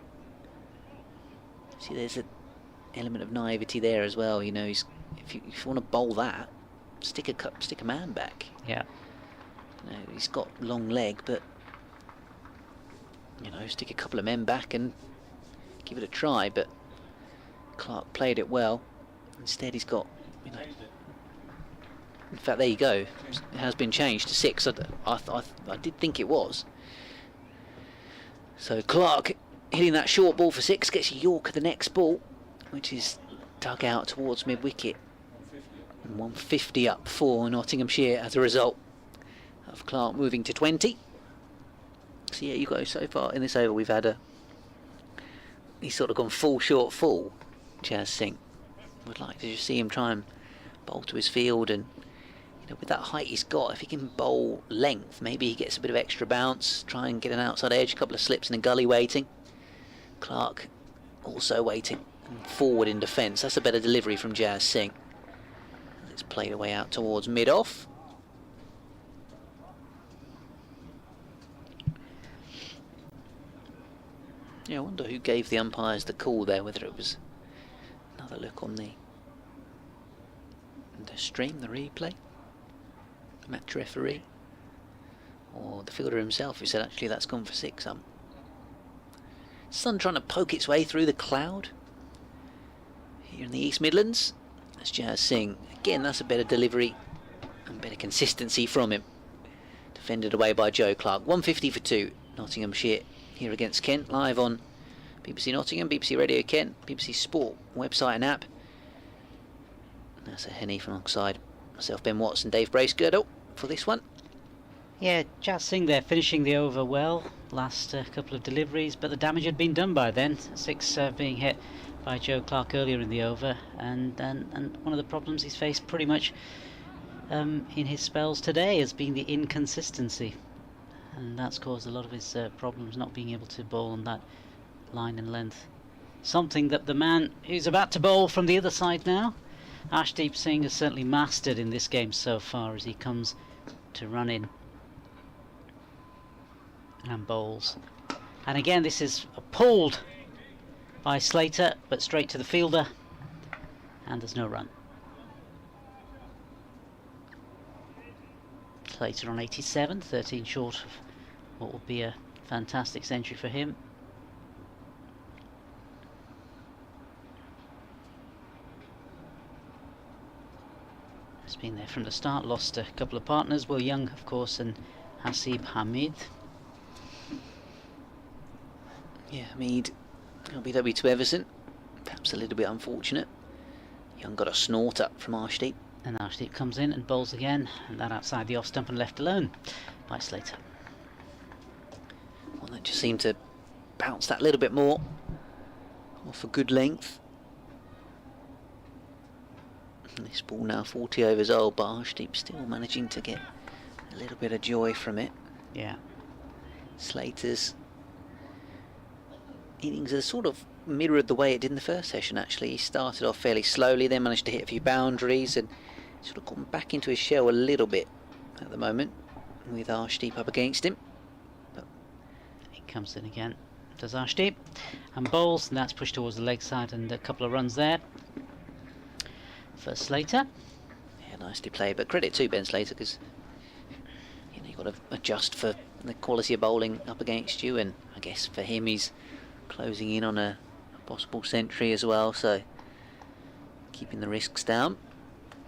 See, there's an element of naivety there as well. You know, if you want to bowl that, stick a man back. Yeah. You know, he's got long leg, but you know, stick a couple of men back and give it a try. But Clark played it well. Instead, he's got, you know. In fact, there you go. It has been changed to 6. I did think it was. So Clark hitting that short ball for 6 gets York the next ball, which is dug out towards mid wicket. 150 up for Nottinghamshire as a result of Clark moving to 20. So yeah, you got so far in this over, we've had he's sort of gone full short full, Jazz Singh. Would like to just see him try and bowl to his field, and with that height he's got, if he can bowl length, maybe he gets a bit of extra bounce, try and get an outside edge, a couple of slips in a gully waiting. Clark also waiting and forward in defence. That's a better delivery from Jazz Singh. It's played away out towards mid-off. Yeah, I wonder who gave the umpires the call there, whether it was another look on the stream, the replay, match referee, or the fielder himself who said actually that's gone for 6. Sun trying to poke its way through the cloud here in the East Midlands. That's Jazz Singh. Again, that's a better delivery and better consistency from him. Defended away by Joe Clark. 150 for 2, Nottinghamshire here against Kent, live on BBC Nottingham, BBC Radio Kent, BBC Sport website and app. And that's a Henny from alongside myself, Ben Watson, Dave Bracegirdle for this one. Yeah, Jazz Singh there finishing the over well. Last couple of deliveries, but the damage had been done by then. 6 being hit by Joe Clark earlier in the over, and one of the problems he's faced pretty much in his spells today has been the inconsistency, and that's caused a lot of his problems, not being able to bowl on that line and length. Something that the man who's about to bowl from the other side now, Arshdeep Singh, has certainly mastered in this game so far as he comes to run in and bowls. And again, this is pulled by Slater, but straight to the fielder, and there's no run. Slater on 87, 13 short of what will be a fantastic century for him. He's been there from the start, lost a couple of partners, Will Young of course and Hasib Hamid. Yeah, Hamid, LBW to Everson, perhaps a little bit unfortunate. Young got a snort up from Arshdeep. And Arshdeep comes in and bowls again, and that outside the off stump and left alone by Slater. One that just seemed to bounce that little bit more, off a good length. And this ball now 40 overs old, but Arshdeep still managing to get a little bit of joy from it. Yeah. Slater's innings are sort of mirrored the way it did in the first session actually. He started off fairly slowly, then managed to hit a few boundaries and sort of gone back into his shell a little bit at the moment with Arshdeep up against him. But he comes in again, does Arshdeep, and bowls, and that's pushed towards the leg side, and a couple of runs there for Slater. Yeah, nicely played, but credit to Ben Slater, because you've got to adjust for the quality of bowling up against you, and I guess for him he's closing in on a possible century as well, so keeping the risks down,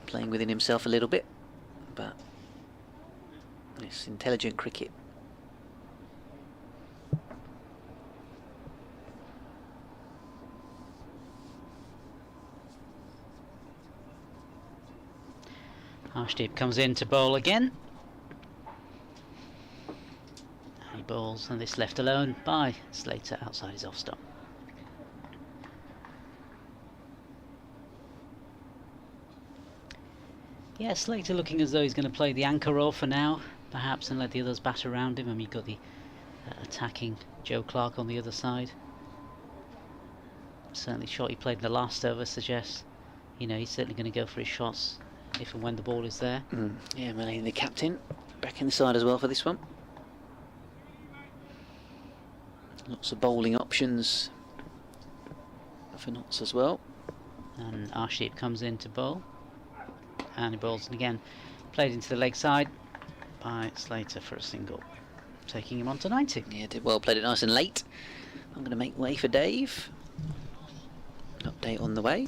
playing within himself a little bit, but it's intelligent cricket. Arshdeep comes in to bowl again. He bowls, and this left alone by Slater outside his off stump. Yeah, Slater looking as though he's going to play the anchor role for now, perhaps, and let the others bat around him. I mean, you've got the attacking Joe Clark on the other side. Certainly, shot he played in the last over suggests, he's certainly going to go for his shots if and when the ball is there. Yeah, Malay, the captain, back in the side as well for this one. Lots of bowling options for Notts as well. And Arshdeep comes in to bowl, and he bowls, and again played into the leg side by Slater for a single, taking him on to 90. Yeah, did well, played it nice and late. I'm going to make way for Dave. Update on the way.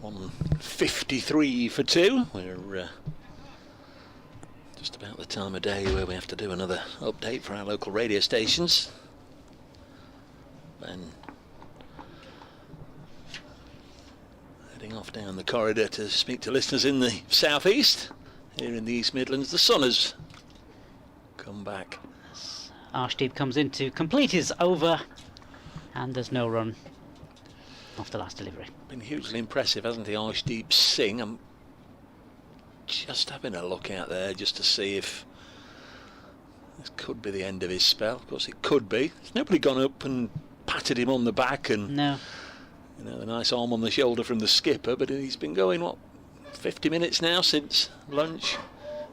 On 53 for 2. We're just about the time of day where we have to do another update for our local radio stations. And Heading off down the corridor to speak to listeners in the southeast. Here in the East Midlands, the sun has come back. Arshdeep comes in to complete his over, and there's no run off the last delivery. Been hugely impressive, hasn't he, Arshdeep Singh? I'm just having a look out there just to see if this could be the end of his spell. Of course it could be. There's nobody gone up and patted him on the back and No. a nice arm on the shoulder from the skipper, but he's been going, what, 50 minutes now since lunch.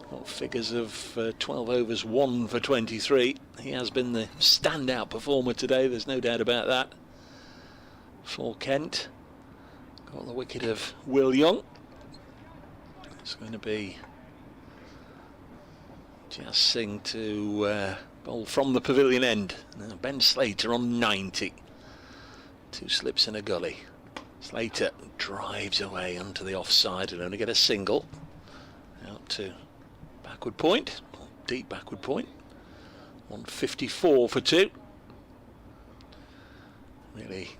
Got figures of 12 overs, 1 for 23. He has been the standout performer today, there's no doubt about that. For Kent. Got the wicket of Will Young. It's going to be Jas Singh to bowl from the pavilion end. Now Ben Slater on 90. 2 slips in a gully. Slater drives away onto the offside and only get a single. Out to backward point, deep backward point. 154 for 2. Really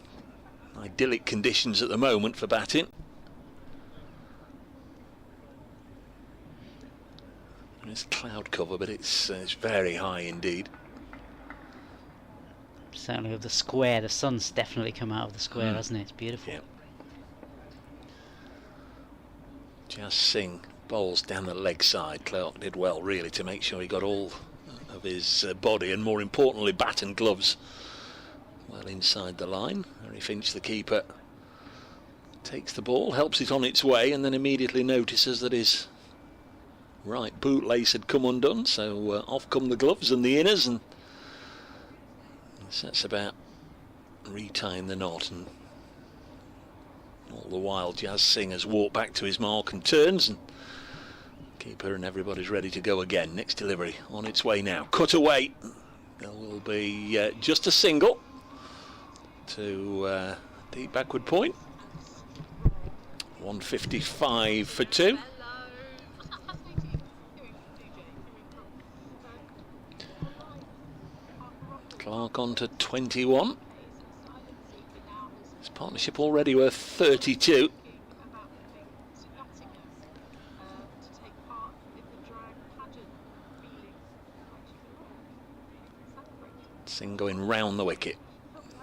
idyllic conditions at the moment for batting. There's cloud cover, but it's very high indeed. Certainly of the square, the sun's definitely come out of the square, hasn't it? It's beautiful. Yeah. Jas Singh bowls down the leg side. Clark did well, really, to make sure he got all of his body and, more importantly, bat and gloves well inside the line. Harry Finch, the keeper, takes the ball, helps it on its way, and then immediately notices that his right bootlace had come undone, so off come the gloves and the inners, and sets about retying the knot. And all the while Jas Singh has walked back to his mark and turns, and keeper and everybody's ready to go again. Next delivery on its way now. Cut away. There will be just a single to deep backward point. 155 for 2. Clark on to 21. His partnership already worth 32. Singh going round the wicket.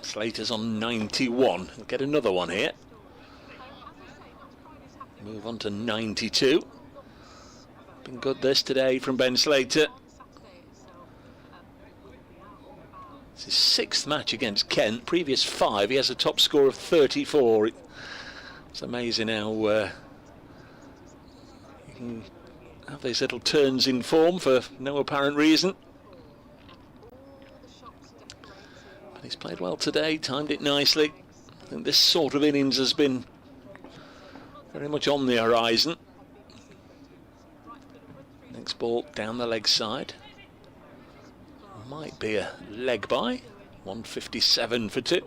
Slater's on 91. He'll get another one here. Move on to 92. Been good this today from Ben Slater. It's his 6th match against Kent. Previous 5, he has a top score of 34. It's amazing how you can have these little turns in form for no apparent reason. But he's played well today, timed it nicely. I think this sort of innings has been very much on the horizon. Next ball down the leg side. Might be a leg by. 157 for 2.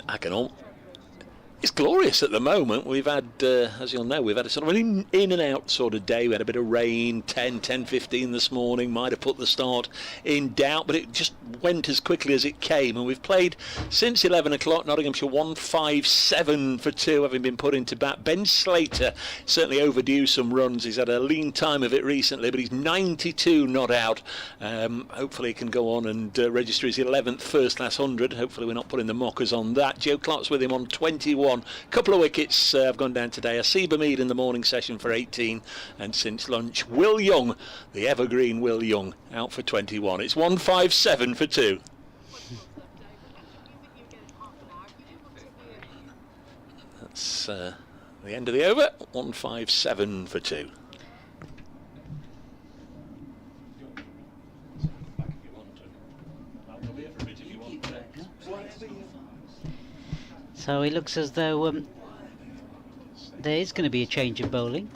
Akenall. It's glorious at the moment. We've had, as you'll know, we've had a sort of an in and out sort of day. We had a bit of rain, 10:15 this morning. Might have put the start in doubt, but it just went as quickly as it came. And we've played since 11 o'clock. Nottinghamshire 157 for 2, having been put into bat. Ben Slater certainly overdue some runs. He's had a lean time of it recently, but he's 92 not out. Hopefully he can go on and register his 11th first class 100. Hopefully we're not putting the mockers on that. Joe Clark's with him on 21. Couple of wickets have gone down today. Asiba Mead in the morning session for 18, and since lunch, Will Young, the evergreen Will Young, out for 21. It's 157 for 2. That's the end of the over. 157 for 2. So it looks as though there is going to be a change of bowling.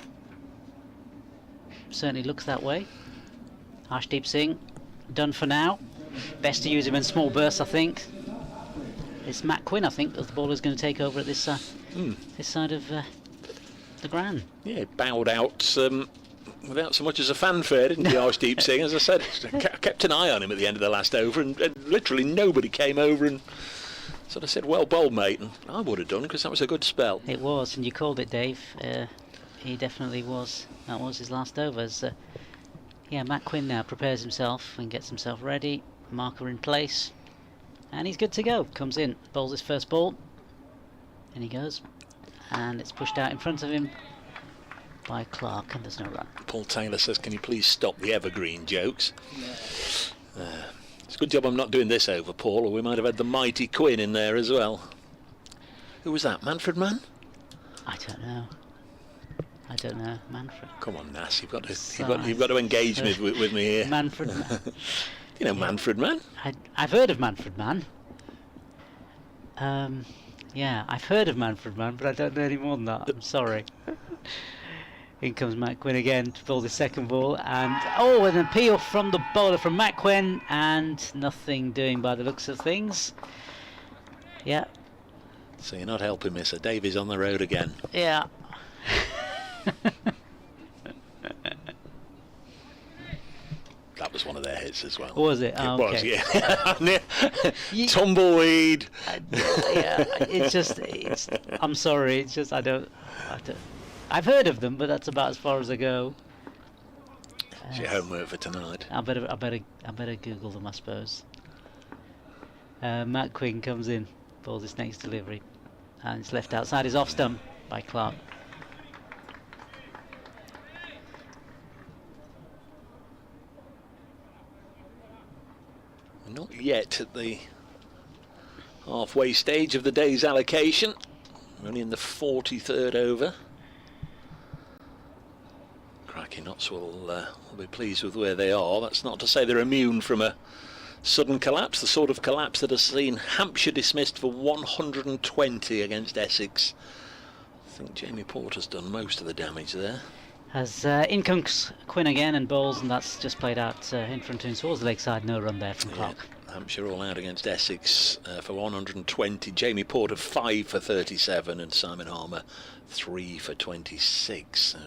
Certainly looks that way. Arshdeep Singh done for now. Best to use him in small bursts, I think. It's Matt Quinn, I think, that the bowler's going to take over at this this side of the ground. Yeah, bowed out without so much as a fanfare, didn't he, Archdeep Singh? As I said, I kept an eye on him at the end of the last over, and literally nobody came over and sort of said, well bowled, mate, and I would have done, because that was a good spell. It was, and you called it, Dave. He definitely was. That was his last overs. Yeah, Matt Quinn now prepares himself and gets himself ready. Marker in place. And he's good to go. Comes in, bowls his first ball. In he goes. And it's pushed out in front of him by Clark, and there's no run. Paul Taylor says, can you please stop the evergreen jokes? It's a good job I'm not doing this over, Paul, or we might have had the mighty Quinn in there as well. Who was that, Manfred Mann? I don't know. Manfred. Come on, Nass, you've got to engage with me here. Manfred Mann. You know Manfred Mann? I've heard of Manfred Mann. Yeah, I've heard of Manfred Mann, but I don't know any more than that. I'm sorry. In comes Matt Quinn again to bowl the second ball, and an appeal from the bowler from Matt Quinn, and nothing doing by the looks of things. Yeah. So you're not helping me, Sir Davies on the road again. Yeah. That was one of their hits as well. Was it? It okay. was, yeah. Tumbleweed. Yeah, it's I'm sorry, it's just I don't. I've heard of them, but that's about as far as I go. It's your homework for tonight. I better Google them, I suppose. Matt Quinn comes in, bowls his next delivery, and it's left outside his off stump by Clark. Not yet at the halfway stage of the day's allocation. We're only in the 43rd over. Crikey, Notts will be pleased with where they are. That's not to say they're immune from a sudden collapse, the sort of collapse that has seen Hampshire dismissed for 120 against Essex. I think Jamie Porter's done most of the damage there. As in comes Quinn again and bowls, and that's just played out in front of him towards the leg side. No run there from Clark. Hampshire all out against Essex for 120. Jamie Porter 5 for 37 and Simon Harmer 3 for 26. So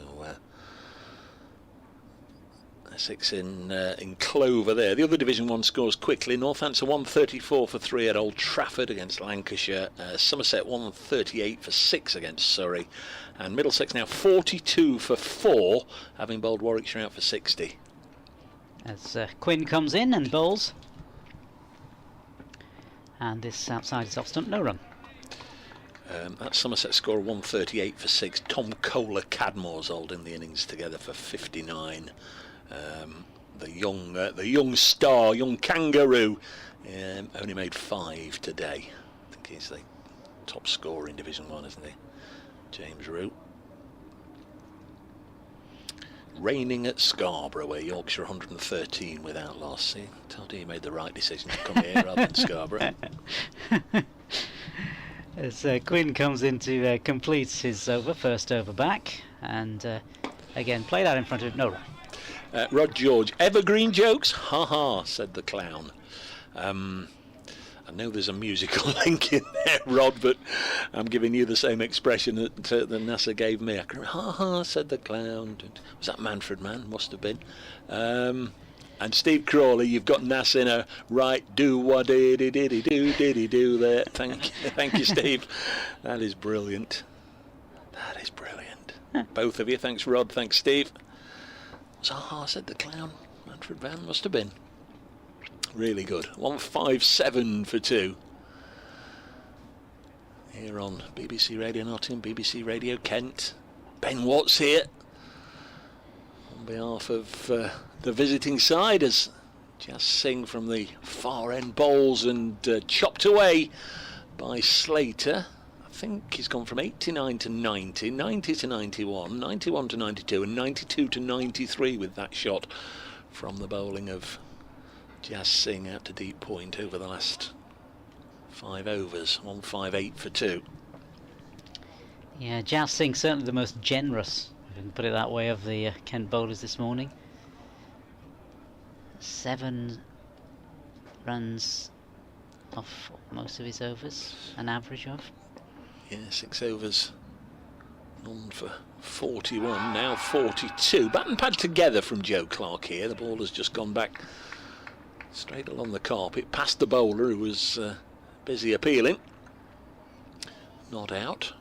Essex in clover there. The other Division 1 scores quickly. Northampton 134 for 3 at Old Trafford against Lancashire. Somerset 138 for 6 against Surrey. And Middlesex now 42 for 4, having bowled Warwickshire out for 60. As Quinn comes in and bowls. And this outside is off stump, no run. That Somerset score 138 for 6. Tom Kohler Cadmore's holding the innings together for 59. The young star, young kangaroo, only made 5 today. I think he's the top scorer in Division 1, isn't he? James Root. Raining at Scarborough, where Yorkshire 113 without loss. See, told you he made the right decision to come here rather than Scarborough. As Quinn comes in to complete his over, first over back, and again played out in front of him, no run. Rod George, evergreen jokes? Ha ha, said the clown. I know there's a musical link in there, Rod, but I'm giving you the same expression that NASA gave me. Ha ha, said the clown. Was that Manfred Mann? Must have been. And Steve Crawley, you've got Nass in a right do what diddy do there. Thank you, Steve. That is brilliant. That is brilliant. Both of you. Thanks, Rod. Thanks, Steve. Was ha said the clown. Manfred Mann must have been. Really good. 157 for 2. Here on BBC Radio Nottingham, BBC Radio Kent. Ben Watts here on behalf of the visiting side as Jas Singh from the far end bowls and chopped away by Slater. I think he's gone from 89 to 90, 90 to 91, 91 to 92 and 92 to 93 with that shot from the bowling of Jas Singh out to deep point over the last 5 overs. 158 for 2. Yeah, Jas Singh certainly the most generous, if you can put it that way, of the Kent bowlers this morning. 7 runs off most of his overs, an average of. Yeah, 6 overs On for 41, now 42. Bat and pad together from Joe Clark here. The ball has just gone back straight along the carpet, past the bowler who was busy appealing. Not out.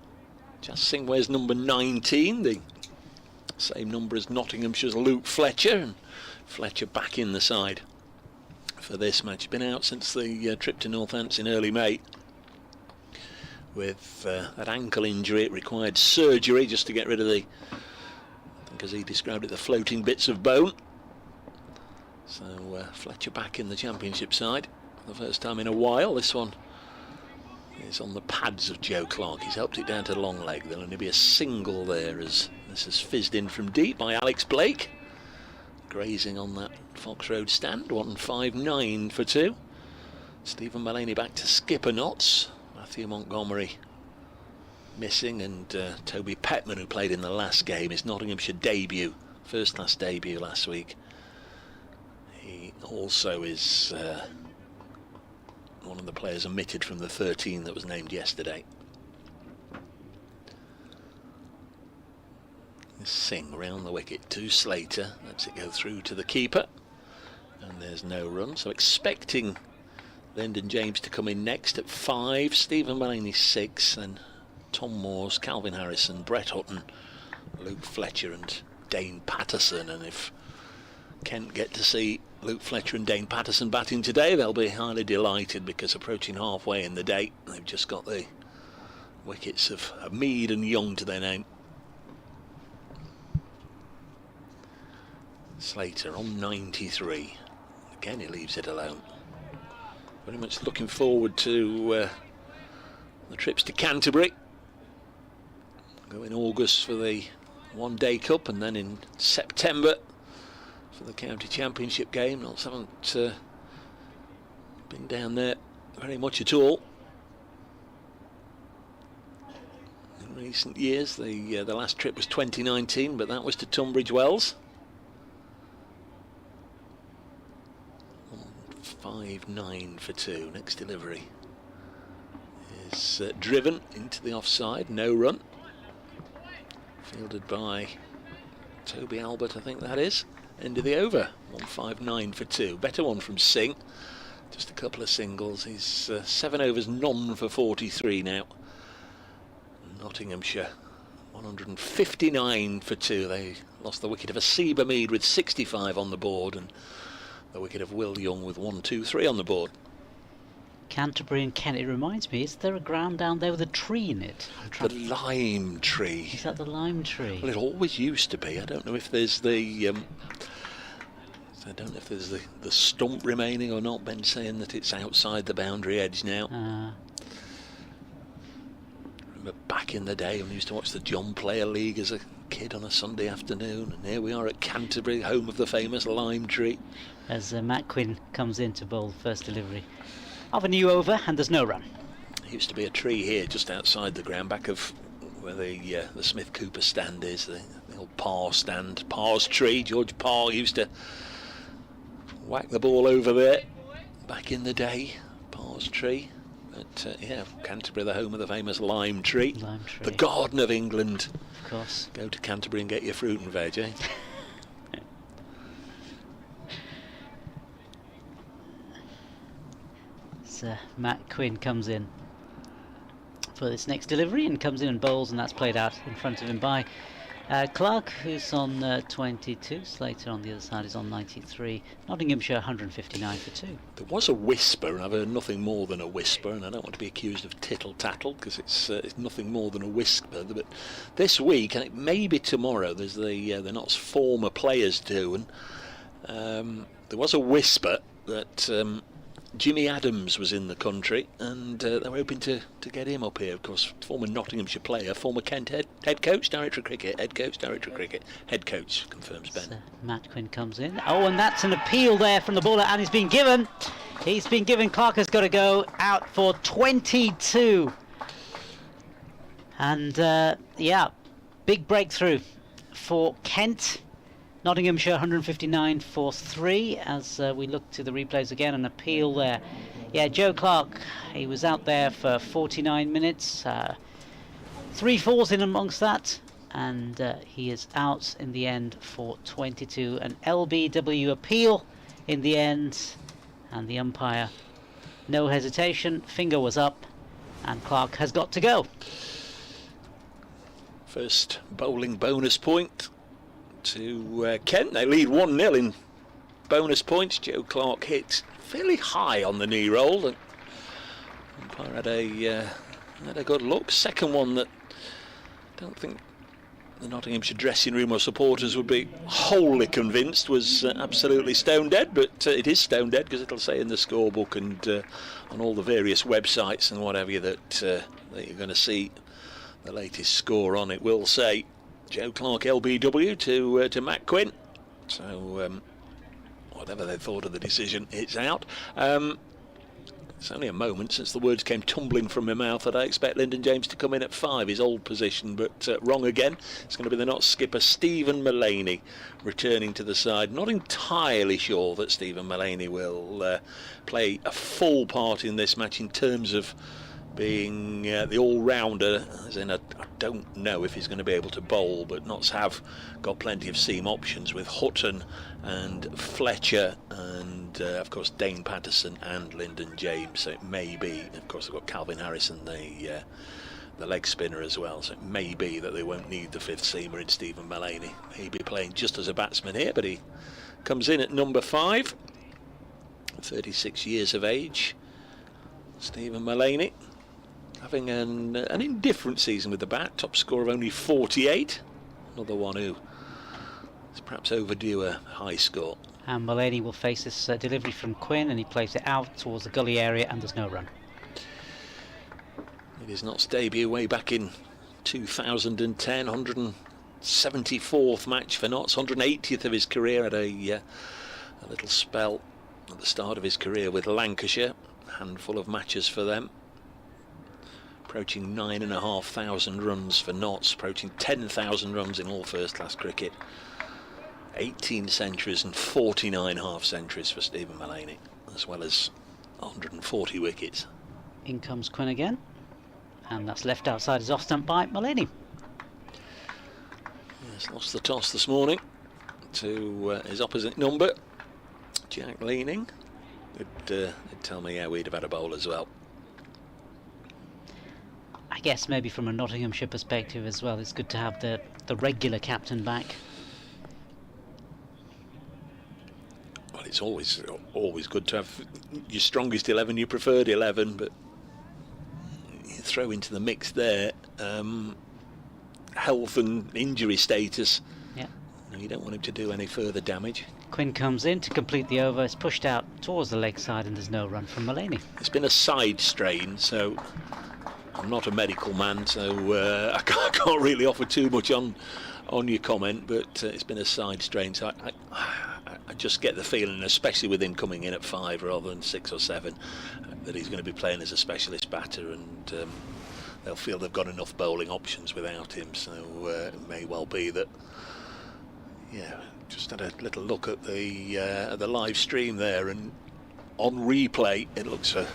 Just Singh wears number 19, the same number as Nottinghamshire's Luke Fletcher, and Fletcher back in the side for this match. He's been out since the trip to Northampton in early May with that ankle injury. It required surgery just to get rid of the, I think as he described it, the floating bits of bone. So Fletcher back in the Championship side for the first time in a while. This one is on the pads of Joe Clark. He's helped it down to the long leg. There'll only be a single there as this is fizzed in from deep by Alex Blake. Grazing on that Fox Road stand. 159 for 2. Stephen Mullaney back to skipper knots. Matthew Montgomery missing, and Toby Petman, who played in the last game, his Nottinghamshire debut, first class debut last week. He also is one of the players omitted from the 13 that was named yesterday. Singh round the wicket to Slater, lets it go through to the keeper, and there's no run. So expecting Lyndon James to come in next at 5, Stephen Mullaney 6, and Tom Moores, Calvin Harrison, Brett Hutton, Luke Fletcher and Dane Patterson. And if Kent get to see Luke Fletcher and Dane Patterson batting today, they'll be highly delighted, because approaching halfway in the day, they've just got the wickets of Mead and Young to their name. Slater on 93. Again, he leaves it alone. Very much looking forward to the trips to Canterbury. Go in August for the One Day Cup, and then in September for the County Championship game. Knots haven't been down there very much at all in recent years. The last trip was 2019, but that was to Tunbridge Wells. 5-9 for 2. Next delivery is driven into the offside, no run. Fielded by Toby Albert, I think that is. End of the over. 159 for 2. Better one from Singh. Just a couple of singles. He's 7 overs, none for 43 now. Nottinghamshire 159 for 2. They lost the wicket of Asiba Mead with 65 on the board, and the wicket of Will Young with 1, 2, 3 on the board. Canterbury and Kent, it reminds me, is there a ground down there with a tree in it? The lime tree. Is that the lime tree? Well, it always used to be. I don't know if there's the the stump remaining or not. Ben saying that it's outside the boundary edge now. Remember back in the day when we used to watch the John Player League as a kid on a Sunday afternoon, and here we are at Canterbury, home of the famous lime tree. As Matt Quinn comes in to bowl first delivery of a new over, and there's no run. There used to be a tree here just outside the ground, back of where the Smith Cooper stand is, the old Parr stand, Parr's tree. George Parr used to whack the ball over there back in the day, Parr's tree. But yeah, Canterbury, the home of the famous lime tree. Lime tree. The Garden of England. Of course. Go to Canterbury and get your fruit and veg, eh? Matt Quinn comes in for this next delivery and comes in and bowls, and that's played out in front of him by Clark, who's on 22. Slater on the other side is on 93. Nottinghamshire 159 for 2. There was a whisper, and I've heard nothing more than a whisper, and I don't want to be accused of tittle-tattle because it's nothing more than a whisper. But this week, and it may be tomorrow, there's the Notts former players do, and there was a whisper that Jimmy Adams was in the country, and they were hoping to get him up here. Of course, former Nottinghamshire player, former Kent head coach, director of cricket, head coach, director of cricket, head coach, confirms Ben. Matt Quinn comes in. Oh, and that's an appeal there from the bowler, and he's been given. Clark has got to go out for 22. And yeah, big breakthrough for Kent. Nottinghamshire 159 for 3 as we look to the replays again. An appeal there. Yeah, Joe Clark, he was out there for 49 minutes. 3 falls in amongst that. and he is out in the end for 22. An LBW appeal in the end, and the umpire, no hesitation, finger was up, and Clark has got to go. First bowling bonus point to Kent. They lead 1-0 in bonus points. Joe Clark hit fairly high on the knee roll. The umpire had a good look. Second one that I don't think the Nottinghamshire dressing room or supporters would be wholly convinced was absolutely stone dead, but it is stone dead because it'll say in the scorebook and on all the various websites and whatever that you're going to see the latest score on. It will say Joe Clark LBW to Matt Quinn. So whatever they thought of the decision, it's out. It's only a moment since the words came tumbling from my mouth that I expect Lyndon James to come in at 5, his old position, but wrong again. It's going to be the Notts skipper Stephen Mullaney returning to the side. Not entirely sure that Stephen Mullaney will play a full part in this match in terms of being the all-rounder, as in I don't know if he's going to be able to bowl, but Notts have got plenty of seam options with Hutton and Fletcher and of course Dane Patterson and Lyndon James, so it may be, of course they've got Calvin Harrison, the leg spinner as well, so it may be that they won't need the fifth seamer in Stephen Mullaney. He'll be playing just as a batsman here, but he comes in at number 5, 36 years of age, Stephen Mullaney, having an indifferent season with the bat, top score of only 48. Another one who is perhaps overdue a high score. And Mullaney will face this delivery from Quinn, and he plays it out towards the gully area, and there's no run. It is Notts' debut way back in 2010, 174th match for Notts, 180th of his career. Had a little spell at the start of his career with Lancashire, a handful of matches for them. Approaching 9,500 runs for Notts, approaching 10,000 runs in all first-class cricket. 18 centuries and 49 half-centuries for Stephen Mullaney, as well as 140 wickets. In comes Quinn again, and that's left outside his off-stump by Mullaney. Yes, lost the toss this morning to his opposite number, Jack Leaning. They'd tell me, yeah, we'd have had a bowl as well. I guess maybe from a Nottinghamshire perspective as well, it's good to have the regular captain back. Well, it's always good to have your strongest 11, your preferred 11, but you throw into the mix there health and injury status. Yeah. You don't want him to do any further damage. Quinn comes in to complete the over. It's pushed out towards the leg side, and there's no run from Mullaney. It's been a side strain, so I'm not a medical man, so I can't really offer too much on your comment, but it's been a side strain, so I just get the feeling, especially with him coming in at 5 rather than 6 or 7, that he's going to be playing as a specialist batter, and they'll feel they've got enough bowling options without him, so it may well be that, yeah, just had a little look at the live stream there, and on replay it looks a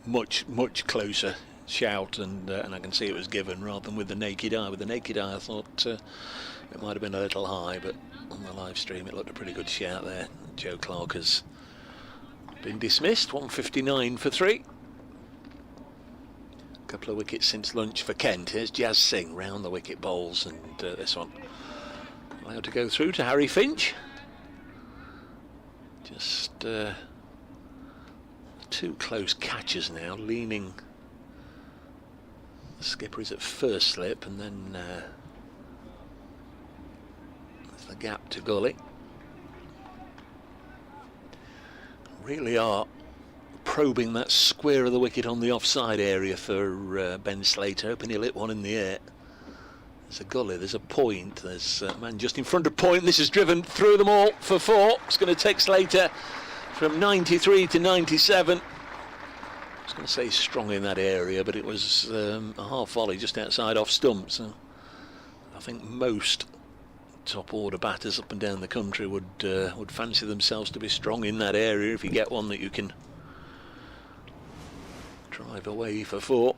much closer shout, and I can see it was given rather than with the naked eye. With the naked eye I thought it might have been a little high, but on the live stream it looked a pretty good shout there. Joe Clark has been dismissed, 159 for 3. A couple of wickets since lunch for Kent. Here's Jazz Singh round the wicket bowls, and this one allowed to go through to Harry Finch. Just 2 close catches now. Leaning, the skipper is at first slip, and then there's the gap to gully. Really are probing that square of the wicket on the offside area for Ben Slater, hoping he'll hit one in the air. There's a gully, there's a point, there's a man just in front of point. This is driven through them all for 4. It's going to take Slater from 93 to 97. I was going to say strong in that area, but it was a half volley just outside off stump. So I think most top order batters up and down the country would fancy themselves to be strong in that area if you get one that you can drive away for 4.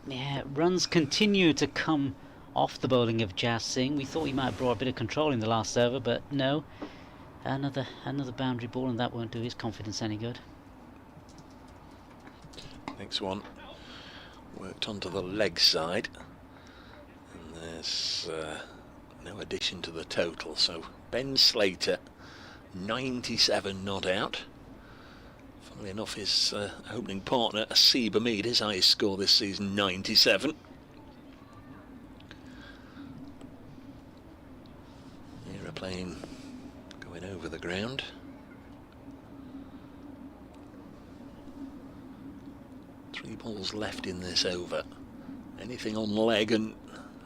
Yeah, runs continue to come off the bowling of Jazz Singh. We thought he might have brought a bit of control in the last over, but no. Another boundary ball, and that won't do his confidence any good. Next one worked onto the leg side, and there's no addition to the total. So Ben Slater, 97 not out. Funnily enough, his opening partner, Asib Hamid, his highest score this season, 97. Aeroplane going over the ground. Three balls left in this over. Anything on leg, and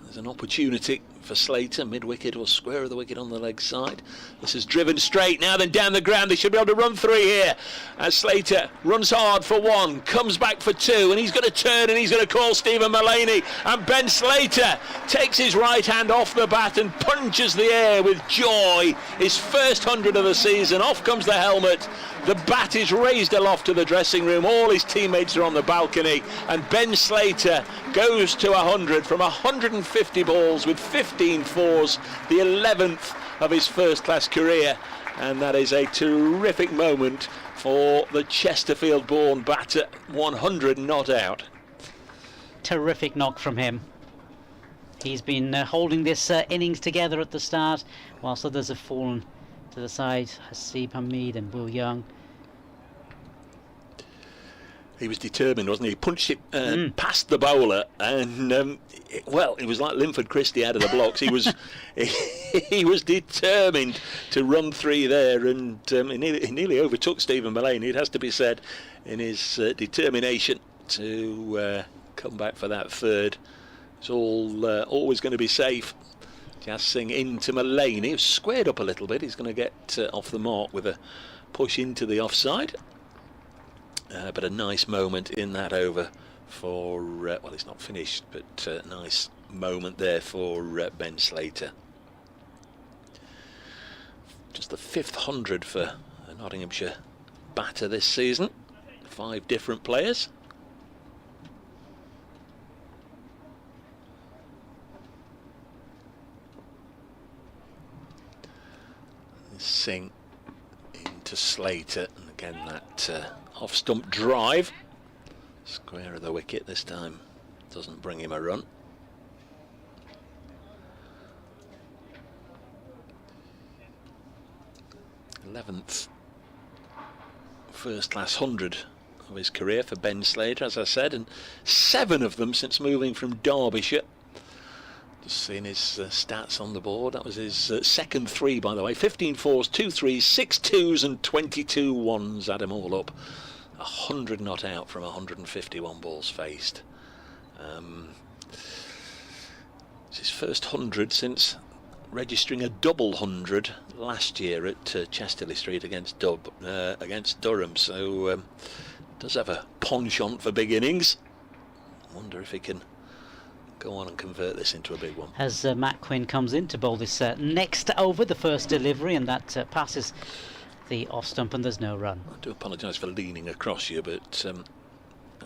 there's an opportunity for Slater. Mid-wicket or square of the wicket on the leg side. This is driven straight now, then down the ground. They should be able to run three here. As Slater runs hard for one, comes back for two, and he's going to turn and he's going to call Stephen Mullaney. And Ben Slater takes his right hand off the bat and punches the air with joy. His first 100 of the season. Off comes the helmet. The bat is raised aloft to the dressing room. All his teammates are on the balcony, and Ben Slater goes to 100 from 150 balls with 15 fours, the 11th of his first-class career, and that is a terrific moment for the Chesterfield-born batter. 100 not out. Terrific knock from him. He's been holding this innings together at the start, whilst others have fallen to the side. Asib Hamid and Will Young. He was determined, wasn't he? He punched it past the bowler, and well, it was like Linford Christie out of the blocks. He was he was determined to run three there, and he nearly overtook Stephen Mullaney, it has to be said, in his determination to come back for that third. It's all always going to be safe. Jazz Singh into Mullaney. He was squared up a little bit. He's going to get off the mark with a push into the offside. But a nice moment in that over for, well, it's not finished, but a nice moment there for Ben Slater. Just the 5th 100 for a Nottinghamshire batter this season. 5 different players. Singh into Slater, and again that off-stump drive, square of the wicket this time, doesn't bring him a run. th first-class 100 of his career for Ben Slater, as I said, and 7 of them since moving from Derbyshire. Just seeing his stats on the board. That was his second 3, by the way. 15 fours, 2 threes, 6 twos and 22 ones. Add them all up. 100 not out from 151 balls faced. It's his first 100 since registering a double 100 last year at Chesterley Street against Durham. So does have a penchant for big innings. Wonder if he can go on and convert this into a big one. As Matt Quinn comes in to bowl this next over, the first delivery, and that passes the off stump, and there's no run. I do apologise for leaning across you, but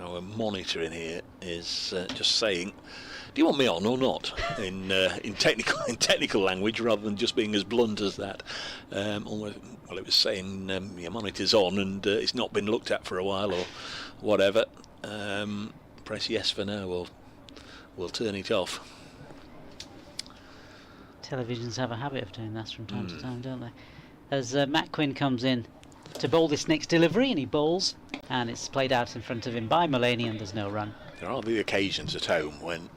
our monitor in here is just saying, do you want me on or not? In technical language, rather than just being as blunt as that. Well, it was saying your monitor's on and it's not been looked at for a while or whatever. Press yes for no, or we'll turn it off. Televisions have a habit of doing that from time to time, don't they? As Matt Quinn comes in to bowl this next delivery, and he bowls, and it's played out in front of him by Mullaney, and there's no run. There are the occasions at home when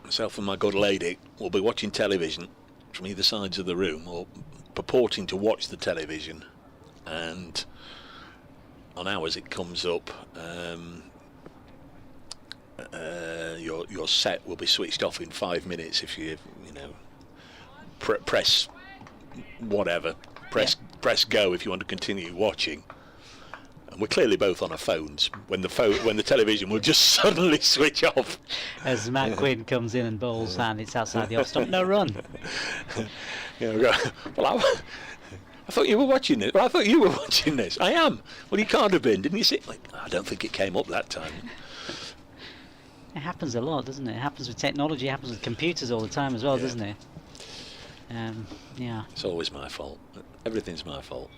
myself and my good lady will be watching television from either sides of the room, or purporting to watch the television, and on ours it comes up, your set will be switched off in 5 minutes if you press whatever, press go if you want to continue watching. And we're clearly both on our phones when the television will just suddenly switch off. As Matt Quinn comes in and bowls, and it's outside the off stump, no run. Well, I thought you were watching this. Well, I thought you were watching this. I am. Well, you can't have been, didn't you see? I don't think it came up that time. It happens a lot, doesn't it? It happens with technology, it happens with computers all the time as well, doesn't it? Yeah. It's always my fault. Everything's my fault.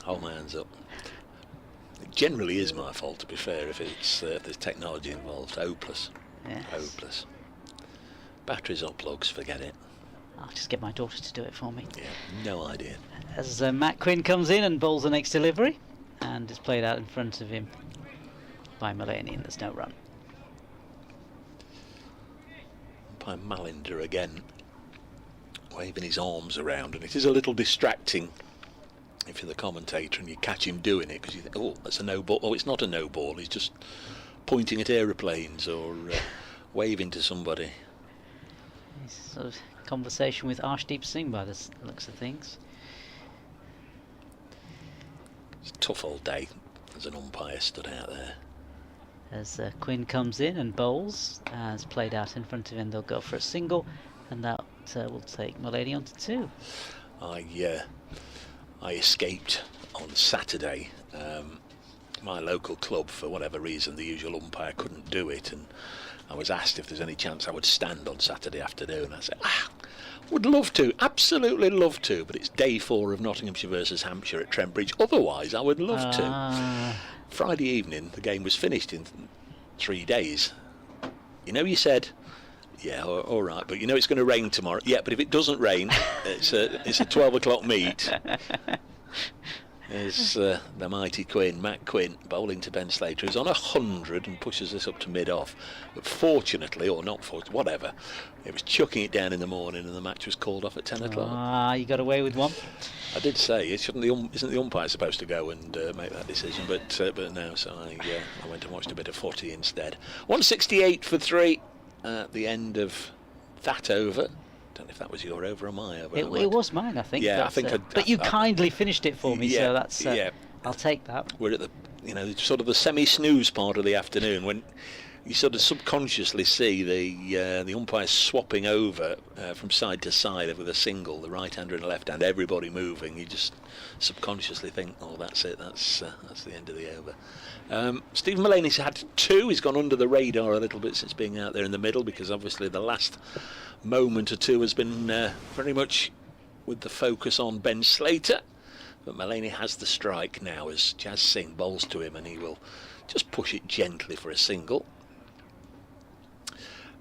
Hold my hands up. It generally is my fault, to be fair, if there's technology involved. Hopeless. Yes. Hopeless. Batteries or plugs, forget it. I'll just get my daughter to do it for me. Yeah, no idea. As Matt Quinn comes in and bowls the next delivery, and it's played out in front of him by Mullany, and there's no run. By Malinder again, waving his arms around, and it is a little distracting if you're the commentator and you catch him doing it, because you think, oh, that's a no ball. Oh, it's not a no ball. He's just pointing at aeroplanes or waving to somebody. It's sort of conversation with Arshdeep Singh by the looks of things. It's a tough old day as an umpire stood out there. As Quinn comes in and bowls, as played out in front of him, they'll go for a single, and that will take Mullany on to 2. I escaped on Saturday. My local club, for whatever reason, the usual umpire couldn't do it, and I was asked if there's any chance I would stand on Saturday afternoon. I said, would love to, absolutely love to, but it's day 4 of Nottinghamshire versus Hampshire at Trent Bridge. Otherwise, I would love to. Friday evening, the game was finished in 3 days. You know, you said, yeah, all right, but you know it's going to rain tomorrow. Yeah, but if it doesn't rain, it's a 12 o'clock meet. There's the mighty Quinn, Matt Quinn, bowling to Ben Slater, who's on 100 and pushes this up to mid-off. But fortunately, or not fortunately, whatever, it was chucking it down in the morning and the match was called off at 10 o'clock. You got away with one. I did say, isn't the umpire supposed to go and make that decision? But no, so I went and watched a bit of footy instead. 168 for 3 at the end of that over. Don't know if that was your over or my over. It was mine, I think. Yeah, I think. But you kindly finished it for me, so that's. I'll take that. We're at the sort of the semi-snooze part of the afternoon when you sort of subconsciously see the umpires swapping over from side to side with a single, the right hander and the left hand, everybody moving. You just subconsciously think, oh, that's it. That's the end of the over. Stephen Mullany's had 2. He's gone under the radar a little bit since being out there in the middle, because obviously the last moment or two has been very much with the focus on Ben Slater. But Mullany has the strike now as Jazz Singh bowls to him, and he will just push it gently for a single.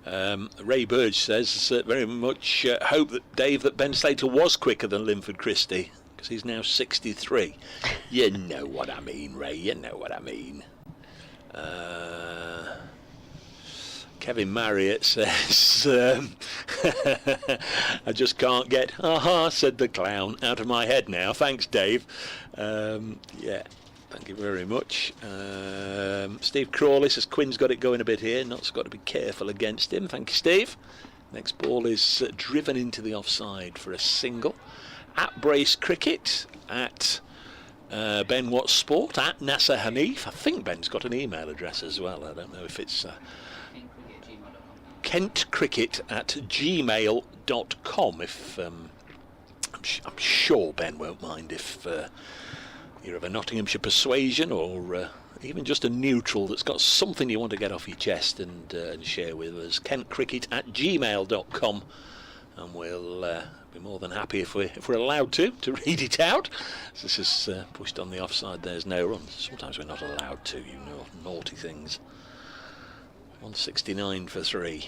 Ray Burge says very much hope that Dave that Ben Slater was quicker than Linford Christie, because he's now 63. You know what I mean, Ray, you know what I mean. Kevin Marriott says, I just can't get, said the clown, out of my head now. Thanks, Dave. Yeah, thank you very much. Steve Crawley says, Quinn's got it going a bit here. Not's got to be careful against him. Thank you, Steve. Next ball is driven into the offside for a single. At Brace Cricket, at Ben Watts Sport, at Nasser Hanif. I think Ben's got an email address as well. I don't know if it's... kentcricket@gmail.com. If I'm sure Ben won't mind if you're of a Nottinghamshire persuasion, or even just a neutral that's got something you want to get off your chest and share with us. kentcricket@gmail.com, and we'll be more than happy if we're allowed to read it out. So this is pushed on the offside. There's no run. Sometimes we're not allowed to, you know, naughty things. 169 for 3.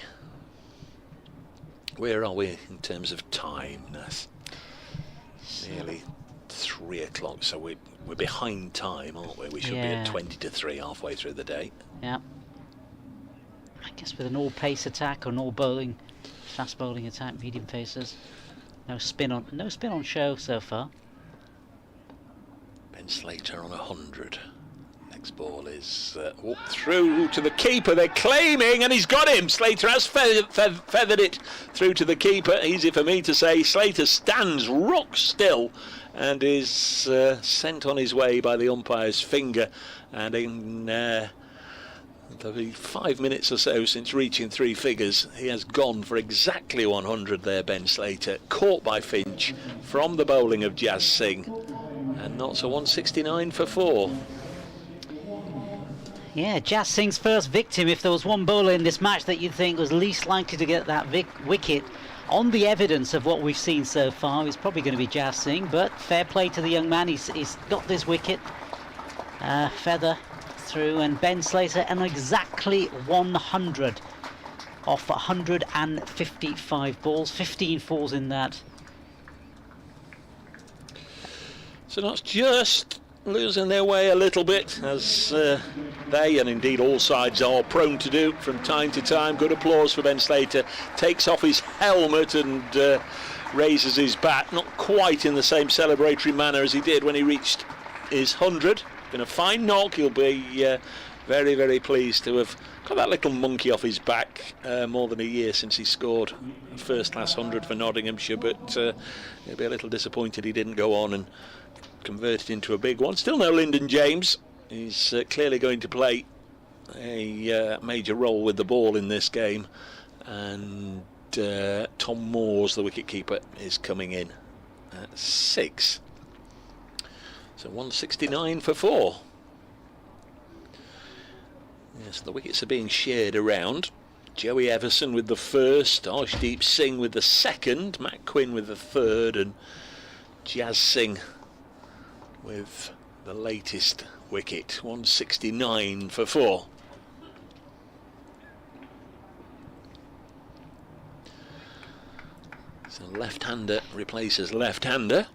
Where are we in terms of time, Nath? Nearly 3 o'clock, so we're behind time, aren't we? We should be at 20 to 3 halfway through the day. Yeah. I guess with an all-pace attack or an all-bowling, fast bowling attack, medium paces. No spin on show so far. Ben Slater on 100. Next ball is through to the keeper. They're claiming, and he's got him. Slater has feathered it through to the keeper. Easy for me to say. Slater stands rock still and is sent on his way by the umpire's finger. And in the 5 minutes or so since reaching 3 figures, he has gone for exactly 100 there, Ben Slater. Caught by Finch from the bowling of Jazz Singh. And Not's a 169 for 4. Yeah, Jazz Singh's first victim. If there was one bowler in this match that you'd think was least likely to get that wicket, on the evidence of what we've seen so far, it's probably going to be Jazz Singh, but fair play to the young man. He's got this wicket. Feather through, and Ben Slater and exactly 100 off 155 balls, 15 falls in that. So that's just losing their way a little bit, as they, and indeed all sides, are prone to do from time to time. Good applause for Ben Slater. Takes off his helmet and raises his bat, not quite in the same celebratory manner as he did when he reached his 100. Been a fine knock. He'll be very, very pleased to have got that little monkey off his back. More than a year since he scored a first-class 100 for Nottinghamshire, but he'll be a little disappointed he didn't go on and convert it into a big one. Still no Lyndon James. He's clearly going to play a major role with the ball in this game, and Tom Moores, the wicket-keeper, is coming in at 6. So 169 for 4. Yes, the wickets are being shared around. Joey Everson with the first, Arshdeep Singh with the second, Matt Quinn with the third, and Jazz Singh with the latest wicket. 169 for 4. So left-hander replaces left-hander.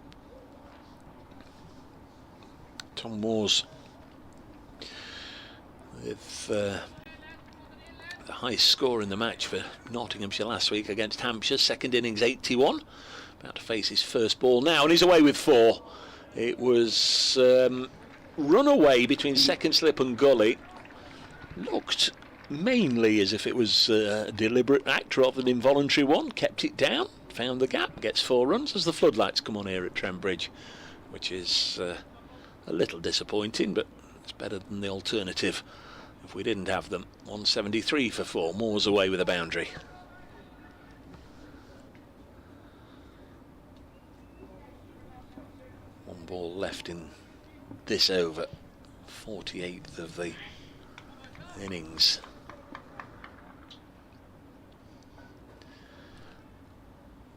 Tom Moores with the highest score in the match for Nottinghamshire last week against Hampshire. Second innings 81. About to face his first ball now, and he's away with 4. It was run away between second slip and gully. Looked mainly as if it was a deliberate act rather than involuntary one. Kept it down, found the gap, gets 4 runs as the floodlights come on here at Trent Bridge, which is a little disappointing, but it's better than the alternative if we didn't have them. 173 for 4. Moore's away with a boundary. One ball left in this over, 48th of the innings.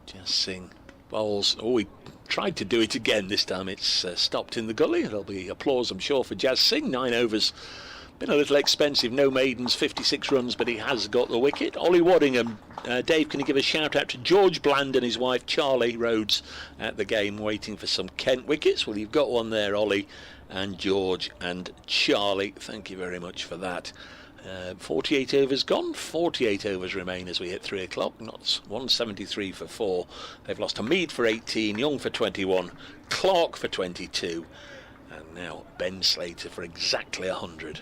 Jazz Singh bowls. Oh, he tried to do it again. This time it's stopped in the gully. There'll be applause, I'm sure, for Jazz Singh. 9 overs. Been a little expensive. No maidens, 56 runs, but he has got the wicket. Ollie Waddingham. Dave, can you give a shout out to George Bland and his wife Charlie Rhodes at the game, waiting for some Kent wickets? Well, you've got one there, Ollie and George and Charlie. Thank you very much for that. 48 overs gone, 48 overs remain as we hit 3 o'clock. Notts 173 for 4. They've lost to Mead for 18, Young for 21, Clark for 22, and now Ben Slater for exactly 100.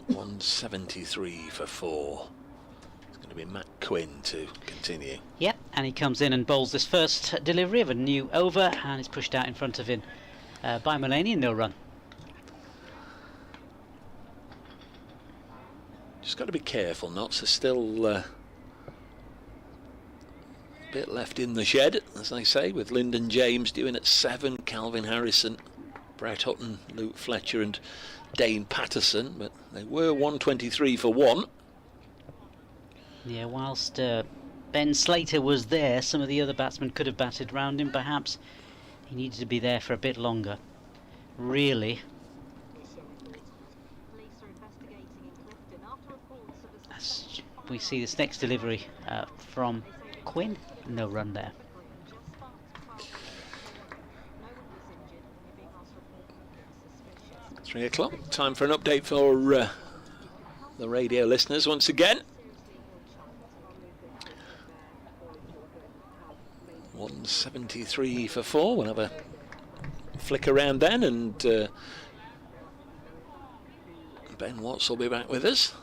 173 for 4. It's going to be Matt Quinn to continue. Yep, and he comes in and bowls this first delivery of a new over, and is pushed out in front of him by Mullaney, and no run. Just got to be careful, Notts. There's still a bit left in the shed, as they say, with Lyndon James due in at 7, Calvin Harrison, Brett Hutton, Luke Fletcher and Dane Patterson, but they were 123 for 1. Yeah, whilst Ben Slater was there, some of the other batsmen could have batted round him. Perhaps he needed to be there for a bit longer. Really. As we see this next delivery from Quinn, no run there. Three o'clock, time for an update for the radio listeners once again. 173 for 4. We'll have a flick around then, and Ben Watts will be back with us.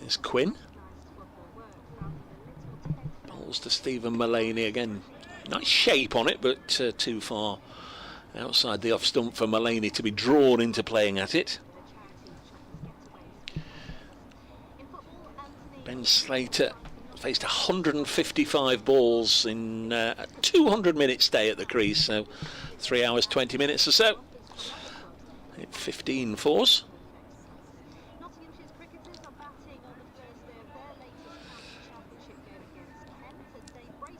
There's Quinn. Balls to Stephen Mullaney again. Nice shape on it, but too far outside the off stump for Mullaney to be drawn into playing at it. Ben Slater faced 155 balls in a 200-minute stay at the crease, so 3 hours 20 minutes or so. 15 fours. Nottinghamshire's cricketers are batting on the first day of their latest county championship game against Kent as they brace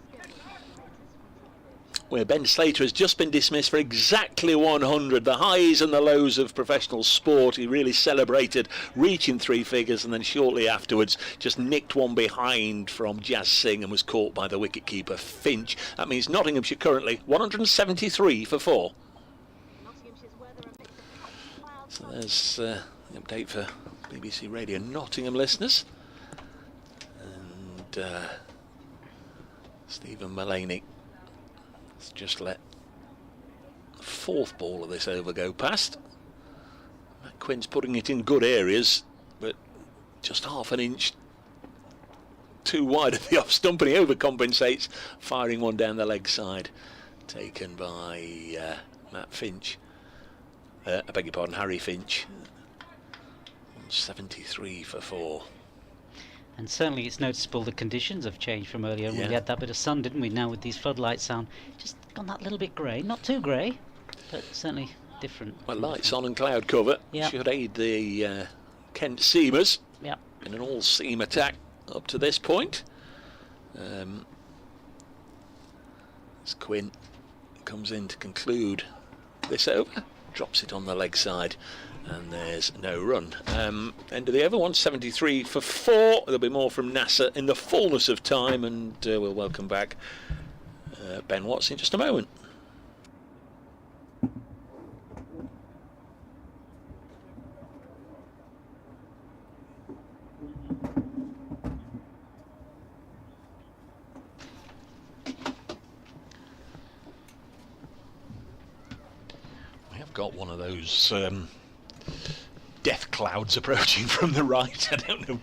Where Ben Slater has just been dismissed for exactly 100, the highs and the lows of professional sport. He really celebrated reaching 3 figures, and then shortly afterwards just nicked one behind from Jazz Singh and was caught by the wicketkeeper Finch. That means Nottinghamshire currently 173 for 4. So there's the update for BBC Radio Nottingham listeners. And Stephen Mullaney has just let the 4th ball of this over go past. Matt Quinn's putting it in good areas, but just half an inch too wide of the off stump, and he overcompensates, firing one down the leg side, taken by Matt Finch. I beg your pardon, Harry Finch. 73 for 4. And certainly it's noticeable the conditions have changed from earlier. Yeah. We had that bit of sun, didn't we? Now with these floodlights on, just gone that little bit grey. Not too grey, but certainly different. Well, lights on and cloud cover should aid the Kent seamers in an all-seam attack up to this point. As Quinn comes in to conclude this over, drops it on the leg side, and there's no run. End of the over, 173 for 4. There'll be more from NASA in the fullness of time, and we'll welcome back Ben Watts in just a moment. Got one of those death clouds approaching from the right. I don't know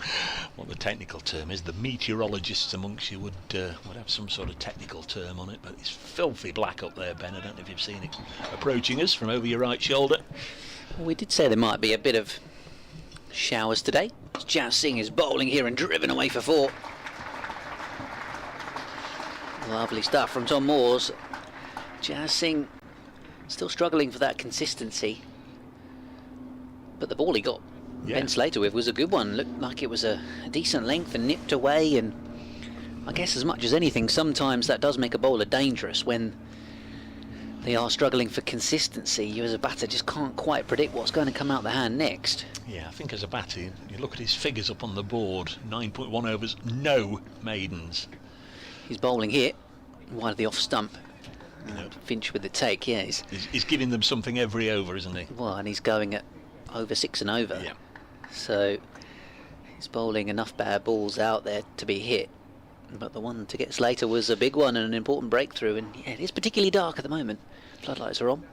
what the technical term is. The meteorologists amongst you would have some sort of technical term on it, but it's filthy black up there, Ben. I don't know if you've seen it approaching us from over your right shoulder. Well, we did say there might be a bit of showers today. Jazz Singh is bowling here and driven away for 4. Lovely stuff from Tom Moores. Jazz Singh still struggling for that consistency, but the ball he got Ben Slater with was a good one. Looked like it was a decent length and nipped away, and I guess as much as anything sometimes that does make a bowler dangerous when they are struggling for consistency. You as a batter just can't quite predict what's going to come out the hand next. Yeah, I think as a batter, you look at his figures up on the board, 9.1 overs, no maidens. He's bowling here wide of the off stump. Finch with the take, he's giving them something every over, isn't he? Well, and he's going at over 6 and over. Yeah. So he's bowling enough bad balls out there to be hit. But the one to get Slater was a big one and an important breakthrough. And it is particularly dark at the moment. Floodlights are on.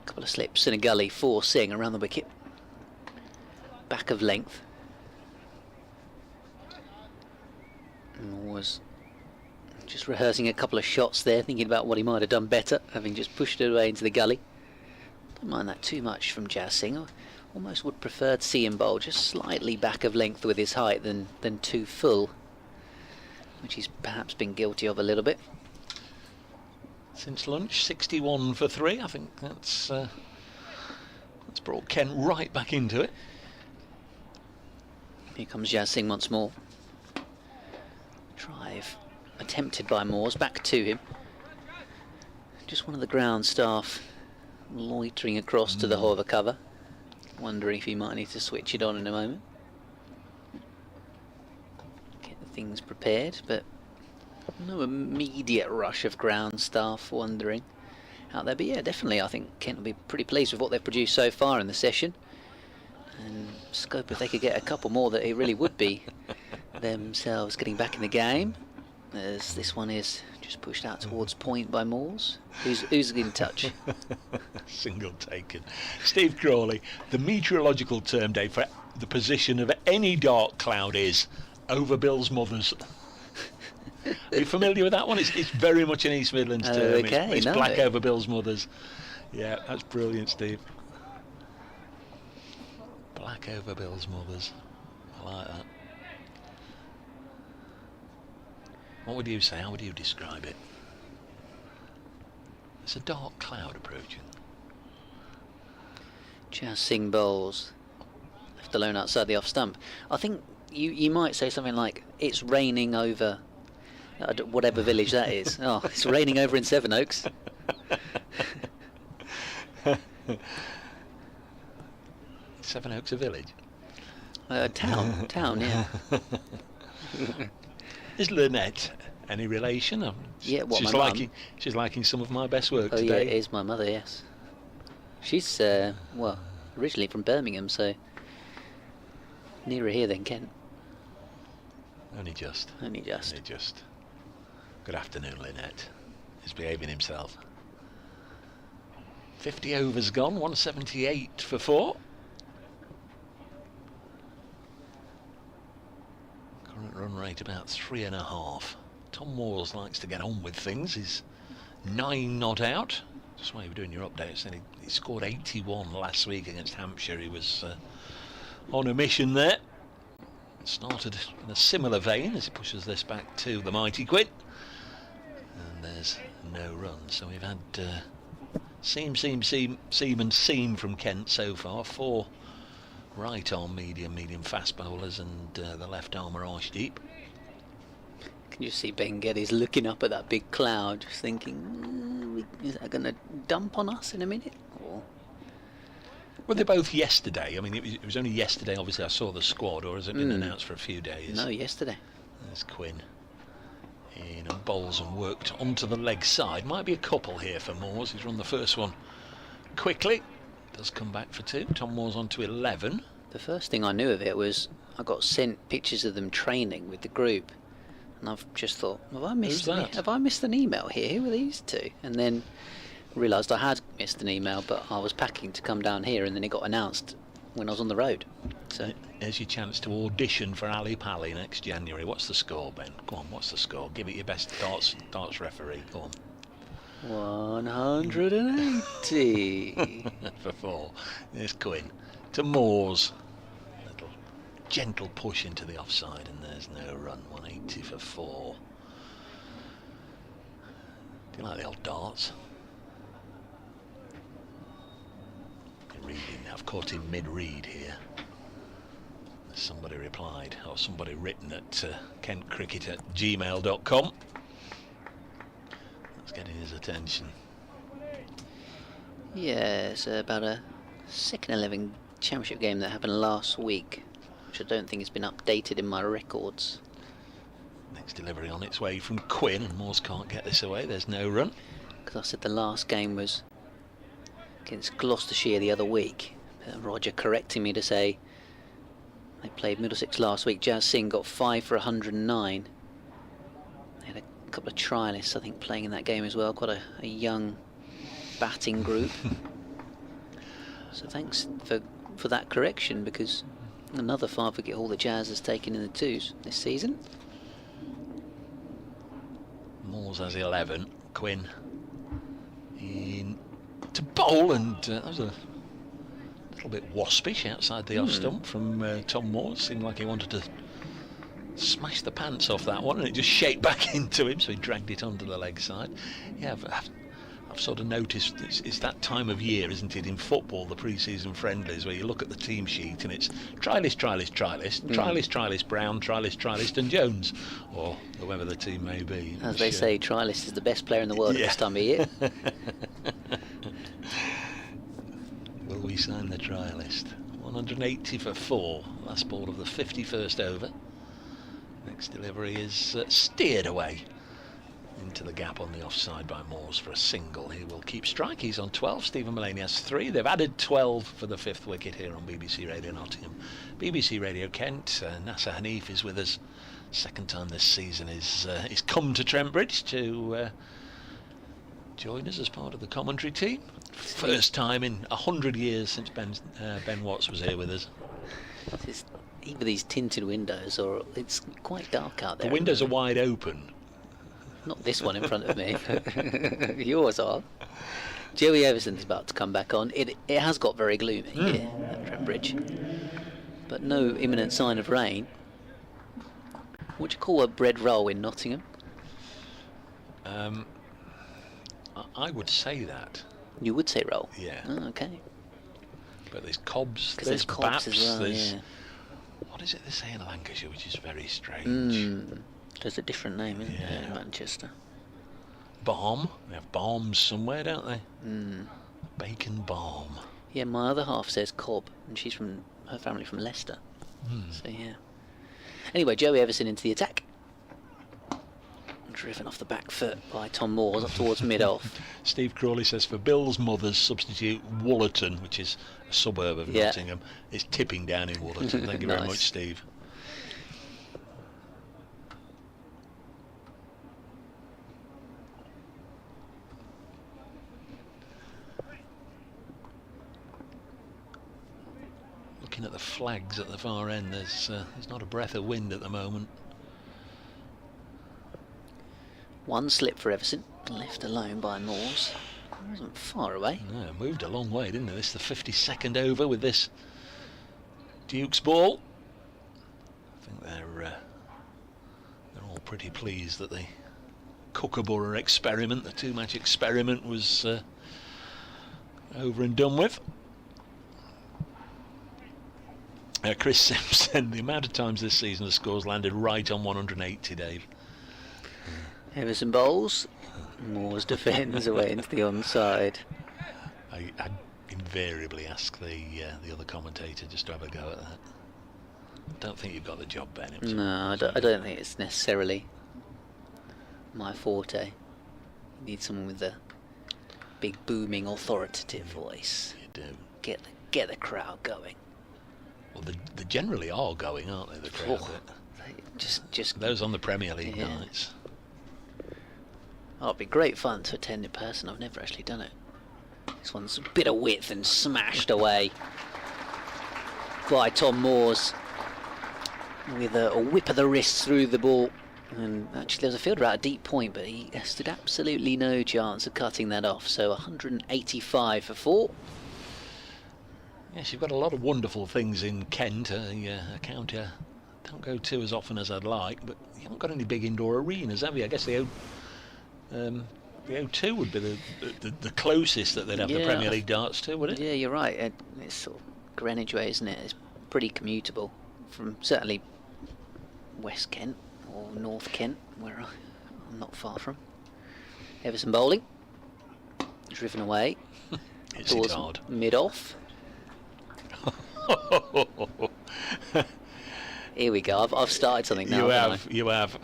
Couple of slips and a gully for Singh around the wicket. Back of length. And was just rehearsing a couple of shots there, thinking about what he might have done better, having just pushed it away into the gully. Don't mind that too much from Jazz Singh. I almost would prefer to see him bowl just slightly back of length with his height than too full, which he's perhaps been guilty of a little bit. Since lunch, 61 for 3. I think that's brought Kent right back into it. Here comes Jazz Singh once more. Drive attempted by Moores, back to him. Just one of the ground staff loitering across to the hover cover, wondering if he might need to switch it on in a moment. Get the things prepared, but no immediate rush of ground staff wandering out there. But yeah, definitely I think Kent will be pretty pleased with what they've produced so far in the session, and scope if they could get a couple more that it really would be themselves getting back in the game, as this one is just pushed out towards point by Moores. Who's in touch? Single taken. Steve Crawley, the meteorological term, Dave, for the position of any dark cloud is over Bill's mother's. Are you familiar with that one? It's very much an East Midlands term. Okay, It's no. black over Bill's mothers. Yeah, that's brilliant, Steve. Black over Bill's mothers. I like that. What would you say? How would you describe it? It's a dark cloud approaching. Jazz Singh bowls. Left alone outside the off stump. I think you might say something like, it's raining over whatever village that is. Oh, it's raining over in Sevenoaks. Sevenoaks a village? Town, yeah. Is Lynette any relation? Yeah, what, she's my mum? liking. She's liking some of my best work Oh yeah, today. it is my mother, yes. She's, well, originally from Birmingham, so nearer here than Kent. Only just. Only just. Only just. Good afternoon, Lynette. He's behaving himself. 50 overs gone, 178 for 4. Current run rate about 3.5. Tom Moores likes to get on with things. He's 9 not out. Just while you were doing your updates, then he scored 81 last week against Hampshire. He was on a mission there. Started in a similar vein as he pushes this back to the mighty Quinn. And there's no run. So we've had seam and seam from Kent so far. 4 right arm medium fast bowlers and the left armour arch deep. Can you see Ben Geddes looking up at that big cloud, just thinking, is that going to dump on us in a minute? Or... Well, they're both yesterday. I mean, it was only yesterday, obviously, I saw the squad, or has it been announced for a few days? No, yesterday. There's Quinn in and bowls and worked onto the leg side. Might be a couple here for Moores. He's run the first one quickly. Does come back for 2. Tom Moores on to 11. The first thing I knew of it was I got sent pictures of them training with the group. And I've just thought, have I missed an email here? Who are these two? And then realised I had missed an email, but I was packing to come down here, and then it got announced when I was on the road. So there's your chance to audition for Ali Pally next January. What's the score, Ben? Go on, what's the score? Give it your best darts referee. Go on. 180 for 4. There's Quinn to Moores. Little gentle push into the offside, and there's no run. 180 for 4. Do you like the old darts? Reading now. I've caught him mid-read here. Somebody replied, or somebody written at kentcricket@gmail.com. That's getting his attention. Yeah, it's about a second 11 championship game that happened last week, which I don't think has been updated in my records. Next delivery on its way from Quinn, and Moores can't get this away. There's no run. Because I said the last game was against Gloucestershire the other week. Roger correcting me to say they played Middlesex last week. Jazz Singh got 5 for 109. They had a couple of trialists, I think, playing in that game as well. Quite a young batting group. So thanks for that correction, because another 5-wicket haul that Jazz has taken in the 2s this season. Moores has 11. Quinn in to bowl, and that was a little bit waspish outside the off stump from Tom Moores. Seemed like he wanted to smash the pants off that one, and it just shaped back into him, so he dragged it onto the leg side. Yeah, I've sort of noticed it's that time of year, isn't it, in football, the pre-season friendlies, where you look at the team sheet and it's trialist, Brown, trialist and Jones, or whoever the team may be. As they say, trialist is the best player in the world at this time of year. Will we sign the trialist? 180 for 4. Last ball of the 51st over. Next delivery is steered away into the gap on the offside by Moores for a single. He will keep strike. He's on 12. Stephen Mullaney has 3. They've added 12 for the 5th wicket here on BBC Radio Nottingham. BBC Radio Kent. Nasser Hanif is with us. Second time this season is come to Trent Bridge to join us as part of the commentary team. First time in 100 years since Ben Watts was here with us. Either these tinted windows, or it's quite dark out there. The windows are wide open, Not this one in front of me. Yours are. Joey Everson's about to come back on. It has got very gloomy here at Trent Bridge, but no imminent sign of rain. What do you call a bread roll in Nottingham? I would say that. You would say roll. Yeah. Oh, okay. But there's cobs, 'Cause there's cobs baps, as well, there's... yeah. What is it they say in Lancashire, which is very strange? There's a different name in Yeah. Manchester. Balm. They have balms somewhere, don't they? Bacon balm. Yeah, my other half says cob, and she's from her family from Leicester. So yeah. Anyway, Joey Everson into the attack. Driven off the back foot by Tom Moores up towards mid-off. Steve Crawley says for Bill's mother's substitute Wollerton, which is a suburb of Nottingham, is tipping down in Wollerton. Thank you very much, Steve. Looking at the flags at the far end, there's not a breath of wind at the moment. One slip for Everson, left alone by Moores. Wasn't far away. No, moved a long way, didn't it? This is the 52nd over with this Duke's ball. I think they're all pretty pleased that the Kookaburra experiment, the two-match experiment, was over and done with. Chris Simpson, the amount of times this season the scores landed right on 180, Dave. Everson bowls. Moores defends away into the onside. I invariably ask the other commentator just to have a go at that. Don't think you've got the job, Ben. No, I don't think it's necessarily my forte. You need someone with a big, booming, authoritative voice. You do. Get the crowd going. Well, they generally are going, aren't they? The crowd. Just those on the Premier League nights. Oh, it'd be great fun to attend in person. I've never actually done it. This one's a bit of width and smashed away by Tom Moores with a whip of the wrist through the ball. And actually there was a fielder out a deep point, but he stood absolutely no chance of cutting that off. So 185 for 4. Yes, you've got a lot of wonderful things in Kent, a county I don't go to as often as I'd like, but you haven't got any big indoor arenas, have you? I guess the O2 would be the closest that they'd have the Premier League darts to, would it? Yeah, you're right. It's sort of Greenwich way, isn't it? It's pretty commutable from certainly West Kent or North Kent, where I'm not far from. Everson bowling, driven away towards mid-off. Here we go. I've started something now. You have.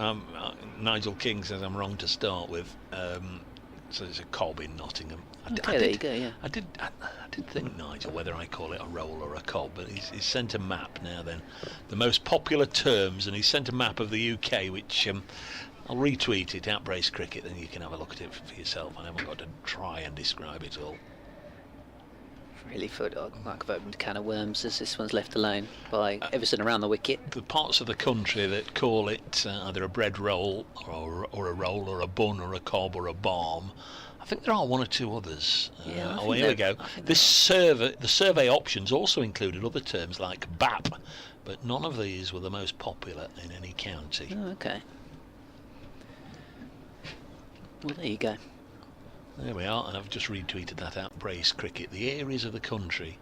Nigel King says I'm wrong to start with. So there's a cob in Nottingham. There you go. Yeah. I did think, Nigel, whether I call it a roll or a cob, but he's sent a map now. Then the most popular terms, and he's sent a map of the UK, which I'll retweet it at Brace Cricket, then you can have a look at it for yourself. I haven't got to try and describe it all. Really feel like I've opened a can of worms as this one's left alone by Everson around the wicket. The parts of the country that call it either a bread roll or a roll or a bun or a cob or a balm, I think there are one or two others. Yeah, here we go. The survey options also included other terms like BAP, but none of these were the most popular in any county. Oh, okay. Well, there you go. There we are, and I've just retweeted that out. Brace Cricket, the areas of the country.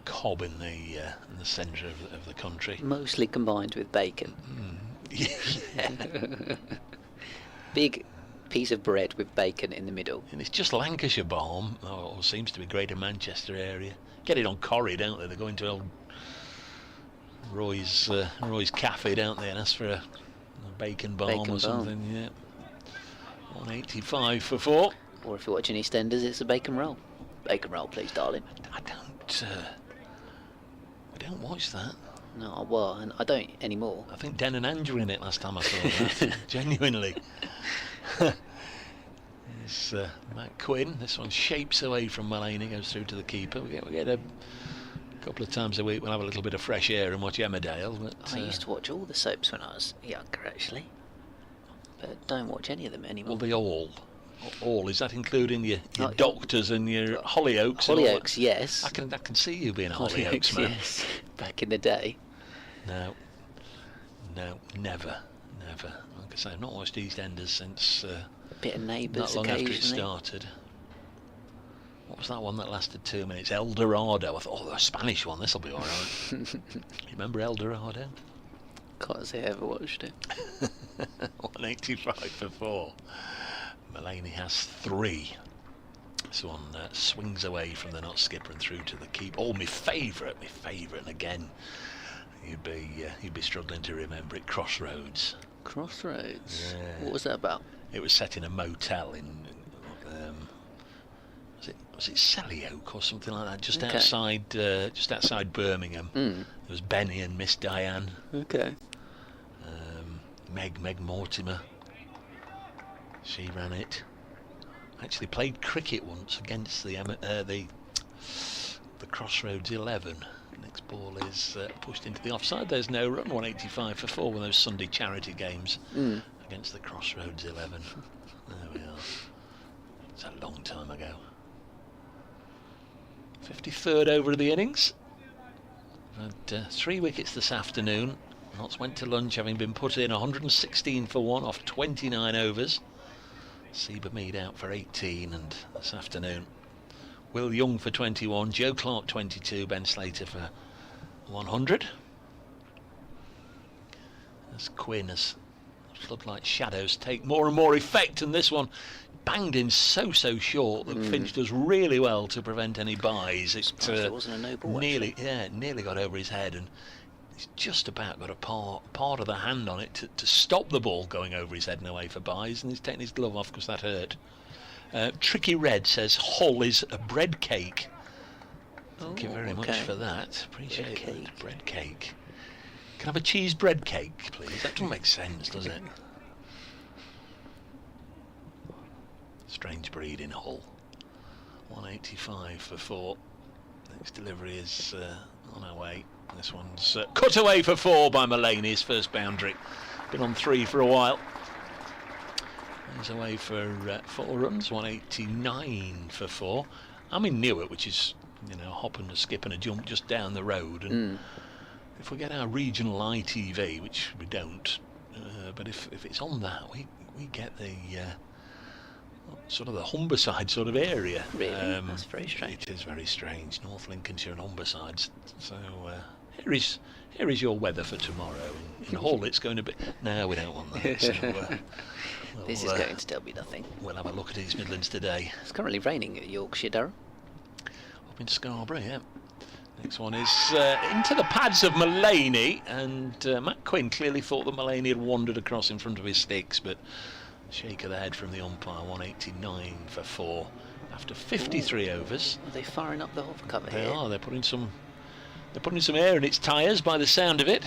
Cob in the centre of the country. Mostly combined with bacon. Big piece of bread with bacon in the middle. And it's just Lancashire balm, or seems to be Greater Manchester area. Get it on Corrie, don't they? They go into old Roy's Cafe, don't they, and ask for a bacon balm or something. Yeah. 185 for 4. Or if you're watching EastEnders, it's a bacon roll. Bacon roll, please, darling. I don't watch that. No, well, and I don't anymore. I think Den and Andrew in it last time I saw that. Genuinely. It's Matt Quinn. This one shapes away from Mulaney, goes through to the keeper. We get a couple of times a week. We'll have a little bit of fresh air and watch Emmerdale. But I used to watch all the soaps when I was younger, actually. but don't watch any of them anymore. Well, they all. Is that including your Not- Doctors and your Hollyoaks? and all that? Hollyoaks, yes. I can see you being a Hollyoaks man. yes. Back in the day. No, never. Like I say, I've not watched EastEnders since A bit of not Neighbours long after it occasionally. started. What was that one that lasted 2 minutes? El Dorado. I thought, oh, the Spanish one, this'll be all right. You remember El Dorado? Can't say I ever watched it. 185 for 4. Mulaney has 3. This one swings away from the knot skipper and through to the keep. Oh, my favourite, and again, you'd be struggling to remember it. Crossroads. Crossroads. Yeah. What was that about? It was set in a motel in was it Selly Oak or something like that, just Okay. outside Birmingham. There was Benny and Miss Diane. Okay. Meg Mortimer. She ran it. Actually played cricket once against the Crossroads 11. Next ball is pushed into the offside. There's no run. 185 for 4 with those Sunday charity games against the Crossroads 11. There we are. It's a long time ago. 53rd over of the innings. Had 3 wickets this afternoon. Notts went to lunch having been put in 116 for 1 off 29 overs. Seabermead out for 18, and this afternoon Will Young for 21, Joe Clark 22, Ben Slater for 100. As Quinn, as floodlight shadows take more and more effect, and this one banged in so short that Finch does really well to prevent any buys. It There wasn't a no ball. nearly got over his head, and he's just about got a part of the hand on it to stop the ball going over his head and away for buys, and he's taken his glove off because that hurt. Tricky Red says Hull is a bread cake. Thank you very much for that. Appreciate it. Bread cake. Can I have a cheese bread cake, please? That doesn't make sense, does it? Strange breed in Hull. 185 for 4. Next delivery is on our way. This one's cut away for 4 by Mulaney, his first boundary. Been on 3 for a while. He's away for 4 runs, 189 for 4. I'm in Newark, which is, you know, a hop and a skip and a jump just down the road. And if we get our regional ITV, which we don't, but if it's on that, we get the sort of the Humberside sort of area. Really? That's very strange. It is very strange. North Lincolnshire and Humbersides. So here is your weather for tomorrow. In Hull, it's going to be. No, we don't want that. So, This is going to tell me nothing. We'll have a look at East Midlands today. It's currently raining at Yorkshire, Darren. Up in Scarborough, yeah. Next one is into the pads of Mulaney, and Matt Quinn clearly thought that Mulaney had wandered across in front of his sticks, but shake of the head from the umpire. 189 for 4 after 53 overs. Are they firing up the hover cover They here? are. They're putting some air in its tyres by the sound of it.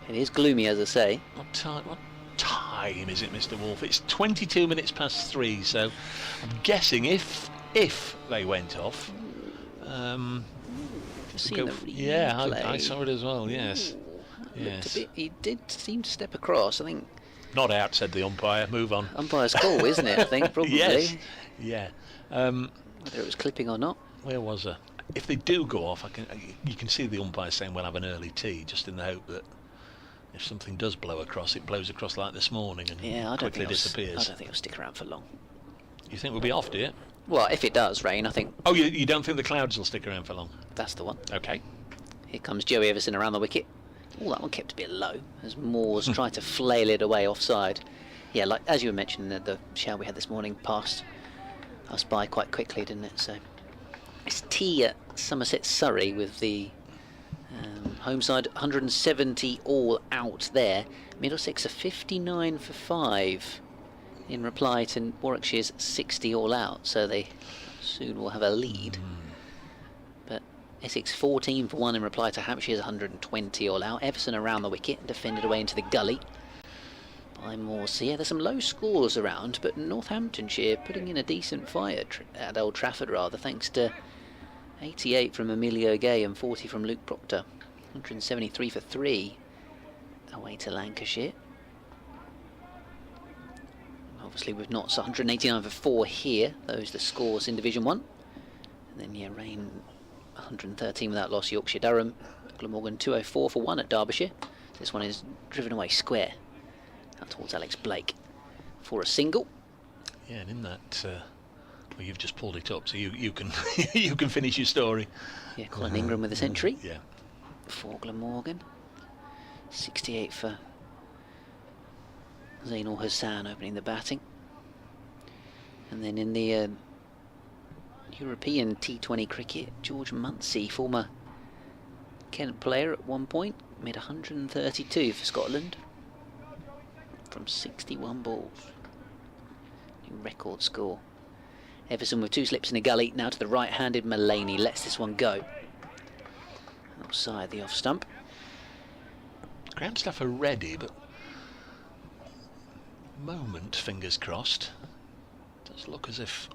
It is gloomy, as I say. What time is it, Mr. Wolf? It's 22 minutes past 3, so I'm guessing if they went off. Just seeing the Yeah, replay. I saw it as well. Yes. Looked Yes. a bit, he did seem to step across. I think Not out, said the umpire. Move on. umpire's call, isn't it? I think probably. Yes. Yeah. Whether it was clipping or not. Where was I? If they do go off, you can see the umpire saying we'll have an early tea, just in the hope that if something does blow across, it blows across like this morning and Yeah, I don't quickly think disappears. I don't think it'll stick around for long. You think we'll be off, do you? Well, if it does rain, I think Oh, you don't think the clouds will stick around for long? that's the one. Okay. Here comes Joey Everson around the wicket. Oh, that one kept a bit low as Moores tried to flail it away offside. Yeah, like as you were mentioning, the shower we had this morning passed us by quite quickly, didn't it? So it's tea at Somerset Surrey with the home side 170 all out there. Middlesex are 59 for 5 in reply to Warwickshire's 60 all out, so they soon will have a lead. But Essex 14 for 1 in reply to Hampshire's 120 all out. Everson around the wicket, defended away into the gully by Moores. So yeah, there's some low scores around, but Northamptonshire putting in a decent fight at Old Trafford, rather, thanks to 88 from Emilio Gay and 40 from Luke Proctor. 173 for 3 away to Lancashire. Obviously with Notts 189 for 4 here. Those are the scores in Division 1. And then, yeah, Rain 113 without loss, Yorkshire Durham. Glamorgan 204 for 1 at Derbyshire. This one is driven away square out towards Alex Blake for a single. Yeah, and in that, well, you've just pulled it up, so you can you can finish your story. Yeah, Colin Ingram with a century. Yeah. For Glamorgan. 68 for Zainul Hassan opening the batting. And then in the European T20 cricket, George Munsey, former Kent player at one point, made 132 for Scotland from 61 balls. New record score. Everson with 2 slips in a gully, now to the right-handed Mullaney, lets this one go. Outside the off stump. Ground staff are ready, but moment, fingers crossed. Does look as if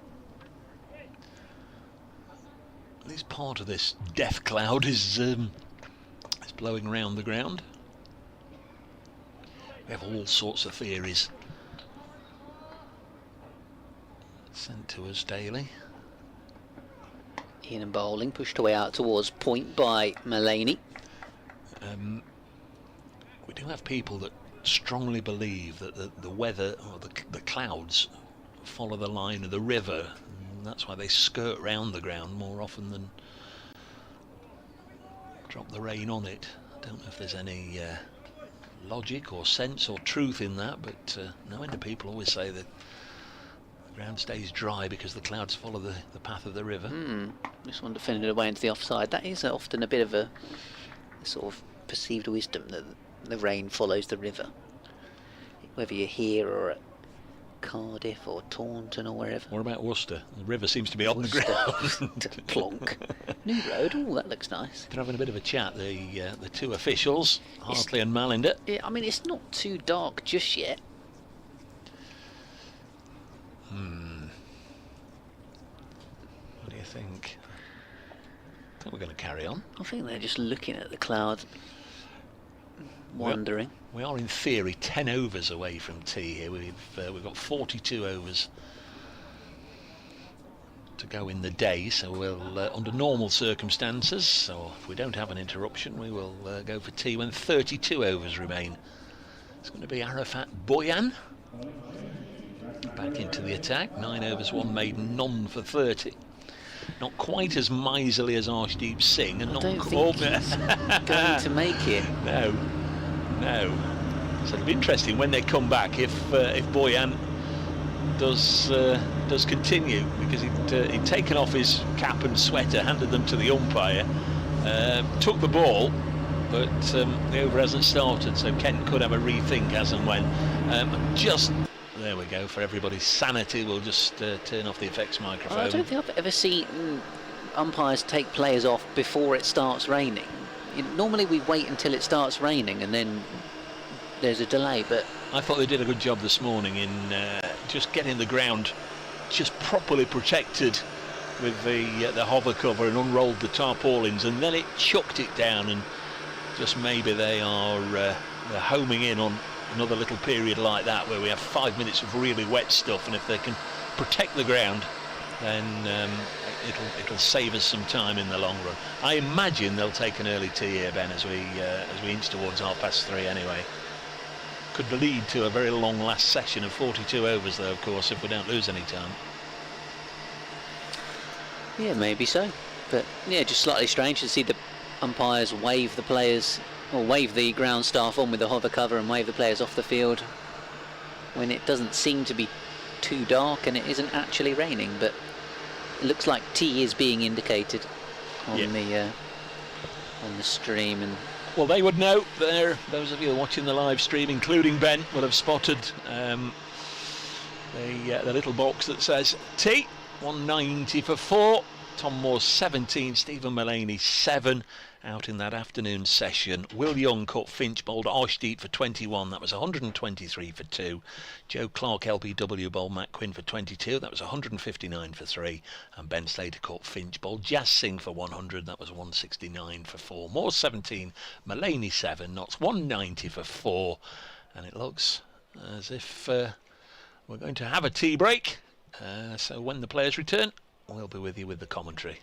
at least part of this death cloud is blowing around the ground. We have all sorts of theories sent to us daily. In and bowling, pushed away out towards point by Mullaney. We do have people that strongly believe that the weather or the clouds follow the line of the river, and that's why they skirt round the ground more often than drop the rain on it. I don't know if there's any logic or sense or truth in that, but no end of people always say that the ground stays dry because the clouds follow the path of the river. This one defended away into the offside. That is often a bit of a sort of perceived wisdom that the rain follows the river. Whether you're here or at Cardiff or Taunton or wherever. What about Worcester? The river seems to be on the ground. Plonk. New Road, oh, that looks nice. They're having a bit of a chat, the two officials, Hartley and Malinder. Yeah, I mean, it's not too dark just yet. What do you think? I think we're going to carry on. I think they're just looking at the clouds, wondering. We are in theory 10 overs away from tea here. We've got 42 overs to go in the day, so we'll under normal circumstances, so if we don't have an interruption, we will go for tea when 32 overs remain. It's going to be Arafat Boyan back into the attack. 9 overs, 1 maiden, none for 30. Not quite as miserly as Arshdeep Singh, and I not don't think he's going to make it. No. So it'll be interesting when they come back if Boyan does continue, because he'd taken off his cap and sweater, handed them to the umpire, took the ball, but the over hasn't started, so Kent could have a rethink as and when. There we go, for everybody's sanity, we'll just turn off the effects microphone. I don't think I've ever seen umpires take players off before it starts raining. Normally we wait until it starts raining and then there's a delay, but I thought they did a good job this morning in just getting the ground just properly protected with the hover cover, and unrolled the tarpaulins, and then it chucked it down, and just maybe they're homing in on another little period like that where we have 5 minutes of really wet stuff, and if they can protect the ground, then it'll save us some time in the long run. I imagine they'll take an early tea here, Ben, as we inch towards 3:30 anyway. Could lead to a very long last session of 42 overs though, of course, if we don't lose any time. yeah, maybe so. But yeah, just slightly strange to see the umpires wave the players, or wave the ground staff on with the hover cover and wave the players off the field when it doesn't seem to be too dark and it isn't actually raining, but it looks like tea is being indicated on the stream. And well, they would know there. Those of you watching the live stream, including Ben, will have spotted the little box that says tea. 190 for 4. Tom Moore 17, Stephen Mullaney 7 out in that afternoon session. Will Young caught Finch, bowled Arshdeep for 21, that was 123 for 2. Joe Clark LBW bowled Matt Quinn for 22, that was 159 for 3. And Ben Slater caught Finch, bowled Jazz Singh for 100, that was 169 for 4. Moore 17, Mullaney 7, Notts 190 for 4. And it looks as if We're going to have a tea break, so when the players return, we'll be with you with the commentary.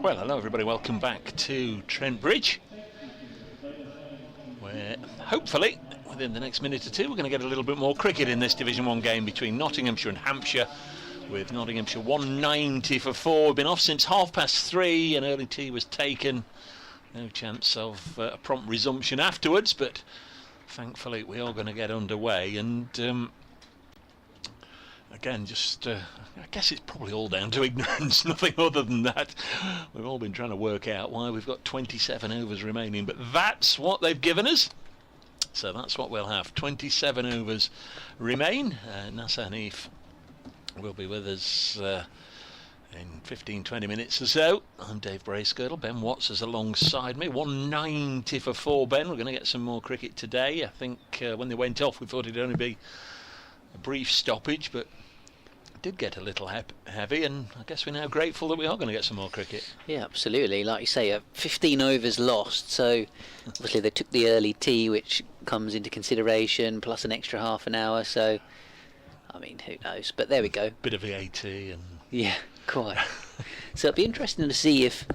Well, hello everybody, welcome back to Trent Bridge, where hopefully within the next minute or two we're going to get a little bit more cricket in this Division 1 game between Nottinghamshire and Hampshire, with Nottinghamshire 190 for 4. We've been off since 3:30, an early tea was taken, no chance of a prompt resumption afterwards, but thankfully we are going to get underway. And again, just I guess it's probably all down to ignorance, nothing other than that. We've all been trying to work out why we've got 27 overs remaining, but that's what they've given us, so that's what we'll have. 27 overs remain. Nasser Hanif will be with us in 15-20 minutes or so. I'm Dave Bracegirdle. Ben Watts is alongside me. 190 for 4, Ben. We're going to get some more cricket today. I think when they went off we thought it'd only be a brief stoppage, but it did get a little heavy, and I guess we're now grateful that we are going to get some more cricket. Yeah, absolutely. Like you say, 15 overs lost, so obviously they took the early tea, which comes into consideration, plus an extra half an hour, so I mean, who knows, but there we go. Bit of VAT and... Yeah, quite. So it'll be interesting to see if,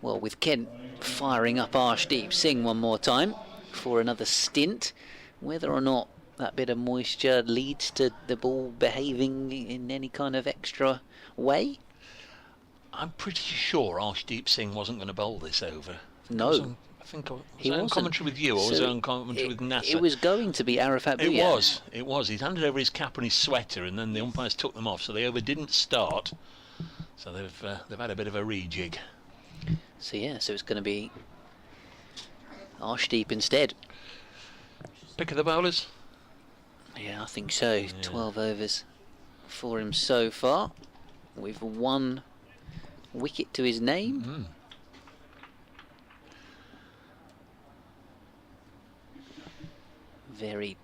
well, with Kent firing up Arshdeep Singh one more time for another stint, whether or not that bit of moisture leads to the ball behaving in any kind of extra way. I'm pretty sure Arshdeep Singh wasn't going to bowl this over. No. I think was He it on wasn't. commentary with you, or was it on commentary with Nasser? It was going to be Arafat Bhuiyan. It was. He handed over his cap and his sweater, and then the umpires took them off, so the over didn't start. So they've had a bit of a rejig. So yeah, so it's going to be Arshdeep instead. Pick of the bowlers? Yeah, I think so. 12 overs for him so far, with 1 wicket to his name. Very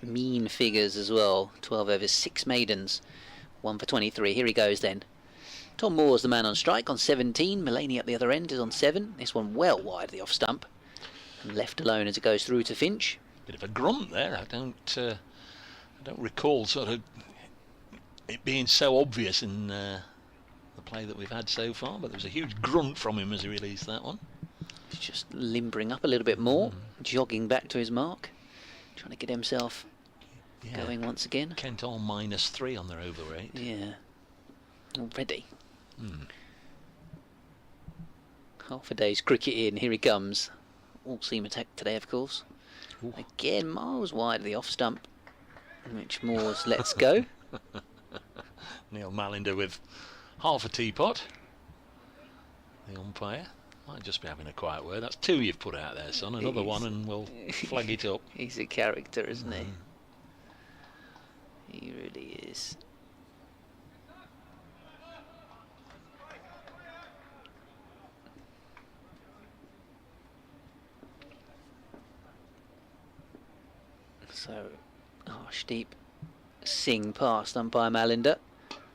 mean figures as well. 12 overs, 6 maidens, 1 for 23. Here he goes then. Tom Moore's the man on strike on 17. Mullaney at the other end is on 7. This one well wide of the off stump, and left alone as it goes through to Finch. Bit of a grunt there. I don't recall sort of it being so obvious in the play that we've had so far, but there was a huge grunt from him as he released that one. He's just limbering up a little bit more, jogging back to his mark, trying to get himself going once again. Kent all -3 on their over rate. Yeah, already. Half a day's cricket in. Here he comes. All seam attack today, of course. Ooh. Again, miles wide of the off stump, which Moore's lets go. Neil Malinder with half a teapot. The umpire might just be having a quiet word. That's 2 you've put out there, son. Another one and we'll flag it up. He's a character, isn't he? He really is. So, Arshdeep Singh past umpire Malinder.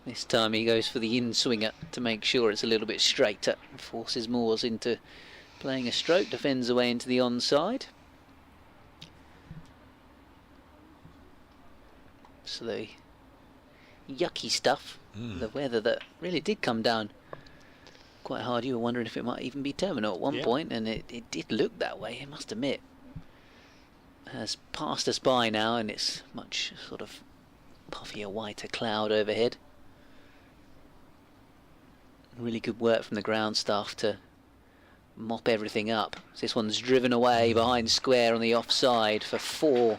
This time he goes for the in-swinger to make sure it's a little bit straighter. Forces Moores into playing a stroke, defends away into the onside. So the yucky stuff, the weather that really did come down quite hard. You were wondering if it might even be terminal at one point, and it did look that way, I must admit. Has passed us by now, and it's much sort of puffier, whiter cloud overhead. Really good work from the ground staff to mop everything up. So this one's driven away behind square on the offside for 4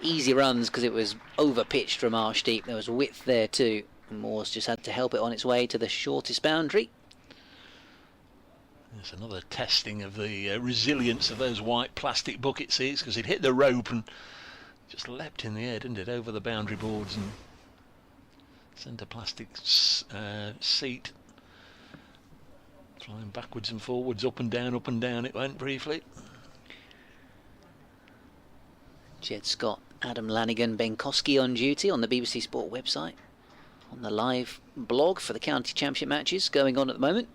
easy runs because it was over pitched from Arshdeep. There was width there too, and Moore's just had to help it on its way to the shortest boundary. There's another testing of the resilience of those white plastic bucket seats, because it hit the rope and just leapt in the air, didn't it, over the boundary boards, and sent a plastic seat flying backwards and forwards, up and down it went briefly. Jed Scott, Adam Lanigan, Ben Koski on duty on the BBC Sport website, on the live blog for the county championship matches going on at the moment.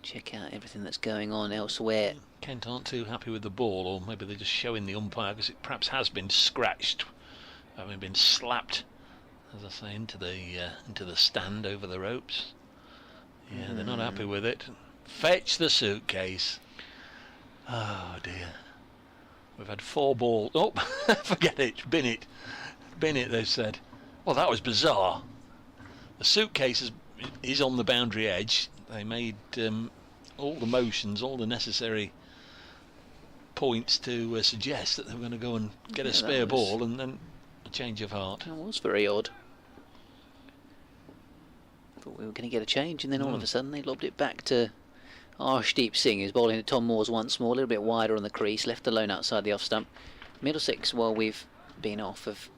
Check out everything that's going on elsewhere. Kent aren't too happy with the ball, or maybe they're just showing the umpire because it perhaps has been scratched, having been slapped as I say, into the stand over the ropes. Yeah, they're not happy with it. Fetch the suitcase. Oh dear. We've had 4 balls. Oh, forget it. Bin it. Bin it, they've said. Well, that was bizarre. The suitcase is on the boundary edge. They made all the motions, all the necessary points to suggest that they were going to go and get a spare ball, and then a change of heart. That was very odd. Thought we were going to get a change, and then all of a sudden they lobbed it back to Arshdeep Singh, who's bowling at Tom Moore's once more, a little bit wider on the crease, left alone outside the off stump. Middlesex, while we've been off, have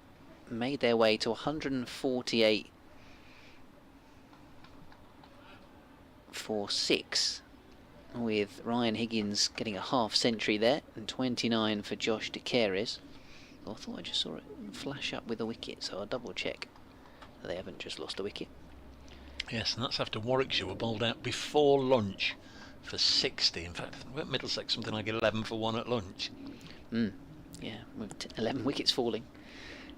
made their way to 148 for 6, with Ryan Higgins getting a half century there, and 29 for Josh De Keris. I thought I just saw it flash up with a wicket, so I'll double check that they haven't just lost a wicket. Yes, and that's after Warwickshire were bowled out before lunch for 60. In fact, weren't Middlesex something like 11 for 1 at lunch? Yeah, with 11 wickets falling.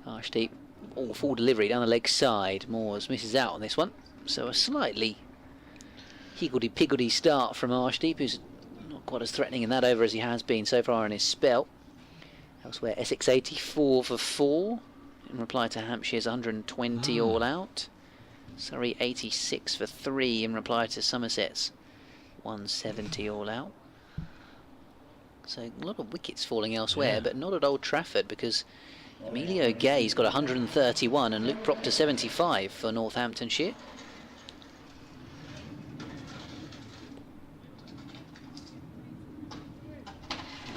Arshdeep, all full delivery down the leg side. Moores misses out on this one, so a slightly higgledy-piggledy start from Arshdeep, who's not quite as threatening in that over as he has been so far in his spell. Elsewhere, Essex 84 for 4 in reply to Hampshire's 120 all out. Surrey 86 for 3 in reply to Somerset's 170 all out. So a lot of wickets falling elsewhere, but not at Old Trafford, because Emilio Gay's got 131 and Luke Proctor 75 for Northamptonshire.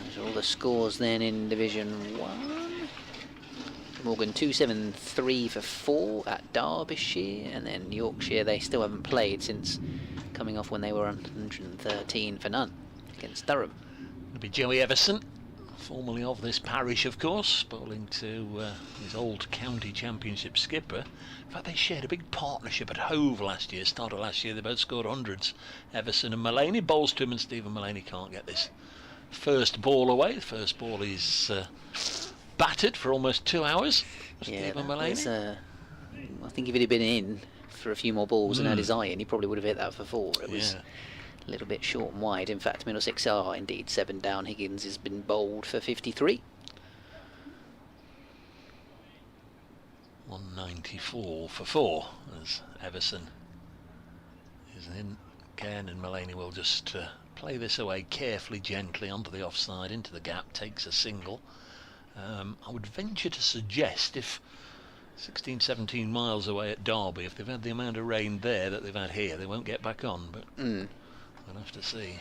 Those are all the scores then in Division 1. Morgan 273 for 4 at Derbyshire, and then Yorkshire, they still haven't played since coming off when they were 113 for none against Durham. It'll be Joey Everson, formerly of this parish, of course, bowling to his old county championship skipper. In fact, they shared a big partnership at Hove last year. Started last year, they both scored hundreds. Everson and Mullaney. Bowls to him, and Stephen Mullaney can't get this first ball away. The first ball is battered for almost 2 hours. Yeah, Stephen Mullaney. I think if it had been in for a few more balls and had his eye in, he probably would have hit that for 4. It was a little bit short and wide. In fact, Middlesex are indeed 7 down. Higgins has been bowled for 53. 194 for 4 as Everson is in again, and Mullaney will just play this away carefully, gently onto the offside, into the gap, takes a single. I would venture to suggest if 16, 17 miles away at Derby, if they've had the amount of rain there that they've had here, they won't get back on, but we'll have to see.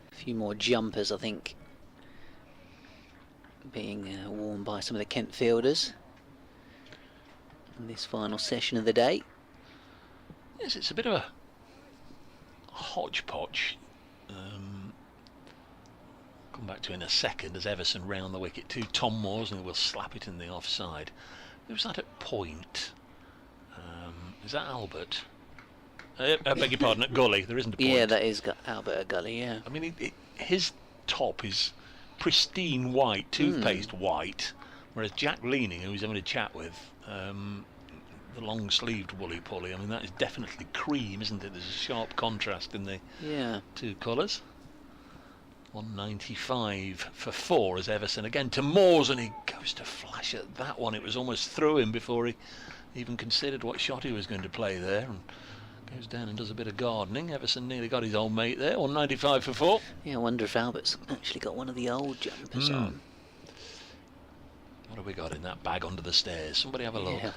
A few more jumpers, I think, being worn by some of the Kent fielders in this final session of the day. Yes, it's a bit of a hodgepodge. Come back to in a second as Everson round the wicket to Tom Moores, and he will slap it in the offside. Who's that at point? Is that Albert? I beg your pardon, at Gully. There isn't a point. Yeah, that is Albert at Gully, yeah. I mean, his top is pristine white, toothpaste white, whereas Jack Leaning, who he's having a chat with, the long-sleeved woolly pulley, I mean, that is definitely cream, isn't it? There's a sharp contrast in the two colours. 195 for 4 as Everson again to Moores, and he goes to flash at that one. It was almost through him before he even considered what shot he was going to play there, and goes down and does a bit of gardening. Everson nearly got his old mate there. 195 for 4. Yeah, I wonder if Albert's actually got one of the old jumpers on. What have we got in that bag under the stairs? Somebody have a look. Yeah,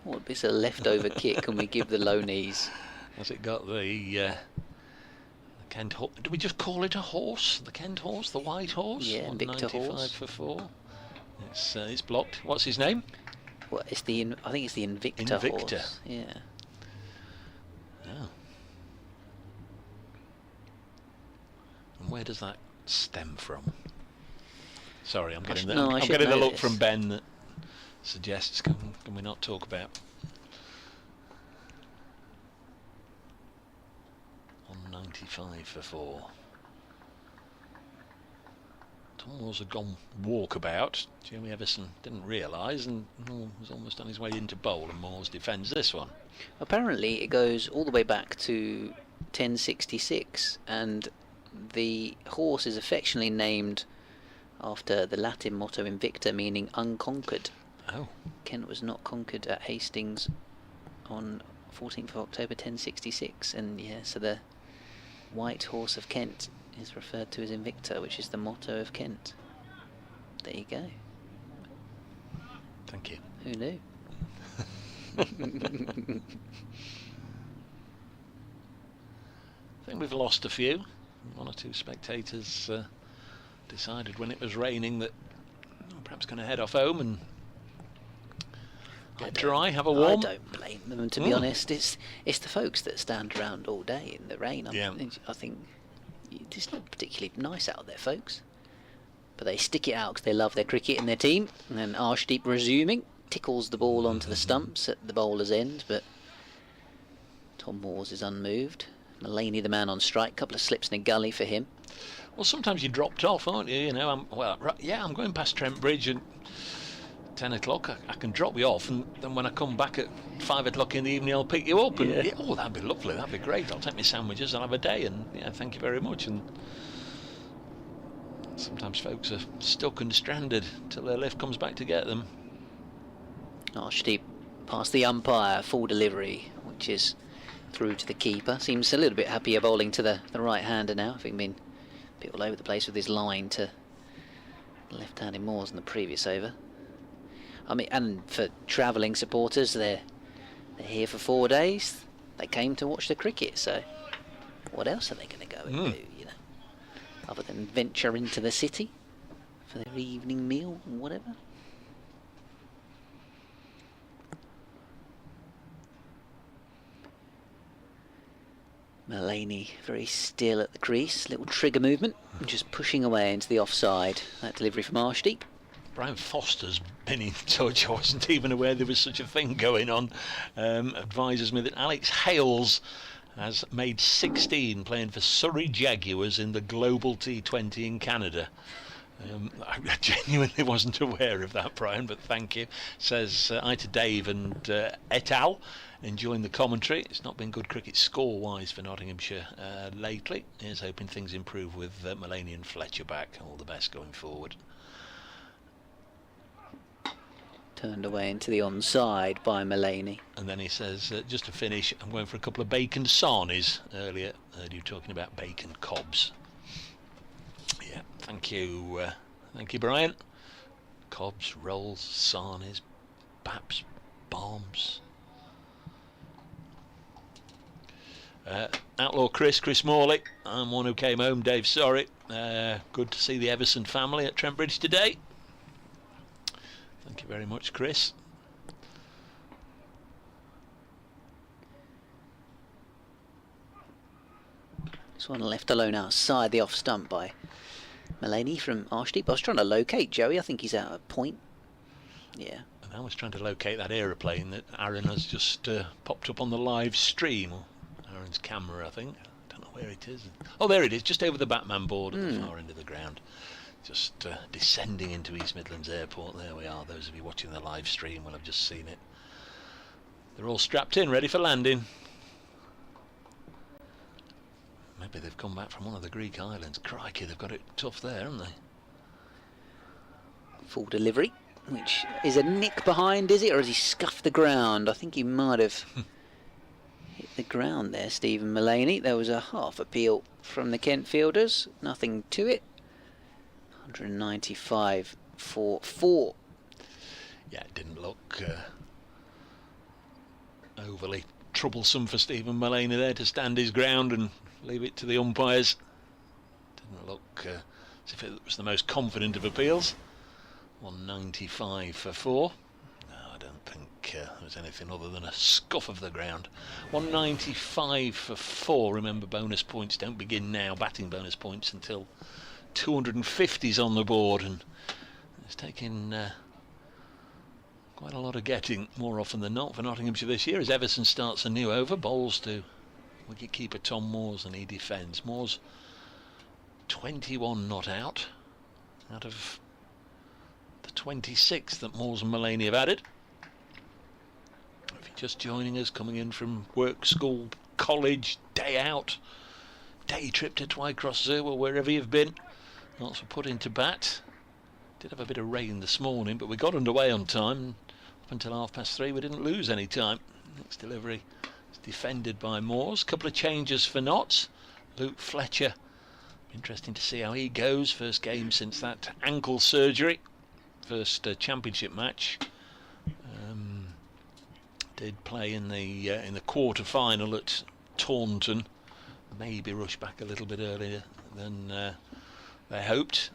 what bits of leftover kit can we give the low knees? Has it got the Kent horse? Do we just call it a horse? The Kent horse, the white horse? Yeah, Victor 195 horse. for 4. It's blocked. What's his name? Well, I think it's the Invicta horse. Yeah. Oh. And where does that stem from? Sorry, I'm getting the look from Ben that suggests can we not talk about 195 for 4. Moores had gone walkabout. Joey Everson didn't realise and was almost on his way into bowl, and Moores defends this one. Apparently it goes all the way back to 1066, and the horse is affectionately named after the Latin motto Invicta, meaning unconquered. Oh. Kent was not conquered at Hastings on 14th of October 1066, and yeah, so the White Horse of Kent is referred to as Invicta, which is the motto of Kent. There you go. Thank you. Who knew? I think we've lost a few. One or two spectators decided when it was raining that perhaps going to head off home and get dry, have a warm. I don't blame them, to be honest. It's the folks that stand around all day in the rain. I think it's not particularly nice out there, folks. But they stick it out because they love their cricket and their team. And then Arshdeep resuming, tickles the ball onto the stumps at the bowler's end, but Tom Moores is unmoved. Mullaney, the man on strike, couple of slips in a gully for him. Well, sometimes you dropped off, aren't you? You know, I'm going past Trent Bridge and 10 o'clock, I can drop you off, and then when I come back at 5 o'clock in the evening, I'll pick you up. And oh, that'd be lovely, that'd be great. I'll take my sandwiches, I'll have a day, and yeah, thank you very much. And sometimes folks are stuck and stranded till their lift comes back to get them. Arshdeep past the umpire, full delivery, which is through to the keeper. Seems a little bit happier bowling to the right-hander now, having been a bit all over the place with his line to left-handed Moores in the previous over. I mean, and for travelling supporters, they're here for 4 days. They came to watch the cricket, so what else are they going to go and do, you know, other than venture into the city for their evening meal or whatever? Mullaney very still at the crease, little trigger movement, just pushing away into the offside. That delivery from Arshdeep. Brian Foster's been in touch. I wasn't even aware there was such a thing going on. Advises me that Alex Hales has made 16 playing for Surrey Jaguars in the Global T20 in Canada. I genuinely wasn't aware of that, Brian, but thank you. Says I to Dave and et al. Enjoying the commentary. It's not been good cricket score-wise for Nottinghamshire lately. Here's hoping things improve with Mullaney and Fletcher back. All the best going forward. Turned away into the onside by Mullaney. And then he says, just to finish, I'm going for a couple of bacon sarnies. Earlier, heard you talking about bacon cobs. Yeah, thank you, Brian. Cobs, rolls, sarnies, baps, bombs. Outlaw Chris Morley. I'm one who came home, Dave, sorry. Good to see the Everson family at Trent Bridge today. Thank you very much, Chris. This one left alone outside the off stump by Mullaney from Arshdeep. I was trying to locate Joey. I think he's out at point. Yeah. And I was trying to locate that aeroplane that Aaron has just popped up on the live stream. Aaron's camera, I think. I don't know where it is. Oh, there it is, just over the Batman board at the far end of the ground. Just descending into East Midlands Airport. There we are. Those of you watching the live stream will have just seen it. They're all strapped in, ready for landing. Maybe they've come back from one of the Greek islands. Crikey, they've got it tough there, haven't they? Full delivery, which is a nick behind, is it? Or has he scuffed the ground? I think he might have hit the ground there, Stephen Mullaney. There was a half appeal from the Kent fielders. Nothing to it. 195 for 4. Yeah, it didn't look overly troublesome for Stephen Mullaney there to stand his ground and leave it to the umpires. Didn't look as if it was the most confident of appeals. 195 for 4. No, I don't think there was anything other than a scuff of the ground. 195 for 4. Remember, bonus points don't begin now. Batting bonus points until 250's on the board, and it's taking quite a lot of getting, more often than not, for Nottinghamshire this year, as Everson starts a new over. Bowls to wicket-keeper Tom Moores, and he defends. Moores 21 not out, out of the 26 that Moores and Mullaney have added. If you're just joining us, coming in from work, school, college, day out, day trip to Twycross Zoo or wherever you've been, lots were put into bat. Did have a bit of rain this morning, but we got underway on time. Up until 3:30 we didn't lose any time. Next delivery is defended by Moores. Couple of changes for Notts. Luke Fletcher, interesting to see how he goes. First game since that ankle surgery. First championship match. Did play in the quarter final at Taunton. Maybe rushed back a little bit earlier than they hoped.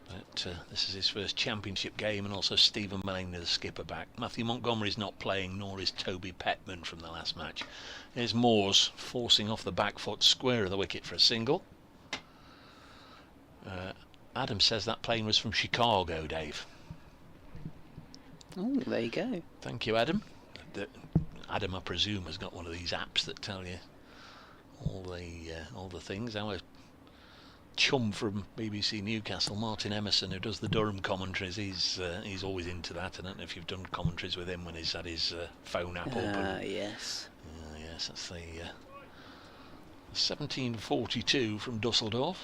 But this is his first championship game, and also Stephen Mullaney, the skipper, back. Matthew Montgomery's not playing, nor is Toby Petman from the last match. Here's Moores forcing off the back foot, square of the wicket for a single. Adam says that plane was from Chicago, Dave. Oh, there you go. Thank you, Adam. Adam, I presume, has got one of these apps that tell you all the things. Our chum from BBC Newcastle, Martin Emerson, who does the Durham commentaries, he's always into that. I don't know if you've done commentaries with him when he's had his phone app open. Yes. Yes, that's the 1742 from Dusseldorf.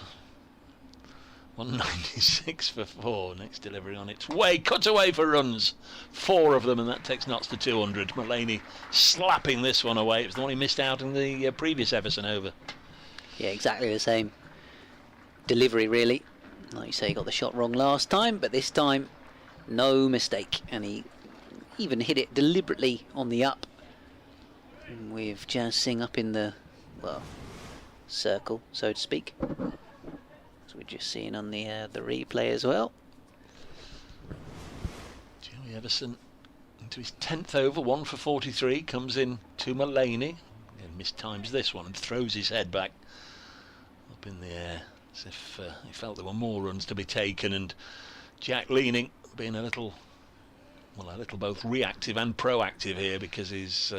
196 for 4. Next delivery on its way, cut away for runs, 4 of them, and that takes Notts to 200. Mullaney slapping this one away. It was the one he missed out in the previous Everson over. Yeah, exactly the same delivery, really. Like you say, he got the shot wrong last time, but this time, no mistake. And he even hit it deliberately on the up, with Jazz Singh up in the, well, circle, so to speak. As we're just seeing on the replay as well. Joey Everson into his 10th over, 1 for 43, comes in to Mullaney and mistimes this one and throws his head back up in the air as if he felt there were more runs to be taken, and Jack leaning, being a little both reactive and proactive here, because he's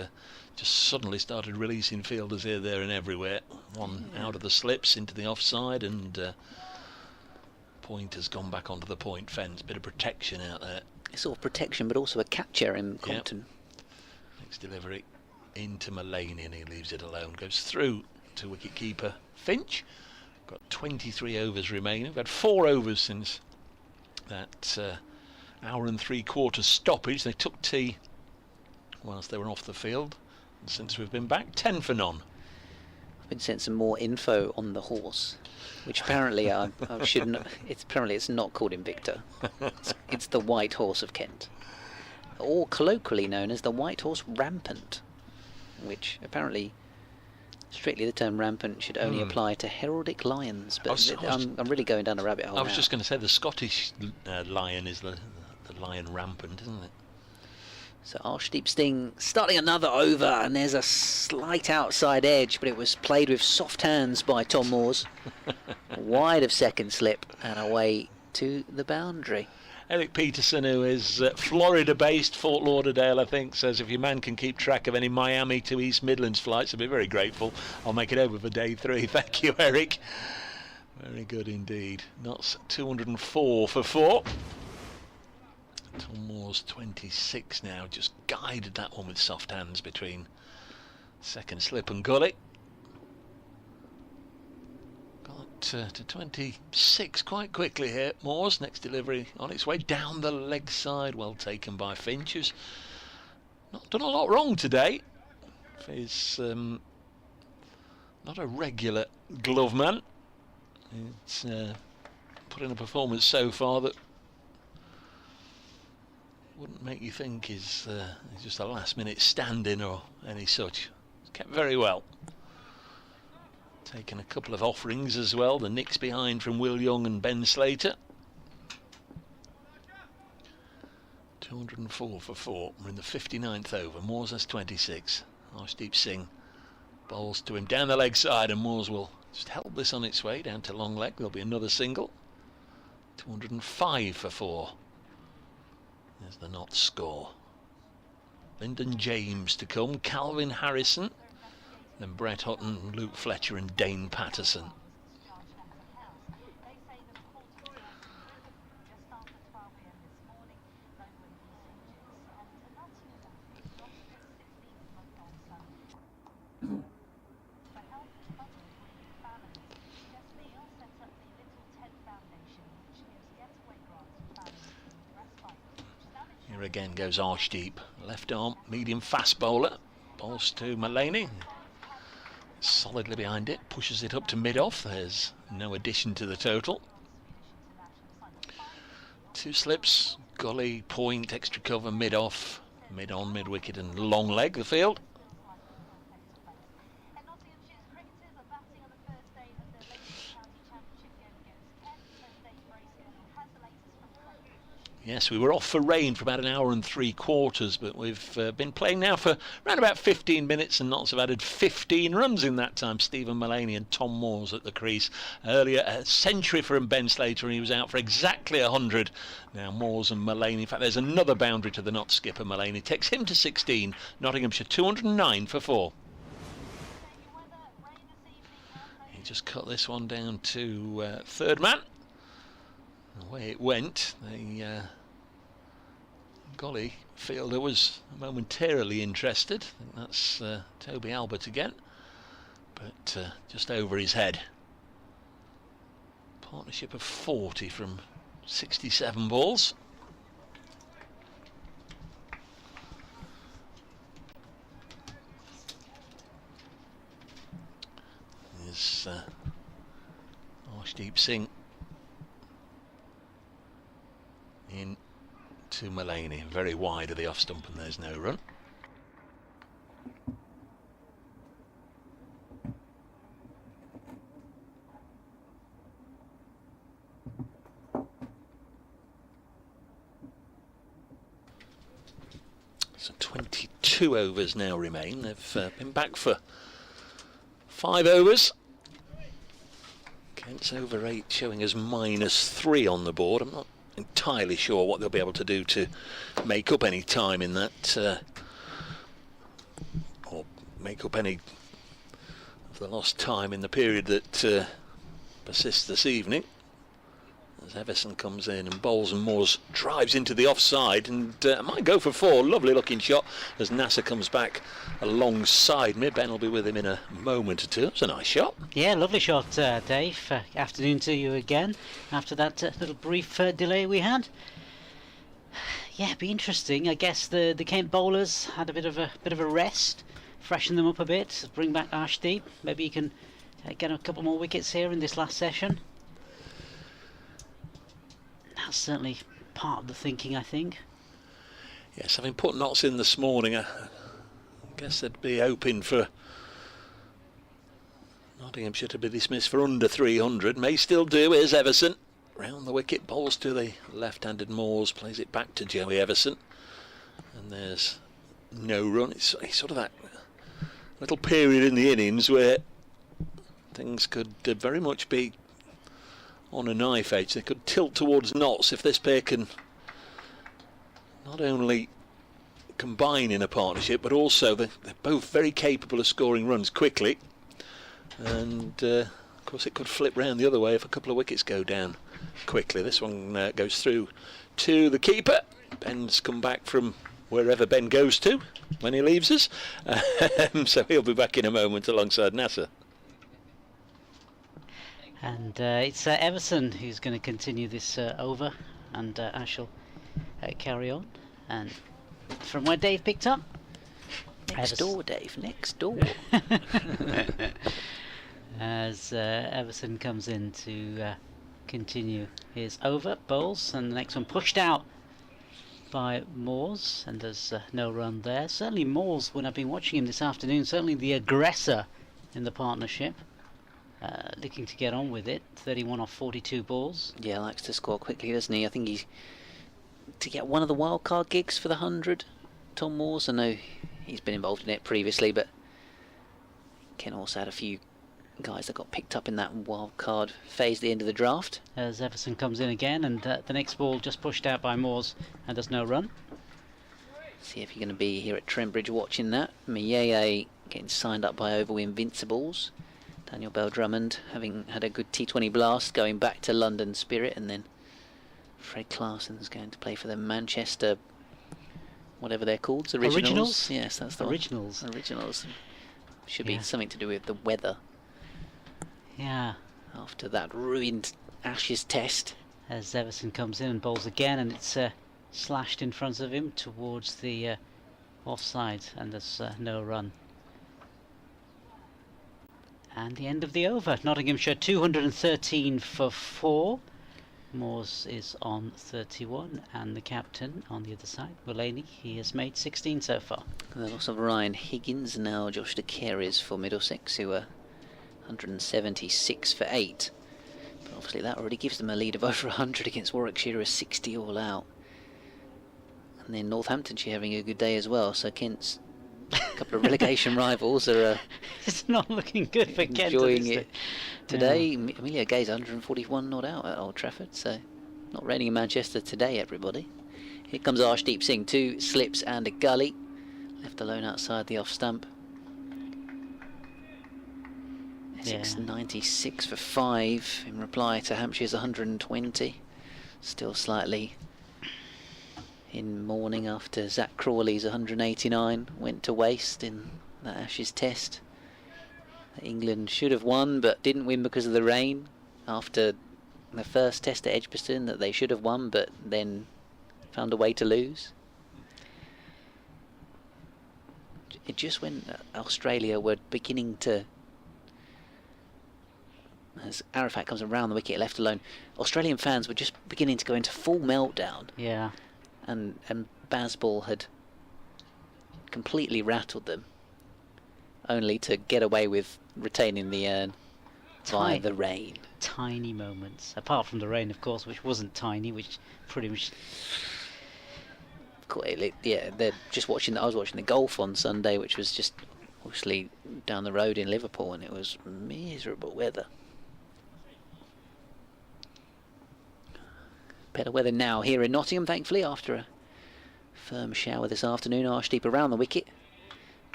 just suddenly started releasing fielders here, there and everywhere. One out of the slips into the offside, and point has gone back onto the point fence. Bit of protection out there. Sort of protection, but also a catcher in Compton. Yep. Next delivery into Mullaney, and he leaves it alone. Goes through to wicket-keeper Finch. Got 23 overs remaining. We've had 4 overs since that hour and 3/4 stoppage. They took tea whilst they were off the field. And since we've been back, 10 for none. I've been sent some more info on the horse, which apparently I shouldn't. It's not called Invicta. It's the White Horse of Kent, or colloquially known as the White Horse Rampant, which apparently, strictly the term rampant should only apply to heraldic lions. But I'm really going down a rabbit hole. I was just going to say the Scottish lion is the lion rampant, isn't it? So Arshdeep Singh starting another over, and there's a slight outside edge, but it was played with soft hands by Tom Moores. Wide of second slip and away to the boundary. Eric Peterson, who is Florida-based, Fort Lauderdale, I think, says if your man can keep track of any Miami to East Midlands flights, I'll be very grateful. I'll make it over for day 3. Thank you, Eric. Very good indeed. Notts 204 for 4. Tom Moore's 26 now, just guided that one with soft hands between second slip and gully. Got to 26 quite quickly here. Moore's next delivery on its way down the leg side, well taken by Finch, who's not done a lot wrong today. He's not a regular glove man. It's put in a performance so far that wouldn't make you think he's just a last-minute stand-in or any such. He's kept very well. Taken a couple of offerings as well. The nicks behind from Will Young and Ben Slater. 204 for 4. We're in the 59th over. Moores has 26. Arshdeep Singh bowls to him down the leg side, and Moores will just help this on its way down to long leg. There'll be another single. 205 for 4. There's the Notts score. Lyndon James to come, Calvin Harrison, then Brett Hutton, Luke Fletcher and Dane Patterson. Here again goes Arshdeep, left arm, medium fast bowler. Balls to Mullaney. Solidly behind it, pushes it up to mid-off. There's no addition to the total. 2 slips, gully, point, extra cover, mid-off, mid-on, mid-wicket and long leg the field. And Nottinghamshire's cricketers are batting on the first day of their latest county championship game against Kent. And Dave Bracey has the latest from Trent. Yes, we were off for rain for about an hour and 3/4, but we've been playing now for around about 15 minutes, and Notts have added 15 runs in that time. Stephen Mullaney and Tom Moores at the crease. Earlier, a century from Ben Slater, and he was out for exactly 100. Now Moores and Mullaney. In fact, there's another boundary to the Notts skipper. Mullaney takes him to 16. Nottinghamshire 209 for 4. He just cut this one down to third man. The way it went, the golly fielder was momentarily interested. I think that's Toby Albert again, but just over his head. Partnership of 40 from 67 balls. There's Arshdeep Singh in to Mullaney, very wide of the off stump, and there's no run. So 22 overs now remain. They've been back for 5 overs. Kent's over 8 showing as -3 on the board. I'm not entirely sure what they'll be able to do to make up any time in that, or make up any of the lost time in the period that persists this evening. As Everson comes in and bowls, and Moores drives into the offside, and might go for 4. Lovely looking shot as Nasser comes back alongside me. Ben will be with him in a moment or two. It's a nice shot. Yeah, lovely shot, Dave. Afternoon to you again after that little brief delay we had. Yeah, it'd be interesting. I guess the Kent bowlers had a bit of a rest, freshen them up a bit, bring back Arshdeep. Maybe he can get a couple more wickets here in this last session. That's certainly part of the thinking, I think. Yes, having put Notts in this morning, I guess they'd be hoping for Nottinghamshire to be dismissed for under 300. May still do. Here's Everson. Round the wicket, bowls to the left-handed Moores, plays it back to Joey Everson. And there's no run. It's sort of that little period in the innings where things could very much be on a knife edge. They could tilt towards Notts if this pair can not only combine in a partnership, but also they're both very capable of scoring runs quickly, and of course it could flip round the other way if a couple of wickets go down quickly. This one goes through to the keeper. Ben's come back from wherever Ben goes to when he leaves us, so he'll be back in a moment alongside Nasser. And it's Everson who's going to continue this over, and I shall carry on. And from where Dave picked up, Next door, Dave, next door. as Everson comes in to continue his over, bowls, and the next one pushed out by Moores, and there's no run there. Certainly Moores, when I've been watching him this afternoon, certainly the aggressor in the partnership. Looking to get on with it. 31 off 42 balls. Yeah, likes to score quickly, doesn't he? I think he's to get one of the wildcard gigs for the 100. Tom Moores, I know he's been involved in it previously, but Ken also had a few guys that got picked up in that wildcard phase at the end of the draft. As Everson comes in again, and the next ball just pushed out by Moores, and there's no run. See if you're going to be here at Trent Bridge watching that. Miyeye getting signed up by Over Invincibles. Daniel Bell-Drummond having had a good T20 blast, going back to London Spirit, and then Fred Clarson's going to play for the Manchester, whatever they're called, Originals. Yes, that's the Originals. one. Originals. Should be something to do with the weather. Yeah. After that ruined Ashes test. As Everson comes in and bowls again, and it's slashed in front of him towards the offside, and there's no run. And the end of the over. Nottinghamshire 213 for 4. Moores is on 31, and the captain on the other side, Mulaney, he has made 16 so far. The loss of Ryan Higgins, now Josh De Carys for Middlesex, who are 176 for 8. But obviously that already gives them a lead of over 100 against Warwickshire, a 60 all out. And then Northamptonshire having a good day as well, so Kent's couple of relegation rivals are It's not looking good for Kent. enjoying it today. Yeah. Amelia Gay's 141 not out at Old Trafford, so not raining in Manchester today, everybody. Here comes Arshdeep Singh, 2 slips and a gully, left alone outside the off stump. Essex 96 for 5 in reply to Hampshire's 120. Still slightly in mourning after Zach Crawley's 189 went to waste in that Ashes test. England should have won but didn't win because of the rain after the first test at Edgbaston that they should have won but then found a way to lose. It just when Australia were beginning to, as Arafat comes around the wicket left alone, Australian fans were just beginning to go into full meltdown. Yeah. And Bazball had completely rattled them, only to get away with retaining the urn by the rain. Tiny moments, apart from the rain, of course, which wasn't tiny, which pretty much. Yeah, they're just watching. I was watching the golf on Sunday, which was just obviously down the road in Liverpool, and it was miserable weather. Better weather now here in Nottingham, thankfully, after a firm shower this afternoon. Arshdeep around the wicket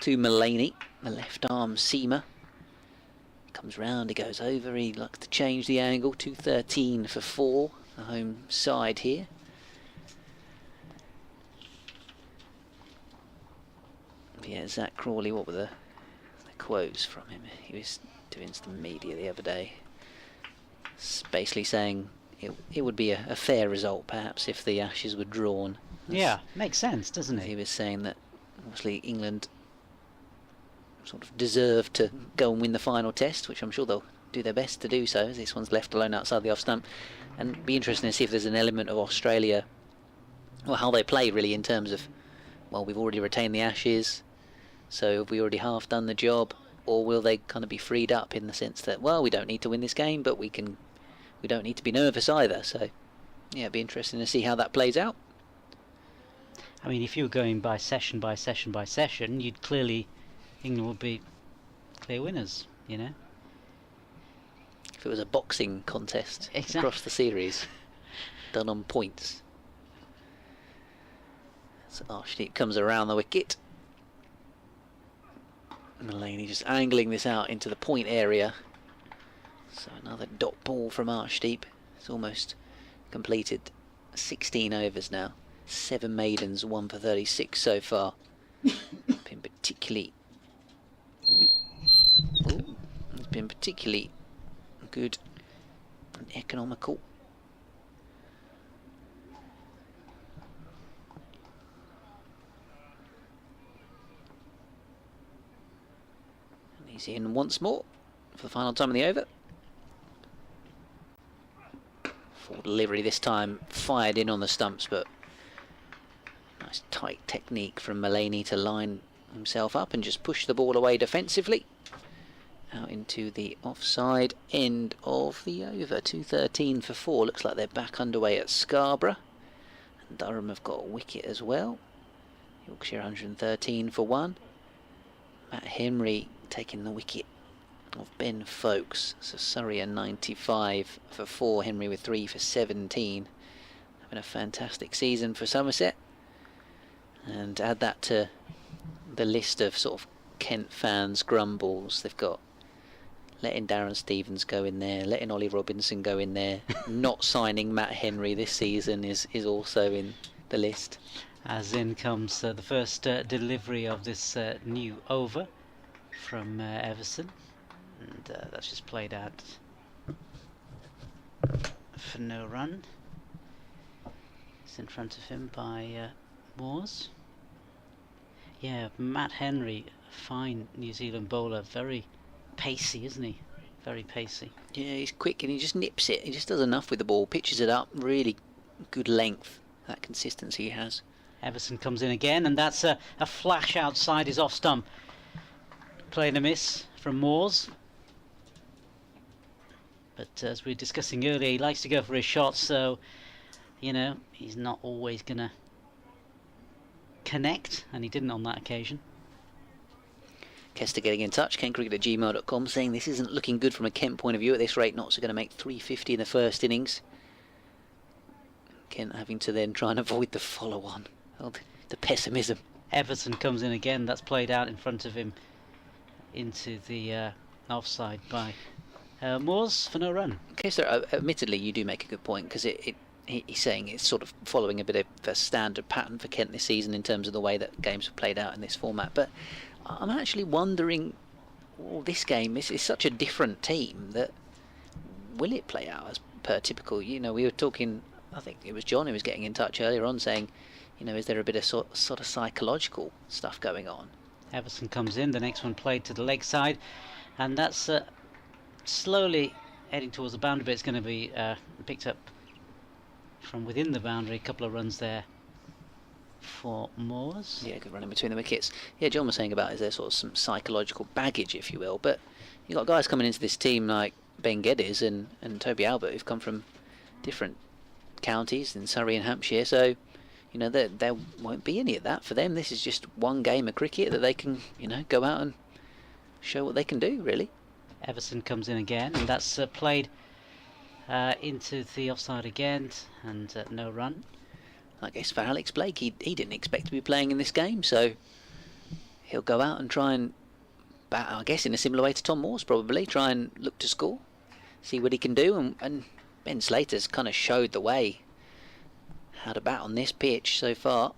to Mulaney, the left arm seamer. Comes round, he goes over, he likes to change the angle. 213 for 4, the home side here. Yeah, Zach Crawley, what were the quotes from him? He was doing some media the other day, basically saying it would be a fair result, perhaps, if the Ashes were drawn. Yeah, makes sense, doesn't it? He was saying that, obviously, England sort of deserved to go and win the final test, which I'm sure they'll do their best to do so, as this one's left alone outside the off stump. And it'd be interesting to see if there's an element of Australia, well, how they play, really, in terms of, well, we've already retained the Ashes, so have we already half done the job, or will they kind of be freed up in the sense that, well, we don't need to win this game, but we don't need to be nervous either. So yeah, it'd be interesting to see how that plays out. I mean, if you were going by session by session by session, you'd clearly, England would be clear winners, you know. If it was a boxing contest across the series, done on points. So Arshdeep comes around the wicket. Mulaney just angling this out into the point area. So another dot ball from Arshdeep. It's almost completed 16 overs now. 7 maidens, 1 for 36 so far. Been particularly it's been particularly good and economical. And he's in once more for the final time of the over. Full delivery this time, fired in on the stumps, but nice tight technique from Mulaney to line himself up and just push the ball away defensively. Out into the offside end of the over. 213 for 4. Looks like they're back underway at Scarborough. And Durham have got a wicket as well. Yorkshire 113 for 1. Matt Henry taking the wicket of Ben Folkes. So Surrey a 95 for 4. Henry with 3 for 17. Having a fantastic season for Somerset. And add that to the list of sort of Kent fans' grumbles. They've got letting Darren Stevens go in there, letting Ollie Robinson go in there, not signing Matt Henry this season is also in the list. As in comes the first delivery of this new over from Everson, and that's just played out for no run. He's in front of him by Moores. Yeah, Matt Henry, fine New Zealand bowler, very pacey, isn't he? Very pacey. Yeah, he's quick and he just nips it. He just does enough with the ball, pitches it up, really good length. That consistency he has. Everson comes in again, and that's a flash outside his off stump. Playing a miss from Moores. But as we were discussing earlier, he likes to go for his shots, so, you know, he's not always going to connect, and he didn't on that occasion. Kester getting in touch, kentcricket@gmail.com, saying this isn't looking good from a Kent point of view. At this rate, Notts are going to make 350 in the first innings. Kent having to then try and avoid the follow-on. Oh, the pessimism. Everton comes in again. That's played out in front of him into the offside by Moores for no run. Kester, admittedly, you do make a good point, because he's saying it's sort of following a bit of a standard pattern for Kent this season in terms of the way that games have played out in this format. But I'm actually wondering, this game is such a different team, that will it play out as per typical? You know, we were talking, I think it was John who was getting in touch earlier on saying, you know, is there a bit of sort of psychological stuff going on? Everson comes in, the next one played to the leg side, and that's slowly heading towards the boundary, but it's going to be picked up from within the boundary. A couple of runs there for Moores. Yeah, good run in between the wickets. Yeah, John was saying about, is there sort of some psychological baggage, if you will, but you've got guys coming into this team like Ben Geddes and Toby Albert, who've come from different counties in Surrey and Hampshire, so you know there won't be any of that for them. This is just one game of cricket that they can, you know, go out and show what they can do, really. Everson comes in again, and that's played into the offside again, and no run. I guess for Alex Blake, he didn't expect to be playing in this game, so he'll go out and try and bat, I guess in a similar way to Tom Moores, probably try and look to score, see what he can do, and Ben Slater's kind of showed the way how to bat on this pitch so far,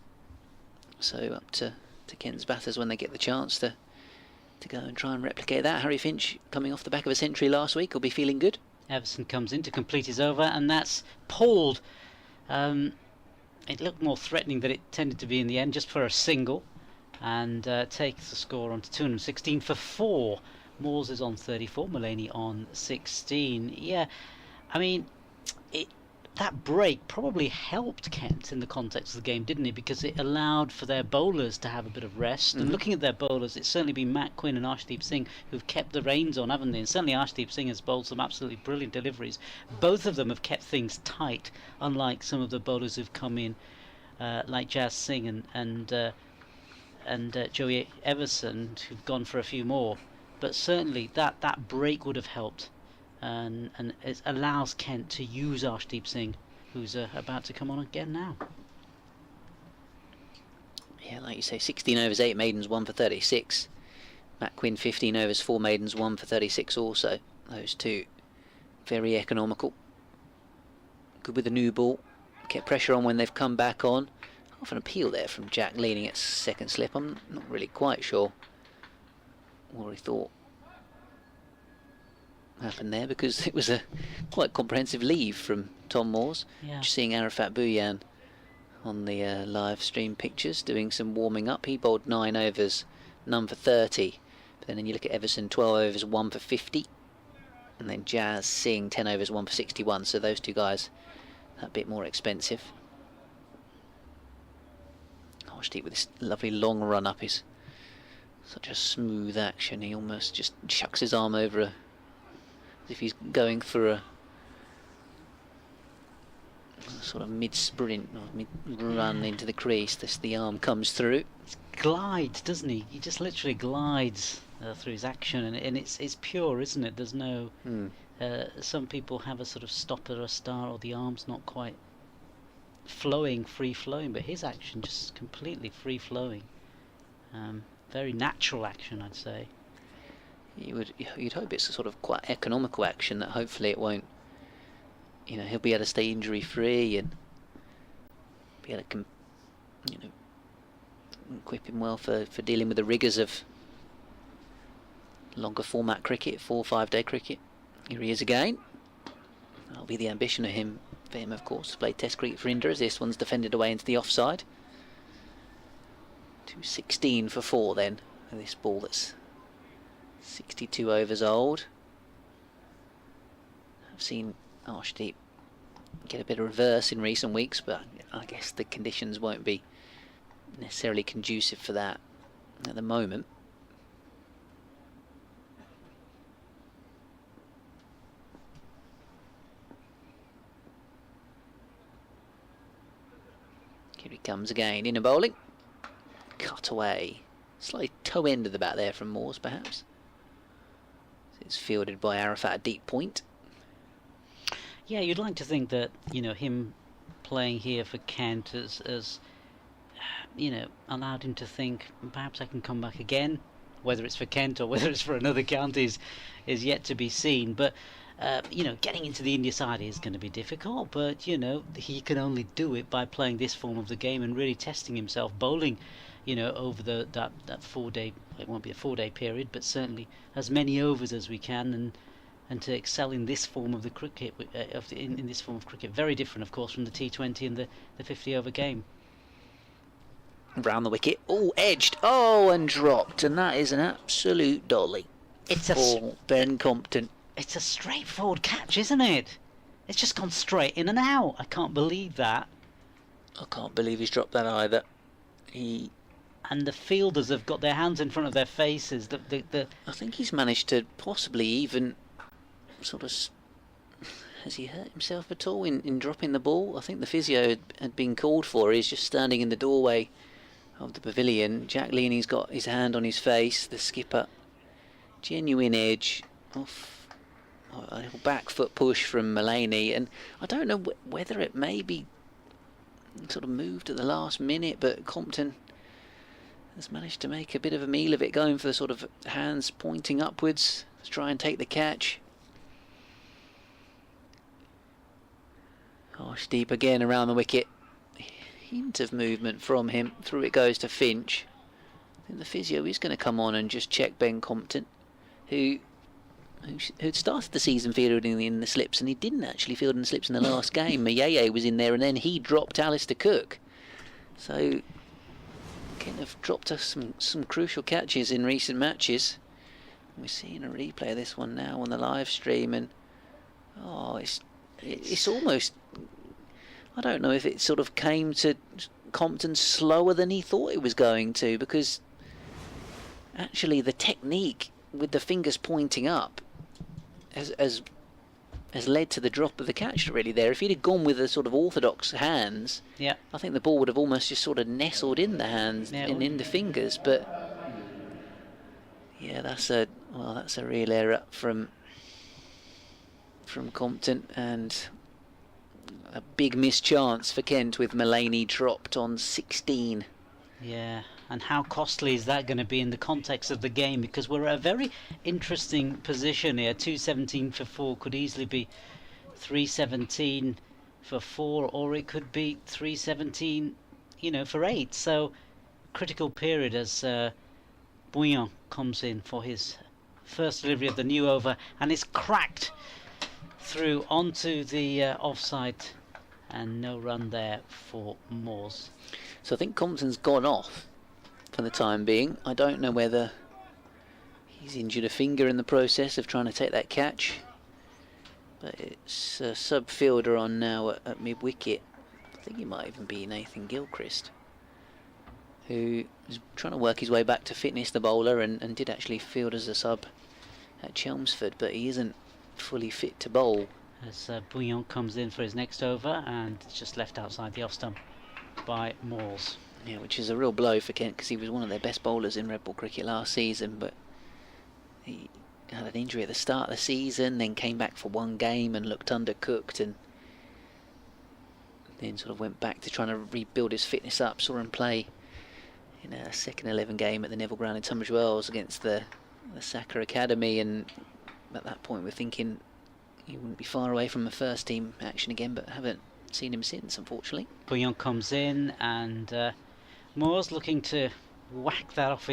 so up to Kent's batters when they get the chance to go and try and replicate that. Harry Finch, coming off the back of a century last week, will be feeling good. Everson comes in to complete his over, and that's pulled. It looked more threatening than it tended to be in the end, just for a single, and takes the score on to 216 for 4. Moores is on 34, Mullaney on 16. Yeah, I mean, that break probably helped Kent in the context of the game, didn't it? Because it allowed for their bowlers to have a bit of rest. And looking at their bowlers, it's certainly been Matt Quinn and Arshdeep Singh who've kept the reins on, haven't they? And certainly Arshdeep Singh has bowled some absolutely brilliant deliveries. Both of them have kept things tight, unlike some of the bowlers who've come in, like Jazz Singh and Joey Everson, who've gone for a few more. But certainly that break would have helped. And it allows Kent to use Arshdeep Singh, who's about to come on again now. Yeah, like you say, 16 overs, 8 maidens, 1 for 36. Matt Quinn, 15 overs, 4 maidens, 1 for 36 also. Those two very economical. Good with the new ball. Kept pressure on when they've come back on. Half an appeal there from Jack leaning at second slip. I'm not really quite sure what he thought happened there, because it was a quite comprehensive leave from Tom Moores. Yeah. Just seeing Arafat Bhuyan on the live stream pictures doing some warming up. He bowled 9 overs, none for 30. But then you look at Everson, 12 overs, 1 for 50. And then Jazz Singh, 10 overs, 1 for 61. So those two guys a bit more expensive. Arshdeep with this lovely long run up is such a smooth action. He almost just chucks his arm over as if he's going for a sort of mid-sprint or mid-run into the crease. The arm comes through. Glides, doesn't he? He just literally glides through his action, and it's pure, isn't it? There's no... some people have a sort of stop or a start, or the arm's not quite free-flowing, but his action just completely free-flowing. Very natural action, I'd say. You'd hope it's a sort of quite economical action, that hopefully it won't, you know, he'll be able to stay injury free and be able to equip him well for dealing with the rigours of longer format cricket, 4 or 5 day cricket. Here he is again. That'll be the ambition of him for him, of course, to play Test cricket for India, as this one's defended away into the offside. 216 for 4 then, with this ball that's 62 overs old. I've seen Arshdeep get a bit of reverse in recent weeks, but I guess the conditions won't be necessarily conducive for that at the moment. Here he comes again, in a bowling. Cut away. Slightly toe end of the bat there from Moores, perhaps. It's fielded by Arafat at deep point. Yeah, you'd like to think that, you know, him playing here for Kent has you know, allowed him to think, perhaps I can come back again. Whether it's for Kent or whether it's for another county is yet to be seen. But you know, getting into the India side is going to be difficult, but you know, he can only do it by playing this form of the game and really testing himself, bowling, you know, over that 4 day, it won't be a 4 day period, but certainly as many overs as we can, and to excel in this form of the cricket, in this form of cricket. Very different, of course, from the T20 and the 50 over game. Round the wicket, oh, edged, oh, and dropped, and that is an absolute dolly. It's for Ben Compton. It's a straightforward catch, isn't it? It's just gone straight in and out. I can't believe that. I can't believe he's dropped that either. And the fielders have got their hands in front of their faces. I think he's managed to possibly even sort of... Has he hurt himself at all in dropping the ball? I think the physio had been called for. He's just standing in the doorway of the pavilion. Jack Leaney's got his hand on his face. The skipper, genuine edge off. A little back foot push from Mullaney, and I don't know whether it may be sort of moved at the last minute, but Compton has managed to make a bit of a meal of it, going for the sort of hands pointing upwards to try and take the catch. Arshdeep again around the wicket. Hint of movement from him. Through it goes to Finch. I think the physio is going to come on and just check Ben Compton, who'd started the season fielding in the slips, and he didn't actually field in the slips in the last game. Mayeye was in there, and then he dropped Alistair Cook. So, kind of dropped us some crucial catches in recent matches. We're seeing a replay of this one now on the live stream, and it's almost... I don't know if it sort of came to Compton slower than he thought it was going to, because actually the technique with the fingers pointing up has led to the drop of the catch really there. If he'd have gone with the sort of orthodox hands, yeah, I think the ball would have almost just sort of nestled in the hands, in the fingers. But yeah, that's a real error from Compton, and a big missed chance for Kent with Mullaney dropped on 16. Yeah, and how costly is that going to be in the context of the game? Because we're at a very interesting position here. 217 for 4 could easily be 317 for 4, or it could be 317, you know, for 8. So critical period as Bouillon comes in for his first delivery of the new over, and it's cracked through onto the offside, and no run there for Moores. So I think Compton's gone off for the time being. I don't know whether he's injured a finger in the process of trying to take that catch, but it's a sub fielder on now at mid wicket. I think he might even be Nathan Gilchrist, who is trying to work his way back to fitness, the bowler, and did actually field as a sub at Chelmsford, but he isn't fully fit to bowl. As Bouillon comes in for his next over, and it's just left outside the off stump by Moores. Yeah, which is a real blow for Kent, because he was one of their best bowlers in red ball cricket last season, but he had an injury at the start of the season, then came back for one game and looked undercooked, and then sort of went back to trying to rebuild his fitness up. Saw him play in a second 11 game at the Neville Ground in Tunbridge Wells against the Saka Academy, and at that point we're thinking he wouldn't be far away from the first team action again, but haven't seen him since, unfortunately. Bouillon comes in, and Moores looking to whack that off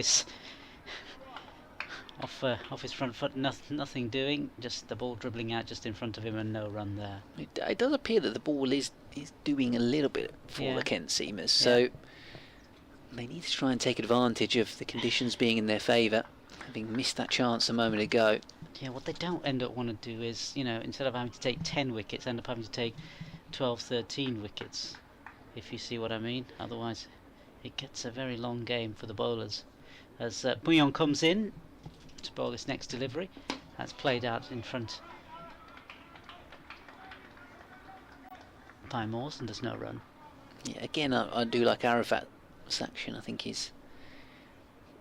off his front foot, nothing doing, just the ball dribbling out just in front of him and no run there. It does appear that the ball is doing a little bit for the Kent Seamers, so they need to try and take advantage of the conditions being in their favour, having missed that chance a moment ago. Yeah, what they don't end up want to do is, instead of having to take 10 wickets, end up having to take 12, 13 wickets, if you see what I mean. Otherwise, it gets a very long game for the bowlers. As Bouillon comes in to bowl this next delivery, that's played out in front by Moores, and there's no run. Yeah, again, I do like Arafat's action. I think he's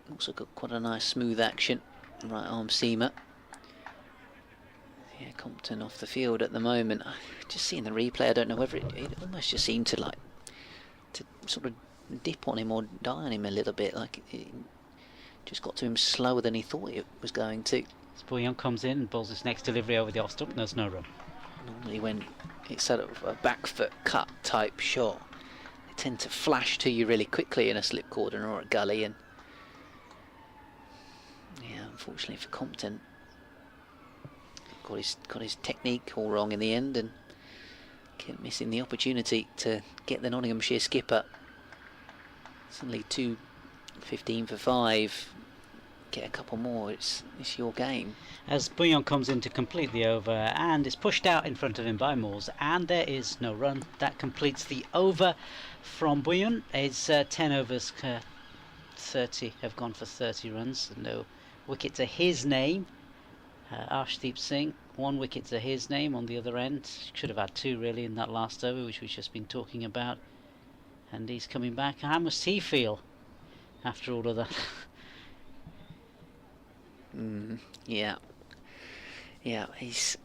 also got quite a nice smooth action, right arm seamer. Yeah, Compton off the field at the moment. Just seeing the replay, I don't know whether it almost just seemed to sort of dip on him or die on him a little bit, like it just got to him slower than he thought it was going to. As Bouillon comes in and bowls this next delivery over the off stump, there's no run. Normally when it's sort of a back foot cut type shot, they tend to flash to you really quickly in a slip cordon or a gully, and yeah, unfortunately for Compton, got his technique all wrong in the end and kept missing the opportunity to get the Nottinghamshire skipper. Suddenly 2:15 for 5. Get a couple more. It's your game. As Bouillon comes in to complete the over, and is pushed out in front of him by Moores, and there is no run. That completes the over from Bouillon. It's 10 overs, 30 have gone for 30 runs. No wicket to his name. Arshdeep Singh, 1 wicket to his name on the other end. Should have had 2 really in that last over, which we've just been talking about. And he's coming back. How must he feel after all of that? Yeah. He's,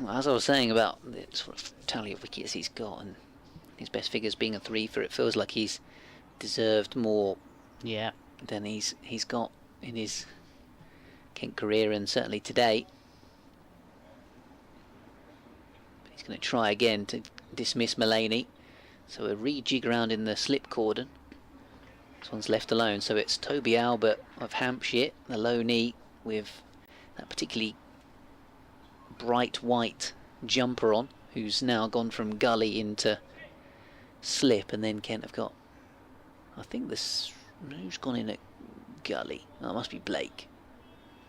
as I was saying about the sort of tally of wickets he's got, and his best figures being a 3 for, it feels like he's deserved more than he's got in his Kent career, and certainly today. He's going to try again to dismiss Mullaney, so a rejig around in the slip cordon. This one's left alone, so it's Toby Albert of Hampshire, the low knee, with that particularly bright white jumper on, who's now gone from gully into slip, and then Kent have got, I think this, who's gone in at gully? Oh, it must be Blake.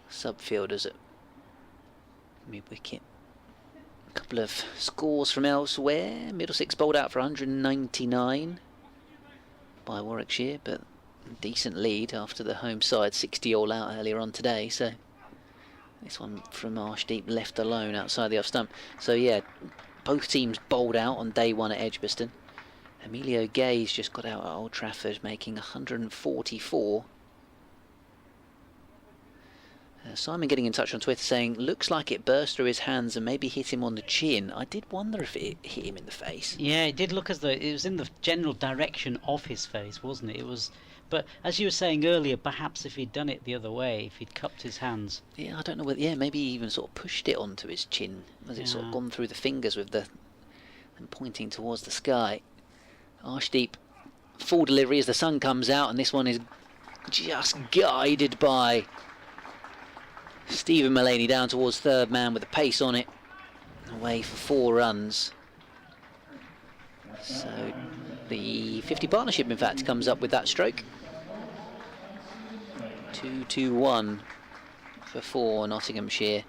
Subfielders at mid-wicket. A couple of scores from elsewhere. Middlesex bowled out for 199 by Warwickshire, but decent lead after the home side 60 all out earlier on today. So this one from Arshdeep left alone outside the off stump. So yeah, both teams bowled out on day 1 at Edgbaston. Emilio Gay's just got out at Old Trafford, making 144. Simon getting in touch on Twitter saying, looks like it burst through his hands and maybe hit him on the chin. I did wonder if it hit him in the face. Yeah, it did look as though it was in the general direction of his face, wasn't it? It was, but as you were saying earlier, perhaps if he'd done it the other way, if he'd cupped his hands. Yeah, I don't know whether, maybe he even sort of pushed it onto his chin, as it sort of gone through the fingers with and pointing towards the sky. Arshdeep, full delivery as the sun comes out, and this one is just guided by Stephen Mullaney down towards third man with the pace on it, away for 4 runs. So the 50 partnership in fact comes up with that stroke. 2-2-1 for 4 Nottinghamshire.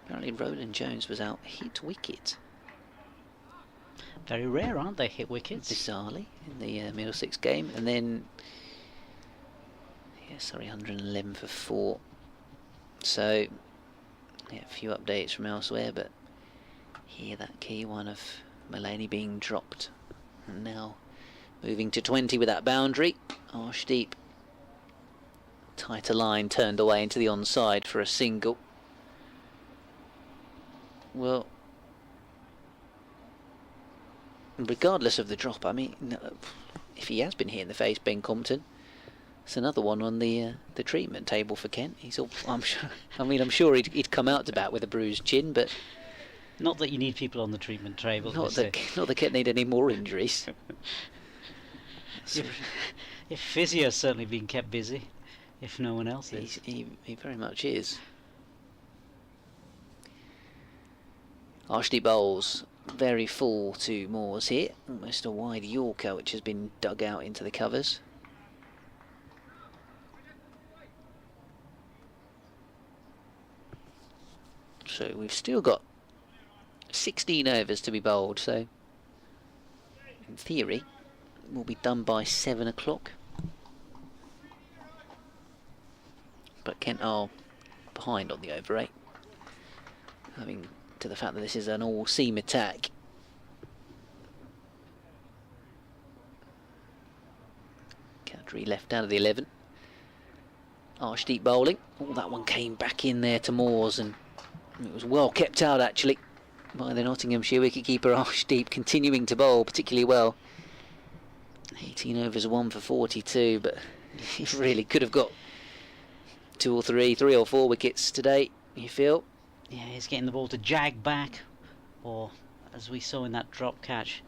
Apparently Roland Jones was out hit wicket. Very rare, aren't they, hit wickets? Bizarrely in the Middlesex game. And then 111 for 4. So, yeah, a few updates from elsewhere, but here that key one of Mullaney being dropped. And now moving to 20 with that boundary. Arshdeep, tighter line, turned away into the onside for a single. Well, regardless of the drop, I mean, if he has been hit in the face, Ben Compton, it's another one on the treatment table for Kent. I'm sure he'd come out to bat with a bruised chin, but not that you need people on the treatment table. Not that Kent need any more injuries. Your physio's certainly been kept busy. if no one else is. He very much is. Ashley bowls very full to Moores here. Almost a wide Yorker which has been dug out into the covers. So we've still got 16 overs to be bowled, so in theory we'll be done by 7 o'clock. But Kent are behind on the over 8, having to the fact that this is an all-seam attack. Cowdrey left out of the 11. Arshdeep bowling. Oh, that one came back in there to Moores, and it was well kept out actually by the Nottinghamshire wicketkeeper. Arshdeep continuing to bowl particularly well. 18 overs, 1 for 42, but he really could have got 2 or 3 or 4 wickets today, you feel? Yeah, he's getting the ball to jag back, or as we saw in that drop catch,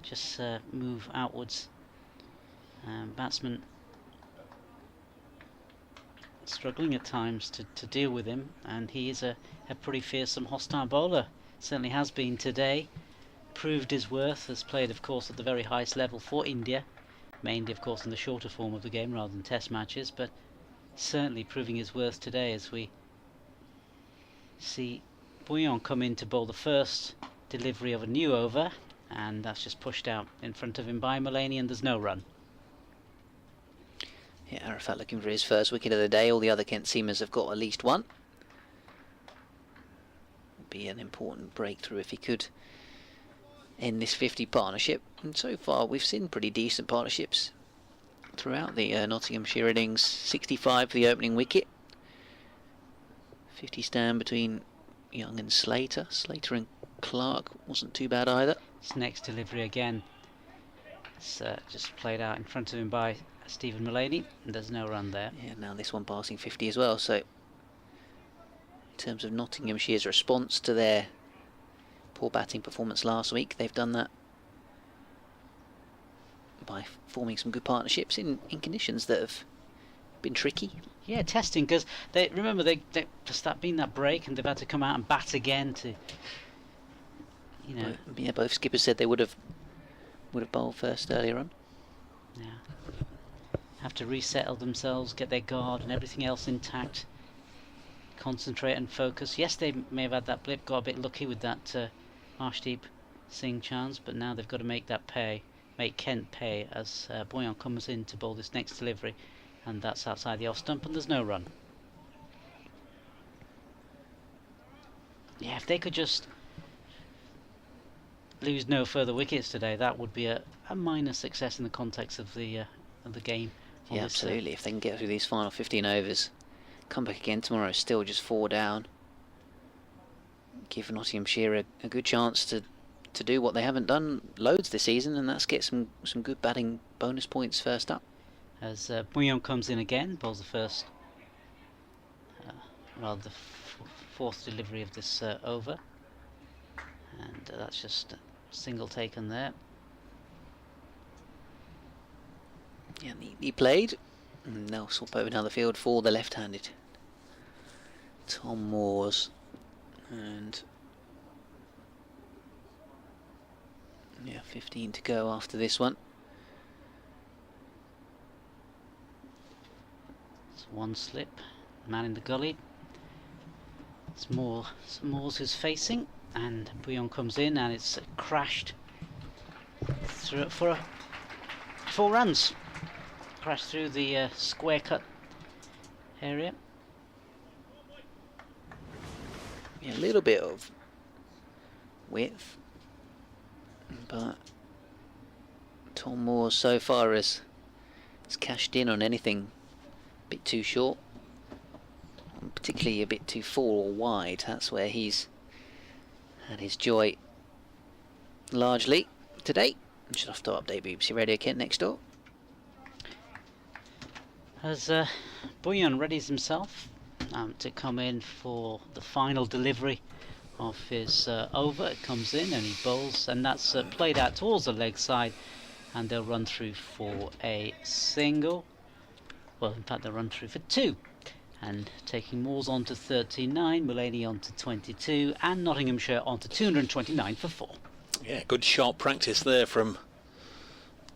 just move outwards. Batsman struggling at times to deal with him, and he is a pretty fearsome hostile bowler. Certainly has been today. Proved his worth, has played of course at the very highest level for India, mainly of course in the shorter form of the game rather than test matches, but certainly proving his worth today as we see Bouillon come in to bowl the first delivery of a new over, and that's just pushed out in front of him by Mullaney, and there's no run. Yeah, Arafat looking for his first wicket of the day. All the other Kent seamers have got at least one. Would be an important breakthrough if he could end this 50 partnership. And so far we've seen pretty decent partnerships throughout the Nottinghamshire innings. 65 for the opening wicket. 50 stand between Young and Slater. Slater and Clark wasn't too bad either. This next delivery again, it's just played out in front of him by Stephen Mullaney, and there's no run there. Yeah, now this one passing 50 as well. So in terms of Nottinghamshire's response to their poor batting performance last week, they've done that by forming some good partnerships in conditions that have been tricky. Yeah, testing, because they remember they just that been that break, and they've had to come out and bat again to, you know. Yeah, both skippers said they would have bowled first earlier on. Yeah, have to resettle themselves, get their guard and everything else intact, concentrate and focus. Yes, they may have had that blip, got a bit lucky with that Arshdeep Singh chance, but now they've got to make that pay, make Kent pay as Bouillon comes in to bowl this next delivery, and that's outside the off stump, and there's no run. Yeah, if they could just lose no further wickets today, that would be a minor success in the context of the game. Yeah, absolutely. If they can get through these final 15 overs, come back again tomorrow, still just 4 down, give Nottinghamshire a good chance to do what they haven't done loads this season, and that's get some good batting bonus points first up. As Bouillon comes in again, bowls the first, rather the fourth delivery of this over, and that's just a single taken there. Yeah, neatly played. And now swap over down the field for the left-handed Tom Moores, and yeah, 15 to go after this one. It's one slip, man in the gully. It's Moores who's facing, and Bouillon comes in, and it's crashed through for 4 runs. Crashed through the square cut area. Yeah, a little bit of width, but Tom Moore so far has cashed in on anything a bit too short, and particularly a bit too full or wide. That's where he's had his joy largely today. I should have to update BBC Radio Kent next door. As Bouillon readies himself to come in for the final delivery of his over, it comes in and he bowls, and that's played out towards the leg side, and they'll run through for a single. Well, in fact, the run through for 2. And taking Moors on to 39, Mulaney on to 22, and Nottinghamshire on to 229 for 4. Yeah, good sharp practice there from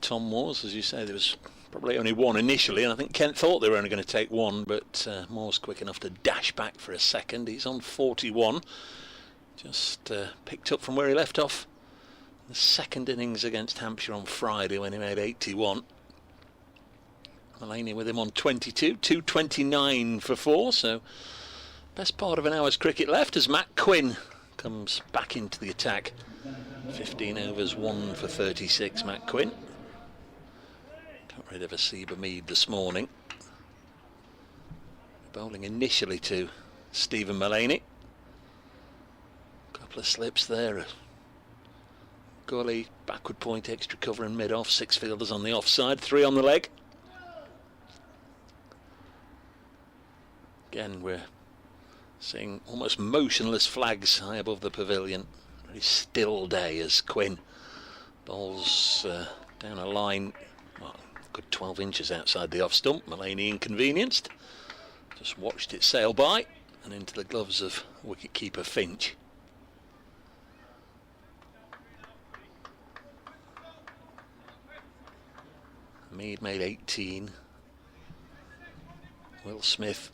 Tom Moores. As you say, there was probably only one initially, and I think Kent thought they were only going to take one, but Moores quick enough to dash back for a second. He's on 41, just picked up from where he left off the second innings against Hampshire on Friday when he made 81. Mulaney with him on 22, 229 for 4, so best part of an hour's cricket left as Matt Quinn comes back into the attack. 15 overs, 1 for 36, Matt Quinn. Got rid of Asiba Mead this morning. Bowling initially to Stephen Mulaney. Couple of slips there. Gully, backward point, extra cover and mid-off. 6 fielders on the offside, 3 on the leg. Again, we're seeing almost motionless flags high above the pavilion. Very still day as Quinn bowls down a line, well, good 12 inches outside the off stump. Mulaney inconvenienced. Just watched it sail by and into the gloves of wicketkeeper Finch. Mead made 18. Will Smith,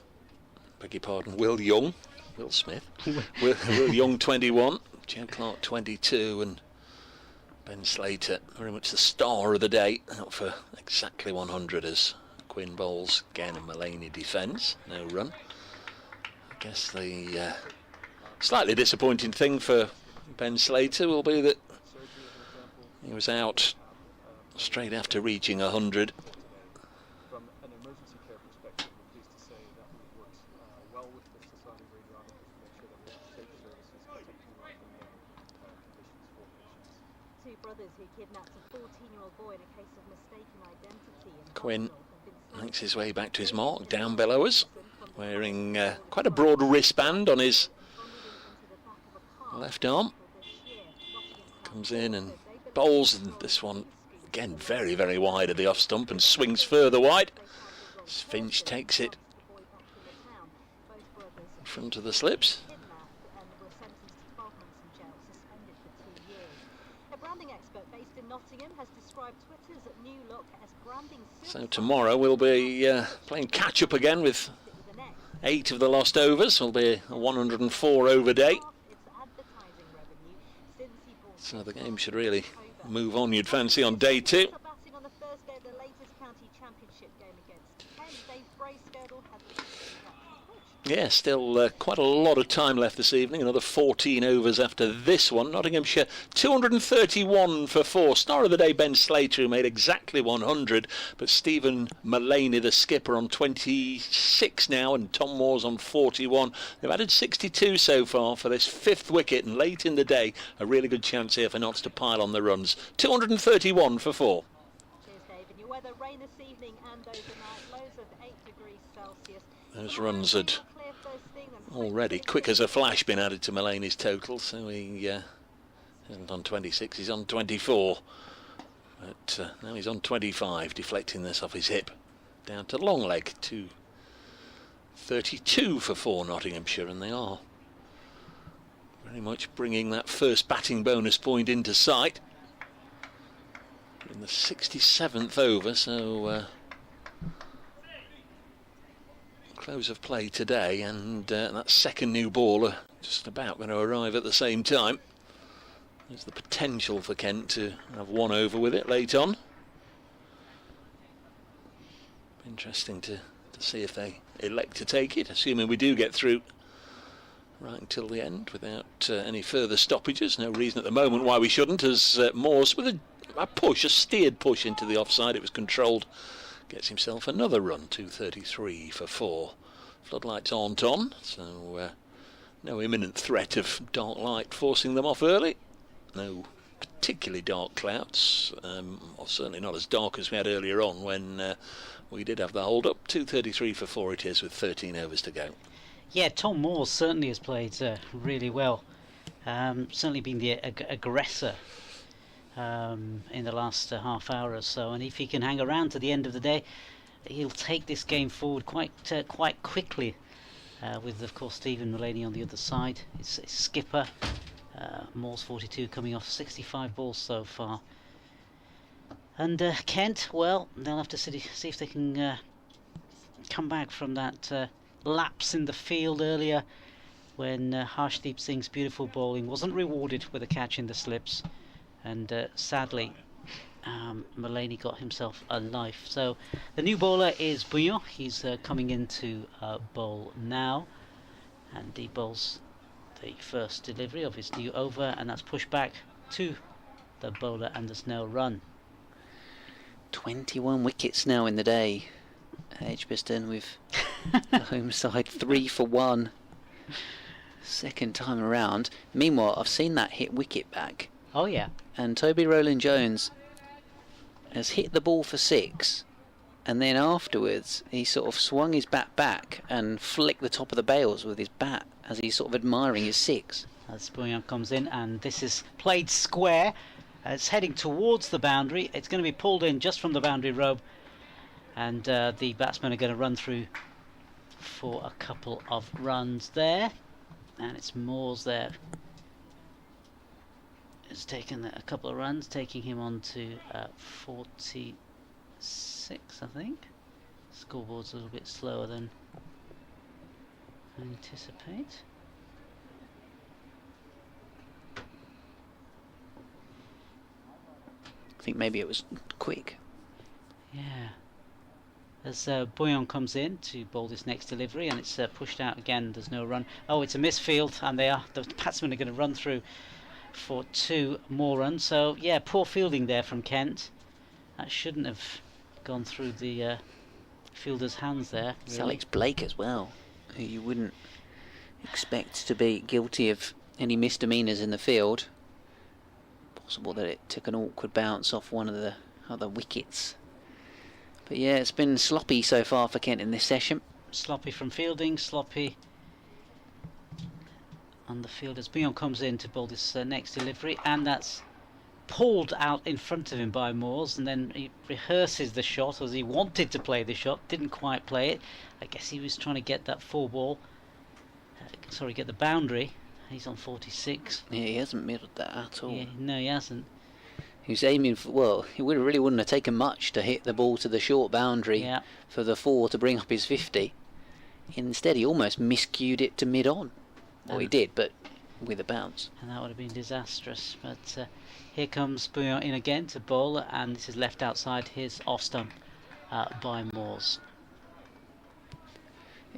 beg your pardon, Will Young. Will Smith. Will Young 21. Joe Clark 22, and Ben Slater very much the star of the day, out for exactly 100 as Quinn bowls again and Mulaney defends. No run. I guess the slightly disappointing thing for Ben Slater will be that he was out straight after reaching 100. From an emergency care perspective, I'm pleased to say that we worked well with the Society of Radiographers to make sure that we have safe services protecting them from the conditions for patients. Two brothers who kidnapped a 14-year-old boy in a case of mistaken identity. Quinn makes his way back to his mark, down below us, wearing quite a broad wristband on his left arm. Comes in and bowls, and this one again very, very wide of the off stump and swings further wide. Finch takes it in front of the slips. A branding expert based in Nottingham has described Twitter's new look as branding. So tomorrow we'll be playing catch up again with 8 of the lost overs. It'll be a 104 over day. So the game should really move on, you'd fancy, on day 2. Yeah, still quite a lot of time left this evening. Another 14 overs after this one. Nottinghamshire 231 for 4. Star of the day, Ben Slater, who made exactly 100. But Stephen Mulaney, the skipper, on 26 now, and Tom Moores on 41. They've added 62 so far for this 5th wicket, and late in the day, a really good chance here for Notts to pile on the runs. 231 for 4. Cheers, Dave. And your weather, rain this evening and overnight, lows of 8 degrees Celsius. Those runs had already, quick as a flash, been added to Mulaney's total, so he isn't on 26, he's on 24. But now he's on 25, deflecting this off his hip. Down to long leg, 232 for 4 Nottinghamshire, and they are very much bringing that first batting bonus point into sight. In the 67th over, so close of play today, and that second new ball just about going to arrive at the same time. There's the potential for Kent to have one over with it late on. Interesting to see if they elect to take it, assuming we do get through right until the end without any further stoppages. No reason at the moment why we shouldn't, as Moores with a push, a steered push into the offside. It was controlled. Gets himself another run, 233 for 4. Floodlights aren't on, so no imminent threat of dark light forcing them off early. No particularly dark clouds, or certainly not as dark as we had earlier on when we did have the hold up. 233 for 4 it is with 13 overs to go. Yeah, Tom Moore certainly has played really well. Certainly been the aggressor in the last half hour or so, and if he can hang around to the end of the day, he'll take this game forward quite quickly, with of course Stephen Mulaney on the other side. It's skipper. Moore's 42, coming off 65 balls so far. And Kent, well, they'll have to see if they can come back from that lapse in the field earlier, when Harshdeep Singh's beautiful bowling wasn't rewarded with a catch in the slips, and sadly Mulaney got himself a life. So the new bowler is Bouillon. He's coming into bowl now, and he bowls the first delivery of his new over, and that's pushed back to the bowler, and there's no run. 21 wickets now in the day, Edgbaston, with the home side 3 for 1. Second time around. Meanwhile, I've seen that hit wicket back, Oh yeah. and Toby Rowland-Jones has hit the ball for 6, and then afterwards he sort of swung his bat back and flicked the top of the bails with his bat as he's sort of admiring his 6. As Bouillon comes in, and this is played square. It's heading towards the boundary. It's going to be pulled in just from the boundary rope, and the batsmen are going to run through for a couple of runs there. And it's Moores there. It's taken a couple of runs, taking him on to 46, I think. Scoreboard's a little bit slower than I anticipate. I think maybe it was quick. Yeah. As Bouillon comes in to bowl this next delivery, and it's pushed out again. There's no run. Oh, it's a misfield, and the batsmen are going to run through for 2 more runs. So yeah, poor fielding there from Kent. That shouldn't have gone through the fielder's hands there. It's Alex Blake as well, who you wouldn't expect to be guilty of any misdemeanours in the field. Possible that it took an awkward bounce off one of the other wickets. But yeah, it's been sloppy so far for Kent in this session. Sloppy from fielding, sloppy on the field as Bouillon comes in to bowl this next delivery, and that's pulled out in front of him by Moores, and then he rehearses the shot as he wanted to play the shot, didn't quite play it. I guess he was trying to get that 4 ball, get the boundary. He's on 46. Yeah, he hasn't middled that at all. Yeah, no, he hasn't. He was aiming for, well, it really wouldn't have taken much to hit the ball to the short boundary for the 4 to bring up his 50. Instead, he almost miscued it to mid-on. Well, he did, but with a bounce. And that would have been disastrous. But here comes Bouillon in again to bowl, and this is left outside his off-stump by Moores.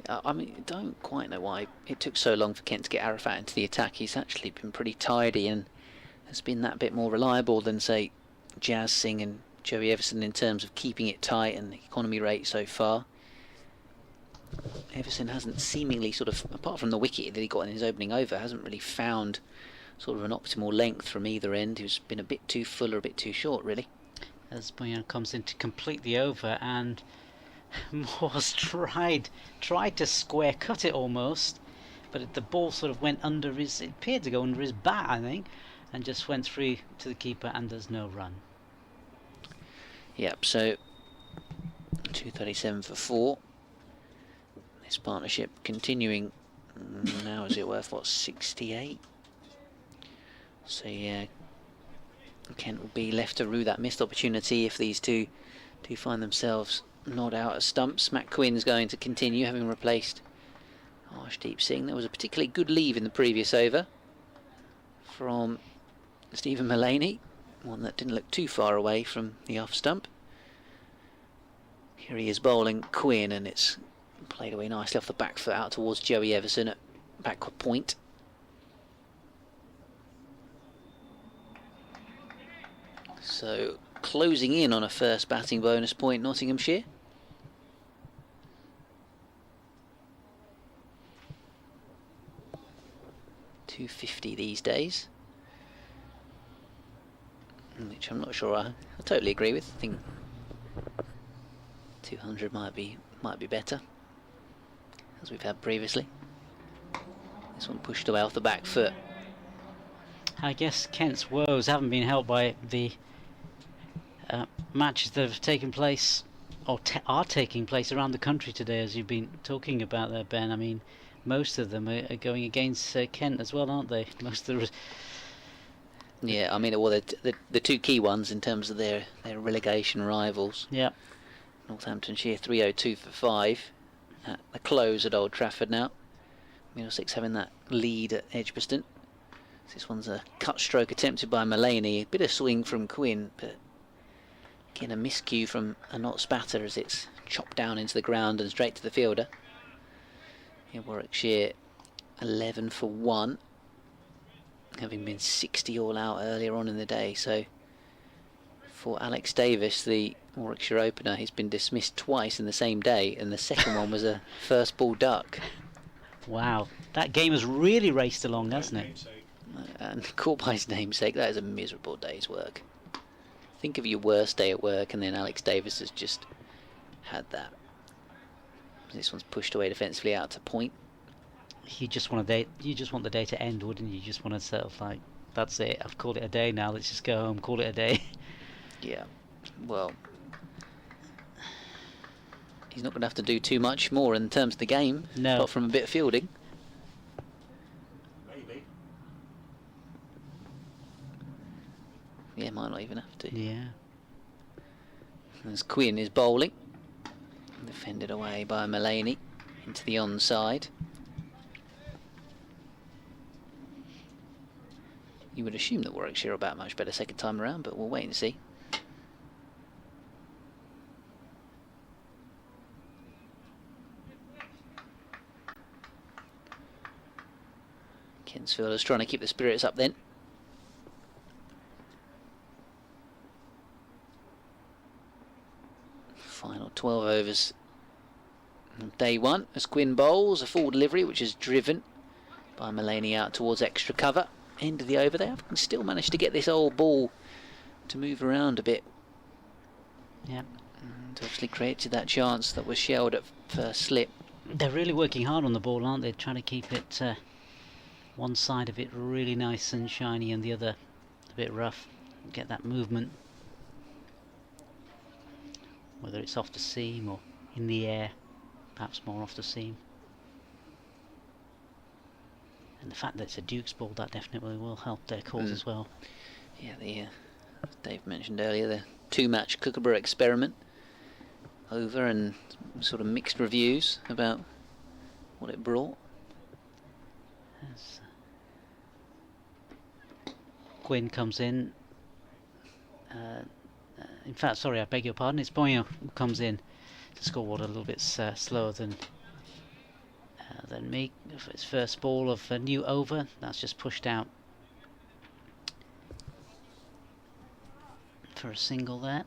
I mean, I don't quite know why it took so long for Kent to get Arafat into the attack. He's actually been pretty tidy and has been that bit more reliable than, say, Jazz Singh and Joey Everson in terms of keeping it tight and economy rate so far. Everson hasn't seemingly sort of, apart from the wicket that he got in his opening over, hasn't really found sort of an optimal length from either end. He's been a bit too full or a bit too short, really. As Bouillon comes in to complete the over, and Moores tried to square cut it almost, but the ball sort of went under his, it appeared to go under his bat, I think, and just went through to the keeper, and there's no run. Yep, so 237 for 4. This partnership continuing. Now is it worth, what, 68? So yeah, Kent will be left to rue that missed opportunity if these two do find themselves not out at stumps. Matt Quinn's going to continue, having replaced Harshdeep Singh. There was a particularly good leave in the previous over from Stephen Mulaney, one that didn't look too far away from the off stump. Here he is bowling Quinn, and it's played away nicely off the back foot out towards Joey Everson at backward point. So closing in on a first batting bonus point, Nottinghamshire. .250 these days, which I'm not sure I totally agree with. I think 200 might be better, as we've had previously. This one pushed away off the back foot. I guess Kent's woes haven't been helped by the matches that have taken place are taking place around the country today, as you've been talking about there, Ben. I mean, most of them are going against Kent as well, aren't they? Most of the Yeah, I mean, well, the two key ones in terms of their relegation rivals. yeah. Northamptonshire 302 for 5 at the close at Old Trafford now. Middlesex having that lead at Edgbaston. This one's a cut stroke attempted by Mulaney. A bit of swing from Quinn, but again a miscue from a not spatter as it's chopped down into the ground and straight to the fielder. Here Warwickshire 11 for 1, having been 60 all out earlier on in the day. So for Alex Davis, the Warwickshire opener, he's been dismissed twice in the same day, and the second one was a first ball duck. Wow, that game has really raced along, hasn't it? And caught by his namesake. That is a miserable day's work. Think of your worst day at work, and then Alex Davis has just had that. This one's pushed away defensively out to point. You just want the day to end, wouldn't you? You just want to sort of like, that's it, I've called it a day now, let's just go home, call it a day. Yeah, well, he's not going to have to do too much more in terms of the game, No. apart from a bit of fielding. Maybe. Yeah, might not even have to. Yeah. As Quinn is bowling, defended away by Mulaney into the onside. You would assume that Warwickshire will bat much better second time around, but we'll wait and see. Kensfielders trying to keep the spirits up then. Final 12 overs of day one as Quinn bowls a full delivery, which is driven by Mulaney out towards extra cover. End of the over there. Still managed to get this old ball to move around a bit. Yeah. And obviously created that chance that was shelled at first slip. They're really working hard on the ball, aren't they? Trying to keep it one side of it really nice and shiny and the other a bit rough. Get that movement, whether it's off the seam or in the air, perhaps more off the seam. And the fact that it's a Duke's ball, that definitely will help their cause as well. Yeah, as Dave mentioned earlier, the two-match Kookaburra experiment over, and sort of mixed reviews about what it brought. Yes. Quinn comes in. In fact, sorry, I beg your pardon. It's Boyan who comes in to scoreboard a little bit slower than me. For his first ball of a new over, that's just pushed out for a single there.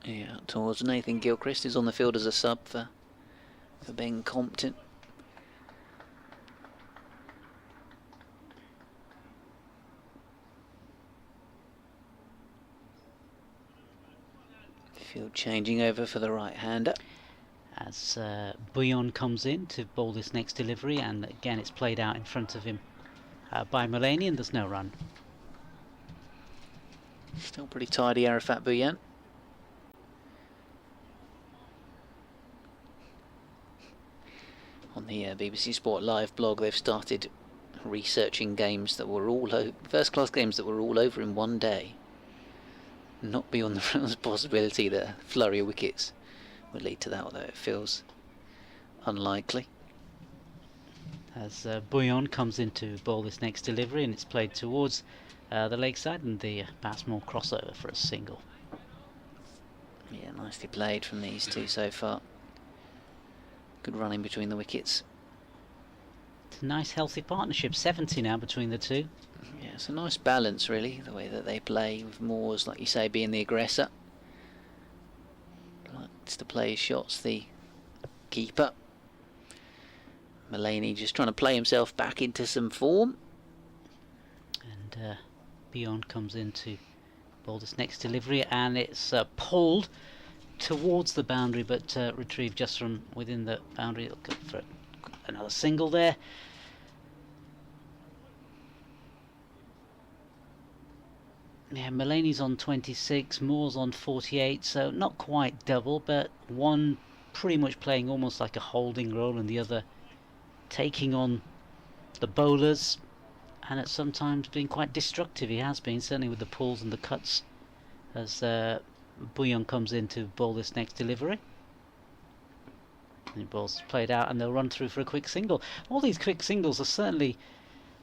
Yeah, towards Nathan Gilchrist, who's on the field as a sub for Ben Compton. Field changing over for the right-hander. As Bouillon comes in to bowl this next delivery, and again it's played out in front of him by Mulaney, and there's no run. Still pretty tidy, Arafat Bouyan. On the BBC Sport Live blog, they've started researching games that were all first-class games that were all over in one day. Not beyond the realms of possibility that a flurry of wickets would lead to that, although it feels unlikely. As Bouillon comes in to bowl this next delivery, and it's played towards the leg side, and the batsman will cross over for a single. Yeah, nicely played from these two so far. Good running between the wickets. It's a nice healthy partnership, 70 now between the two. Yeah, it's a nice balance really, the way that they play, with Moores, like you say, being the aggressor. Likes to play his shots, the keeper. Mulaney just trying to play himself back into some form. And Bouillon comes in to bowl this next delivery, and it's pulled towards the boundary, but retrieved just from within the boundary. It'll go for another single there. Yeah, Mulaney's on 26, Moore's on 48, so not quite double, but one pretty much playing almost like a holding role and the other taking on the bowlers, and at sometimes being quite destructive. He has been, certainly with the pulls and the cuts, as Bouillon comes in to bowl this next delivery. The ball's played out and they'll run through for a quick single. All these quick singles are certainly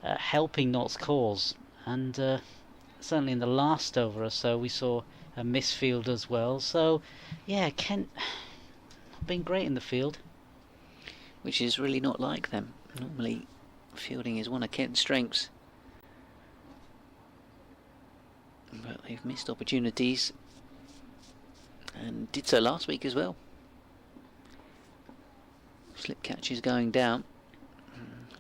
helping Nott's cause, and certainly in the last over or so we saw a misfield as well. So yeah, Kent been great in the field. Which is really not like them. Normally fielding is one of Kent's strengths. But they've missed opportunities, and did so last week as well. Slip catches going down.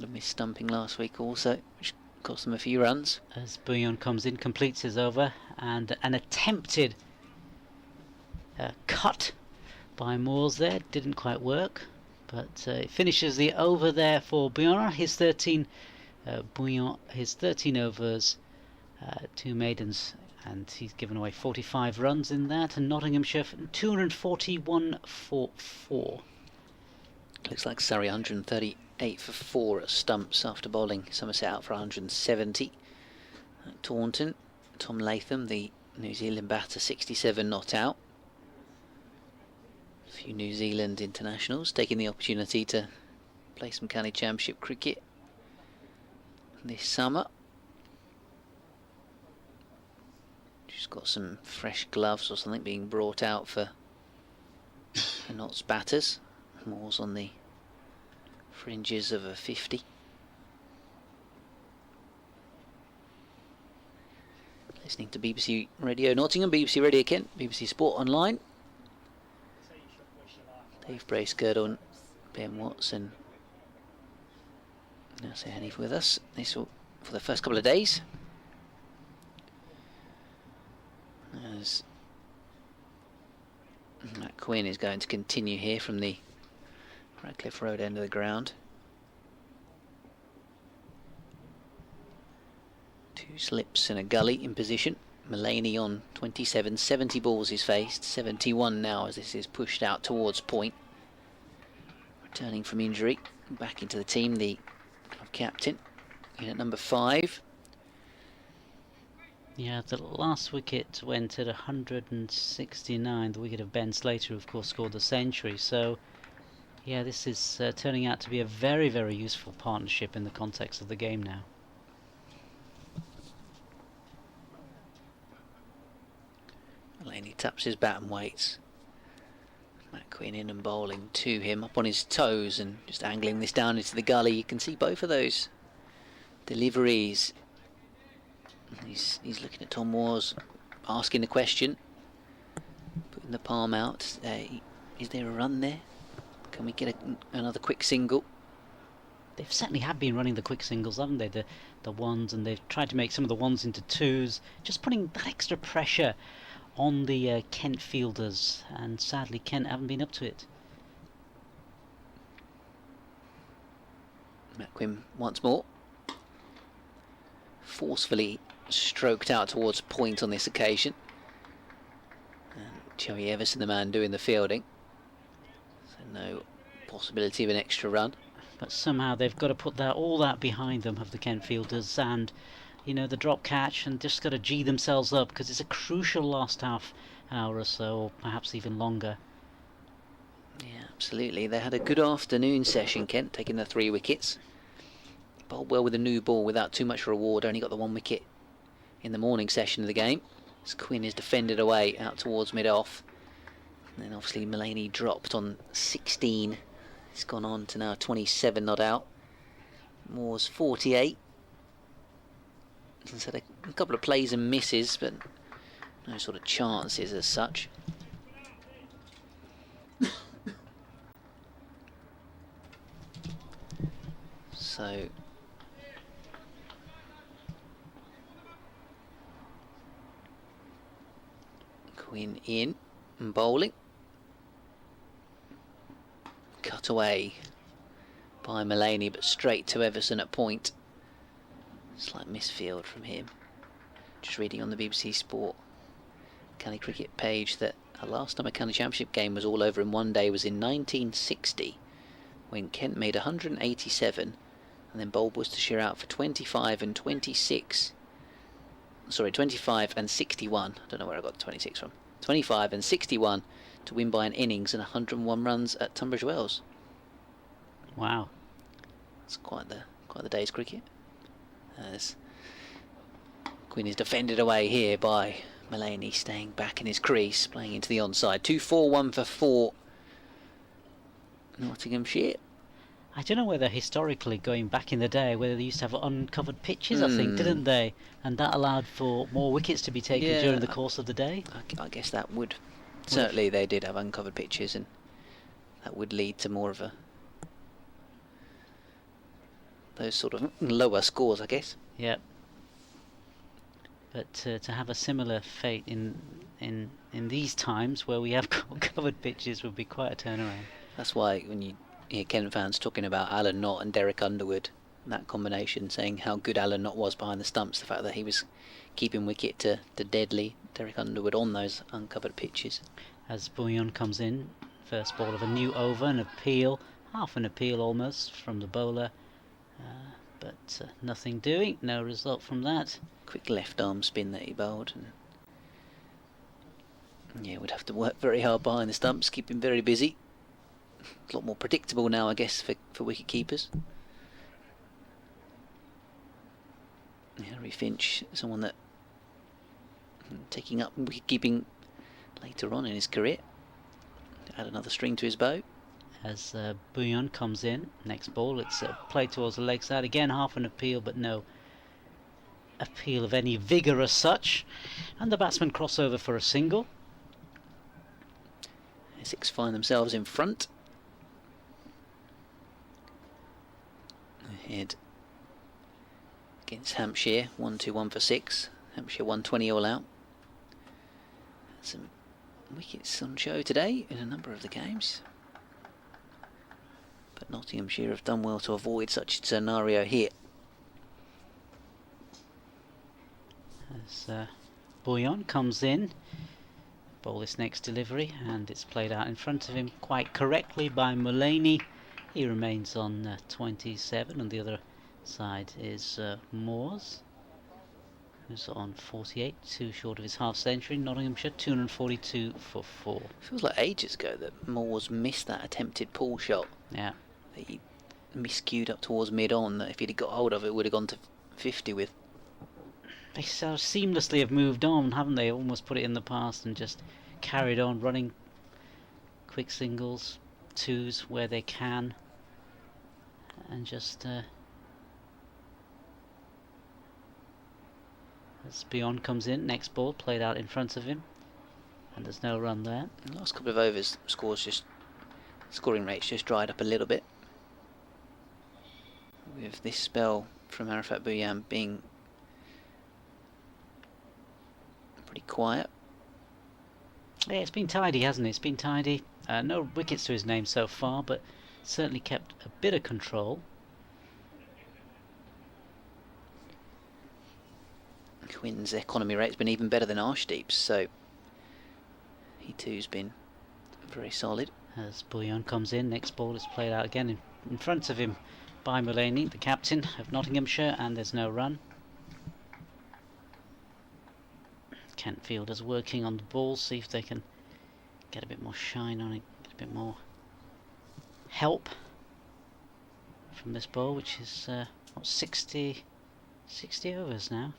A missed stumping last week also, which cost them a few runs. As Bouillon comes in, completes his over, and an attempted cut by Moores there didn't quite work, but it finishes the over there for Bouillon. His 13 overs, 2 maidens, and he's given away 45 runs in that, and Nottinghamshire 241 for 4. Looks like Surrey 138 for 4 at stumps after bowling Somerset out for 170. At Taunton, Tom Latham, the New Zealand batter, 67 not out. A few New Zealand internationals taking the opportunity to play some county championship cricket this summer. Just got some fresh gloves or something being brought out for the Notts batters. Moore's on the fringes of a 50. Listening to BBC Radio Nottingham, BBC Radio Kent, BBC Sport Online. Dave Bracegirdle, Ben Watson, Nasser Hanif with us. This will, for the first couple of days. As Matt Quinn is going to continue here from the Radcliffe Road end of the ground. 2 slips and a gully in position. Mulaney on 27, 70 balls he's faced, 71 now as this is pushed out towards point. Returning from injury, back into the team, the captain, in at number 5. Yeah, the last wicket went at 169, the wicket of Ben Slater, who of course scored the century. So yeah, this is turning out to be a very, very useful partnership in the context of the game now. Mulaney taps his bat and waits. Matt Quinn in and bowling to him, up on his toes and just angling this down into the gully. You can see both of those deliveries. He's looking at Tom Moores, asking the question, putting the palm out. Is there a run there? Can we get another quick single? They've certainly have been running the quick singles, haven't they? The ones, and they've tried to make some of the ones into twos, just putting that extra pressure on the Kent fielders, and sadly Kent haven't been up to it. Matt Quinn once more, forcefully stroked out towards point on this occasion. And Joey Everson, the man doing the fielding. So no possibility of an extra run. But somehow they've got to put all that behind them, of the Kent fielders, and you know, the drop catch, and just got to G themselves up, because it's a crucial last half hour or so, or perhaps even longer. Yeah, absolutely. They had a good afternoon session, Kent, taking the 3 wickets. Bowled well with a new ball without too much reward. Only got the 1 wicket in the morning session of the game. As Quinn is defended away out towards mid-off. And then obviously Mulaney dropped on 16. He's gone on to now 27 not out. Moore's 48. He's had a couple of plays and misses, but no sort of chances as such. So Quinn in and bowling. Cut away by Mulaney, but straight to Everson at point. Slight misfield from him. Just reading on the BBC Sport County Cricket page that the last time a county championship game was all over in one day was in 1960, when Kent made 187 and then bowled Worcestershire out for 25 and 26. Sorry, 25 and 61. I don't know where I got 26 from. 25 and 61 to win by an innings and 101 runs at Tunbridge Wells. Wow. It's quite the day's cricket. As Quinn is defended away here by Mullaney, staying back in his crease, playing into the onside. 2-4, 1 for 4. Nottinghamshire. I don't know whether historically, going back in the day, whether they used to have uncovered pitches, I think, didn't they? And that allowed for more wickets to be taken during the course of the day. I guess that would. Certainly they did have uncovered pitches, and that would lead to more of those sort of lower scores, I guess. Yeah. But to have a similar fate in these times where we have covered pitches would be quite a turnaround. That's why when you hear Kent fans talking about Alan Knott and Derek Underwood, that combination, saying how good Alan Knott was behind the stumps, the fact that he was keeping wicket to deadly Derek Underwood on those uncovered pitches. As Bouillon comes in, first ball of a new over, an appeal, half an appeal almost from the bowler, but nothing doing, no result from that. Quick left arm spin that he bowled, and yeah, would have to work very hard behind the stumps, keep him very busy. A lot more predictable now, I guess, for wicket keepers. Harry Finch, someone that taking up wicket keeping later on in his career, to add another string to his bow. As Bouillon comes in, next ball, it's played towards the leg side again, half an appeal, but no appeal of any vigour as such, and the batsmen cross over for a single. Essex find themselves in front. Ahead against Hampshire, 1-2-1 for 6. Hampshire 120 all out. Some wickets on show today in a number of the games, but Nottinghamshire have done well to avoid such a scenario here. As Bouillon comes in, bowl this next delivery, and it's played out in front of him quite correctly by Mullaney. He remains on 27, and the other side is Moores, who's on 48, too short of his half century. Nottinghamshire 242 for 4. Feels like ages ago that Moores missed that attempted pull shot. Yeah. That he miscued up towards mid-on, that if he'd got hold of it would have gone to 50 with. They so seamlessly have moved on, haven't they? Almost put it in the past and just carried on running quick singles, twos where they can, and just as Beyond comes in, next ball played out in front of him, and there's no run there. The last couple of overs, scoring rates just dried up a little bit, with this spell from Arafat Bouyan being pretty quiet. Yeah, it's been tidy, hasn't it? It's been tidy. No wickets to his name so far, but certainly kept a bit of control. Quinn's economy rate's been even better than Arshdeep's, so he too's been very solid. As Bouillon comes in, next ball is played out again in front of him by Mullaney, the captain of Nottinghamshire, and there's no run. Kent fielders working on the ball, see if they can get a bit more shine on it, get a bit more help from this ball, which is what, 60 overs now.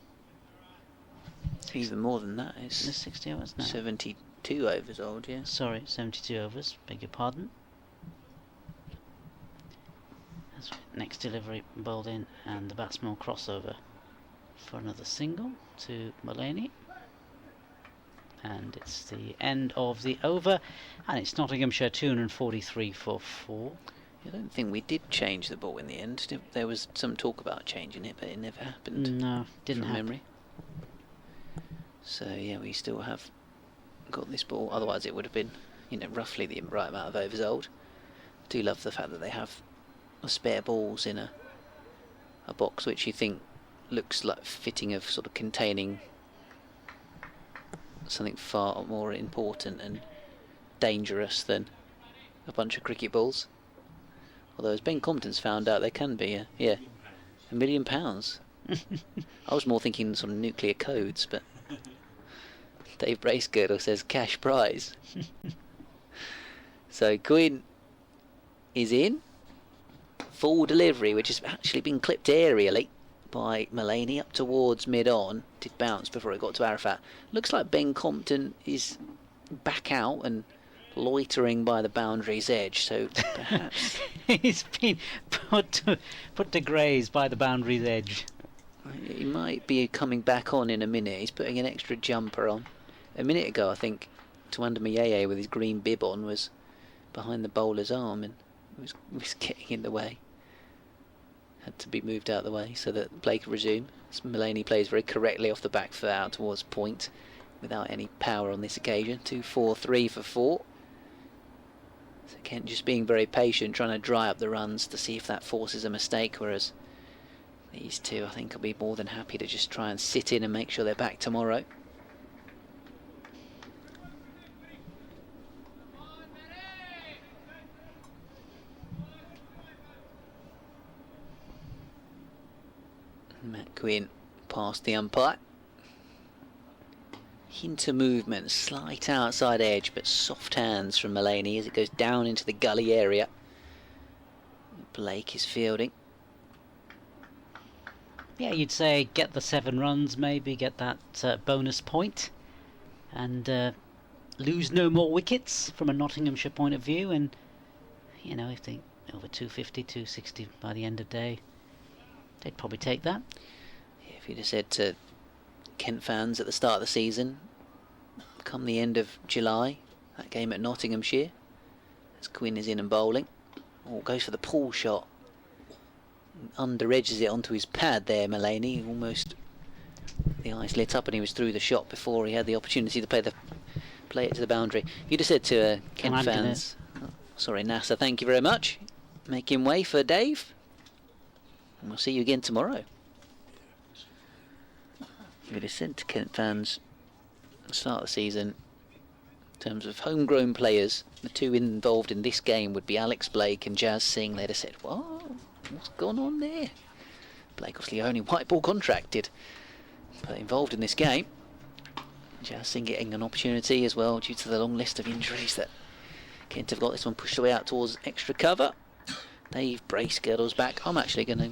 Even more than that. It's 60 overs now. 72 overs old, yeah. Sorry, 72 overs, beg your pardon. As next delivery bowled in, and the batsman will cross over for another single to Mullaney. And it's the end of the over, and it's Nottinghamshire 243 for 4. I don't think we did change the ball in the end. There was some talk about changing it, but it never happened. No, didn't from happen. memory. So yeah, we still have got this ball. Otherwise, it would have been, roughly the right amount of overs old. I do love the fact that they have spare balls in a box, which you think looks like fitting of sort of containing something far more important and dangerous than a bunch of cricket balls. Although, as Ben Compton's found out, there can be £1 million. I was more thinking sort of nuclear codes, but Dave Bracegirdle says cash prize. So Quinn is in. Full delivery, which has actually been clipped aerially by Mulaney up towards mid-on. Did bounce before it got to Arafat. Looks like Ben Compton is back out and loitering by the boundary's edge, so perhaps He's been put to graze by the boundary's edge. he might be coming back on in a minute. He's putting an extra jumper on. A minute ago, I think, Tuanda Mayeye with his green bib on was behind the bowler's arm and was getting in the way. Had to be moved out of the way so that play could resume. As Mulaney plays very correctly off the back foot out towards point without any power on this occasion. 2-4-3 for 4. So Kent just being very patient, trying to dry up the runs to see if that forces a mistake, whereas these two, I think, will be more than happy to just try and sit in and make sure they're back tomorrow. Matt Quinn past the umpire. Hint of movement, slight outside edge, but soft hands from Mulaney as it goes down into the gully area. Blake is fielding. Yeah, you'd say get the 7 runs, maybe get that bonus point, and lose no more wickets from a Nottinghamshire point of view. And you know, if they over 250, 260 by the end of the day, they'd probably take that. If you'd have said to Kent fans at the start of the season, come the end of July, that game at Nottinghamshire, as Quinn is in and bowling, goes for the pull shot, under edges it onto his pad there, Mulaney, almost the eyes lit up and he was through the shot before he had the opportunity to play it to the boundary. If you'd have said to Kent fans, NASA, thank you very much, making way for Dave, and we'll see you again tomorrow. If you'd have said to Kent fans at the start of the season, in terms of homegrown players, the two involved in this game would be Alex Blake and Jazz Singh, they'd have said, what's gone on there? Blake obviously only white ball contracted, but involved in this game. Jazz Singh getting an opportunity as well due to the long list of injuries that Kent have got. This one pushed away out towards extra cover. Dave Bracegirdle's back. I'm actually going to...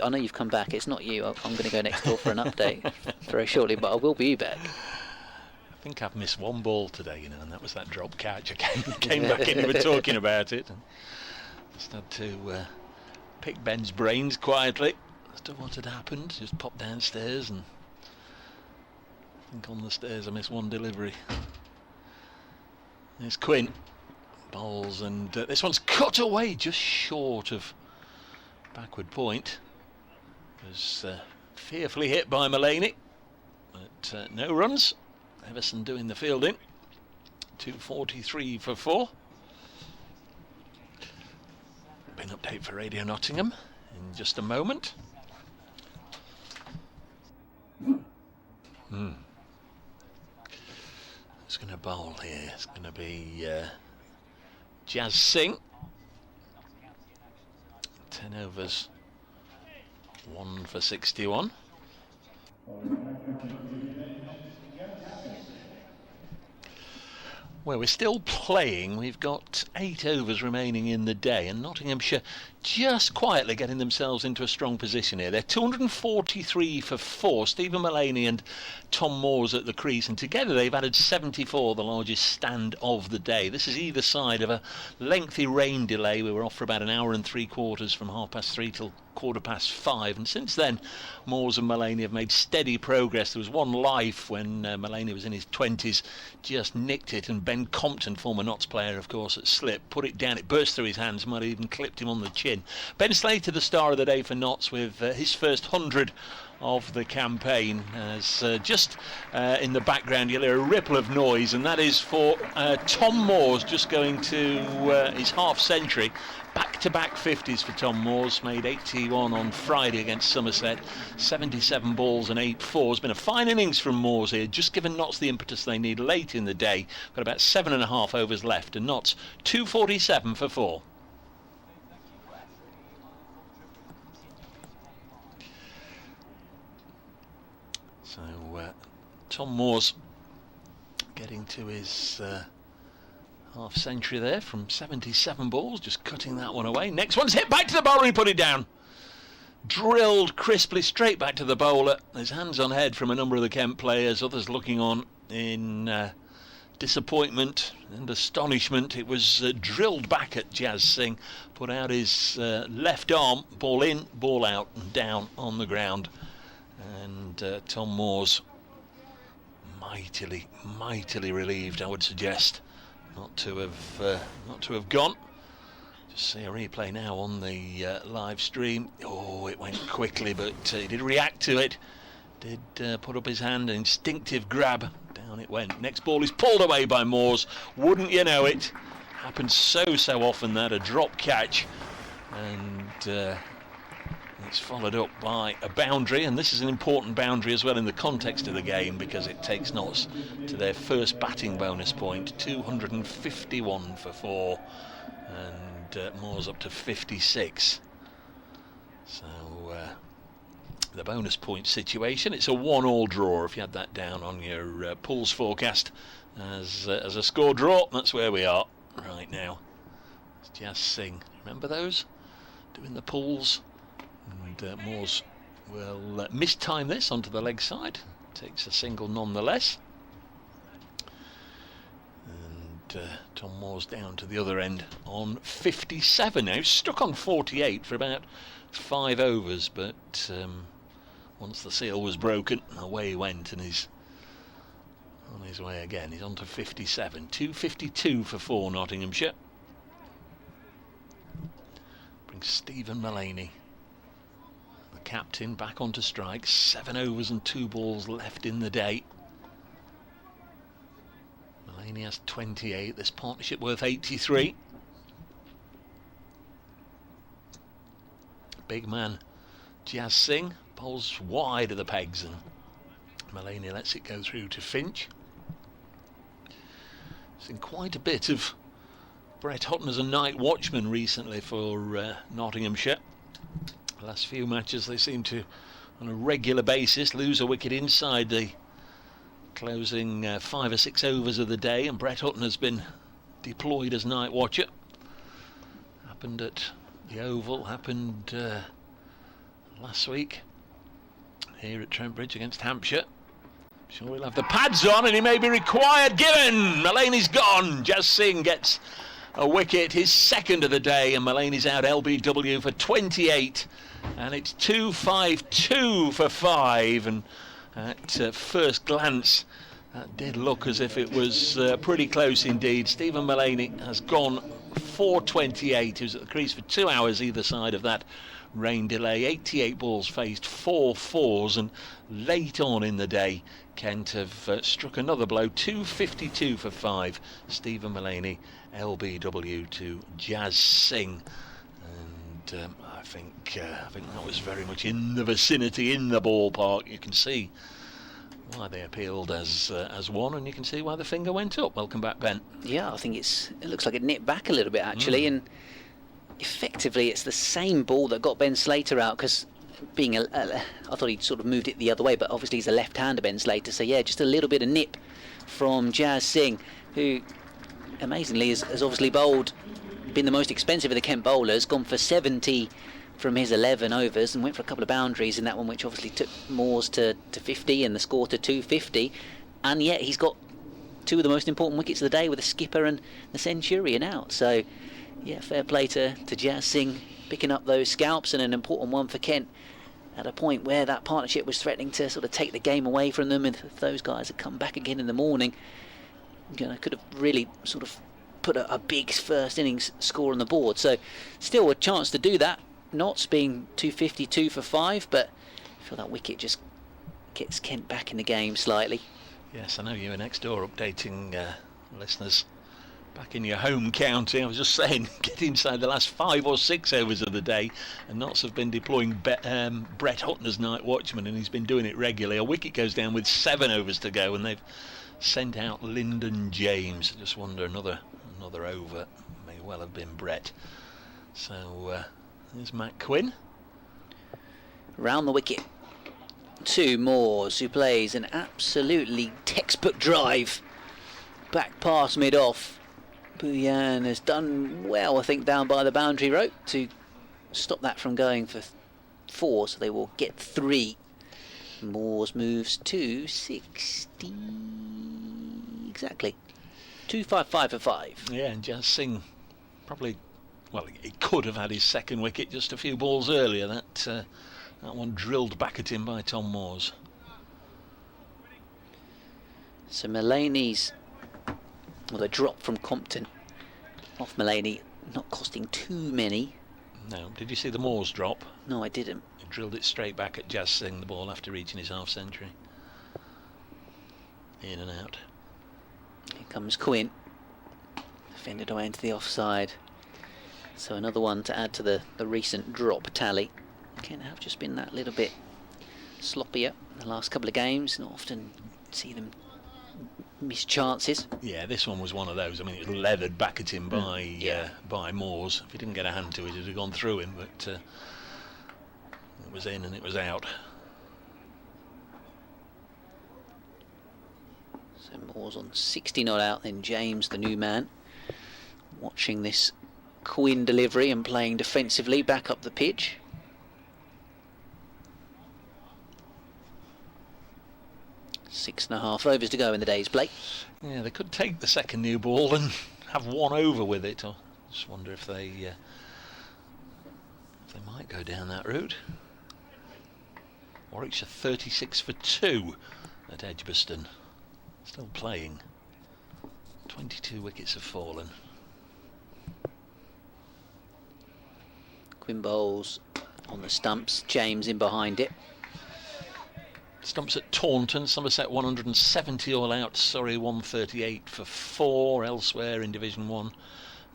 I know you've come back, it's not you. I'm going to go next door for an update very shortly, but I will be back. I think I've missed one ball today, and that was that drop catch. I came back in and we were talking about it. And just had to pick Ben's brains quietly as to what had happened. Just popped downstairs, and I think on the stairs I missed one delivery. There's Quinn. Bowls, and this one's cut away just short of backward point. It was fearfully hit by Mulaney, but no runs. Everson doing the fielding. 243 for 4. Been update for Radio Nottingham in just a moment. Who's going to bowl here? It's going to be Jazz Singh. 10 overs, 1 for 61. Well, we're still playing. We've got 8 overs remaining in the day, and Nottinghamshire just quietly getting themselves into a strong position here. They're 243 for 4. Stephen Mulaney and Tom Moores at the crease, and together they've added 74, the largest stand of the day. This is either side of a lengthy rain delay. We were off for about an hour and 3/4 from 3:30 till 5:15, and since then Moores and Mulaney have made steady progress. There was one life when Mulaney was in his 20s, just nicked it, and Ben Compton, former Notts player of course, at slip, put it down. It burst through his hands, might have even clipped him on the chin. Ben Slater, the star of the day for Notts, with his first 100 of the campaign, as just in the background you'll hear a ripple of noise, and that is for Tom Moores just going to his half century, back back-to-back 50s for Tom Moores. Made 81 on Friday against Somerset. 77 balls and 8 fours. Been a fine innings from Moores here, just given Notts the impetus they need late in the day. Got about 7.5 overs left, and Notts 247 for 4. So Tom Moores getting to his half century there from 77 balls, just cutting that one away. Next one's hit back to the bowler, he put it down. Drilled crisply straight back to the bowler. There's hands on head from a number of the Kent players, others looking on in disappointment and astonishment. It was drilled back at Jazz Singh, put out his left arm, ball in, ball out, and down on the ground. And Tom Moores mightily relieved, I would suggest, not to have gone. Just see a replay now on the live stream. Oh, it went quickly, but he did react to it. Did put up his hand, an instinctive grab. Down it went. Next ball is pulled away by Moores. Wouldn't you know it? Happens so often that a drop catch, and it's followed up by a boundary, and this is an important boundary as well in the context of the game, because it takes Notts to their first batting bonus point. 251 for 4, and Moores up to 56. So the bonus point situation, it's a 1-1 draw. If you had that down on your pools forecast as a score draw, that's where we are right now. It's Jazz Singh, remember those doing the pools? And Moores will mistime this onto the leg side. Takes a single nonetheless. And Tom Moores down to the other end on 57 now. Stuck on 48 for about 5 overs, but once the seal was broken, away he went, and he's on his way again. He's on to 57. 252 for 4 Nottinghamshire. Brings Stephen Mullaney, the captain, back onto strike. 7 overs and 2 balls left in the day. Mullaney has 28. This partnership worth 83. Big man Jazz Singh bowls wide of the pegs, and Mullaney lets it go through to Finch. Seen quite a bit of Brett Hutton as a night watchman recently for Nottinghamshire. The last few matches they seem to, on a regular basis, lose a wicket inside the closing 5 or 6 overs of the day, and Brett Hutton has been deployed as night watcher. Happened at the Oval, happened last week here at Trent Bridge against Hampshire. Sure, he'll have the pads on and he may be required. Given! Mullaney's gone. Jazz Singh gets a wicket, his second of the day, and Mullaney's out LBW for 28, and it's 252 for 5. And at first glance that did look as if it was pretty close indeed. Stephen Mullaney has gone 428. He was at the crease for 2 hours either side of that rain delay. 88 balls faced, 4 fours, and late on in the day Kent have struck another blow. 252 for 5. Stephen Mullaney LBW to Jazz Singh, and I think that was very much in the vicinity, in the ballpark. You can see why they appealed as one, and you can see why the finger went up. Welcome back, Ben. Yeah, I think it looks like it nipped back a little bit actually, and effectively it's the same ball that got Ben Slater out, because being I thought he'd sort of moved it the other way, but obviously he's a left-hander, Ben Slater, so yeah, just a little bit of nip from Jazz Singh, who amazingly has obviously bowled, been the most expensive of the Kent bowlers, gone for 70 from his 11 overs and went for a couple of boundaries in that one, which obviously took Moores to 50 and the score to 250, and yet he's got 2 of the most important wickets of the day with the skipper and the centurion out. So yeah, fair play to Jazz Singh picking up those scalps, and an important one for Kent at a point where that partnership was threatening to sort of take the game away from them, and if those guys had come back again in the morning, you know, could have really sort of put a big first innings score on the board. So still a chance to do that. Notts being 252 for 5, but I feel that wicket just gets Kent back in the game slightly. Yes, I know you were next door updating listeners back in your home county. I was just saying, get inside the last 5 or 6 overs of the day, and Notts have been deploying Brett Hutner's night watchman, and he's been doing it regularly. A wicket goes down with 7 overs to go, and they've sent out Lyndon James. I just wonder, another over may well have been Brett. So there's Matt Quinn. Round the wicket to Moores, who plays an absolutely textbook drive back past mid-off. Bhuyan has done well, I think, down by the boundary rope to stop that from going for 4, so they will get 3. Moores moves to 60 exactly. 255 for 5. Yeah, and Jazz Singh probably, well, he could have had his second wicket just a few balls earlier. That one drilled back at him by Tom Moores. So Mulaney's, well, the drop from Compton off Mulaney, not costing too many. No, did you see the Moores drop? No, I didn't. He drilled it straight back at Jazz Singh, the ball, after reaching his half century. In and out. Here comes Quinn. Defended away into the offside. So another one to add to the recent drop tally. Kent have just been that little bit sloppier in the last couple of games, and often see them miss chances. Yeah, this one was one of those. I mean, it was leathered back at him by Moores. If he didn't get a hand to it, it would have gone through him, but it was in and it was out. So Moores on 60 not out, then James, the new man, watching this Quinn delivery and playing defensively back up the pitch. Six and a half overs to go in the day's play. Yeah, they could take the second new ball and have 1 over with it. I just wonder if they might go down that route. Warwickshire 36 for 2 at Edgbaston. Still playing. 22 wickets have fallen. Quinn bowls on the stumps, James in behind it. Stumps at Taunton, Somerset 170 all out, Surrey 138 for 4. Elsewhere in Division 1,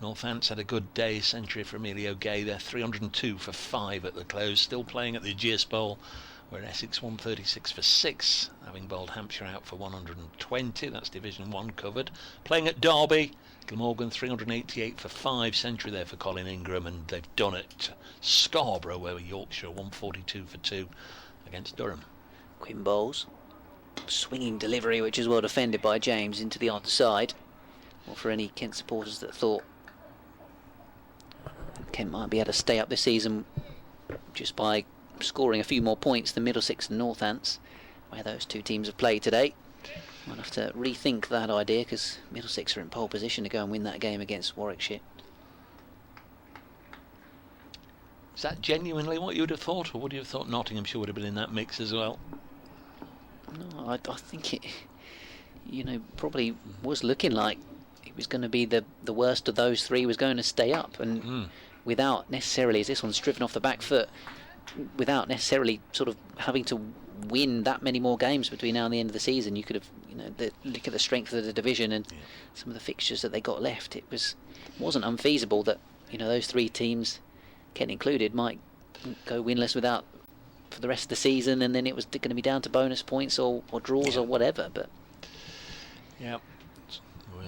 Northants had a good day, century for Emilio Gay there, 302 for 5 at the close. Still playing at the Ageas Bowl, where Essex 136 for 6, having bowled Hampshire out for 120, that's Division 1 covered. Playing at Derby, Glamorgan 388 for 5, century there for Colin Ingram, and they've done it. Scarborough, where Yorkshire 142 for 2 against Durham. Quinn bowls, swinging delivery, which is well defended by James into the other side. Or for any Kent supporters that thought Kent might be able to stay up this season just by scoring a few more points than Middlesex and Northants, where those two teams have played today. Might have to rethink that idea, because Middlesex are in pole position to go and win that game against Warwickshire. Is that genuinely what you would have thought, or would you have thought Nottinghamshire would have been in that mix as well? No, I think it, probably was looking like it was going to be the worst of those three was going to stay up, and without necessarily, as this one's driven off the back foot, without necessarily sort of having to win that many more games between now and the end of the season. You could have, look at the strength of the division and some of the fixtures that they got left. It wasn't unfeasible that those three teams, Kent included, might go winless without for the rest of the season, and then it was going to be down to bonus points or draws or whatever. But yeah, we're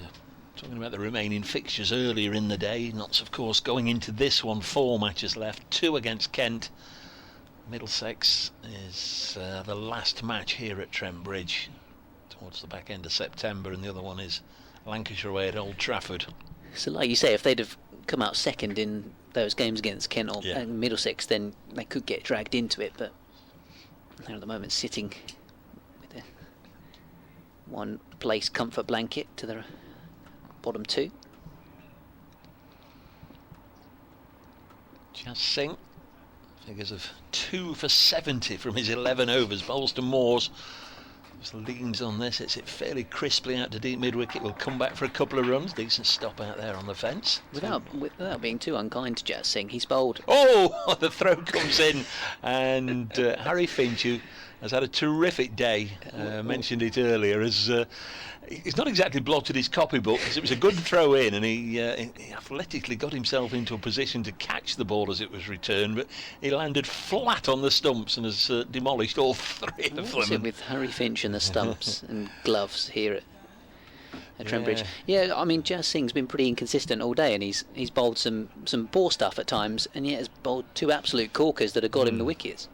talking about the remaining fixtures earlier in the day. Notts, of course, going into this one, 4 matches left, 2 against Kent. Middlesex is the last match here at Trent Bridge towards the back end of September, and the other one is Lancashire away at Old Trafford. So like you say, if they'd have come out second in those games against Kent or Middlesex, then they could get dragged into it, but they're at the moment sitting with a one place comfort blanket to the bottom 2. Jazz Singh, figures of 2 for 70 from his 11 overs. Bowls to Moores, just leans on this, hits it fairly crisply out to deep mid-wicket, will come back for a couple of runs. Decent stop out there on the fence. Without being too unkind to Jazz Singh, he's bowled. Oh, the throw comes in, and Harry Finch, who has had a terrific day. Mentioned it earlier as he's not exactly blotted his copybook, because it was a good throw in, and he athletically got himself into a position to catch the ball as it was returned, but he landed flat on the stumps and has demolished all three of them. With Harry Finch and the stumps and gloves here at Trent Bridge. Yeah, I mean, Jazz Singh's been pretty inconsistent all day, and he's bowled some poor stuff at times, and yet has bowled 2 absolute corkers that have got him the wickets.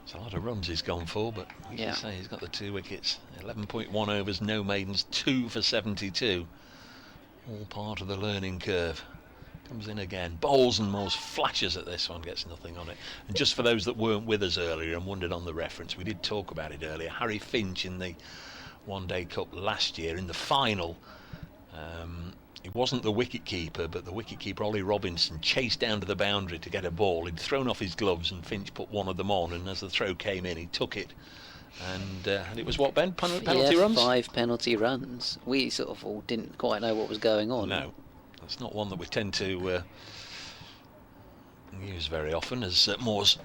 It's a lot of runs he's gone for, but as you say, he's got the 2 wickets. 11.1 overs, no maidens, 2 for 72. All part of the learning curve. Comes in again, bowls and more, flashes at this one, gets nothing on it. And just for those that weren't with us earlier and wondered on the reference, we did talk about it earlier. Harry Finch in the One Day Cup last year, in the final, he wasn't the wicket keeper, but the wicket keeper Ollie Robinson chased down to the boundary to get a ball. He'd thrown off his gloves and Finch put one of them on, and as the throw came in, he took it. And it was what, Ben? Penalty runs? 5 penalty runs. We sort of all didn't quite know what was going on. No, that's not one that we tend to use very often, as Moores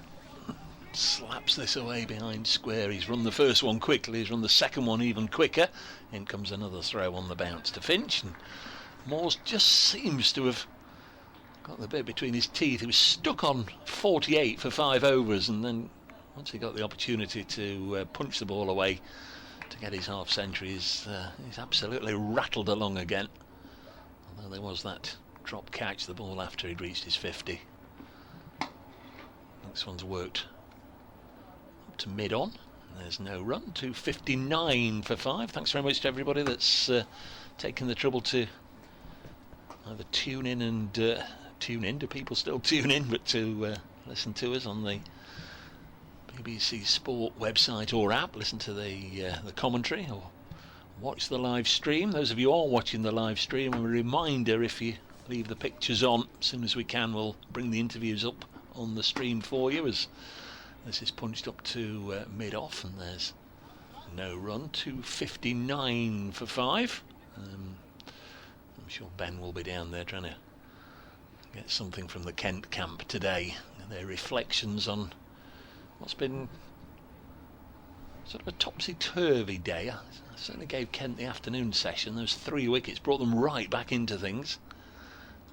slaps this away behind square. He's run the first one quickly, he's run the second one even quicker. In comes another throw on the bounce to Finch, and Moores just seems to have got the bit between his teeth. He was stuck on 48 for 5 overs, and then once he got the opportunity to punch the ball away to get his half century, he's absolutely rattled along again. Although there was that drop catch, the ball after he'd reached his 50. This one's worked up to mid-on. There's no run. 259 for 5. Thanks very much to everybody that's taken the trouble to either tune in and tune in. Do people still tune in? But to listen to us on the BBC Sport website or app, listen to the commentary or watch the live stream. Those of you who are watching the live stream, a reminder, if you leave the pictures on, as soon as we can, we'll bring the interviews up on the stream for you, as this is punched up to mid-off, and there's no run. 259 for 5. I'm sure Ben will be down there trying to get something from the Kent camp today, their reflections on what's been sort of a topsy-turvy day. I certainly gave Kent the afternoon session. Those 3 wickets brought them right back into things.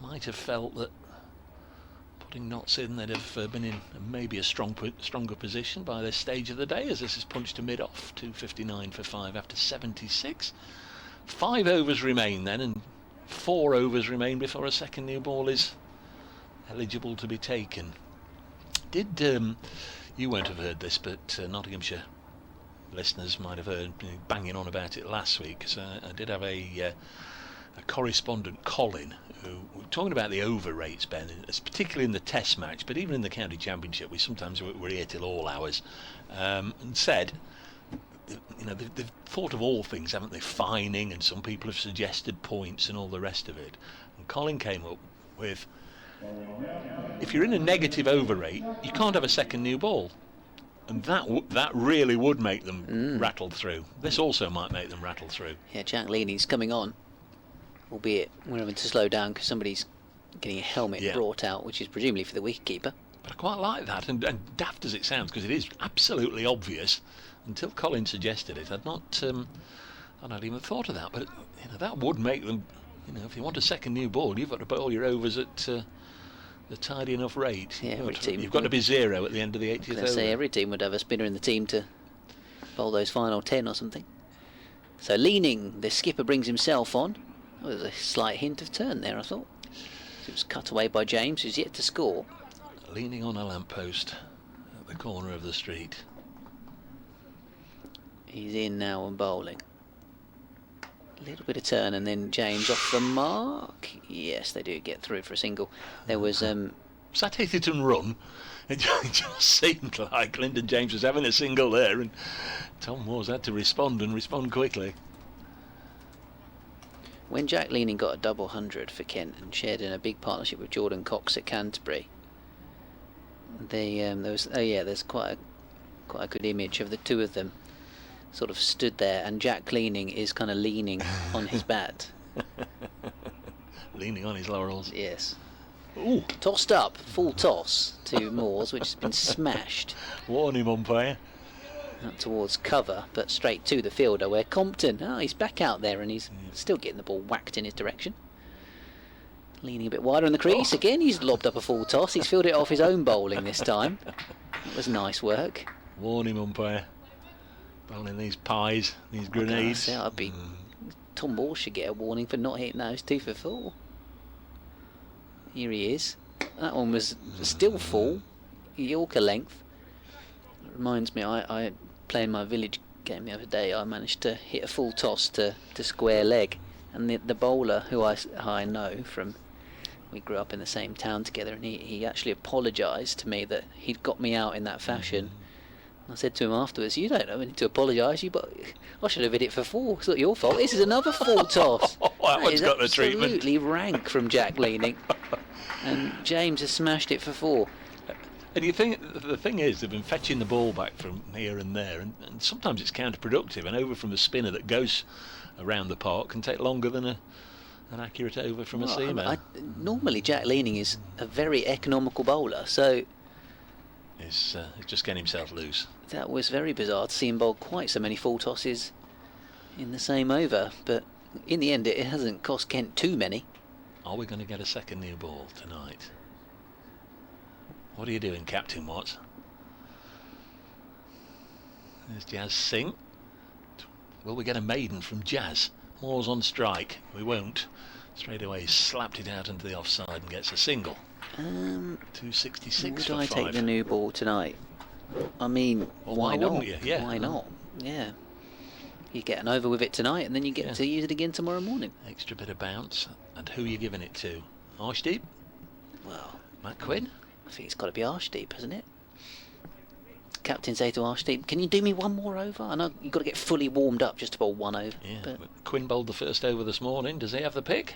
Might have felt that putting knots in, they'd have been in maybe a stronger position by this stage of the day, as this is punched to mid-off. 259 for 5 after 76. 5 overs remain then, and 4 overs remain before a second new ball is eligible to be taken. You won't have heard this, but Nottinghamshire listeners might have heard me banging on about it last week, because I did have a correspondent, Colin, who talking about the over rates, Ben, particularly in the Test match, but even in the County Championship, we're here till all hours, and said, you know, they've thought of all things, haven't they? Fining, and some people have suggested points and all the rest of it. And Colin came up with, if you're in a negative over rate, you can't have a second new ball. And that really would make them rattle through. This also might make them rattle through. Yeah, Jack Leaney's coming on, albeit we're having to slow down because somebody's getting a helmet brought out, which is presumably for the wicketkeeper. But I quite like that, and daft as it sounds, because it is absolutely obvious. Until Colin suggested it, I'd not even thought of that. But you know, that would make them. You know, if you want a second new ball, you've got to bowl your overs at the tidy enough rate. Yeah, every team. You've got to be 0 at the end of the 80th over. Say every team would have a spinner in the team to bowl those final 10 or something. So Leaning, the skipper, brings himself on. Oh, there's a slight hint of turn there, I thought. It was cut away by James, who's yet to score. Leaning on a lamppost at the corner of the street. He's in now and bowling. A little bit of turn, and then James off the mark. Yes, they do get through for a single. There was Was that hit it and run? It just seemed like Lyndon James was having a single there, and Tom Moores had to respond quickly. When Jack Leaning got a double 100 for Kent and shared in a big partnership with Jordan Cox at Canterbury, there's quite a good image of the two of them sort of stood there, and Jack Leaning is kind of leaning on his bat. Leaning on his laurels. Yes. Ooh. Tossed up, full toss to Moores, which has been smashed. Warn him, umpire. out towards cover, but straight to the fielder where Compton, he's back out there and he's still getting the ball whacked in his direction. Leaning a bit wider in the crease. Again, he's lobbed up a full toss. He's fielded it off his own bowling this time. That was nice work. Warn him, umpire. Bowling these pies, these grenades. I'd be... Tom Ball should get a warning for not hitting those 2 for 4. Here he is. That one was still full. Yorker length. It reminds me, I playing my village game the other day. I managed to hit a full toss to square leg, and the bowler who I know from, we grew up in the same town together, and he actually apologised to me that he'd got me out in that fashion. I said to him afterwards, "You don't need to apologise. I should have hit it for 4. It's not your fault. This is another full toss." That one's got the treatment. Absolutely rank from Jack Leaning, and James has smashed it for 4. And you think the thing is, they've been fetching the ball back from here and there, and sometimes it's counterproductive. And over from a spinner that goes around the park can take longer than an accurate over from a seamer. Normally, Jack Leaning is a very economical bowler, so He's just getting himself loose. that was very bizarre to see him bowl quite so many full tosses in the same over. But in the end, it hasn't cost Kent too many. Are we going to get a second new ball tonight? What are you doing, Captain Watts? There's Jazz Singh. Will we get a maiden from Jazz? Moore's on strike. We won't. Straight away he's slapped it out into the offside and gets a single. 266 for 5. Would I take the new ball tonight? I mean, Well, why not? wouldn't you? Yeah. Why not? Yeah. You get an over with it tonight, and then you get to use it again tomorrow morning. Extra bit of bounce. And who are you giving it to? Arshdeep? Well, Matt Quinn? I think it's got to be Arshdeep, hasn't it? Captain say to Arshdeep, "Can you do me one more over? I know you've got to get fully warmed up just to bowl one over." Yeah, but but Quinn bowled the first over this morning. Does he have the pick?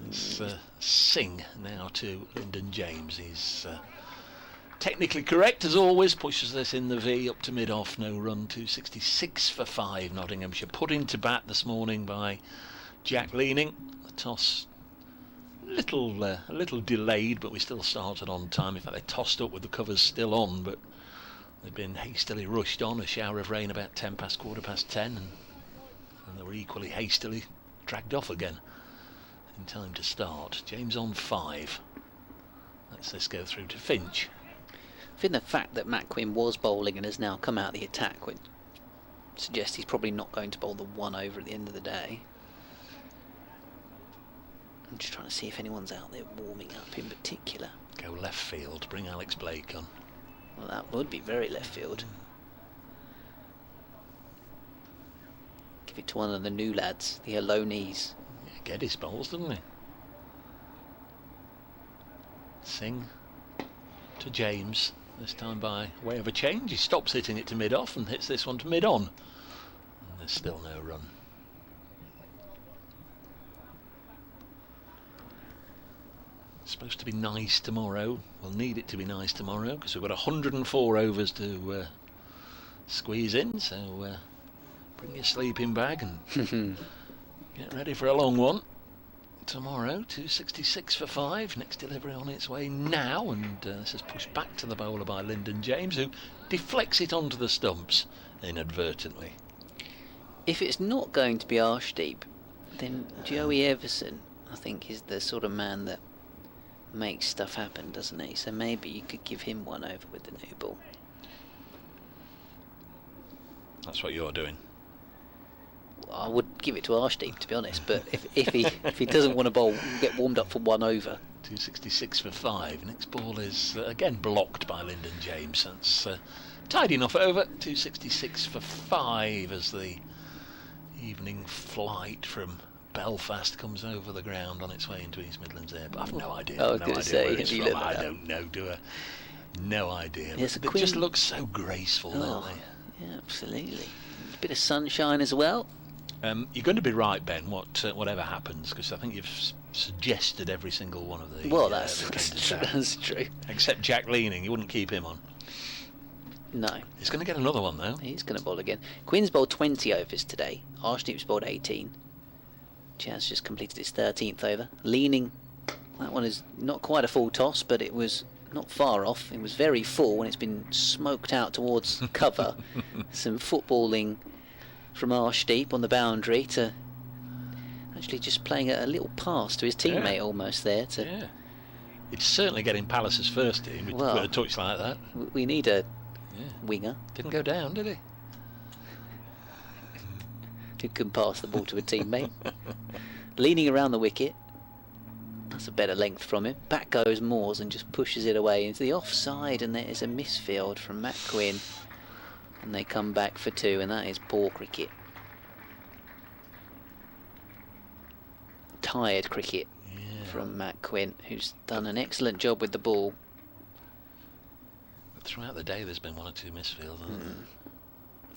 It's Singh now to Lyndon James. He's technically correct as always. Pushes this in the V up to mid-off. No run. 266 for 5. Nottinghamshire put into bat this morning by Jack Leaning. The toss a little delayed, but we still started on time. In fact, they tossed up with the covers still on, but they'd been hastily rushed on. A shower of rain about 10 past, 10, and they were equally hastily dragged off again in time to start. James on 5. Let's this go through to Finch. I think the fact that Matt Quinn was bowling and has now come out of the attack would suggest he's probably not going to bowl the one over at the end of the day. I'm just trying to see if anyone's out there warming up in particular. Go left field, bring Alex Blake on. Well, that would be very left field. Give it to one of the new lads, the Alonis. Yeah, Geddes bowls, doesn't he? Singh to James, this time by way of a change. He stops hitting it to mid-off and hits this one to mid-on. And there's still no run. Supposed to be nice tomorrow. We'll need it to be nice tomorrow because we've got 104 overs to squeeze in. So bring your sleeping bag and get ready for a long one tomorrow. 266 for 5. Next delivery on its way now, and this is pushed back to the bowler by Lyndon James, who deflects it onto the stumps inadvertently. If it's not going to be Arshdeep, then Joey Everson, I think, is the sort of man that makes stuff happen, doesn't he? So maybe you could give him one over with the new ball. That's what you're doing. I would give it to Arshdeep, to be honest, but if he doesn't want to bowl, get warmed up for one over. 266 for 5. Next ball is again blocked by Lyndon James. That's tidy enough over. 266 for 5 as the evening flight from Belfast comes over the ground on its way into East Midlands Airport. I've no idea. I was going to say, where it's have you from. looked I that up? don't know. No idea. Yes, But they just look so graceful, don't they? Yeah, absolutely. A bit of sunshine as well. You're going to be right, Ben. Whatever happens, because I think you've suggested every single one of the. Well, the that's candidates. true. Except Jack Leaning, you wouldn't keep him on. No. He's going to get another one though. He's going to bowl again. Quinn's bowled 20 overs today. Arshdeep's bowled 18. Chaz just completed his 13th over. Leaning, that one is not quite a full toss, but it was not far off. It was very full and it's been smoked out towards cover. Some footballing from Arshdeep on the boundary to actually just playing a little pass to his teammate almost there. Yeah. It's certainly getting Palace's first team with a touch like that. We need a winger Didn't go down, did he? who can pass the ball to a teammate. Leaning around the wicket. That's a better length from him. Back goes Moores and just pushes it away into the offside, and there is a misfield from Matt Quinn. And they come back for 2, and that is poor cricket. Tired cricket from Matt Quinn, who's done an excellent job with the ball. But throughout the day there's been 1 or 2 misfields, hasn't there?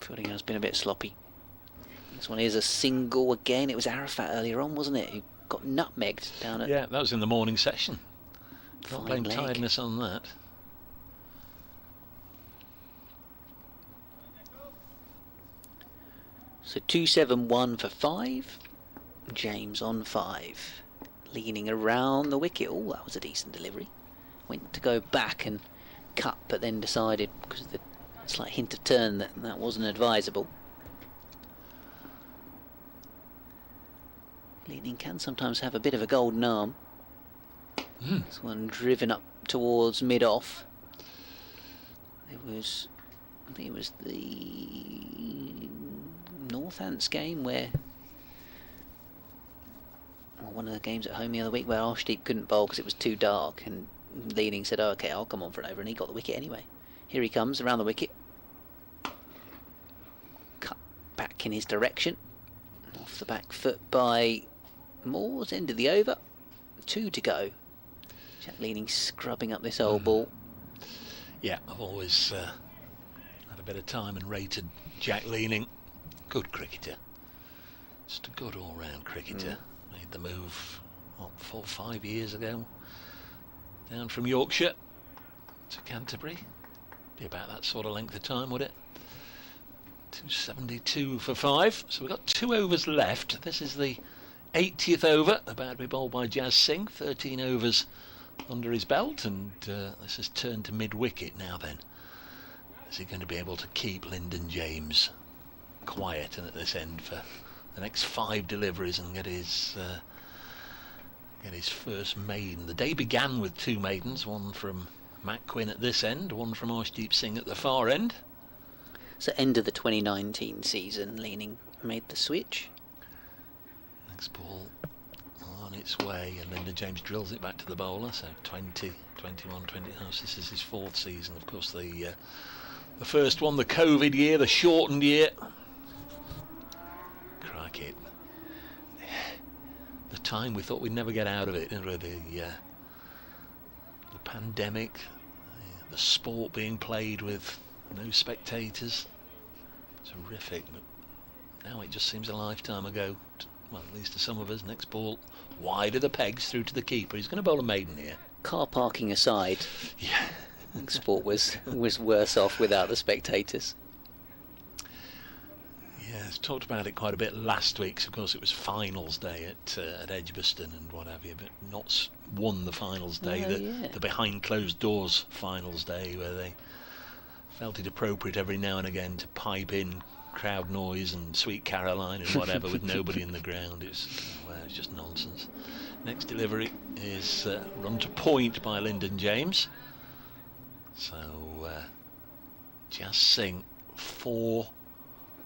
Fielding has been a bit sloppy. This one is a single again. It was Arafat earlier on, wasn't it, who got nutmegged down at... Yeah, that was in the morning session. Can't blame leg. tiredness on that. So 2-7-1 for 5. James on 5. Leaning around the wicket. Oh, that was a decent delivery. Went to go back and cut, but then decided, because of the slight hint of turn, that wasn't advisable. Leaning can sometimes have a bit of a golden arm. This one driven up towards mid-off. There was, I think it was the Northants game where, or one of the games at home the other week where Arshdeep couldn't bowl because it was too dark, and Leaning said, oh, okay, I'll come on for an over, and he got the wicket anyway. Here he comes around the wicket. Cut back in his direction. Off the back foot by Moores, end of the over. 2 to go. Jack Leaning scrubbing up this old ball. Yeah, I've always had a bit of time and rated Jack Leaning. Good cricketer. Just a good all-round cricketer. Made the move, what, 4 or 5 years ago? Down from Yorkshire to Canterbury. Be about that sort of length of time, would it? 272 for 5. So we've got 2 overs left. This is the 80th over, about to be bowled by Jazz Singh. 13 overs under his belt, and this has turned to mid-wicket now then. Is he going to be able to keep Lyndon James quiet and at this end for the next 5 deliveries and get his first maiden? The day began with 2 maidens, one from Matt Quinn at this end, one from Arshdeep Singh at the far end. So end of the 2019 season, Leaning made the switch. Next ball on its way, and Lyndon James drills it back to the bowler. So 20, 21, 20. Oh, so this is his 4th season. Of course, the first one, the COVID year, the shortened year. Crikey. The time we thought we'd never get out of it, didn't we? The pandemic, the sport being played with no spectators. Terrific, but now it just seems a lifetime ago. Well, at least to some of us. Next ball, wide of the pegs, through to the keeper. He's going to bowl a maiden here. Car parking aside, Yeah. sport was worse off without the spectators. Yeah, I talked about it quite a bit last week. So of course, it was finals day at Edgbaston and what have you, but Notts won the finals day, the behind closed doors finals day, where they felt it appropriate every now and again to pipe in crowd noise and Sweet Caroline and whatever with nobody in the ground. It's just nonsense. Next delivery is run to point by Lyndon James. So Jazz Singh 4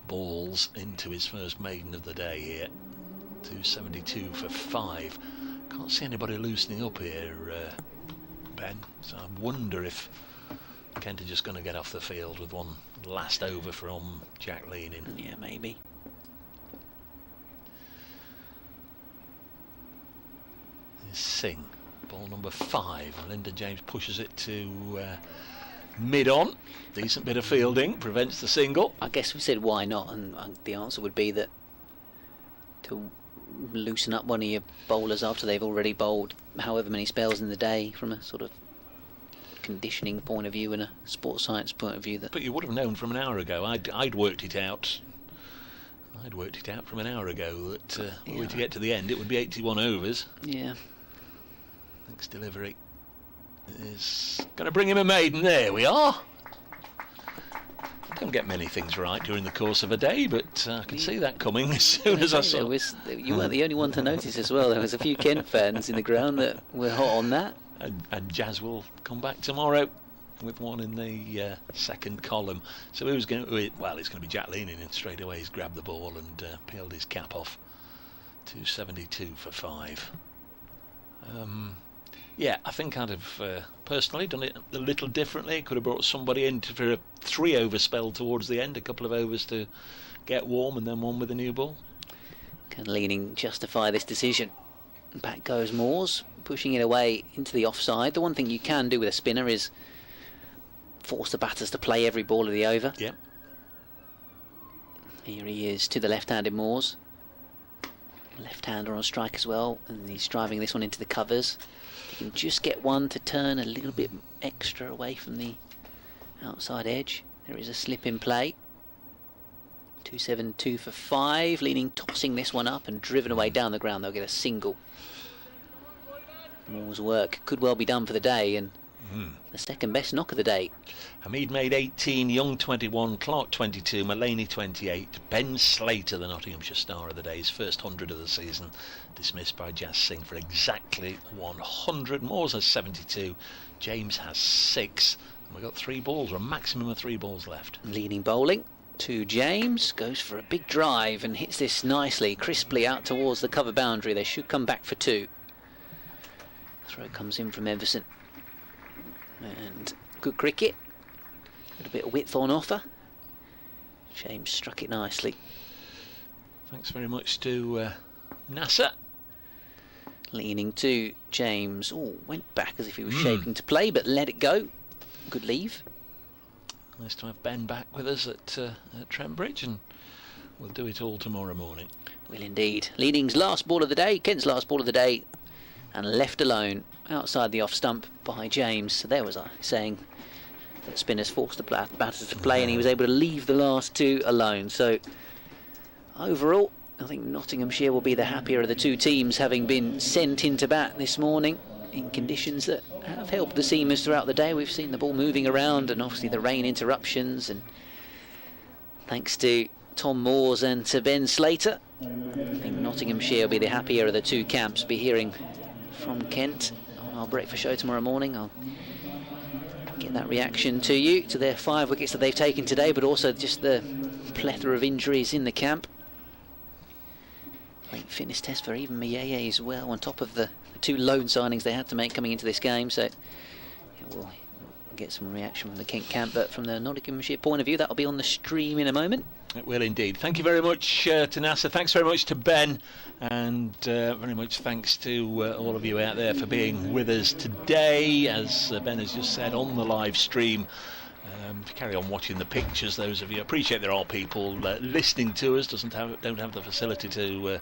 balls into his first maiden of the day here. 272 for 5. Can't see anybody loosening up here, Ben. So I wonder if Kent are just going to get off the field with one last over from Jack Leaning. Yeah, maybe. Here's Singh, ball number 5. Lyndon James pushes it to mid-on. Decent bit of fielding, prevents the single. I guess we said why not, and the answer would be that to loosen up one of your bowlers after they've already bowled however many spells in the day, from a sort of conditioning point of view and a sports science point of view. That, but you would have known from an hour ago. I'd worked it out. I'd worked it out from an hour ago that were we to get to the end, it would be 81 overs. Yeah. Next delivery is going to bring him a maiden. There we are. I don't get many things right during the course of a day, but I can see that coming as soon as I saw. You weren't the only one to notice as well. There was a few Kent fans in the ground that were hot on that. And Jazz will come back tomorrow with one in the second column. So who's going to? Well, it's going to be Jack leaning in straight away. He's grabbed the ball and peeled his cap off. 272 for 5. Yeah, I think I'd have personally done it a little differently. Could have brought somebody in for a 3-over spell towards the end, a couple of overs to get warm, and then one with a new ball. Can Leaning justify this decision? Back goes Moores, pushing it away into the offside. The one thing you can do with a spinner is force the batters to play every ball of the over. Yep. Here he is to the left-handed Moores. Left-hander on strike as well, and he's driving this one into the covers. If he can just get one to turn a little bit extra away from the outside edge. There is a slip in play. 272 for 5. Leaning, tossing this one up and driven away down the ground. They'll get a single. Moore's work could well be done for the day, and the second best knock of the day. Hamid made 18, Young 21, Clark 22, Mulaney 28, Ben Slater, the Nottinghamshire star of the day, his first 100 of the season, dismissed by Jazz Singh for exactly 100. Moores has 72, James has 6, and we've got 3 balls, or a maximum of 3 balls left. Leaning bowling to James, goes for a big drive and hits this nicely, crisply out towards the cover boundary. They should come back for 2. Throw comes in from Everson. And good cricket. A little bit of width on offer. James struck it nicely. Thanks very much to Nasser. Leaning to James. Oh, went back as if he was shaping to play, but let it go. Good leave. Nice to have Ben back with us at Trent Bridge, and we'll do it all tomorrow morning. Will indeed. Leaning's last ball of the day, Kent's last ball of the day, and left alone outside the off stump by James. So there was I saying that spinners forced the batters to play, and he was able to leave the last 2 alone. So overall, I think Nottinghamshire will be the happier of the 2 teams, having been sent into bat this morning in conditions that have helped the seamers throughout the day. We've seen the ball moving around, and obviously the rain interruptions, and thanks to Tom Moores and to Ben Slater, I think Nottinghamshire will be the happier of the 2 camps. Be hearing from Kent on our breakfast show tomorrow morning. I'll get that reaction to you, to their 5 wickets that they've taken today, but also just the plethora of injuries in the camp. Late fitness test for even Miyeye as well, on top of the 2 loan signings they had to make coming into this game. So we'll get some reaction from the Kent camp, but from the Nottinghamshire point of view, that'll be on the stream in a moment. It will indeed. Thank you very much to Nasser. Thanks very much to Ben, and very much thanks to all of you out there for being with us today. As Ben has just said, on the live stream, carry on watching the pictures. Those of you, appreciate there are people listening to us, don't have the facility to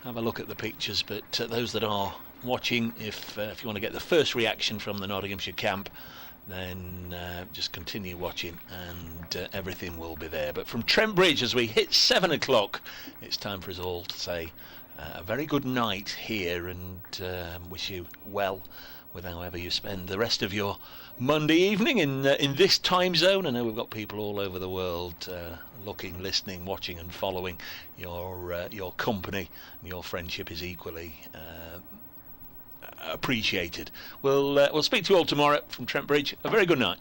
have a look at the pictures, but those that are watching, if you want to get the first reaction from the Nottinghamshire camp, then just continue watching, and everything will be there. But from Trent Bridge, as we hit 7 o'clock, it's time for us all to say a very good night here, and wish you well with however you spend the rest of your Monday evening in this time zone. I know we've got people all over the world looking, listening, watching and following. Your company and your friendship is equally appreciated. We'll speak to you all tomorrow from Trent Bridge. A very good night.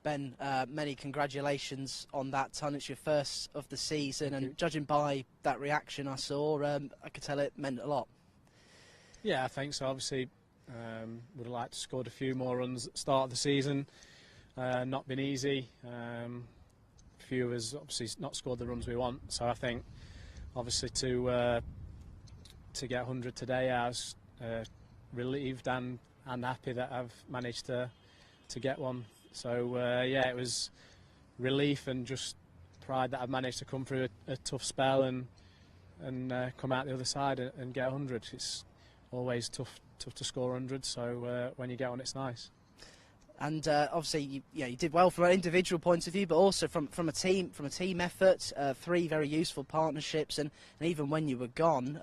Ben, many congratulations on that ton. It's your first of the season, and judging by that reaction I saw, I could tell it meant a lot. Yeah, I think so. Obviously, would have liked to score a few more runs at the start of the season. Not been easy. A few of us obviously not scored the runs we want. So I think, obviously, to get 100 today, I was relieved and happy that I've managed to get one. So yeah, it was relief and just pride that I've managed to come through a tough spell and come out the other side and get 100. It's always tough to score 100. So when you get one, it's nice. And obviously, you did well from an individual point of view, but also from a team effort. 3 very useful partnerships, and even when you were gone,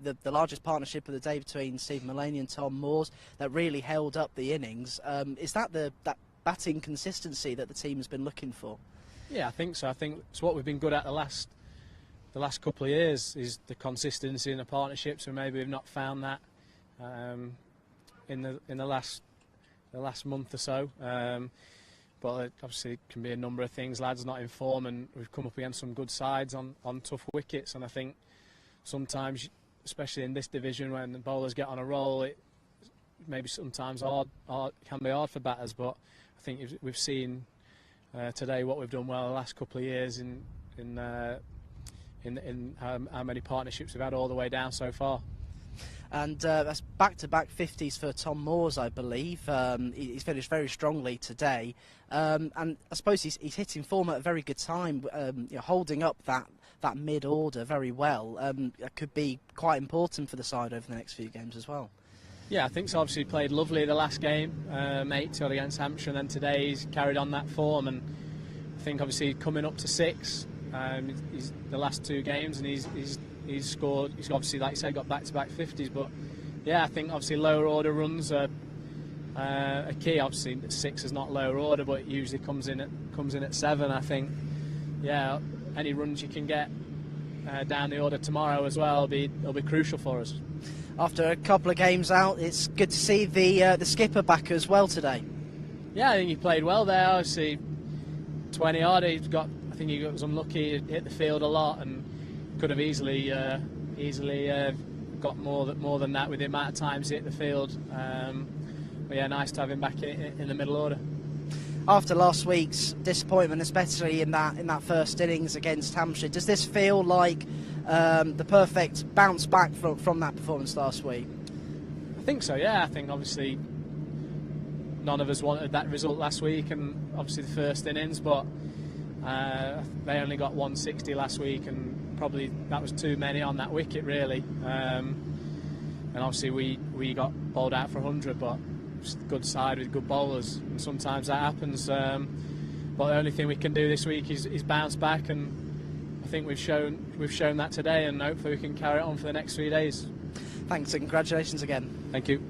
the largest partnership of the day between Steve Mulaney and Tom Moores that really held up the innings. Is that that batting consistency that the team has been looking for? Yeah, I think so. I think it's what we've been good at the last couple of years, is the consistency in the partnerships, and maybe we've not found that in the last month or so. But it obviously can be a number of things. Lads not in form, and we've come up against some good sides on tough wickets, and I think sometimes, especially in this division, when the bowlers get on a roll, it maybe sometimes can be hard for batters. But I think we've seen today what we've done well the last couple of years in how many partnerships we've had all the way down so far. And that's back-to-back 50s for Tom Moores, I believe. He's finished very strongly today, and I suppose he's hitting form at a very good time, holding up that mid-order very well. That could be quite important for the side over the next few games as well. Yeah, I think so. Obviously, he played lovely the last game, 80 against Hampshire, and then today he's carried on that form. And I think obviously coming up to 6, he's the last 2 games, and he's scored. He's obviously, like you said, got back-to-back 50s. But yeah, I think obviously lower order runs are key. Obviously, 6 is not lower order, but it usually comes in at 7. I think, yeah, any runs you can get down the order tomorrow as well will be crucial for us. After a couple of games out, it's good to see the skipper back as well today. Yeah, I think he played well there. Obviously, 20 odd. I think he was unlucky. He hit the field a lot and could have easily got more than that with the amount of times he hit the field. But yeah, nice to have him back in the middle order. After last week's disappointment, especially in that first innings against Hampshire, does this feel like the perfect bounce back from that performance last week? I think so, yeah. I think obviously none of us wanted that result last week, and obviously the first innings, but they only got 160 last week, and probably that was too many on that wicket, really. And obviously we got bowled out for 100, but it's a good side with good bowlers, and sometimes that happens. But the only thing we can do this week is bounce back, and I think we've shown that today, and hopefully we can carry it on for the next 3 days. Thanks and congratulations again. Thank you.